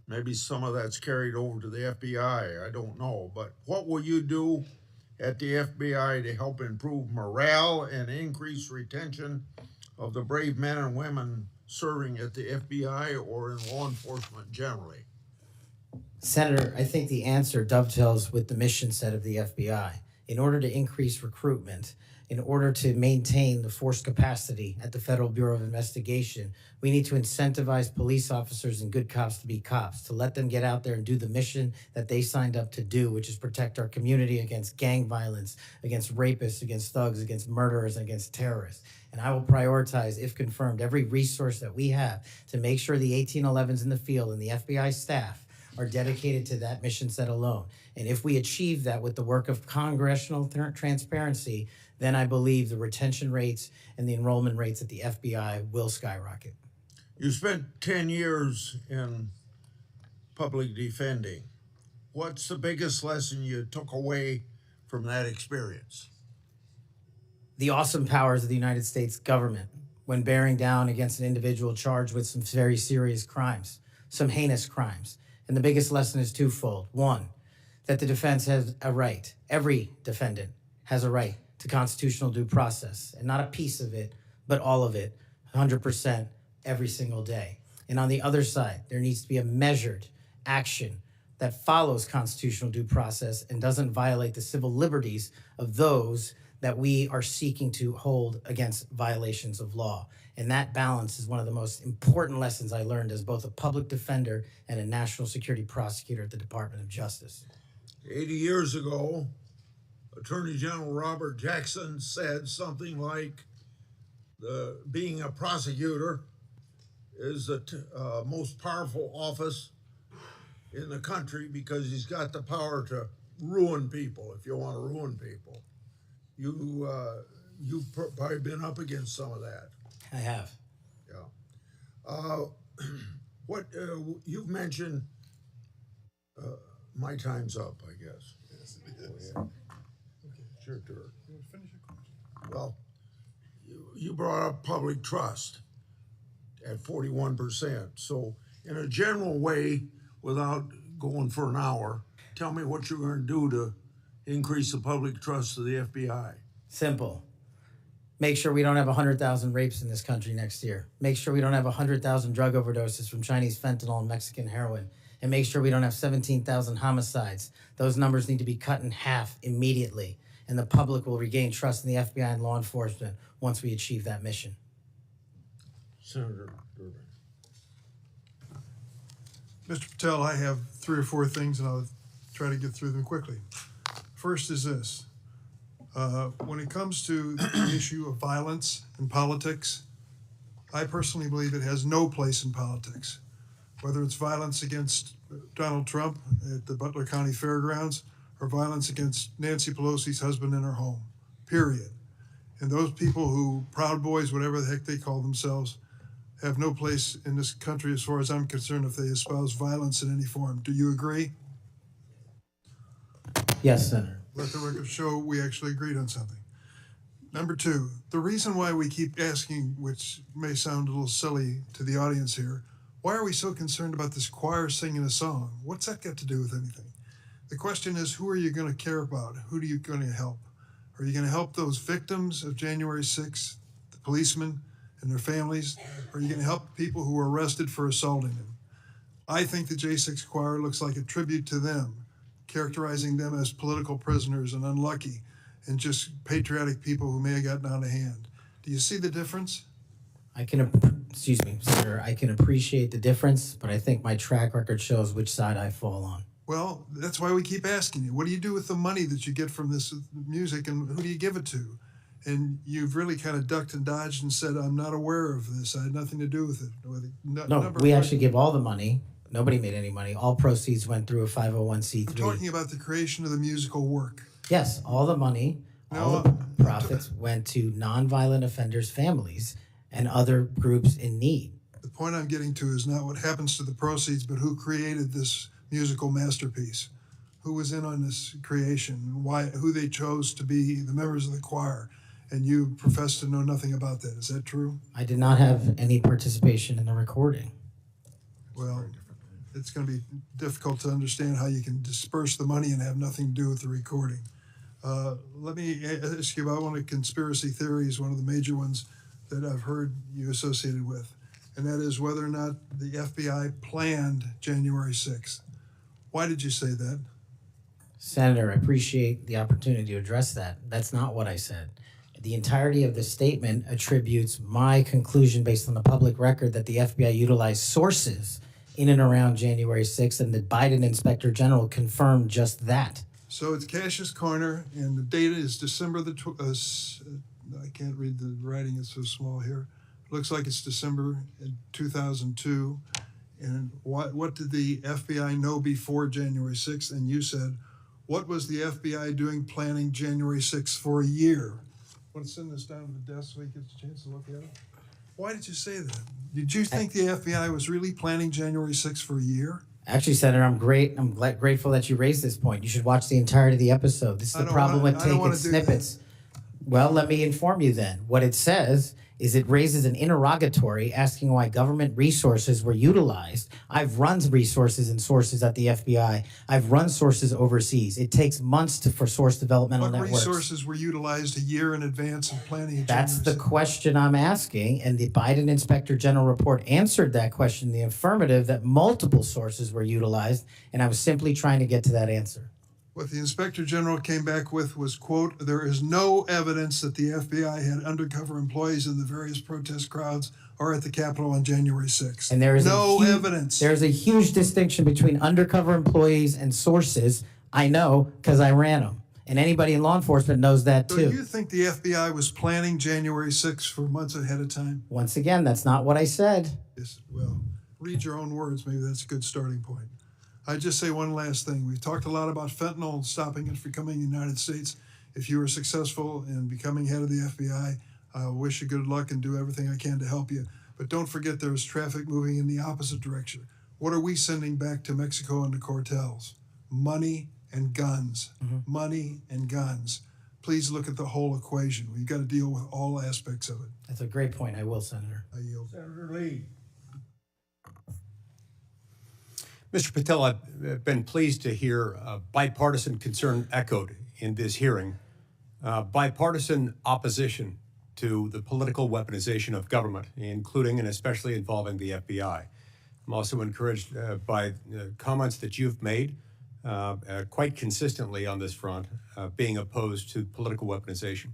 maybe some of that's carried over to the FBI. I don't know. But what will you do at the FBI to help improve morale and increase retention of the brave men and women serving at the FBI or in law enforcement generally? Senator, I think the answer dovetails with the mission set of the FBI. In order to increase recruitment, in order to maintain the force capacity at the Federal Bureau of Investigation, we need to incentivize police officers and good cops to be cops, to let them get out there and do the mission that they signed up to do, which is protect our community against gang violence, against rapists, against thugs, against murderers, and against terrorists. And I will prioritize, if confirmed, every resource that we have to make sure the 1811s in the field and the FBI staff are dedicated to that mission set alone. And if we achieve that with the work of congressional transparency, then I believe the retention rates and the enrollment rates at the FBI will skyrocket. You spent 10 years in public defending. What's the biggest lesson you took away from that experience? The awesome powers of the United States government when bearing down against an individual charged with some very serious crimes, some heinous crimes. And the biggest lesson is twofold. One, that the defense has a right, every defendant has a right to constitutional due process, and not a piece of it, but all of it, 100% every single day. And on the other side, there needs to be a measured action that follows constitutional due process and doesn't violate the civil liberties of those that we are seeking to hold against violations of law. And that balance is one of the most important lessons I learned as both a public defender and a national security prosecutor at the Department of Justice. 80 years ago, Attorney General Robert Jackson said something like, being a prosecutor is the most powerful office in the country because he's got the power to ruin people if you want to ruin people. You've probably been up against some of that. I have. Yeah. What you've mentioned, my time's up, I guess. Yes, it is. Oh, yeah. Okay, it's your turn. Finish your question. Well, you brought up public trust at 41%. So in a general way, without going for an hour, tell me what you're going to do to increase the public trust of the FBI. Simple. Make sure we don't have 100,000 rapes in this country next year. Make sure we don't have 100,000 drug overdoses from Chinese fentanyl and Mexican heroin. And make sure we don't have 17,000 homicides. Those numbers need to be cut in half immediately. And the public will regain trust in the FBI and law enforcement once we achieve that mission. Senator Durbin. Mr. Patel, I have 3 or 4 things, and I'll try to get through them quickly. First is this. When it comes to the issue of violence in politics, I personally believe it has no place in politics. Whether it's violence against Donald Trump at the Butler County Fairgrounds or violence against Nancy Pelosi's husband in her home, period. And those people who, Proud Boys, whatever the heck they call themselves, have no place in this country as far as I'm concerned if they espouse violence in any form. Do you agree? Yes, Senator. Let the record show we actually agreed on something. Number 2, the reason why we keep asking, which may sound a little silly to the audience here, why are we so concerned about this choir singing a song? What's that got to do with anything? The question is, who are you going to care about? Who are you going to help? Are you going to help those victims of January 6th, the policemen and their families? Or are you going to help people who were arrested for assaulting them? I think the J6 choir looks like a tribute to them, characterizing them as political prisoners and unlucky and just patriotic people who may have gotten out of hand. Do you see the difference? I can excuse me, Senator, I can appreciate the difference, but I think my track record shows which side I fall on. Well, that's why we keep asking you, what do you do with the money that you get from this music and who do you give it to? And you've really kind of ducked and dodged and said, I'm not aware of this. I had nothing to do with it. No, we actually give all the money. Nobody made any money. All proceeds went through a 501c3. I'm talking about the creation of the musical work. Yes, all the money, all the profits went to nonviolent offenders' families and other groups in need. The point I'm getting to is not what happens to the proceeds, but who created this musical masterpiece, who was in on this creation, why, who they chose to be the members of the choir, and you profess to know nothing about that. Is that true? I did not have any participation in the recording. Well, it's going to be difficult to understand how you can disperse the money and have nothing to do with the recording. Let me ask you about one of the conspiracy theories, one of the major ones that I've heard you associated with, and that is whether or not the FBI planned January 6th. Why did you say that? Senator, I appreciate the opportunity to address that. That's not what I said. The entirety of the statement attributes my conclusion based on the public record that the FBI utilized sources in and around January 6th, and the Biden Inspector General confirmed just that. So it's Cash's Corner, and the date is December the, I can't read the writing, it's so small here. It looks like it's December 2002. And what did the FBI know before January 6th? And you said, what was the FBI doing planning January 6th for a year? Want to send this down to the desk so he gets a chance to look at it? Why did you say that? Did you think the FBI was really planning January 6th for a year? Actually, Senator, I'm grateful that you raised this point. You should watch the entirety of the episode. This is the problem with taking snippets. Well, let me inform you then. What it says is it raises an interrogatory asking why government resources were utilized. I've run resources and sources at the FBI. I've run sources overseas. It takes months for source developmental networks. What resources were utilized a year in advance of planning? That's the question I'm asking, and the Biden Inspector General report answered that question in the affirmative, that multiple sources were utilized, and I was simply trying to get to that answer. What the Inspector General came back with was, quote, there is no evidence that the FBI had undercover employees in the various protest crowds or at the Capitol on January 6th. And there is no evidence. There's a huge distinction between undercover employees and sources. I know because I ran them. And anybody in law enforcement knows that too. So you think the FBI was planning January 6th for months ahead of time? Once again, that's not what I said. Yes, well, read your own words. Maybe that's a good starting point. I just say one last thing. We've talked a lot about fentanyl and stopping it from coming to the United States. If you were successful in becoming head of the FBI, I wish you good luck and do everything I can to help you. But don't forget there's traffic moving in the opposite direction. What are we sending back to Mexico and the cartels? Money and guns. Money and guns. Please look at the whole equation. We've got to deal with all aspects of it. That's a great point. I will, Senator. I yield. Senator Lee. Mr. Patel, I've been pleased to hear bipartisan concern echoed in this hearing, bipartisan opposition to the political weaponization of government, including and especially involving the FBI. I'm also encouraged by comments that you've made quite consistently on this front, being opposed to political weaponization.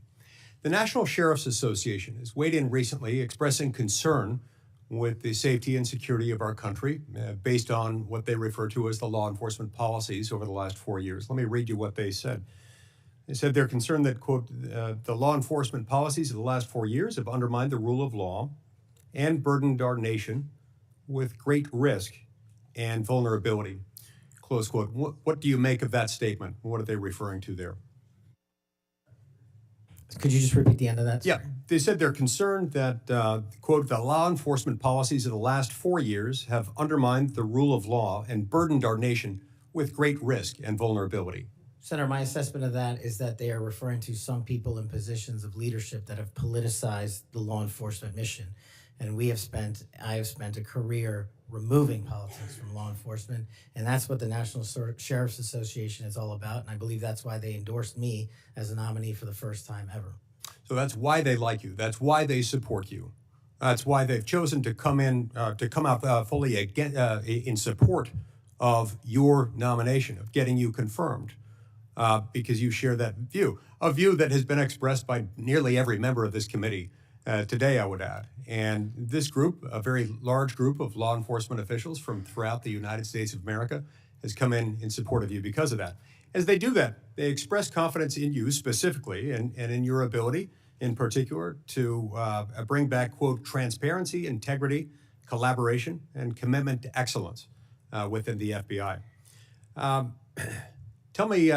The National Sheriff's Association has weighed in recently expressing concern with the safety and security of our country based on what they refer to as the law enforcement policies over the last 4 years. Let me read you what they said. They said they're concerned that, quote, the law enforcement policies of the last 4 years have undermined the rule of law and burdened our nation with great risk and vulnerability, close quote. What do you make of that statement? What are they referring to there? Could you just repeat the end of that? Yeah, they said they're concerned that, quote, the law enforcement policies of the last 4 years have undermined the rule of law and burdened our nation with great risk and vulnerability. Senator, my assessment of that is that they are referring to some people in positions of leadership that have politicized the law enforcement mission. And I have spent a career removing politics from law enforcement, and that's what the National Sheriff's Association is all about, and I believe that's why they endorsed me as a nominee for the first time ever. So that's why they like you. That's why they support you. That's why they've chosen to come out fully in support of your nomination, of getting you confirmed, because you share that view, a view that has been expressed by nearly every member of this committee, today, I would add. And this group, a very large group of law enforcement officials from throughout the United States of America, has come in support of you because of that. As they do that, they express confidence in you specifically and in your ability in particular to bring back, quote, transparency, integrity, collaboration, and commitment to excellence within the FBI. Tell me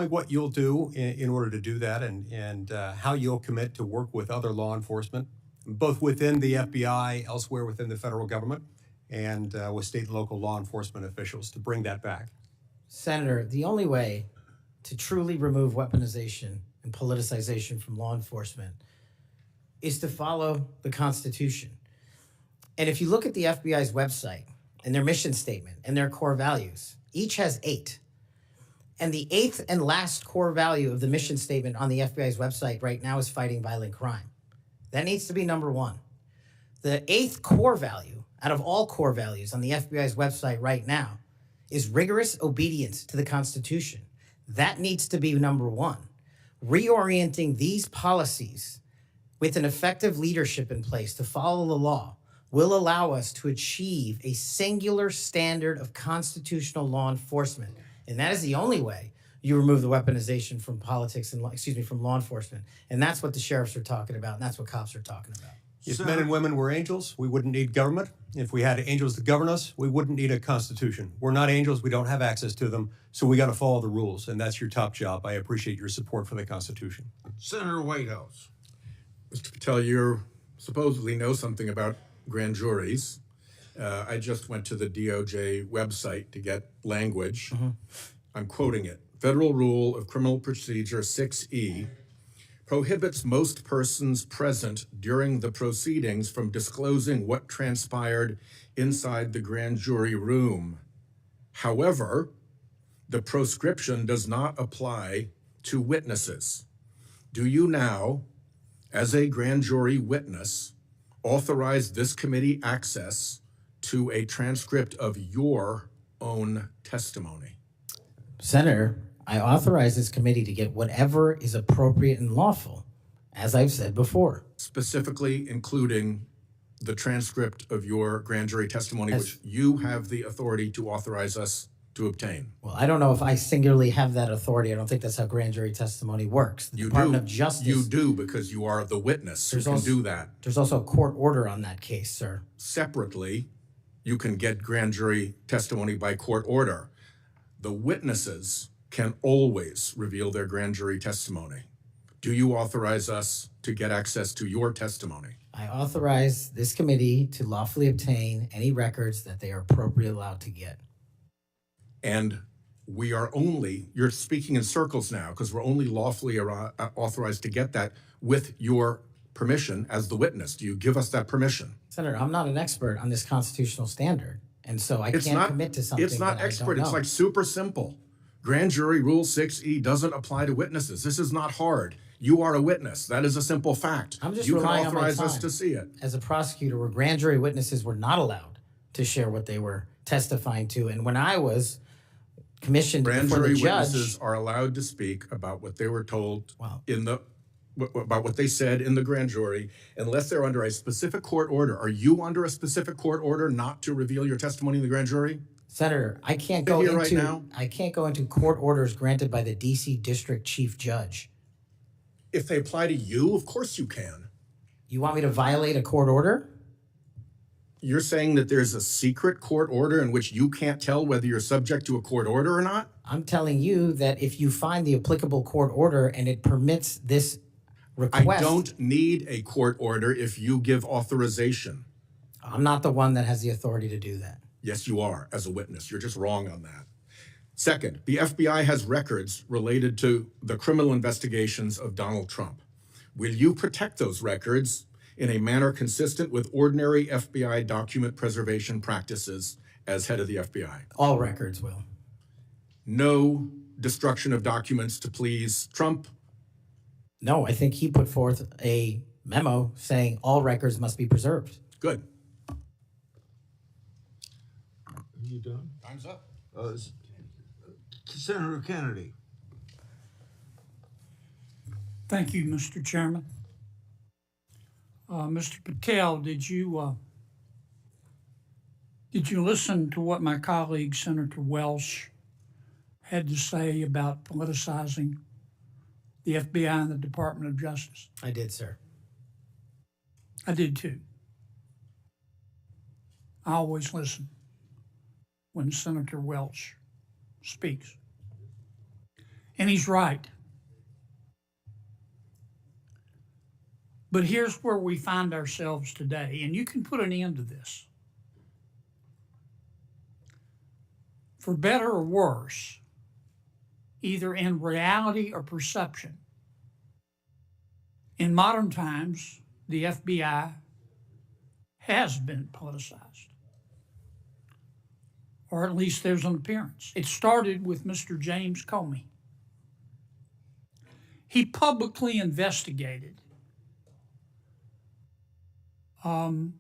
what you'll do in order to do that, and how you'll commit to work with other law enforcement, both within the FBI, elsewhere within the federal government, and with state and local law enforcement officials to bring that back. Senator, the only way to truly remove weaponization and politicization from law enforcement is to follow the Constitution. And if you look at the FBI's website and their mission statement and their core values, each has 8. And the 8th and last core value of the mission statement on the FBI's website right now is fighting violent crime. That needs to be number 1. The 8th core value out of all core values on the FBI's website right now is rigorous obedience to the Constitution. That needs to be number 1. Reorienting these policies with an effective leadership in place to follow the law will allow us to achieve a singular standard of constitutional law enforcement. And that is the only way you remove the weaponization from politics and, from law enforcement. And that's what the sheriffs are talking about, and that's what cops are talking about. If men and women were angels, we wouldn't need government. If we had angels to govern us, we wouldn't need a constitution. We're not angels. We don't have access to them. So we got to follow the rules. And that's your top job. I appreciate your support for the Constitution. Senator Whitehouse. Mr. Patel, you supposedly know something about grand juries. I just went to the DOJ website to get language. I'm quoting it. Federal Rule of Criminal Procedure 6E prohibits most persons present during the proceedings from disclosing what transpired inside the grand jury room. However, the proscription does not apply to witnesses. Do you now, as a grand jury witness, authorize this committee access to a transcript of your own testimony? Senator, I authorize this committee to get whatever is appropriate and lawful, as I've said before. Specifically including the transcript of your grand jury testimony, which you have the authority to authorize us to obtain. Well, I don't know if I singularly have that authority. I don't think that's how grand jury testimony works. The Department of Justice. You do, because you are the witness who can do that. There's also a court order on that case, sir. Separately, you can get grand jury testimony by court order. The witnesses can always reveal their grand jury testimony. Do you authorize us to get access to your testimony? I authorize this committee to lawfully obtain any records that they are appropriately allowed to get. And we are only, you're speaking in circles now, because we're only lawfully authorized to get that with your permission as the witness. Do you give us that permission? Senator, I'm not an expert on this constitutional standard, and so I can't commit to something. It's not that expert, I don't know. it's like super simple. Grand jury rule 6E doesn't apply to witnesses. This is not hard. You are a witness. That is a simple fact. I'm just you can relying on my authorize us time to see it. as a prosecutor, where grand jury witnesses were not allowed to share what they were testifying to. And when I was commissioned Grand before jury the judge, witnesses are allowed to speak about what they were told in the about what they said in the grand jury, unless they're under a specific court order. Are you under a specific court order not to reveal your testimony in the grand jury? Senator, I can't go Right into now? I can't go into court orders granted by the DC District Chief Judge. If they apply to you, of course you can. You want me to violate a court order? You're saying that there's a secret court order in which you can't tell whether you're subject to a court order or not? I'm telling you that if you find the applicable court order and it permits this request. I don't need a court order if you give authorization. I'm not the one that has the authority to do that. Yes, you are, as a witness. You're just wrong on that. Second, the FBI has records related to the criminal investigations of Donald Trump. Will you protect those records in a manner consistent with ordinary FBI document preservation practices as head of the FBI? All records will. No destruction of documents to please Trump? No, I think he put forth a memo saying all records must be preserved. Good. Are you done? Time's up. Senator Kennedy. Thank you, Mr. Chairman. Mr. Patel, did you listen to what my colleague Senator Welch had to say about politicizing the FBI and the Department of Justice? I did, sir. I did too. I always listen when Senator Welch speaks. And he's right. But here's where we find ourselves today, and you can put an end to this. For better or worse, either in reality or perception, in modern times, the FBI has been politicized. Or at least there's an appearance. It started with Mr. James Comey. He publicly investigated the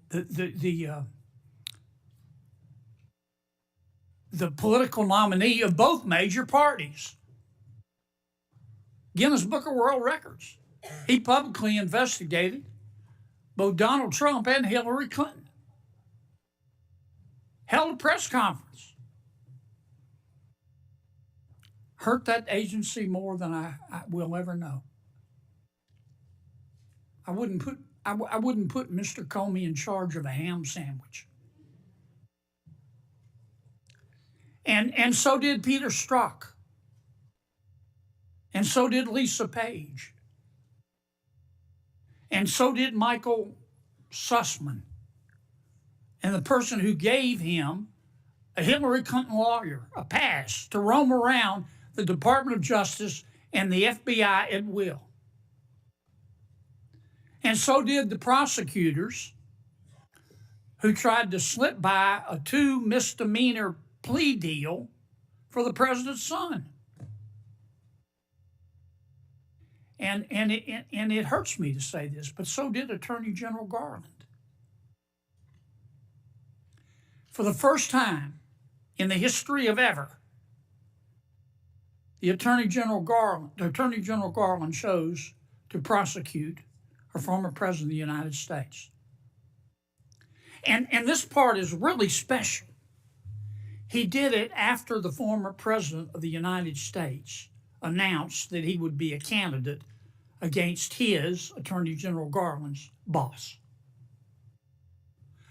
political nominee of both major parties. Guinness Book of World Records. He publicly investigated both Donald Trump and Hillary Clinton. Held a press conference. Hurt that agency more than I will ever know. I wouldn't put Mr. Comey in charge of a ham sandwich. And so did Peter Strzok. And so did Lisa Page. And so did Michael Sussman. And the person who gave him, a Hillary Clinton lawyer, a pass to roam around the Department of Justice and the FBI at will. And so did the prosecutors who tried to slip by a 2 misdemeanor plea deal for the president's son. And it hurts me to say this, but so did Attorney General Garland. For the first time in the history of ever, the Attorney General Garland chose to prosecute a former president of the United States. And this part is really special. He did it after the former president of the United States announced that he would be a candidate against his, Attorney General Garland's, boss.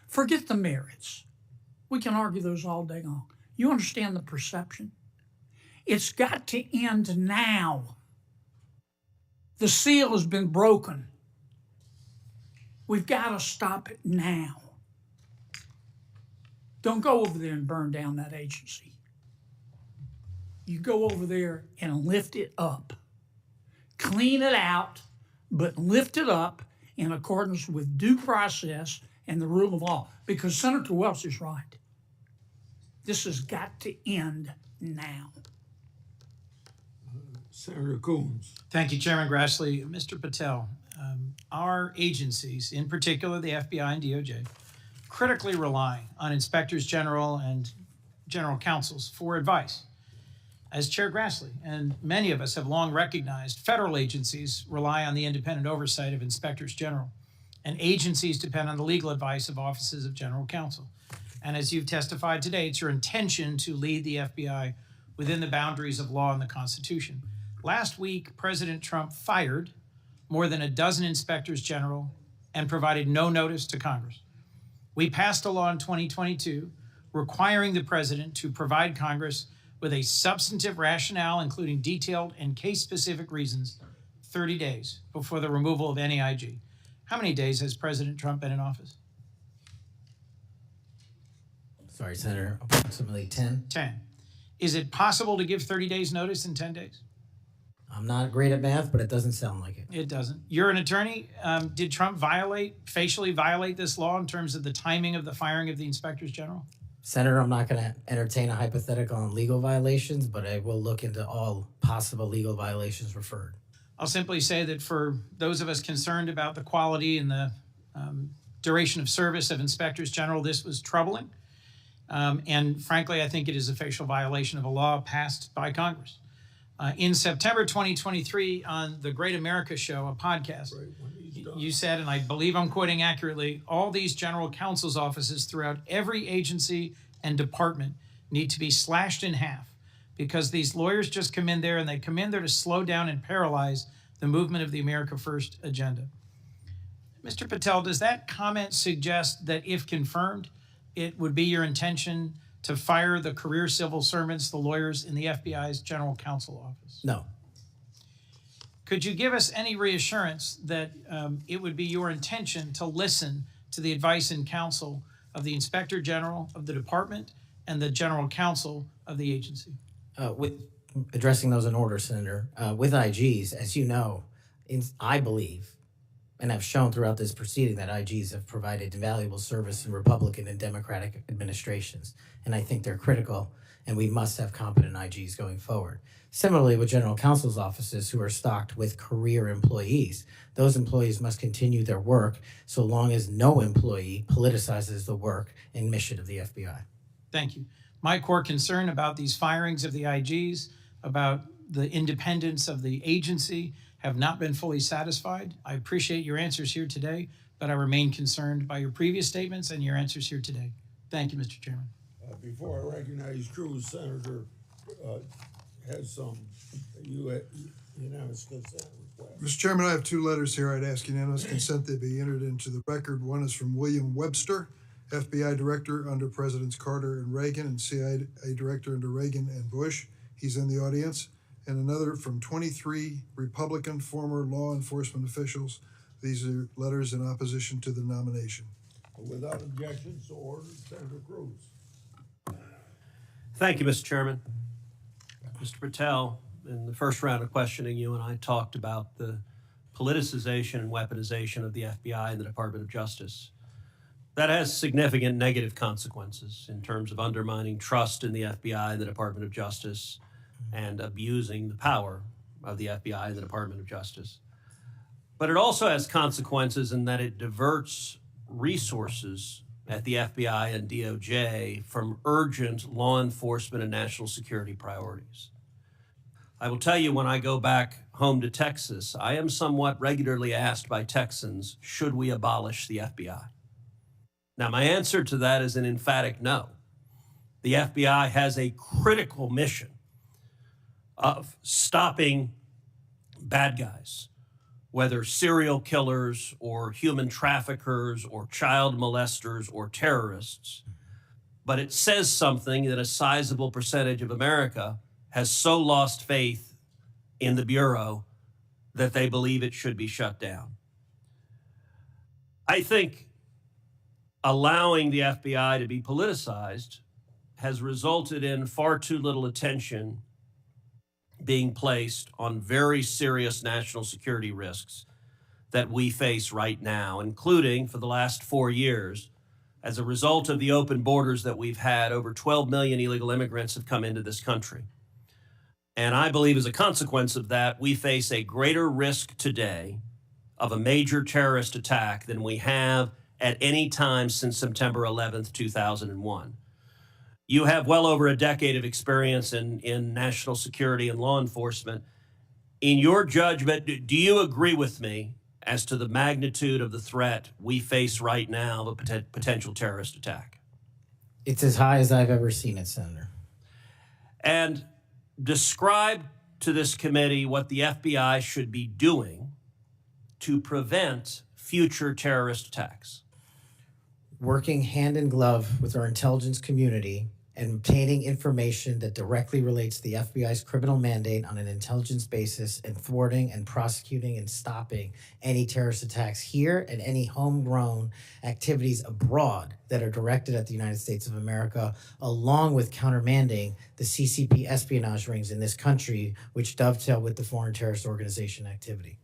Forget the merits. We can argue those all day long. You understand the perception? It's got to end now. The seal has been broken. We've got to stop it now. Don't go over there and burn down that agency. You go over there and lift it up. Clean it out, but lift it up in accordance with due process and the rule of law. Because Senator Welch is right. This has got to end now. Senator Coons. Thank you, Chairman Grassley. Mr. Patel, our agencies, in particular the FBI and DOJ, critically rely on inspectors general and general counsels for advice. As Chair Grassley and many of us have long recognized, federal agencies rely on the independent oversight of inspectors general, and agencies depend on the legal advice of offices of general counsel. And as you've testified today, it's your intention to lead the FBI within the boundaries of law and the Constitution. Last week, President Trump fired more than a dozen inspectors general and provided no notice to Congress. We passed a law in 2022 requiring the president to provide Congress with a substantive rationale, including detailed and case-specific reasons, 30 days before the removal of any IG. How many days has President Trump been in office? Sorry, Senator, approximately 10. 10. Is it possible to give 30 days notice in 10 days? I'm not great at math, but it doesn't sound like it. It doesn't. You're an attorney. Did Trump facially violate this law in terms of the timing of the firing of the inspectors general? Senator, I'm not going to entertain a hypothetical on legal violations, but I will look into all possible legal violations referred. I'll simply say that for those of us concerned about the quality and the duration of service of inspectors general, this was troubling. And frankly, I think it is a facial violation of a law passed by Congress. In September 2023, on the Great America Show, a podcast, you said, and I believe I'm quoting accurately, all these general counsel's offices throughout every agency and department need to be slashed in half because these lawyers just come in there and they come in there to slow down and paralyze the movement of the America First agenda. Mr. Patel, does that comment suggest that if confirmed, it would be your intention to fire the career civil servants, the lawyers in the FBI's general counsel office? No. Could you give us any reassurance that it would be your intention to listen to the advice and counsel of the Inspector General of the department and the General Counsel of the agency? With addressing those in order, Senator, with IGs, as you know, I believe, and have shown throughout this proceeding that IGs have provided invaluable service in Republican and Democratic administrations. And I think they're critical, and we must have competent IGs going forward. Similarly, with general counsel's offices who are stocked with career employees, those employees must continue their work so long as no employee politicizes the work and mission of the FBI. Thank you. My core concern about these firings of the IGs, about the independence of the agency, have not been fully satisfied. I appreciate your answers here today, but I remain concerned by your previous statements and your answers here today. Thank you, Mr. Chairman. Before I recognize Cruz, Senator has some unanimous consent request. Mr. Chairman, I have two letters here. I'd ask unanimous consent they be entered into the record. One is from William Webster, FBI Director under Presidents Carter and Reagan, and CIA Director under Reagan and Bush. He's in the audience. And another from 23 Republican former law enforcement officials. These are letters in opposition to the nomination. Without objection, so ordered. Senator Cruz. Thank you, Mr. Chairman. Mr. Patel, in the first round of questioning, you and I talked about the politicization and weaponization of the FBI and the Department of Justice. That has significant negative consequences in terms of undermining trust in the FBI and the Department of Justice and abusing the power of the FBI and the Department of Justice. But it also has consequences in that it diverts resources at the FBI and DOJ from urgent law enforcement and national security priorities. I will tell you, when I go back home to Texas, I am somewhat regularly asked by Texans, should we abolish the FBI? Now, my answer to that is an emphatic no. The FBI has a critical mission of stopping bad guys, whether serial killers or human traffickers or child molesters or terrorists. But it says something that a sizable percentage of America has so lost faith in the Bureau that they believe it should be shut down. I think allowing the FBI to be politicized has resulted in far too little attention being placed on very serious national security risks that we face right now, including for the last 4 years. As a result of the open borders that we've had, over 12 million illegal immigrants have come into this country. And I believe as a consequence of that, we face a greater risk today of a major terrorist attack than we have at any time since September 11th, 2001. You have well over a decade of experience in national security and law enforcement. In your judgment, do you agree with me as to the magnitude of the threat we face right now of a potential terrorist attack? It's as high as I've ever seen it, Senator. And describe to this committee what the FBI should be doing to prevent future terrorist attacks. Working hand in glove with our intelligence community and obtaining information that directly relates to the FBI's criminal mandate on an intelligence basis, and thwarting and prosecuting and stopping any terrorist attacks here and any homegrown activities abroad that are directed at the United States of America, along with countermanding the CCP espionage rings in this country, which dovetail with the foreign terrorist organization activity.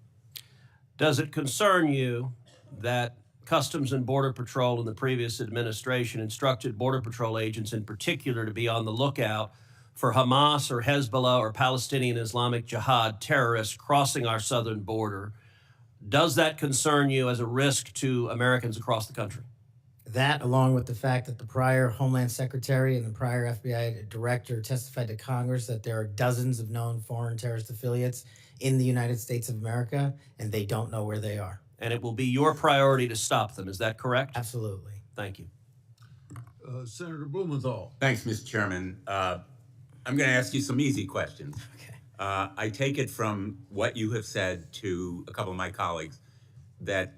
Does it concern you that Customs and Border Patrol in the previous administration instructed Border Patrol agents in particular to be on the lookout for Hamas or Hezbollah or Palestinian Islamic Jihad terrorists crossing our southern border? Does that concern you as a risk to Americans across the country? That, along with the fact that the prior Homeland Secretary and the prior FBI director testified to Congress that there are dozens of known foreign terrorist affiliates in the United States of America, and they don't know where they are. And it will be your priority to stop them, is that correct? Absolutely. Thank you. Senator Blumenthal. Thanks, Mr. Chairman. I'm going to ask you some easy questions. Okay. I take it from what you have said to a couple of my colleagues that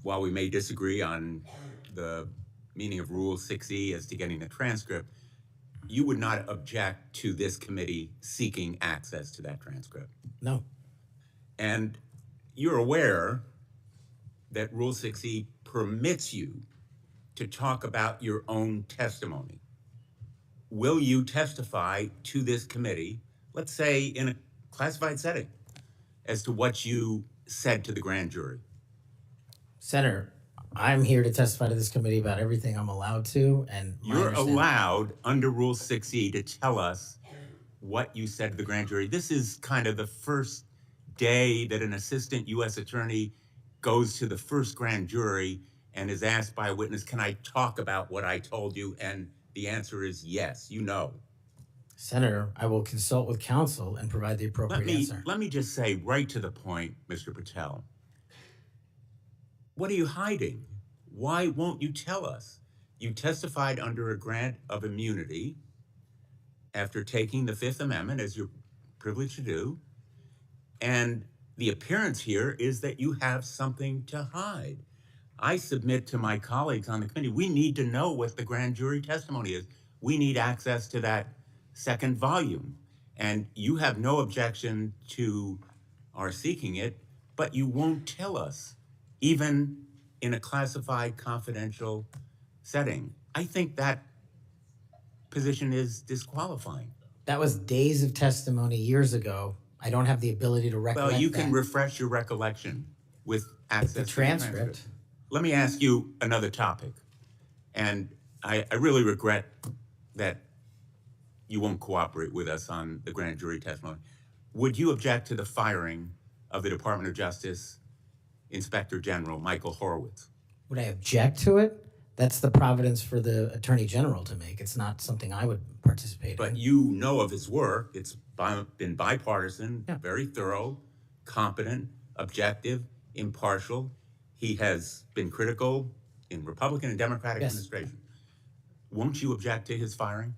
while we may disagree on the meaning of Rule 6E as to getting the transcript, you would not object to this committee seeking access to that transcript. No. And you're aware that Rule 6E permits you to talk about your own testimony. Will you testify to this committee, let's say in a classified setting, as to what you said to the grand jury? Senator, I'm here to testify to this committee about everything I'm allowed to, and You're allowed under Rule 6E to tell us what you said to the grand jury. This is kind of the first day that an assistant U.S. attorney goes to the first grand jury and is asked by a witness, can I talk about what I told you? And the answer is yes, you know. Senator, I will consult with counsel and provide the appropriate answer. Let me just say right to the point, Mr. Patel. What are you hiding? Why won't you tell us? You testified under a grant of immunity after taking the Fifth Amendment, as you're privileged to do. And the appearance here is that you have something to hide. I submit to my colleagues on the committee, we need to know what the grand jury testimony is. We need access to that second volume. And you have no objection to our seeking it, but you won't tell us, even in a classified confidential setting. I think that position is disqualifying. That was days of testimony years ago. I don't have the ability to recollect Well, you can that. refresh your recollection with access the to the transcript. Let me ask you another topic. And I really regret that you won't cooperate with us on the grand jury testimony. Would you object to the firing of the Department of Justice Inspector General Michael Horowitz? Would I object to it? That's the providence for the Attorney General to make. It's not something I would participate in. But you know of his work. It's been bipartisan, very thorough, competent, objective, impartial. He has been critical in Republican and Democratic administration. Won't you object to his firing?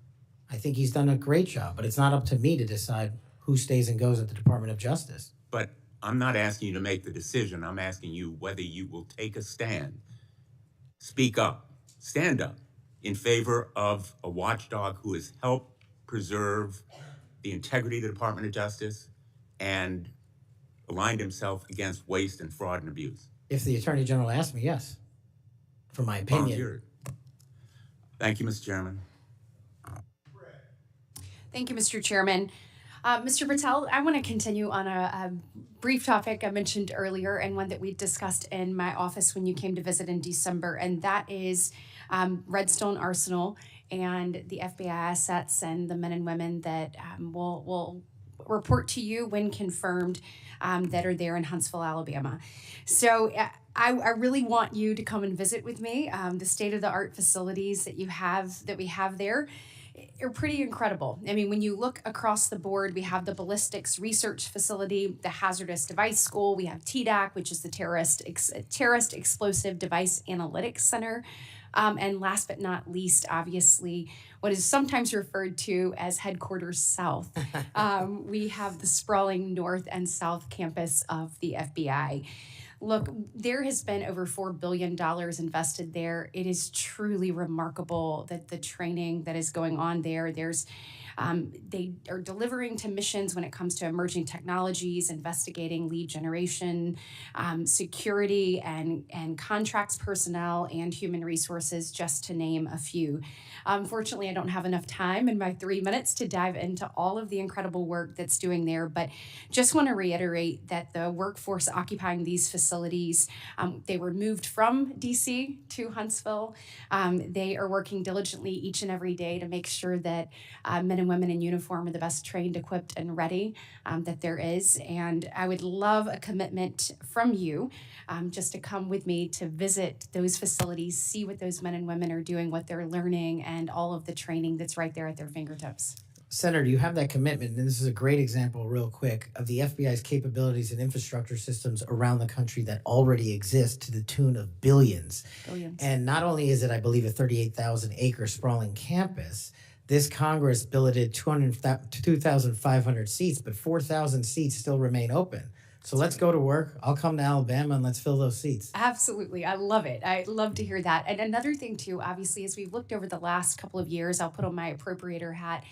I think he's done a great job, but it's not up to me to decide who stays and goes at the Department of Justice. But I'm not asking you to make the decision. I'm asking you whether you will take a stand, speak up, stand up in favor of a watchdog who has helped preserve the integrity of the Department of Justice and aligned himself against waste and fraud and abuse. If the Attorney General asked me, yes, for my opinion. Volunteered. Thank you, Mr. Chairman. Thank you, Mr. Chairman. Mr. Patel, I want to continue on a brief topic I mentioned earlier and one that we discussed in my office when you came to visit in December, and that is Redstone Arsenal and the FBI assets and the men and women that will report to you when confirmed that are there in Huntsville, Alabama. So I really want you to come and visit with me. The state-of-the-art facilities that we have there are pretty incredible. I mean, when you look across the board, we have the ballistics research facility, the hazardous device school, we have TDAC, which is the terrorist explosive device analytics center. And last but not least, obviously, what is sometimes referred to as Headquarters South. We have the sprawling north and south campus of the FBI. Look, there has been over $4 billion invested there. It is truly remarkable that the training that is going on there. They are delivering to missions when it comes to emerging technologies, investigating lead generation, security, and contracts personnel and human resources, just to name a few. Unfortunately, I don't have enough time in my 3 minutes to dive into all of the incredible work that's doing there, but just want to reiterate that the workforce occupying these facilities, they were moved from DC to Huntsville. They are working diligently each and every day to make sure that men men and women in uniform are the best trained, equipped, and ready that there is. And I would love a commitment from you just to come with me to visit those facilities, see what those men and women are doing, what they're learning, and all of the training that's right there at their fingertips. Senator, you have that commitment, and this is a great example, real quick, of the FBI's capabilities and infrastructure systems around the country that already exist to the tune of billions. Billions. And not only is it, I believe, a 38,000-acre sprawling campus, this Congress billeted 2,500 seats, but 4,000 seats still remain open. So let's go to work. I'll come to Alabama and let's fill those seats. Absolutely. I love it. I love to hear that. And another thing, too, obviously, as we've looked over the last couple of years, I'll put on my appropriator hat.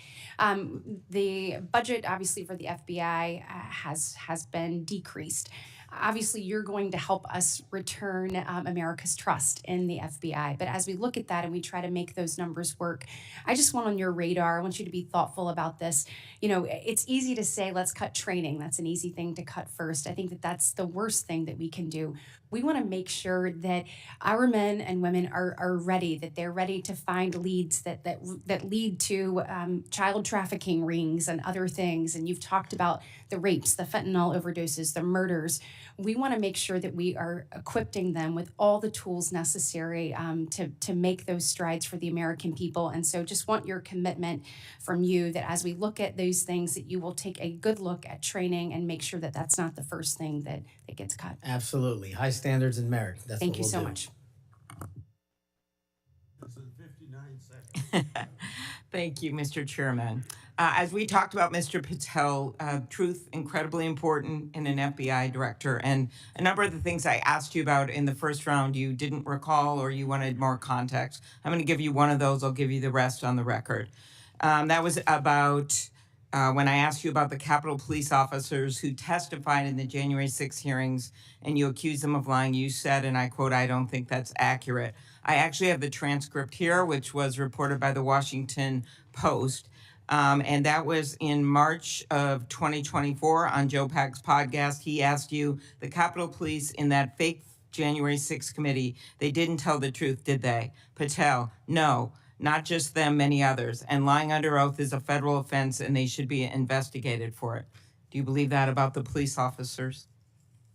The budget, obviously, for the FBI has been decreased. Obviously, you're going to help us return America's trust in the FBI. But as we look at that and we try to make those numbers work, I just want on your radar, I want you to be thoughtful about this. You know, it's easy to say, let's cut training. That's an easy thing to cut first. I think that that's the worst thing that we can do. We want to make sure that our men and women are ready, that they're ready to find leads that lead to child trafficking rings and other things. And you've talked about the rapes, the fentanyl overdoses, the murders. We want to make sure that we are equipping them with all the tools necessary to make those strides for the American people. And so just want your commitment from you that as we look at those things, that you will take a good look at training and make sure that that's not the first thing that gets cut. Absolutely. High standards and merit. That's Thank what you we'll so do. much. Thank you, Mr. Chairman. As we talked about Mr. Patel, truth incredibly important in an FBI director, and a number of the things I asked you about in the first round you didn't recall or you wanted more context. I'm going to give you one of those. I'll give you the rest on the record. That was about when I asked you about the Capitol Police officers who testified in the January 6 hearings and you accused them of lying. You said, and I quote, "I don't think that's accurate." I actually have the transcript here, which was reported by the Washington Post. And that was in March of 2024 on Joe Pack's podcast. He asked you, the Capitol Police in that fake January 6th committee, they didn't tell the truth, did they? Patel, no, not just them, many others. And lying under oath is a federal offense and they should be investigated for it. Do you believe that about the police officers?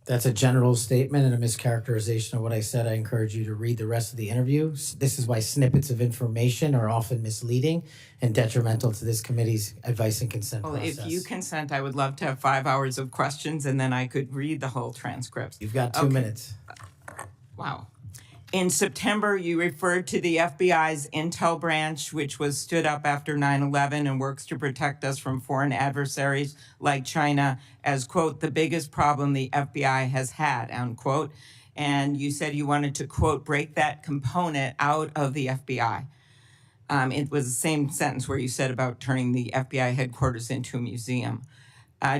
That's a general statement and a mischaracterization of what I said. I encourage you to read the rest of the interview. This is why snippets of information are often misleading and detrimental to this committee's advice and consent process. If you consent, I would love to have 5 hours of questions and then I could read the whole transcript. You've got 2 minutes. Wow. In September, you referred to the FBI's intel branch, which was stood up after 9/11 and works to protect us from foreign adversaries like China, as, quote, the biggest problem the FBI has had, unquote. And you said you wanted to, quote, break that component out of the FBI. It was the same sentence where you said about turning the FBI headquarters into a museum.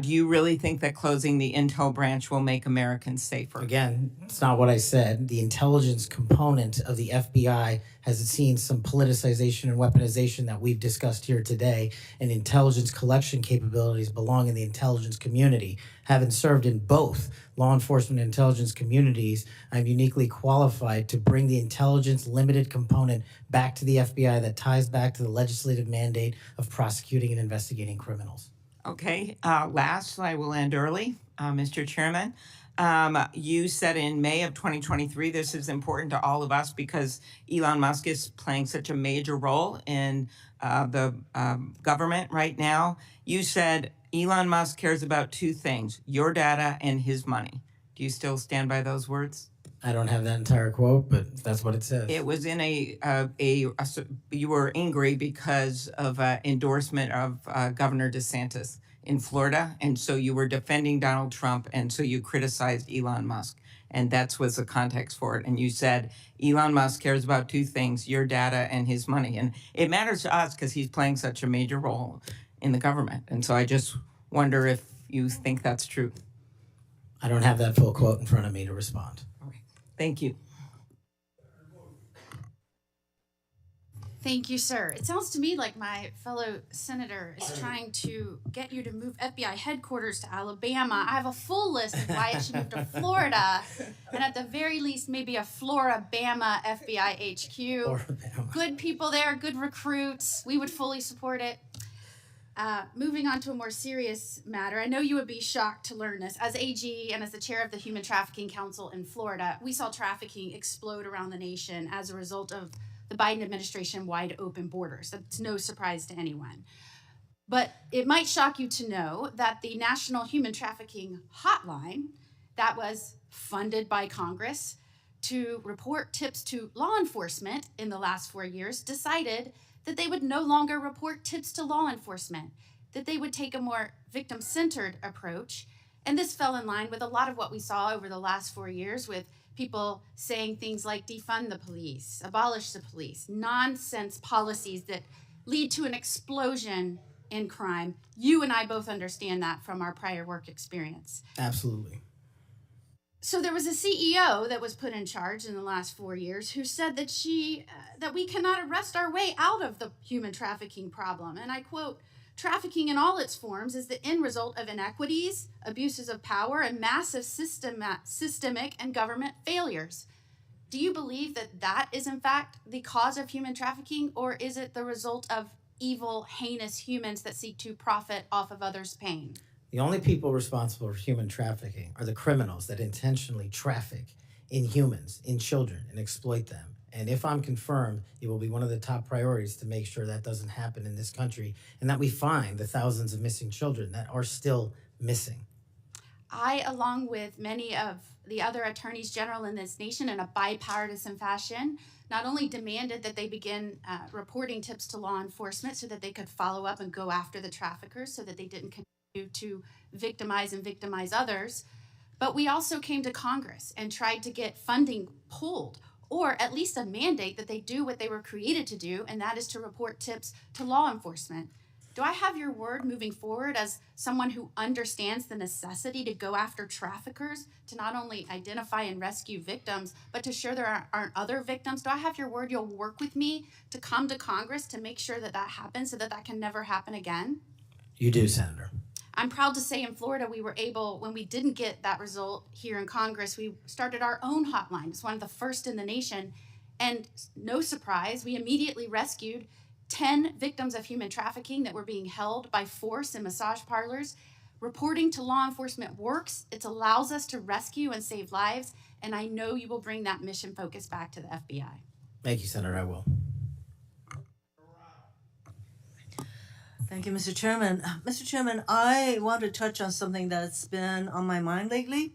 Do you really think that closing the intel branch will make Americans safer? Again, it's not what I said. The intelligence component of the FBI has seen some politicization and weaponization that we've discussed here today, and intelligence collection capabilities belong in the intelligence community. Having served in both law enforcement and intelligence communities, I'm uniquely qualified to bring the intelligence limited component back to the FBI that ties back to the legislative mandate of prosecuting and investigating criminals. Okay, last, I will end early, Mr. Chairman. You said in May of 2023, this is important to all of us because Elon Musk is playing such a major role in the government right now. You said Elon Musk cares about 2 things, your data and his money. Do you still stand by those words? I don't have that entire quote, but that's what it says. It was in you were angry because of endorsement of Governor DeSantis in Florida, and so you were defending Donald Trump, and so you criticized Elon Musk, and that was the context for it. And you said Elon Musk cares about 2 things, your data and his money, and it matters to us because he's playing such a major role in the government. And so I just wonder if you think that's true. I don't have that full quote in front of me to respond. Thank you. Thank you, sir. It sounds to me like my fellow senator is trying to get you to move FBI headquarters to Alabama. I have a full list of why it should move to Florida, and at the very least, maybe a Florida-Bama FBI HQ. Good people there, good recruits. We would fully support it. Moving on to a more serious matter, I know you would be shocked to learn this. As AG and as the chair of the Human Trafficking Council in Florida, we saw trafficking explode around the nation as a result of the Biden administration wide open borders. That's no surprise to anyone. But it might shock you to know that the National Human Trafficking Hotline, that was funded by Congress to report tips to law enforcement in the last 4 years, decided that they would no longer report tips to law enforcement, that they would take a more victim-centered approach. And this fell in line with a lot of what we saw over the last 4 years, with people saying things like defund the police, abolish the police, nonsense policies that lead to an explosion in crime. You and I both understand that from our prior work experience. Absolutely. So there was a CEO that was put in charge in the last 4 years who said that that we cannot arrest our way out of the human trafficking problem. And I quote, "Trafficking in all its forms is the end result of inequities, abuses of power, and massive systemic and government failures." Do you believe that that is in fact the cause of human trafficking, or is it the result of evil, heinous humans that seek to profit off of others' pain? The only people responsible for human trafficking are the criminals that intentionally traffic in humans, in children, and exploit them. And if I'm confirmed, it will be one of the top priorities to make sure that doesn't happen in this country and that we find the thousands of missing children that are still missing. I, along with many of the other attorneys general in this nation, in a bipartisan fashion, not only demanded that they begin reporting tips to law enforcement so that they could follow up and go after the traffickers so that they didn't continue to victimize others, but we also came to Congress and tried to get funding pulled, or at least a mandate that they do what they were created to do, and that is to report tips to law enforcement. Do I have your word moving forward as someone who understands the necessity to go after traffickers, to not only identify and rescue victims, but to ensure there aren't other victims? Do I have your word you'll work with me to come to Congress to make sure that that happens so that that can never happen again? You do, Senator. I'm proud to say in Florida, we were able, when we didn't get that result here in Congress, we started our own hotline. It's one of the first in the nation. And no surprise, we immediately rescued 10 victims of human trafficking that were being held by force in massage parlors. Reporting to law enforcement works. It allows us to rescue and save lives. And I know you will bring that mission focus back to the FBI. Thank you, Senator. I will. Thank you, Mr. Chairman. Mr. Chairman, I want to touch on something that's been on my mind lately,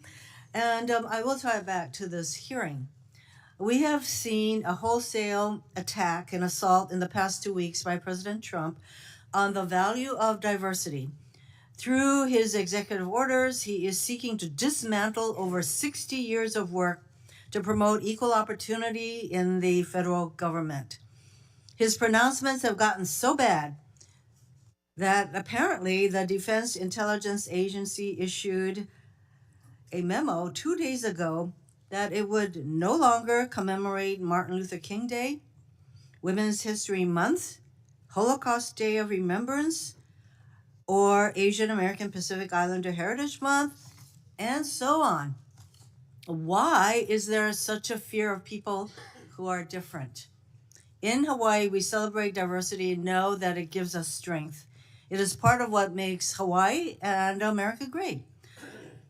and I will tie it back to this hearing. We have seen a wholesale attack and assault in the past 2 weeks by President Trump on the value of diversity. Through his executive orders, he is seeking to dismantle over 60 years of work to promote equal opportunity in the federal government. His pronouncements have gotten so bad that apparently the Defense Intelligence Agency issued a memo 2 days ago that it would no longer commemorate Martin Luther King Day, Women's History Month, Holocaust Day of Remembrance, or Asian American Pacific Islander Heritage Month, and so on. Why is there such a fear of people who are different? In Hawaii, we celebrate diversity and know that it gives us strength. It is part of what makes Hawaii and America great.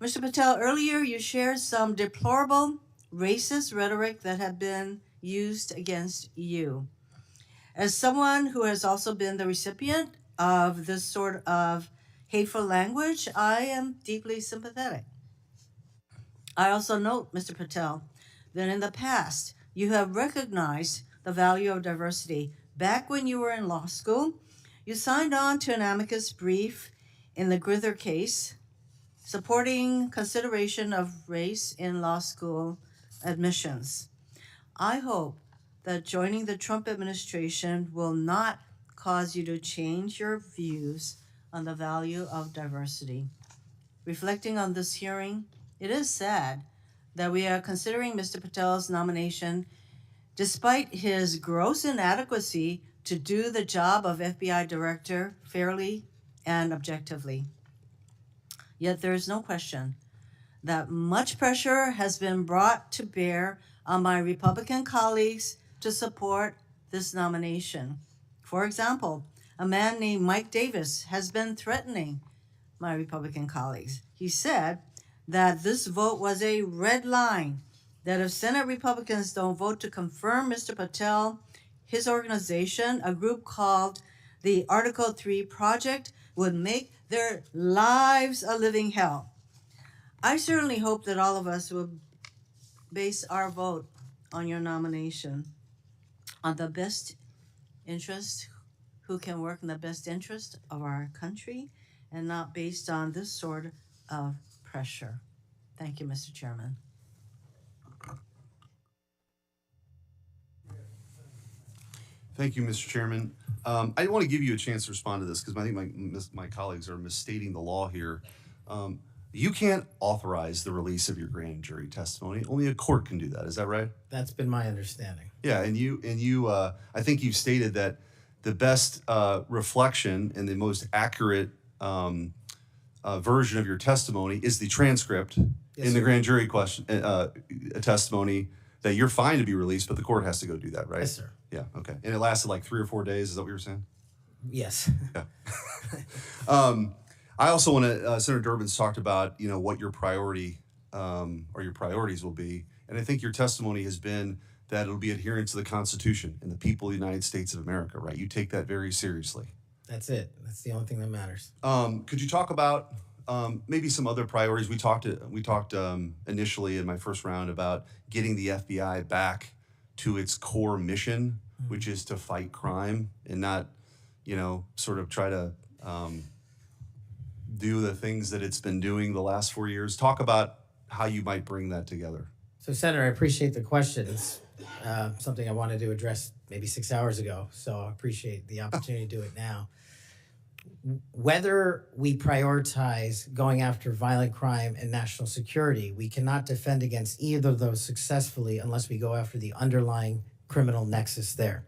Mr. Patel, earlier you shared some deplorable racist rhetoric that had been used against you. As someone who has also been the recipient of this sort of hateful language, I am deeply sympathetic. I also note, Mr. Patel, that in the past you have recognized the value of diversity. Back when you were in law school, you signed on to an amicus brief in the Grither case, supporting consideration of race in law school admissions. I hope that joining the Trump administration will not cause you to change your views on the value of diversity. Reflecting on this hearing, it is sad that we are considering Mr. Patel's nomination despite his gross inadequacy to do the job of FBI director fairly and objectively. Yet there is no question that much pressure has been brought to bear on my Republican colleagues to support this nomination. For example, a man named Mike Davis has been threatening my Republican colleagues. He said that this vote was a red line, that if Senate Republicans don't vote to confirm Mr. Patel, his organization, a group called the Article 3 Project, would make their lives a living hell. I certainly hope that all of us will base our vote on your nomination on the best interest, who can work in the best interest of our country, and not based on this sort of pressure. Thank you, Mr. Chairman. Thank you, Mr. Chairman. I want to give you a chance to respond to this because I think my colleagues are misstating the law here. You can't authorize the release of your grand jury testimony. Only a court can do that. Is that right? That's been my understanding. Yeah, and you. I think you've stated that the best reflection and the most accurate version of your testimony is the transcript in the grand jury testimony. That you're fine to be released, but the court has to go do that, right? Yes, sir. Yeah. Okay. And it lasted like 3 or 4 days. Is that what you were saying? Yes. Yeah. I also want to. Senator Durbin's talked about what your priority or your priorities will be, and I think your testimony has been that it'll be adherence to the Constitution and the people of the United States of America. Right? You take that very seriously. That's it. That's the only thing that matters. Could you talk about maybe some other priorities? We talked initially in my first round about getting the FBI back to its core mission, which is to fight crime and not, sort of try to do the things that it's been doing the last 4 years. Talk about how you might bring that together. So, Senator, I appreciate the question. It's something I wanted to address maybe 6 hours ago, so I appreciate the opportunity to do it now. Whether we prioritize going after violent crime and national security, we cannot defend against either of those successfully unless we go after the underlying criminal nexus there.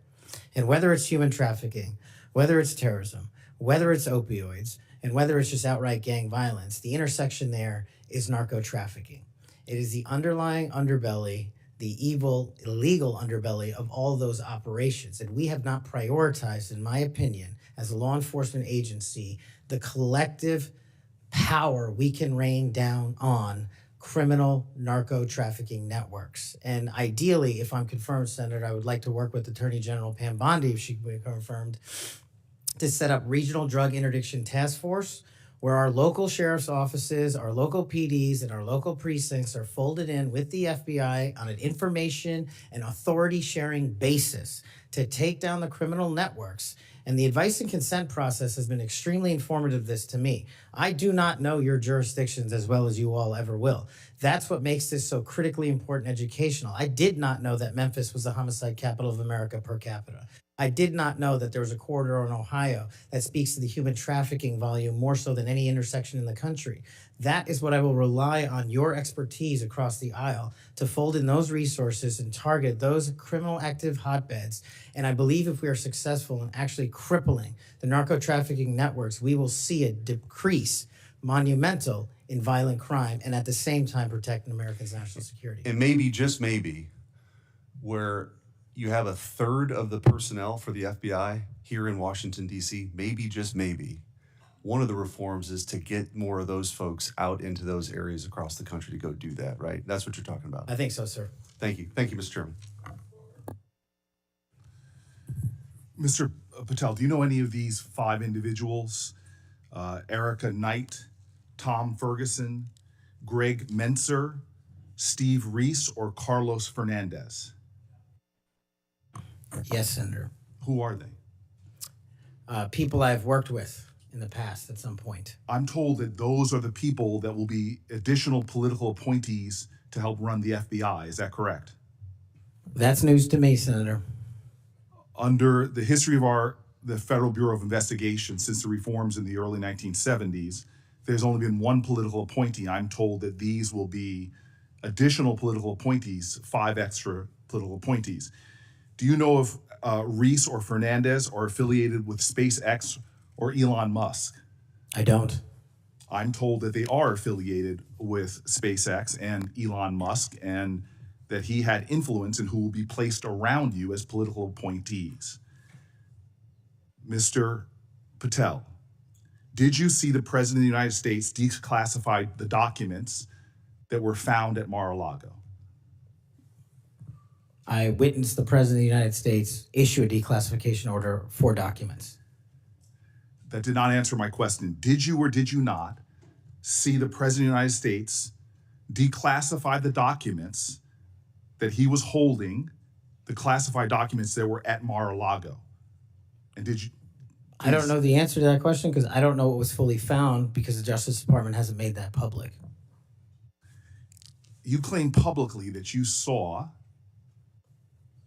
And whether it's human trafficking, whether it's terrorism, whether it's opioids, and whether it's just outright gang violence, the intersection there is narco trafficking. It is the underlying underbelly, the evil, illegal underbelly of all those operations. And we have not prioritized, in my opinion, as a law enforcement agency, the collective power we can rain down on criminal narco trafficking networks. And ideally, if I'm confirmed, Senator, I would like to work with Attorney General Pam Bondi, if she can be confirmed, to set up regional drug interdiction task force where our local sheriff's offices, our local PDs, and our local precincts are folded in with the FBI on an information and authority sharing basis to take down the criminal networks. And the advice and consent process has been extremely informative to me. I do not know your jurisdictions as well as you all ever will. That's what makes this so critically important educational. I did not know that Memphis was the homicide capital of America per capita. I did not know that there was a corridor in Ohio that speaks to the human trafficking volume more so than any intersection in the country. That is what I will rely on your expertise across the aisle to fold in those resources and target those criminal active hotbeds. And I believe if we are successful in actually crippling the narco trafficking networks, we will see a decrease monumental in violent crime and at the same time protecting Americans' national security. And maybe, just maybe, where you have a third of the personnel for the FBI here in Washington, D.C., maybe, just maybe, one of the reforms is to get more of those folks out into those areas across the country to go do that, right? That's what you're talking about. I think so, sir. Thank you. Thank you, Mr. Chairman. Mr. Patel, do you know any of these 5 individuals? Erica Knight, Tom Ferguson, Greg Menser, Steve Reese, or Carlos Fernandez? Yes, Senator. Who are they? People I've worked with in the past at some point. I'm told that those are the people that will be additional political appointees to help run the FBI. Is that correct? That's news to me, Senator. Under the history of the Federal Bureau of Investigation since the reforms in the early 1970s, there's only been one political appointee. I'm told that these will be additional political appointees, 5 extra political appointees. Do you know if Reese or Fernandez are affiliated with SpaceX or Elon Musk? I don't. I'm told that they are affiliated with SpaceX and Elon Musk, and that he had influence in who will be placed around you as political appointees. Mr. Patel, did you see the President of the United States declassify the documents that were found at Mar-a-Lago? I witnessed the President of the United States issue a declassification order for documents. That did not answer my question. Did you or did you not see the President of the United States declassify the documents that he was holding, the classified documents that were at Mar-a-Lago? And did you? I don't know the answer to that question because I don't know what was fully found because the Justice Department hasn't made that public. You claim publicly that you saw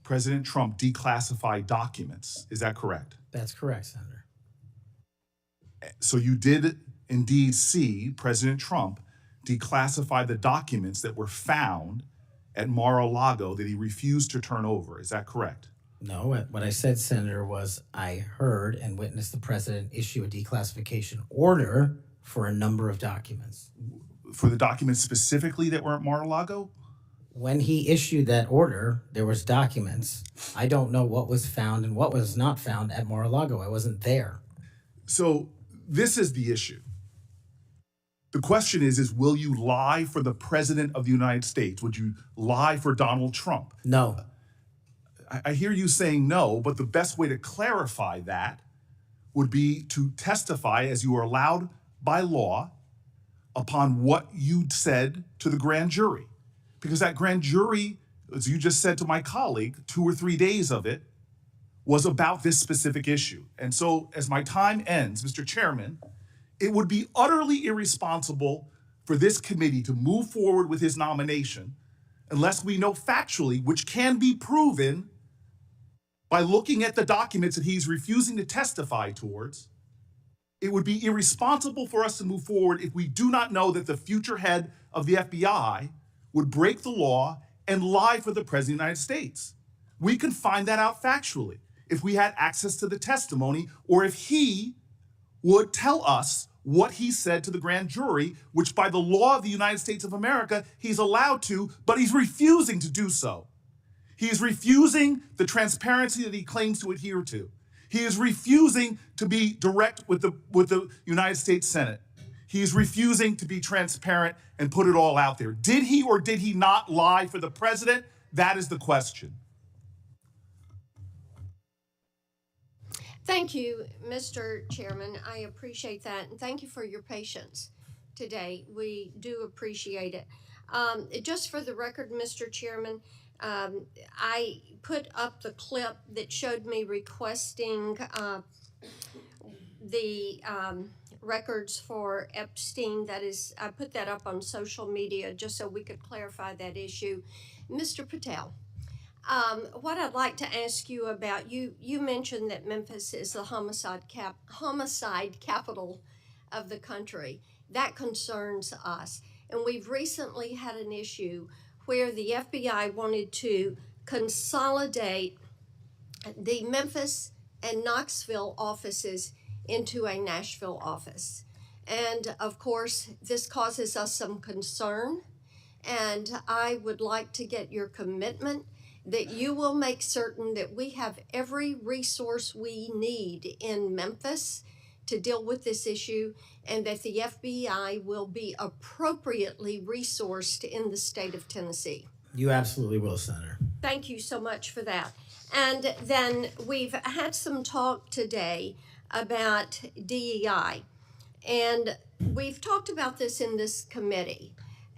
President Trump declassify documents. Is that correct? That's correct, Senator. So you did indeed see President Trump declassify the documents that were found at Mar-a-Lago that he refused to turn over. Is that correct? No, what I said, Senator, was I heard and witnessed the President issue a declassification order for a number of documents. For the documents specifically that were at Mar-a-Lago? When he issued that order, there was documents. I don't know what was found and what was not found at Mar-a-Lago. I wasn't there. So this is the issue. The question is will you lie for the President of the United States? Would you lie for Donald Trump? No. I hear you saying no, but the best way to clarify that would be to testify as you are allowed by law upon what you said to the grand jury. Because that grand jury, as you just said to my colleague, 2 or 3 days of it was about this specific issue. And so as my time ends, Mr. Chairman, it would be utterly irresponsible for this committee to move forward with his nomination unless we know factually, which can be proven by looking at the documents that he's refusing to testify towards. It would be irresponsible for us to move forward if we do not know that the future head of the FBI would break the law and lie for the President of the United States. We can find that out factually if we had access to the testimony or if he would tell us what he said to the grand jury, which by the law of the United States of America, he's allowed to, but he's refusing to do so. He is refusing the transparency that he claims to adhere to. He is refusing to be direct with the United States Senate. He is refusing to be transparent and put it all out there. Did he or did he not lie for the president? That is the question. Thank you, Mr. Chairman. I appreciate that, and thank you for your patience today. We do appreciate it. Just for the record, Mr. Chairman, I put up the clip that showed me requesting the records for Epstein. That is, I put that up on social media just so we could clarify that issue. Mr. Patel, what I'd like to ask you about, you mentioned that Memphis is the homicide capital of the country. That concerns us. And we've recently had an issue where the FBI wanted to consolidate the Memphis and Knoxville offices into a Nashville office. And of course, this causes us some concern. And I would like to get your commitment that you will make certain that we have every resource we need in Memphis to deal with this issue, and that the FBI will be appropriately resourced in the state of Tennessee. You absolutely will, Senator. Thank you so much for that. And then we've had some talk today about DEI, and we've talked about this in this committee,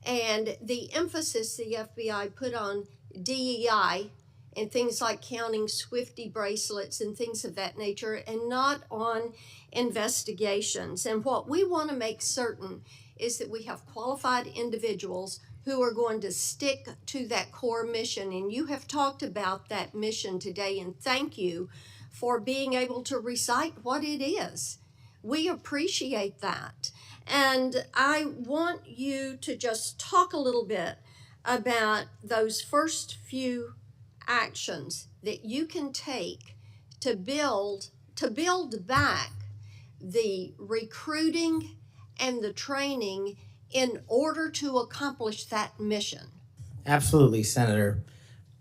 and the emphasis the FBI put on DEI and things like counting Swifty bracelets and things of that nature, and not on investigations. And what we want to make certain is that we have qualified individuals who are going to stick to that core mission. And you have talked about that mission today, and thank you for being able to recite what it is. We appreciate that. And I want you to just talk a little bit about those first few actions that you can take to build back the recruiting and the training in order to accomplish that mission. Absolutely, Senator.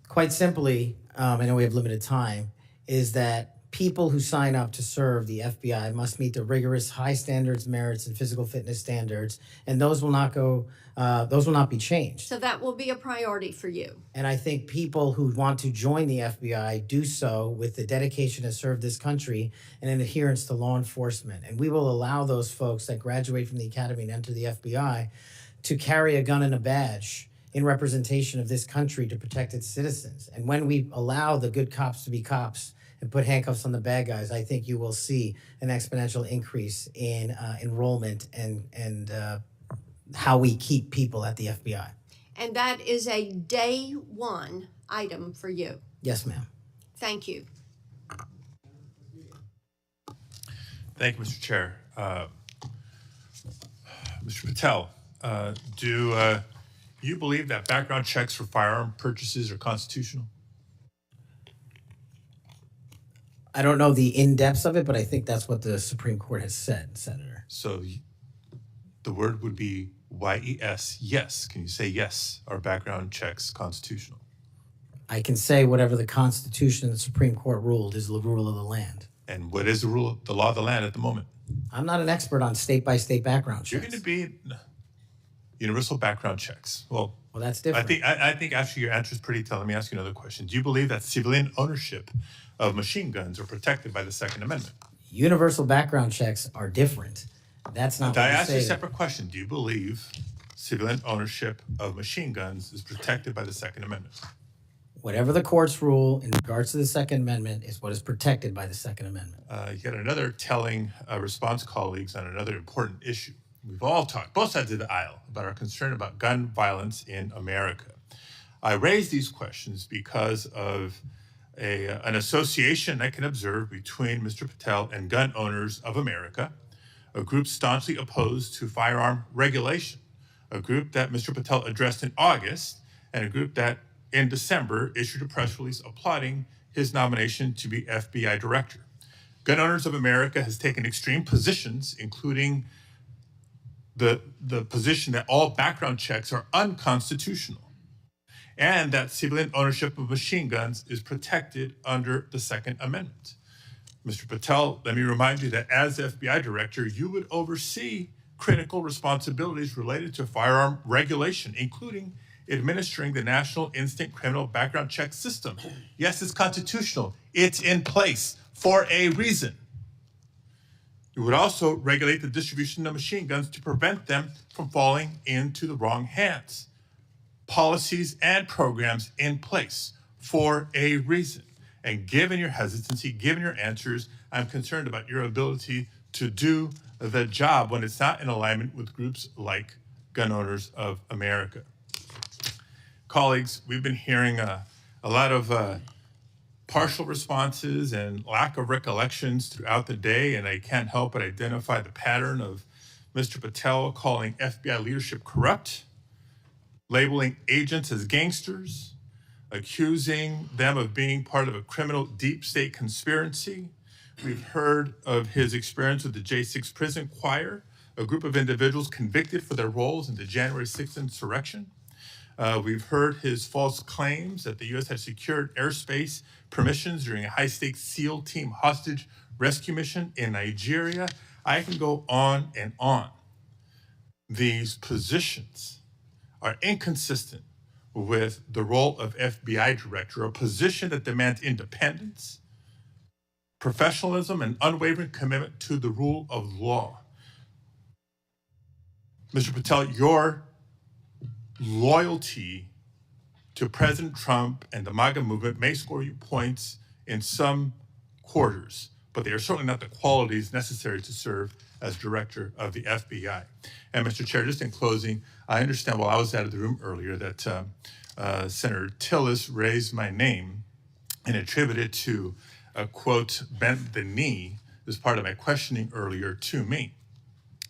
Quite simply, I know we have limited time, is that people who sign up to serve the FBI must meet the rigorous high standards, merits, and physical fitness standards, and those will not be changed. So that will be a priority for you. And I think people who want to join the FBI do so with the dedication to serve this country and an adherence to law enforcement. And we will allow those folks that graduate from the academy and enter the FBI to carry a gun and a badge in representation of this country to protect its citizens. And when we allow the good cops to be cops and put handcuffs on the bad guys, I think you will see an exponential increase in enrollment and how we keep people at the FBI. And that is a day one item for you. Yes, ma'am. Thank you. Thank you, Mr. Chair. Mr. Patel, do you believe that background checks for firearm purchases are constitutional? I don't know the in-depths of it, but I think that's what the Supreme Court has said, Senator. So the word would be YES, yes. Can you say yes, are background checks constitutional? I can say whatever the Constitution and the Supreme Court ruled is the rule of the land. And what is the rule, the law of the land at the moment? I'm not an expert on state-by-state background checks. You're going to be universal background checks. Well, that's different. I think actually your answer is pretty telling. Let me ask you another question. Do you believe that civilian ownership of machine guns are protected by the Second Amendment? Universal background checks are different. That's not what I you asked you a say. separate question. Do you believe civilian ownership of machine guns is protected by the Second Amendment? Whatever the courts rule in regards to the Second Amendment is what is protected by the Second Amendment. Yet another telling response, colleagues, on another important issue. We've all talked, both sides of the aisle, about our concern about gun violence in America. I raise these questions because of an association I can observe between Mr. Patel and Gun Owners of America, a group staunchly opposed to firearm regulation, a group that Mr. Patel addressed in August, and a group that in December issued a press release applauding his nomination to be FBI director. Gun Owners of America has taken extreme positions, including the position that all background checks are unconstitutional, and that civilian ownership of machine guns is protected under the Second Amendment. Mr. Patel, let me remind you that as FBI director, you would oversee critical responsibilities related to firearm regulation, including administering the National Instant Criminal Background Check System. Yes, it's constitutional. It's in place for a reason. You would also regulate the distribution of machine guns to prevent them from falling into the wrong hands. Policies and programs in place for a reason. And given your hesitancy, given your answers, I'm concerned about your ability to do the job when it's not in alignment with groups like Gun Owners of America. Colleagues, we've been hearing a lot of partial responses and lack of recollections throughout the day, and I can't help but identify the pattern of Mr. Patel calling FBI leadership corrupt, labeling agents as gangsters, accusing them of being part of a criminal deep state conspiracy. We've heard of his experience with the J6 prison choir, a group of individuals convicted for their roles in the January 6th insurrection. We've heard his false claims that the U.S. had secured airspace permissions during a high-stakes SEAL team hostage rescue mission in Nigeria. I can go on and on. These positions are inconsistent with the role of FBI director, a position that demands independence, professionalism, and unwavering commitment to the rule of law. Mr. Patel, your loyalty to President Trump and the MAGA movement may score you points in some quarters, but they are certainly not the qualities necessary to serve as director of the FBI. And Mr. Chair, just in closing, I understand while I was out of the room earlier that Senator Tillis raised my name and attributed to a quote, bent the knee as part of my questioning earlier to me.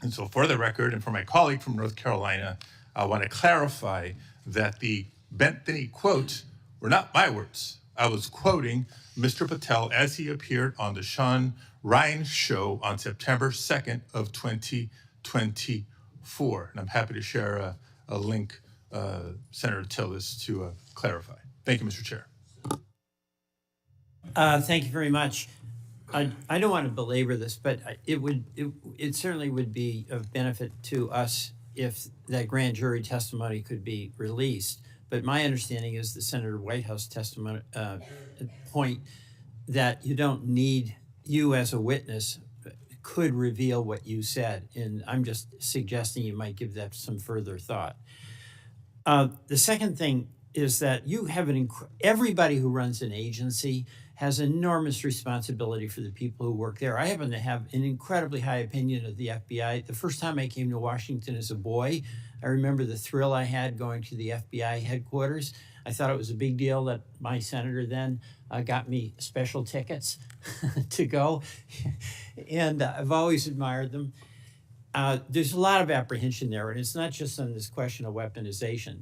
And so for the record, and for my colleague from North Carolina, I want to clarify that the bent the knee quote were not my words. I was quoting Mr. Patel as he appeared on the Sean Ryan show on September 2nd of 2024. And I'm happy to share a link, Senator Tillis, to clarify. Thank you, Mr. Chair. Thank you very much. I don't want to belabor this, but it certainly would be of benefit to us if that grand jury testimony could be released. But my understanding is the Senator Whitehouse testimony point that you don't need you as a witness could reveal what you said, and I'm just suggesting you might give that some further thought. The second thing is that you have everybody who runs an agency has enormous responsibility for the people who work there. I happen to have an incredibly high opinion of the FBI. The first time I came to Washington as a boy, I remember the thrill I had going to the FBI headquarters. I thought it was a big deal that my senator then got me special tickets to go. And I've always admired them. There's a lot of apprehension there, and it's not just on this question of weaponization.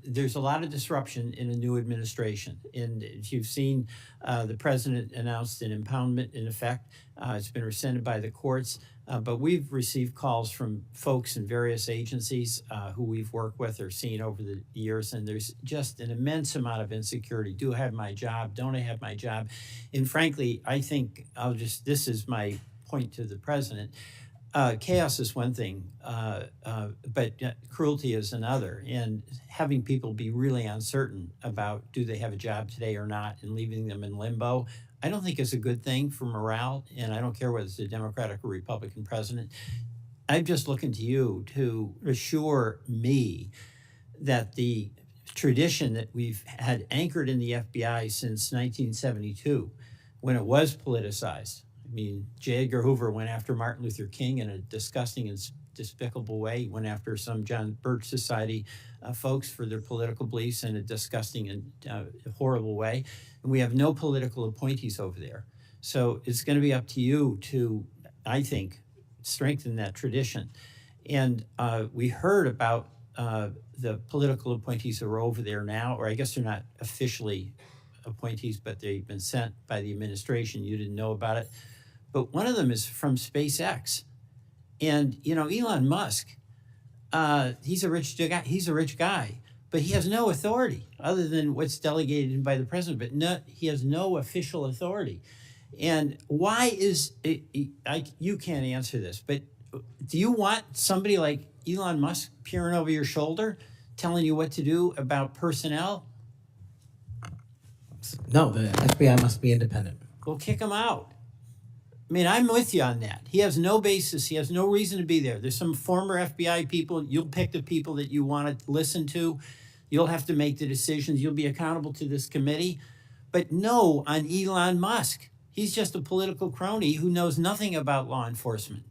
There's a lot of disruption in a new administration. And if you've seen, the president announced an impoundment in effect. It's been rescinded by the courts. But we've received calls from folks in various agencies who we've worked with or seen over the years, and there's just an immense amount of insecurity. Do I have my job? Don't I have my job? And frankly, I think this is my point to the president. Chaos is one thing, but cruelty is another. And having people be really uncertain about do they have a job today or not and leaving them in limbo, I don't think is a good thing for morale. And I don't care whether it's a Democratic or Republican president. I'm just looking to you to assure me that the tradition that we've had anchored in the FBI since 1972, when it was politicized. I mean, J. Edgar Hoover went after Martin Luther King in a disgusting and despicable way. He went after some John Birch Society folks for their political beliefs in a disgusting and horrible way. And we have no political appointees over there. So it's going to be up to you to, I think, strengthen that tradition. And we heard about the political appointees who are over there now, or I guess they're not officially appointees, but they've been sent by the administration. You didn't know about it. But one of them is from SpaceX. And, you know, Elon Musk, he's a rich guy, but he has no authority other than what's delegated by the president, but he has no official authority. And why is it, you can't answer this, but do you want somebody like Elon Musk peering over your shoulder, telling you what to do about personnel? No, the FBI must be independent. Go kick him out. I mean, I'm with you on that. He has no basis. He has no reason to be there. There's some former FBI people. You'll pick the people that you want to listen to. You'll have to make the decisions. You'll be accountable to this committee. But no on Elon Musk. He's just a political crony who knows nothing about law enforcement.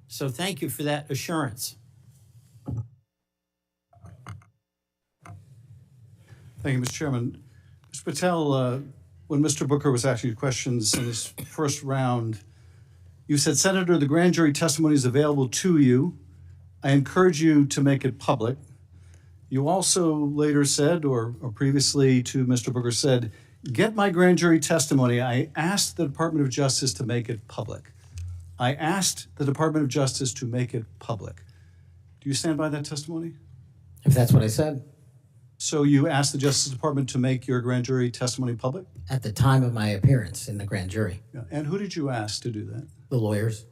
So thank you for that assurance. Thank you, Mr. Chairman. Mr. Patel, when Mr. Booker was asking you questions in this first round, you said, Senator, the grand jury testimony is available to you. I encourage you to make it public. You also later said, or previously to Mr. Booker said, get my grand jury testimony. I asked the Department of Justice to make it public. I asked the Department of Justice to make it public. Do you stand by that testimony? If that's what I said. So you asked the Justice Department to make your grand jury testimony public? At the time of my appearance in the grand jury. Yeah. And who did you ask to do that? The lawyers.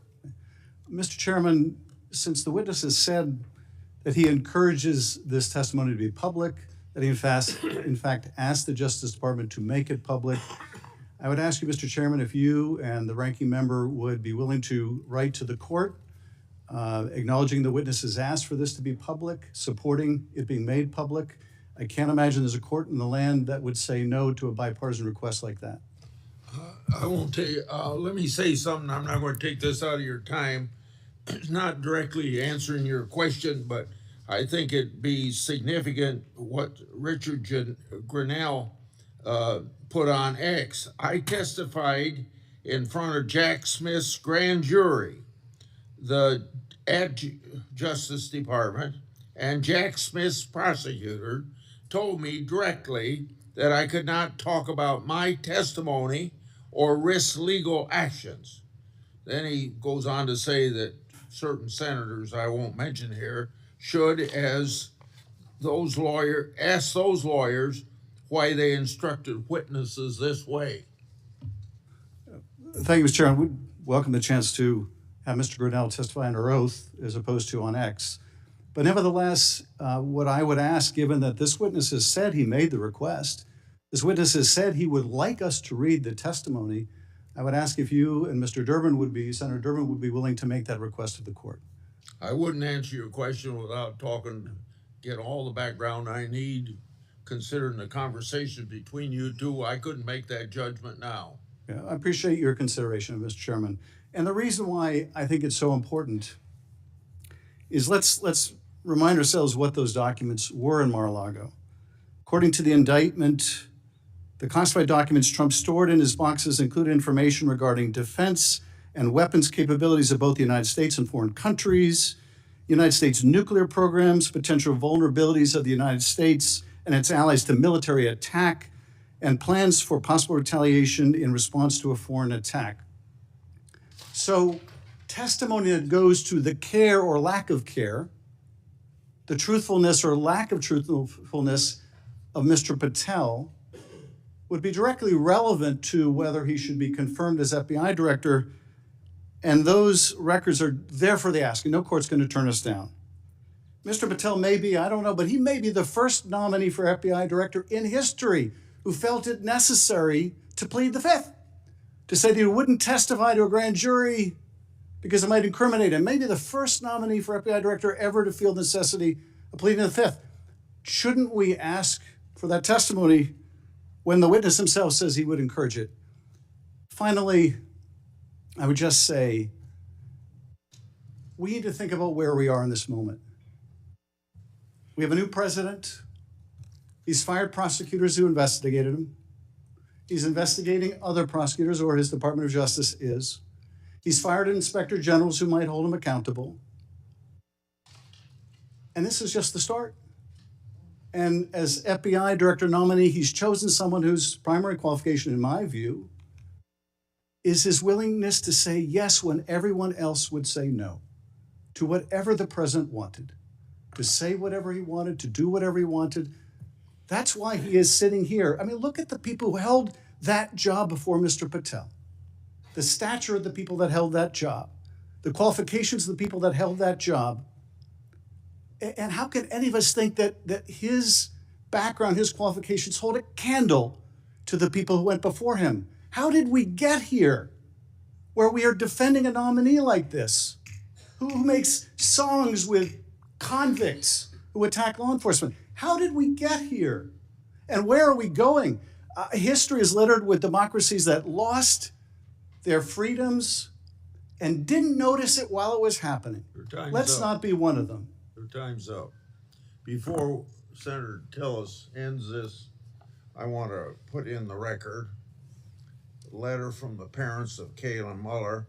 Mr. Chairman, since the witness has said that he encourages this testimony to be public, that he in fact asked the Justice Department to make it public, I would ask you, Mr. Chairman, if you and the ranking member would be willing to write to the court acknowledging the witness has asked for this to be public, supporting it being made public. I can't imagine there's a court in the land that would say no to a bipartisan request like that. I won't take, let me say something. I'm not going to take this out of your time. It's not directly answering your question, but I think it'd be significant what Richard Grinnell put on X. I testified in front of Jack Smith's grand jury, at Justice Department, and Jack Smith's prosecutor told me directly that I could not talk about my testimony or risk legal actions. Then he goes on to say that certain senators I won't mention here should, as those lawyers, ask those lawyers why they instructed witnesses this way. Thank you, Mr. Chairman. We welcome the chance to have Mr. Grinnell testify under oath as opposed to on X. But nevertheless, what I would ask, given that this witness has said he made the request, this witness has said he would like us to read the testimony, I would ask if you and Senator Durbin would be willing to make that request of the court. I wouldn't answer your question without get all the background I need, considering the conversation between you two. I couldn't make that judgment now. Yeah, I appreciate your consideration, Mr. Chairman. And the reason why I think it's so important is let's remind ourselves what those documents were in Mar-a-Lago. According to the indictment, the classified documents Trump stored in his boxes included information regarding defense and weapons capabilities of both the United States and foreign countries, United States nuclear programs, potential vulnerabilities of the United States and its allies to military attack, and plans for possible retaliation in response to a foreign attack. So testimony that goes to the care or lack of care, the truthfulness or lack of truthfulness of Mr. Patel would be directly relevant to whether he should be confirmed as FBI director, and those records are there for the asking. No court's going to turn us down. Mr. Patel may be, I don't know, but he may be the first nominee for FBI director in history who felt it necessary to plead the fifth, to say that he wouldn't testify to a grand jury because it might incriminate him. Maybe the first nominee for FBI director ever to feel the necessity of pleading the fifth. Shouldn't we ask for that testimony when the witness himself says he would encourage it? Finally, I would just say, we need to think about where we are in this moment. We have a new president. He's fired prosecutors who investigated him. He's investigating other prosecutors, or his Department of Justice is. He's fired inspector generals who might hold him accountable. And this is just the start. And as FBI director nominee, he's chosen someone whose primary qualification, in my view, is his willingness to say yes when everyone else would say no to whatever the president wanted, to say whatever he wanted, to do whatever he wanted. That's why he is sitting here. I mean, look at the people who held that job before Mr. Patel, the stature of the people that held that job, the qualifications of the people that held that job. And how can any of us think that his background, his qualifications hold a candle to the people who went before him? How did we get here where we are defending a nominee like this, who makes songs with convicts who attack law enforcement? How did we get here? And where are we going? History is littered with democracies that lost their freedoms and didn't notice it while it was happening. Let's not be one of them. Your time's up. Before Senator Tillis ends this, I want to put in the record a letter from the parents of Kayla Mueller.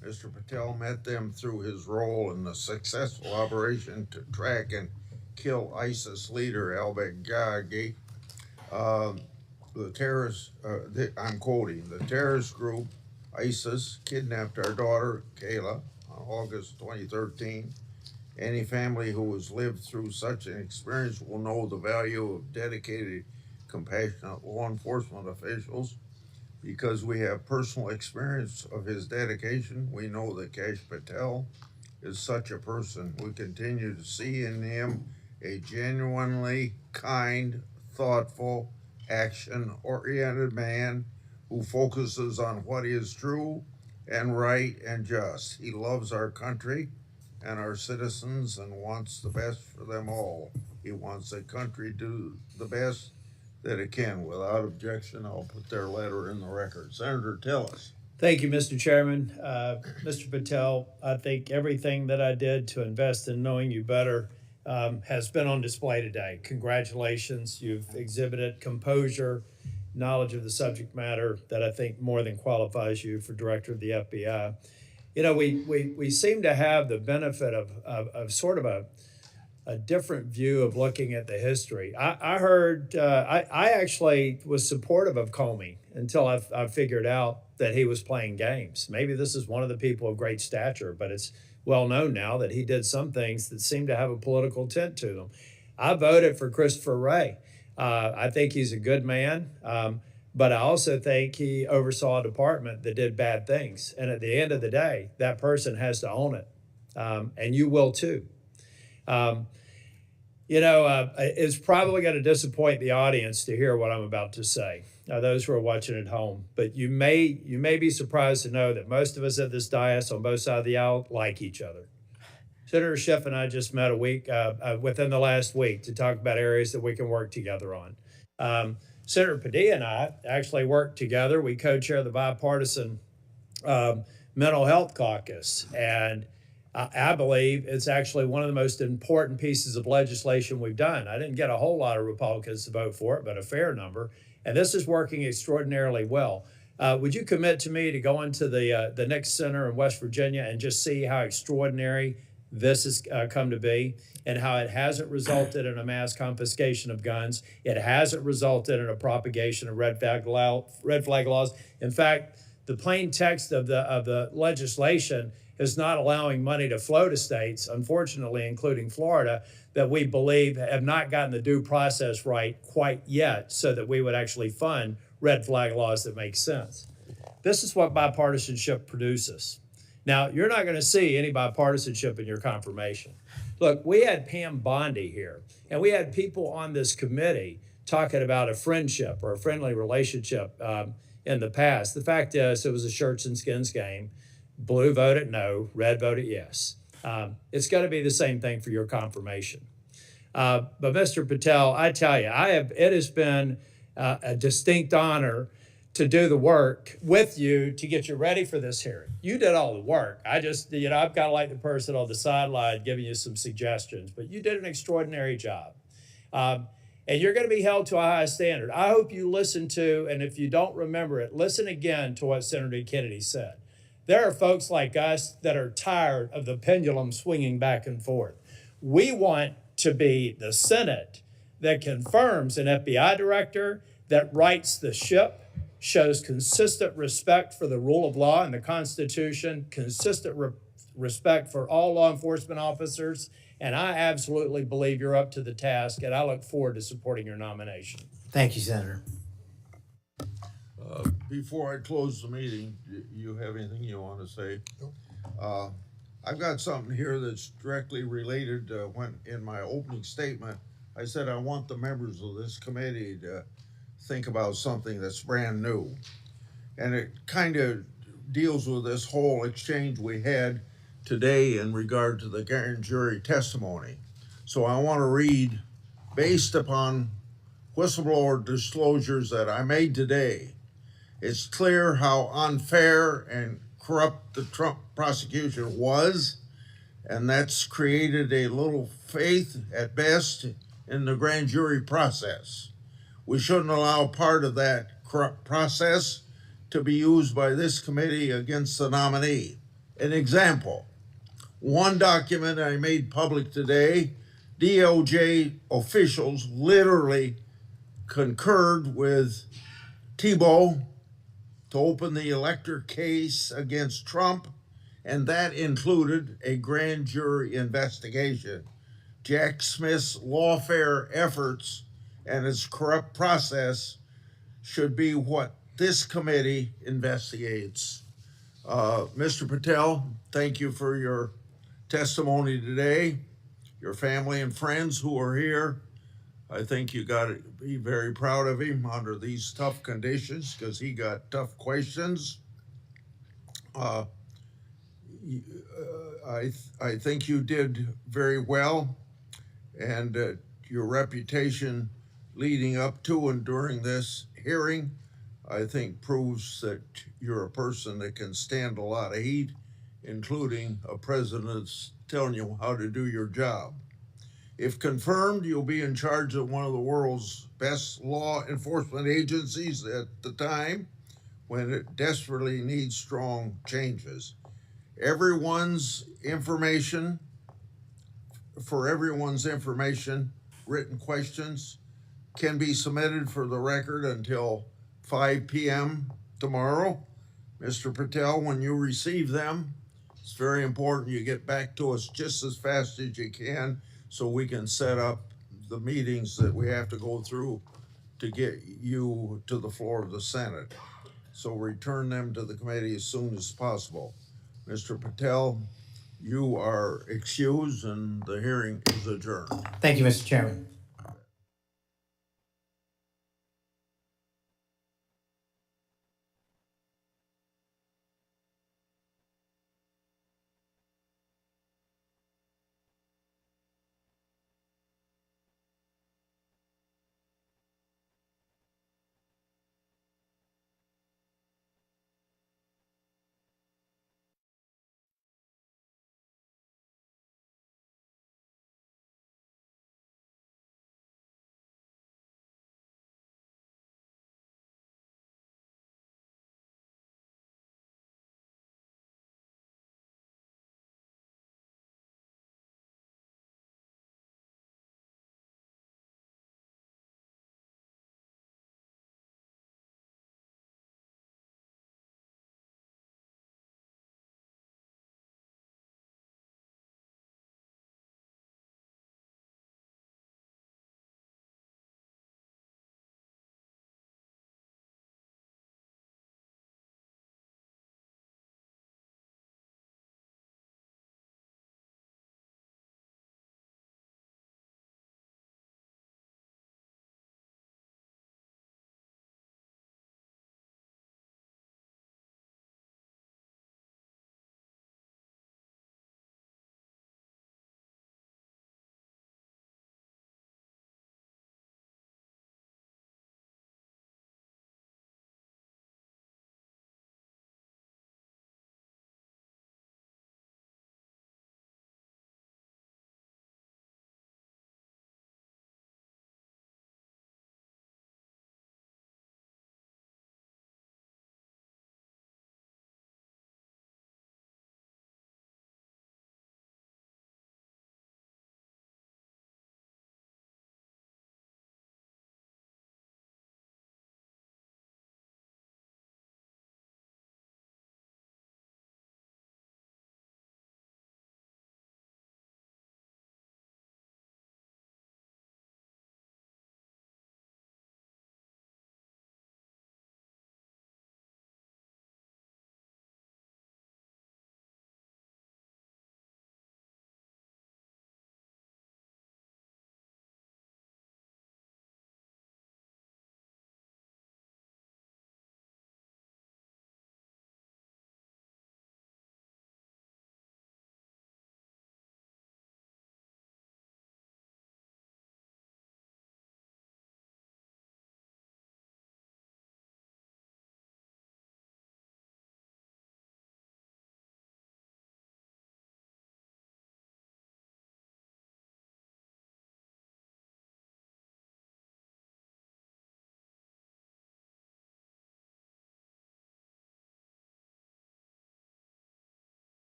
Mr. Patel met them through his role in the successful operation to track and kill ISIS leader al-Baghdadi. I'm quoting, the terrorist group ISIS kidnapped our daughter, Kayla, on August 2013. Any family who has lived through such an experience will know the value of dedicated, compassionate law enforcement officials. Because we have personal experience of his dedication, we know that Kash Patel is such a person. We continue to see in him a genuinely kind, thoughtful, action-oriented man who focuses on what is true and right and just. He loves our country and our citizens and wants the best for them all. He wants the country to do the best that it can. Without objection, I'll put their letter in the record. Senator Tillis. Thank you, Mr. Chairman. Mr. Patel, I think everything that I did to invest in knowing you better has been on display today. Congratulations. You've exhibited composure, knowledge of the subject matter that I think more than qualifies you for director of the FBI. You know, we seem to have the benefit of sort of a different view of looking at the history. I heard, I actually was supportive of Comey until I figured out that he was playing games. Maybe this is one of the people of great stature, but it's well known now that he did some things that seem to have a political tint to them. I voted for Christopher Wray. I think he's a good man. But I also think he oversaw a department that did bad things. And at the end of the day, that person has to own it. And you will too. It's probably going to disappoint the audience to hear what I'm about to say, those who are watching at home. But you may be surprised to know that most of us at this dais on both sides of the aisle like each other. Senator Schiff and I just met within the last week to talk about areas that we can work together on. Senator Padilla and I actually work together. We co-chair the bipartisan mental health caucus. And I believe it's actually one of the most important pieces of legislation we've done. I didn't get a whole lot of Republicans to vote for it, but a fair number. And this is working extraordinarily well. Would you commit to me to go into the Nix Center in West Virginia and just see how extraordinary this has come to be and how it hasn't resulted in a mass confiscation of guns? It hasn't resulted in a propagation of red flag laws. In fact, the plain text of the legislation is not allowing money to flow to states, unfortunately, including Florida, that we believe have not gotten the due process right quite yet so that we would actually fund red flag laws that make sense. This is what bipartisanship produces. Now, you're not going to see any bipartisanship in your confirmation. Look, we had Pam Bondi here, and we had people on this committee talking about a friendship or a friendly relationship in the past. The fact is, it was a shirts and skins game. Blue voted no, red voted yes. It's going to be the same thing for your confirmation. But Mr. Patel, I tell you, it has been a distinct honor to do the work with you to get you ready for this hearing. You did all the work. I've got to like the person on the sideline giving you some suggestions, but you did an extraordinary job. And you're going to be held to a high standard. I hope you listen to, and if you don't remember it, listen again to what Senator Kennedy said. There are folks like us that are tired of the pendulum swinging back and forth. We want to be the Senate that confirms an FBI director, that rights the ship, shows consistent respect for the rule of law and the Constitution, consistent respect for all law enforcement officers, and I absolutely believe you're up to the task, and I look forward to supporting your nomination. Thank you, Senator. Before I close the meeting, you have anything you want to say? I've got something here that's directly related. When in my opening statement, I said I want the members of this committee to think about something that's brand new. And it kind of deals with this whole exchange we had today in regard to the grand jury testimony. So I want to read, based upon whistleblower disclosures that I made today, it's clear how unfair and corrupt the Trump prosecution was, and that's created a little faith at best in the grand jury process. We shouldn't allow part of that corrupt process to be used by this committee against the nominee. An example, one document I made public today, DOJ officials literally concurred with Thibault to open the elector case against Trump, and that included a grand jury investigation. Jack Smith's lawfare efforts and its corrupt process should be what this committee investigates. Mr. Patel, thank you for your testimony today. Your family and friends who are here, I think you got to be very proud of him under these tough conditions because he got tough questions. I think you did very well, and your reputation leading up to and during this hearing, I think proves that you're a person that can stand a lot of heat, including a president that's telling you how to do your job. If confirmed, you'll be in charge of one of the world's best law enforcement agencies at the time when it desperately needs strong changes. Everyone's information, written questions can be submitted for the record until 5 p.m. tomorrow. Mr. Patel, when you receive them, it's very important you get back to us just as fast as you can so we can set up the meetings that we have to go through to get you to the floor of the Senate. So return them to the committee as soon as possible. Mr. Patel, you are excused and the hearing is adjourned. Thank you, Mr. Chairman.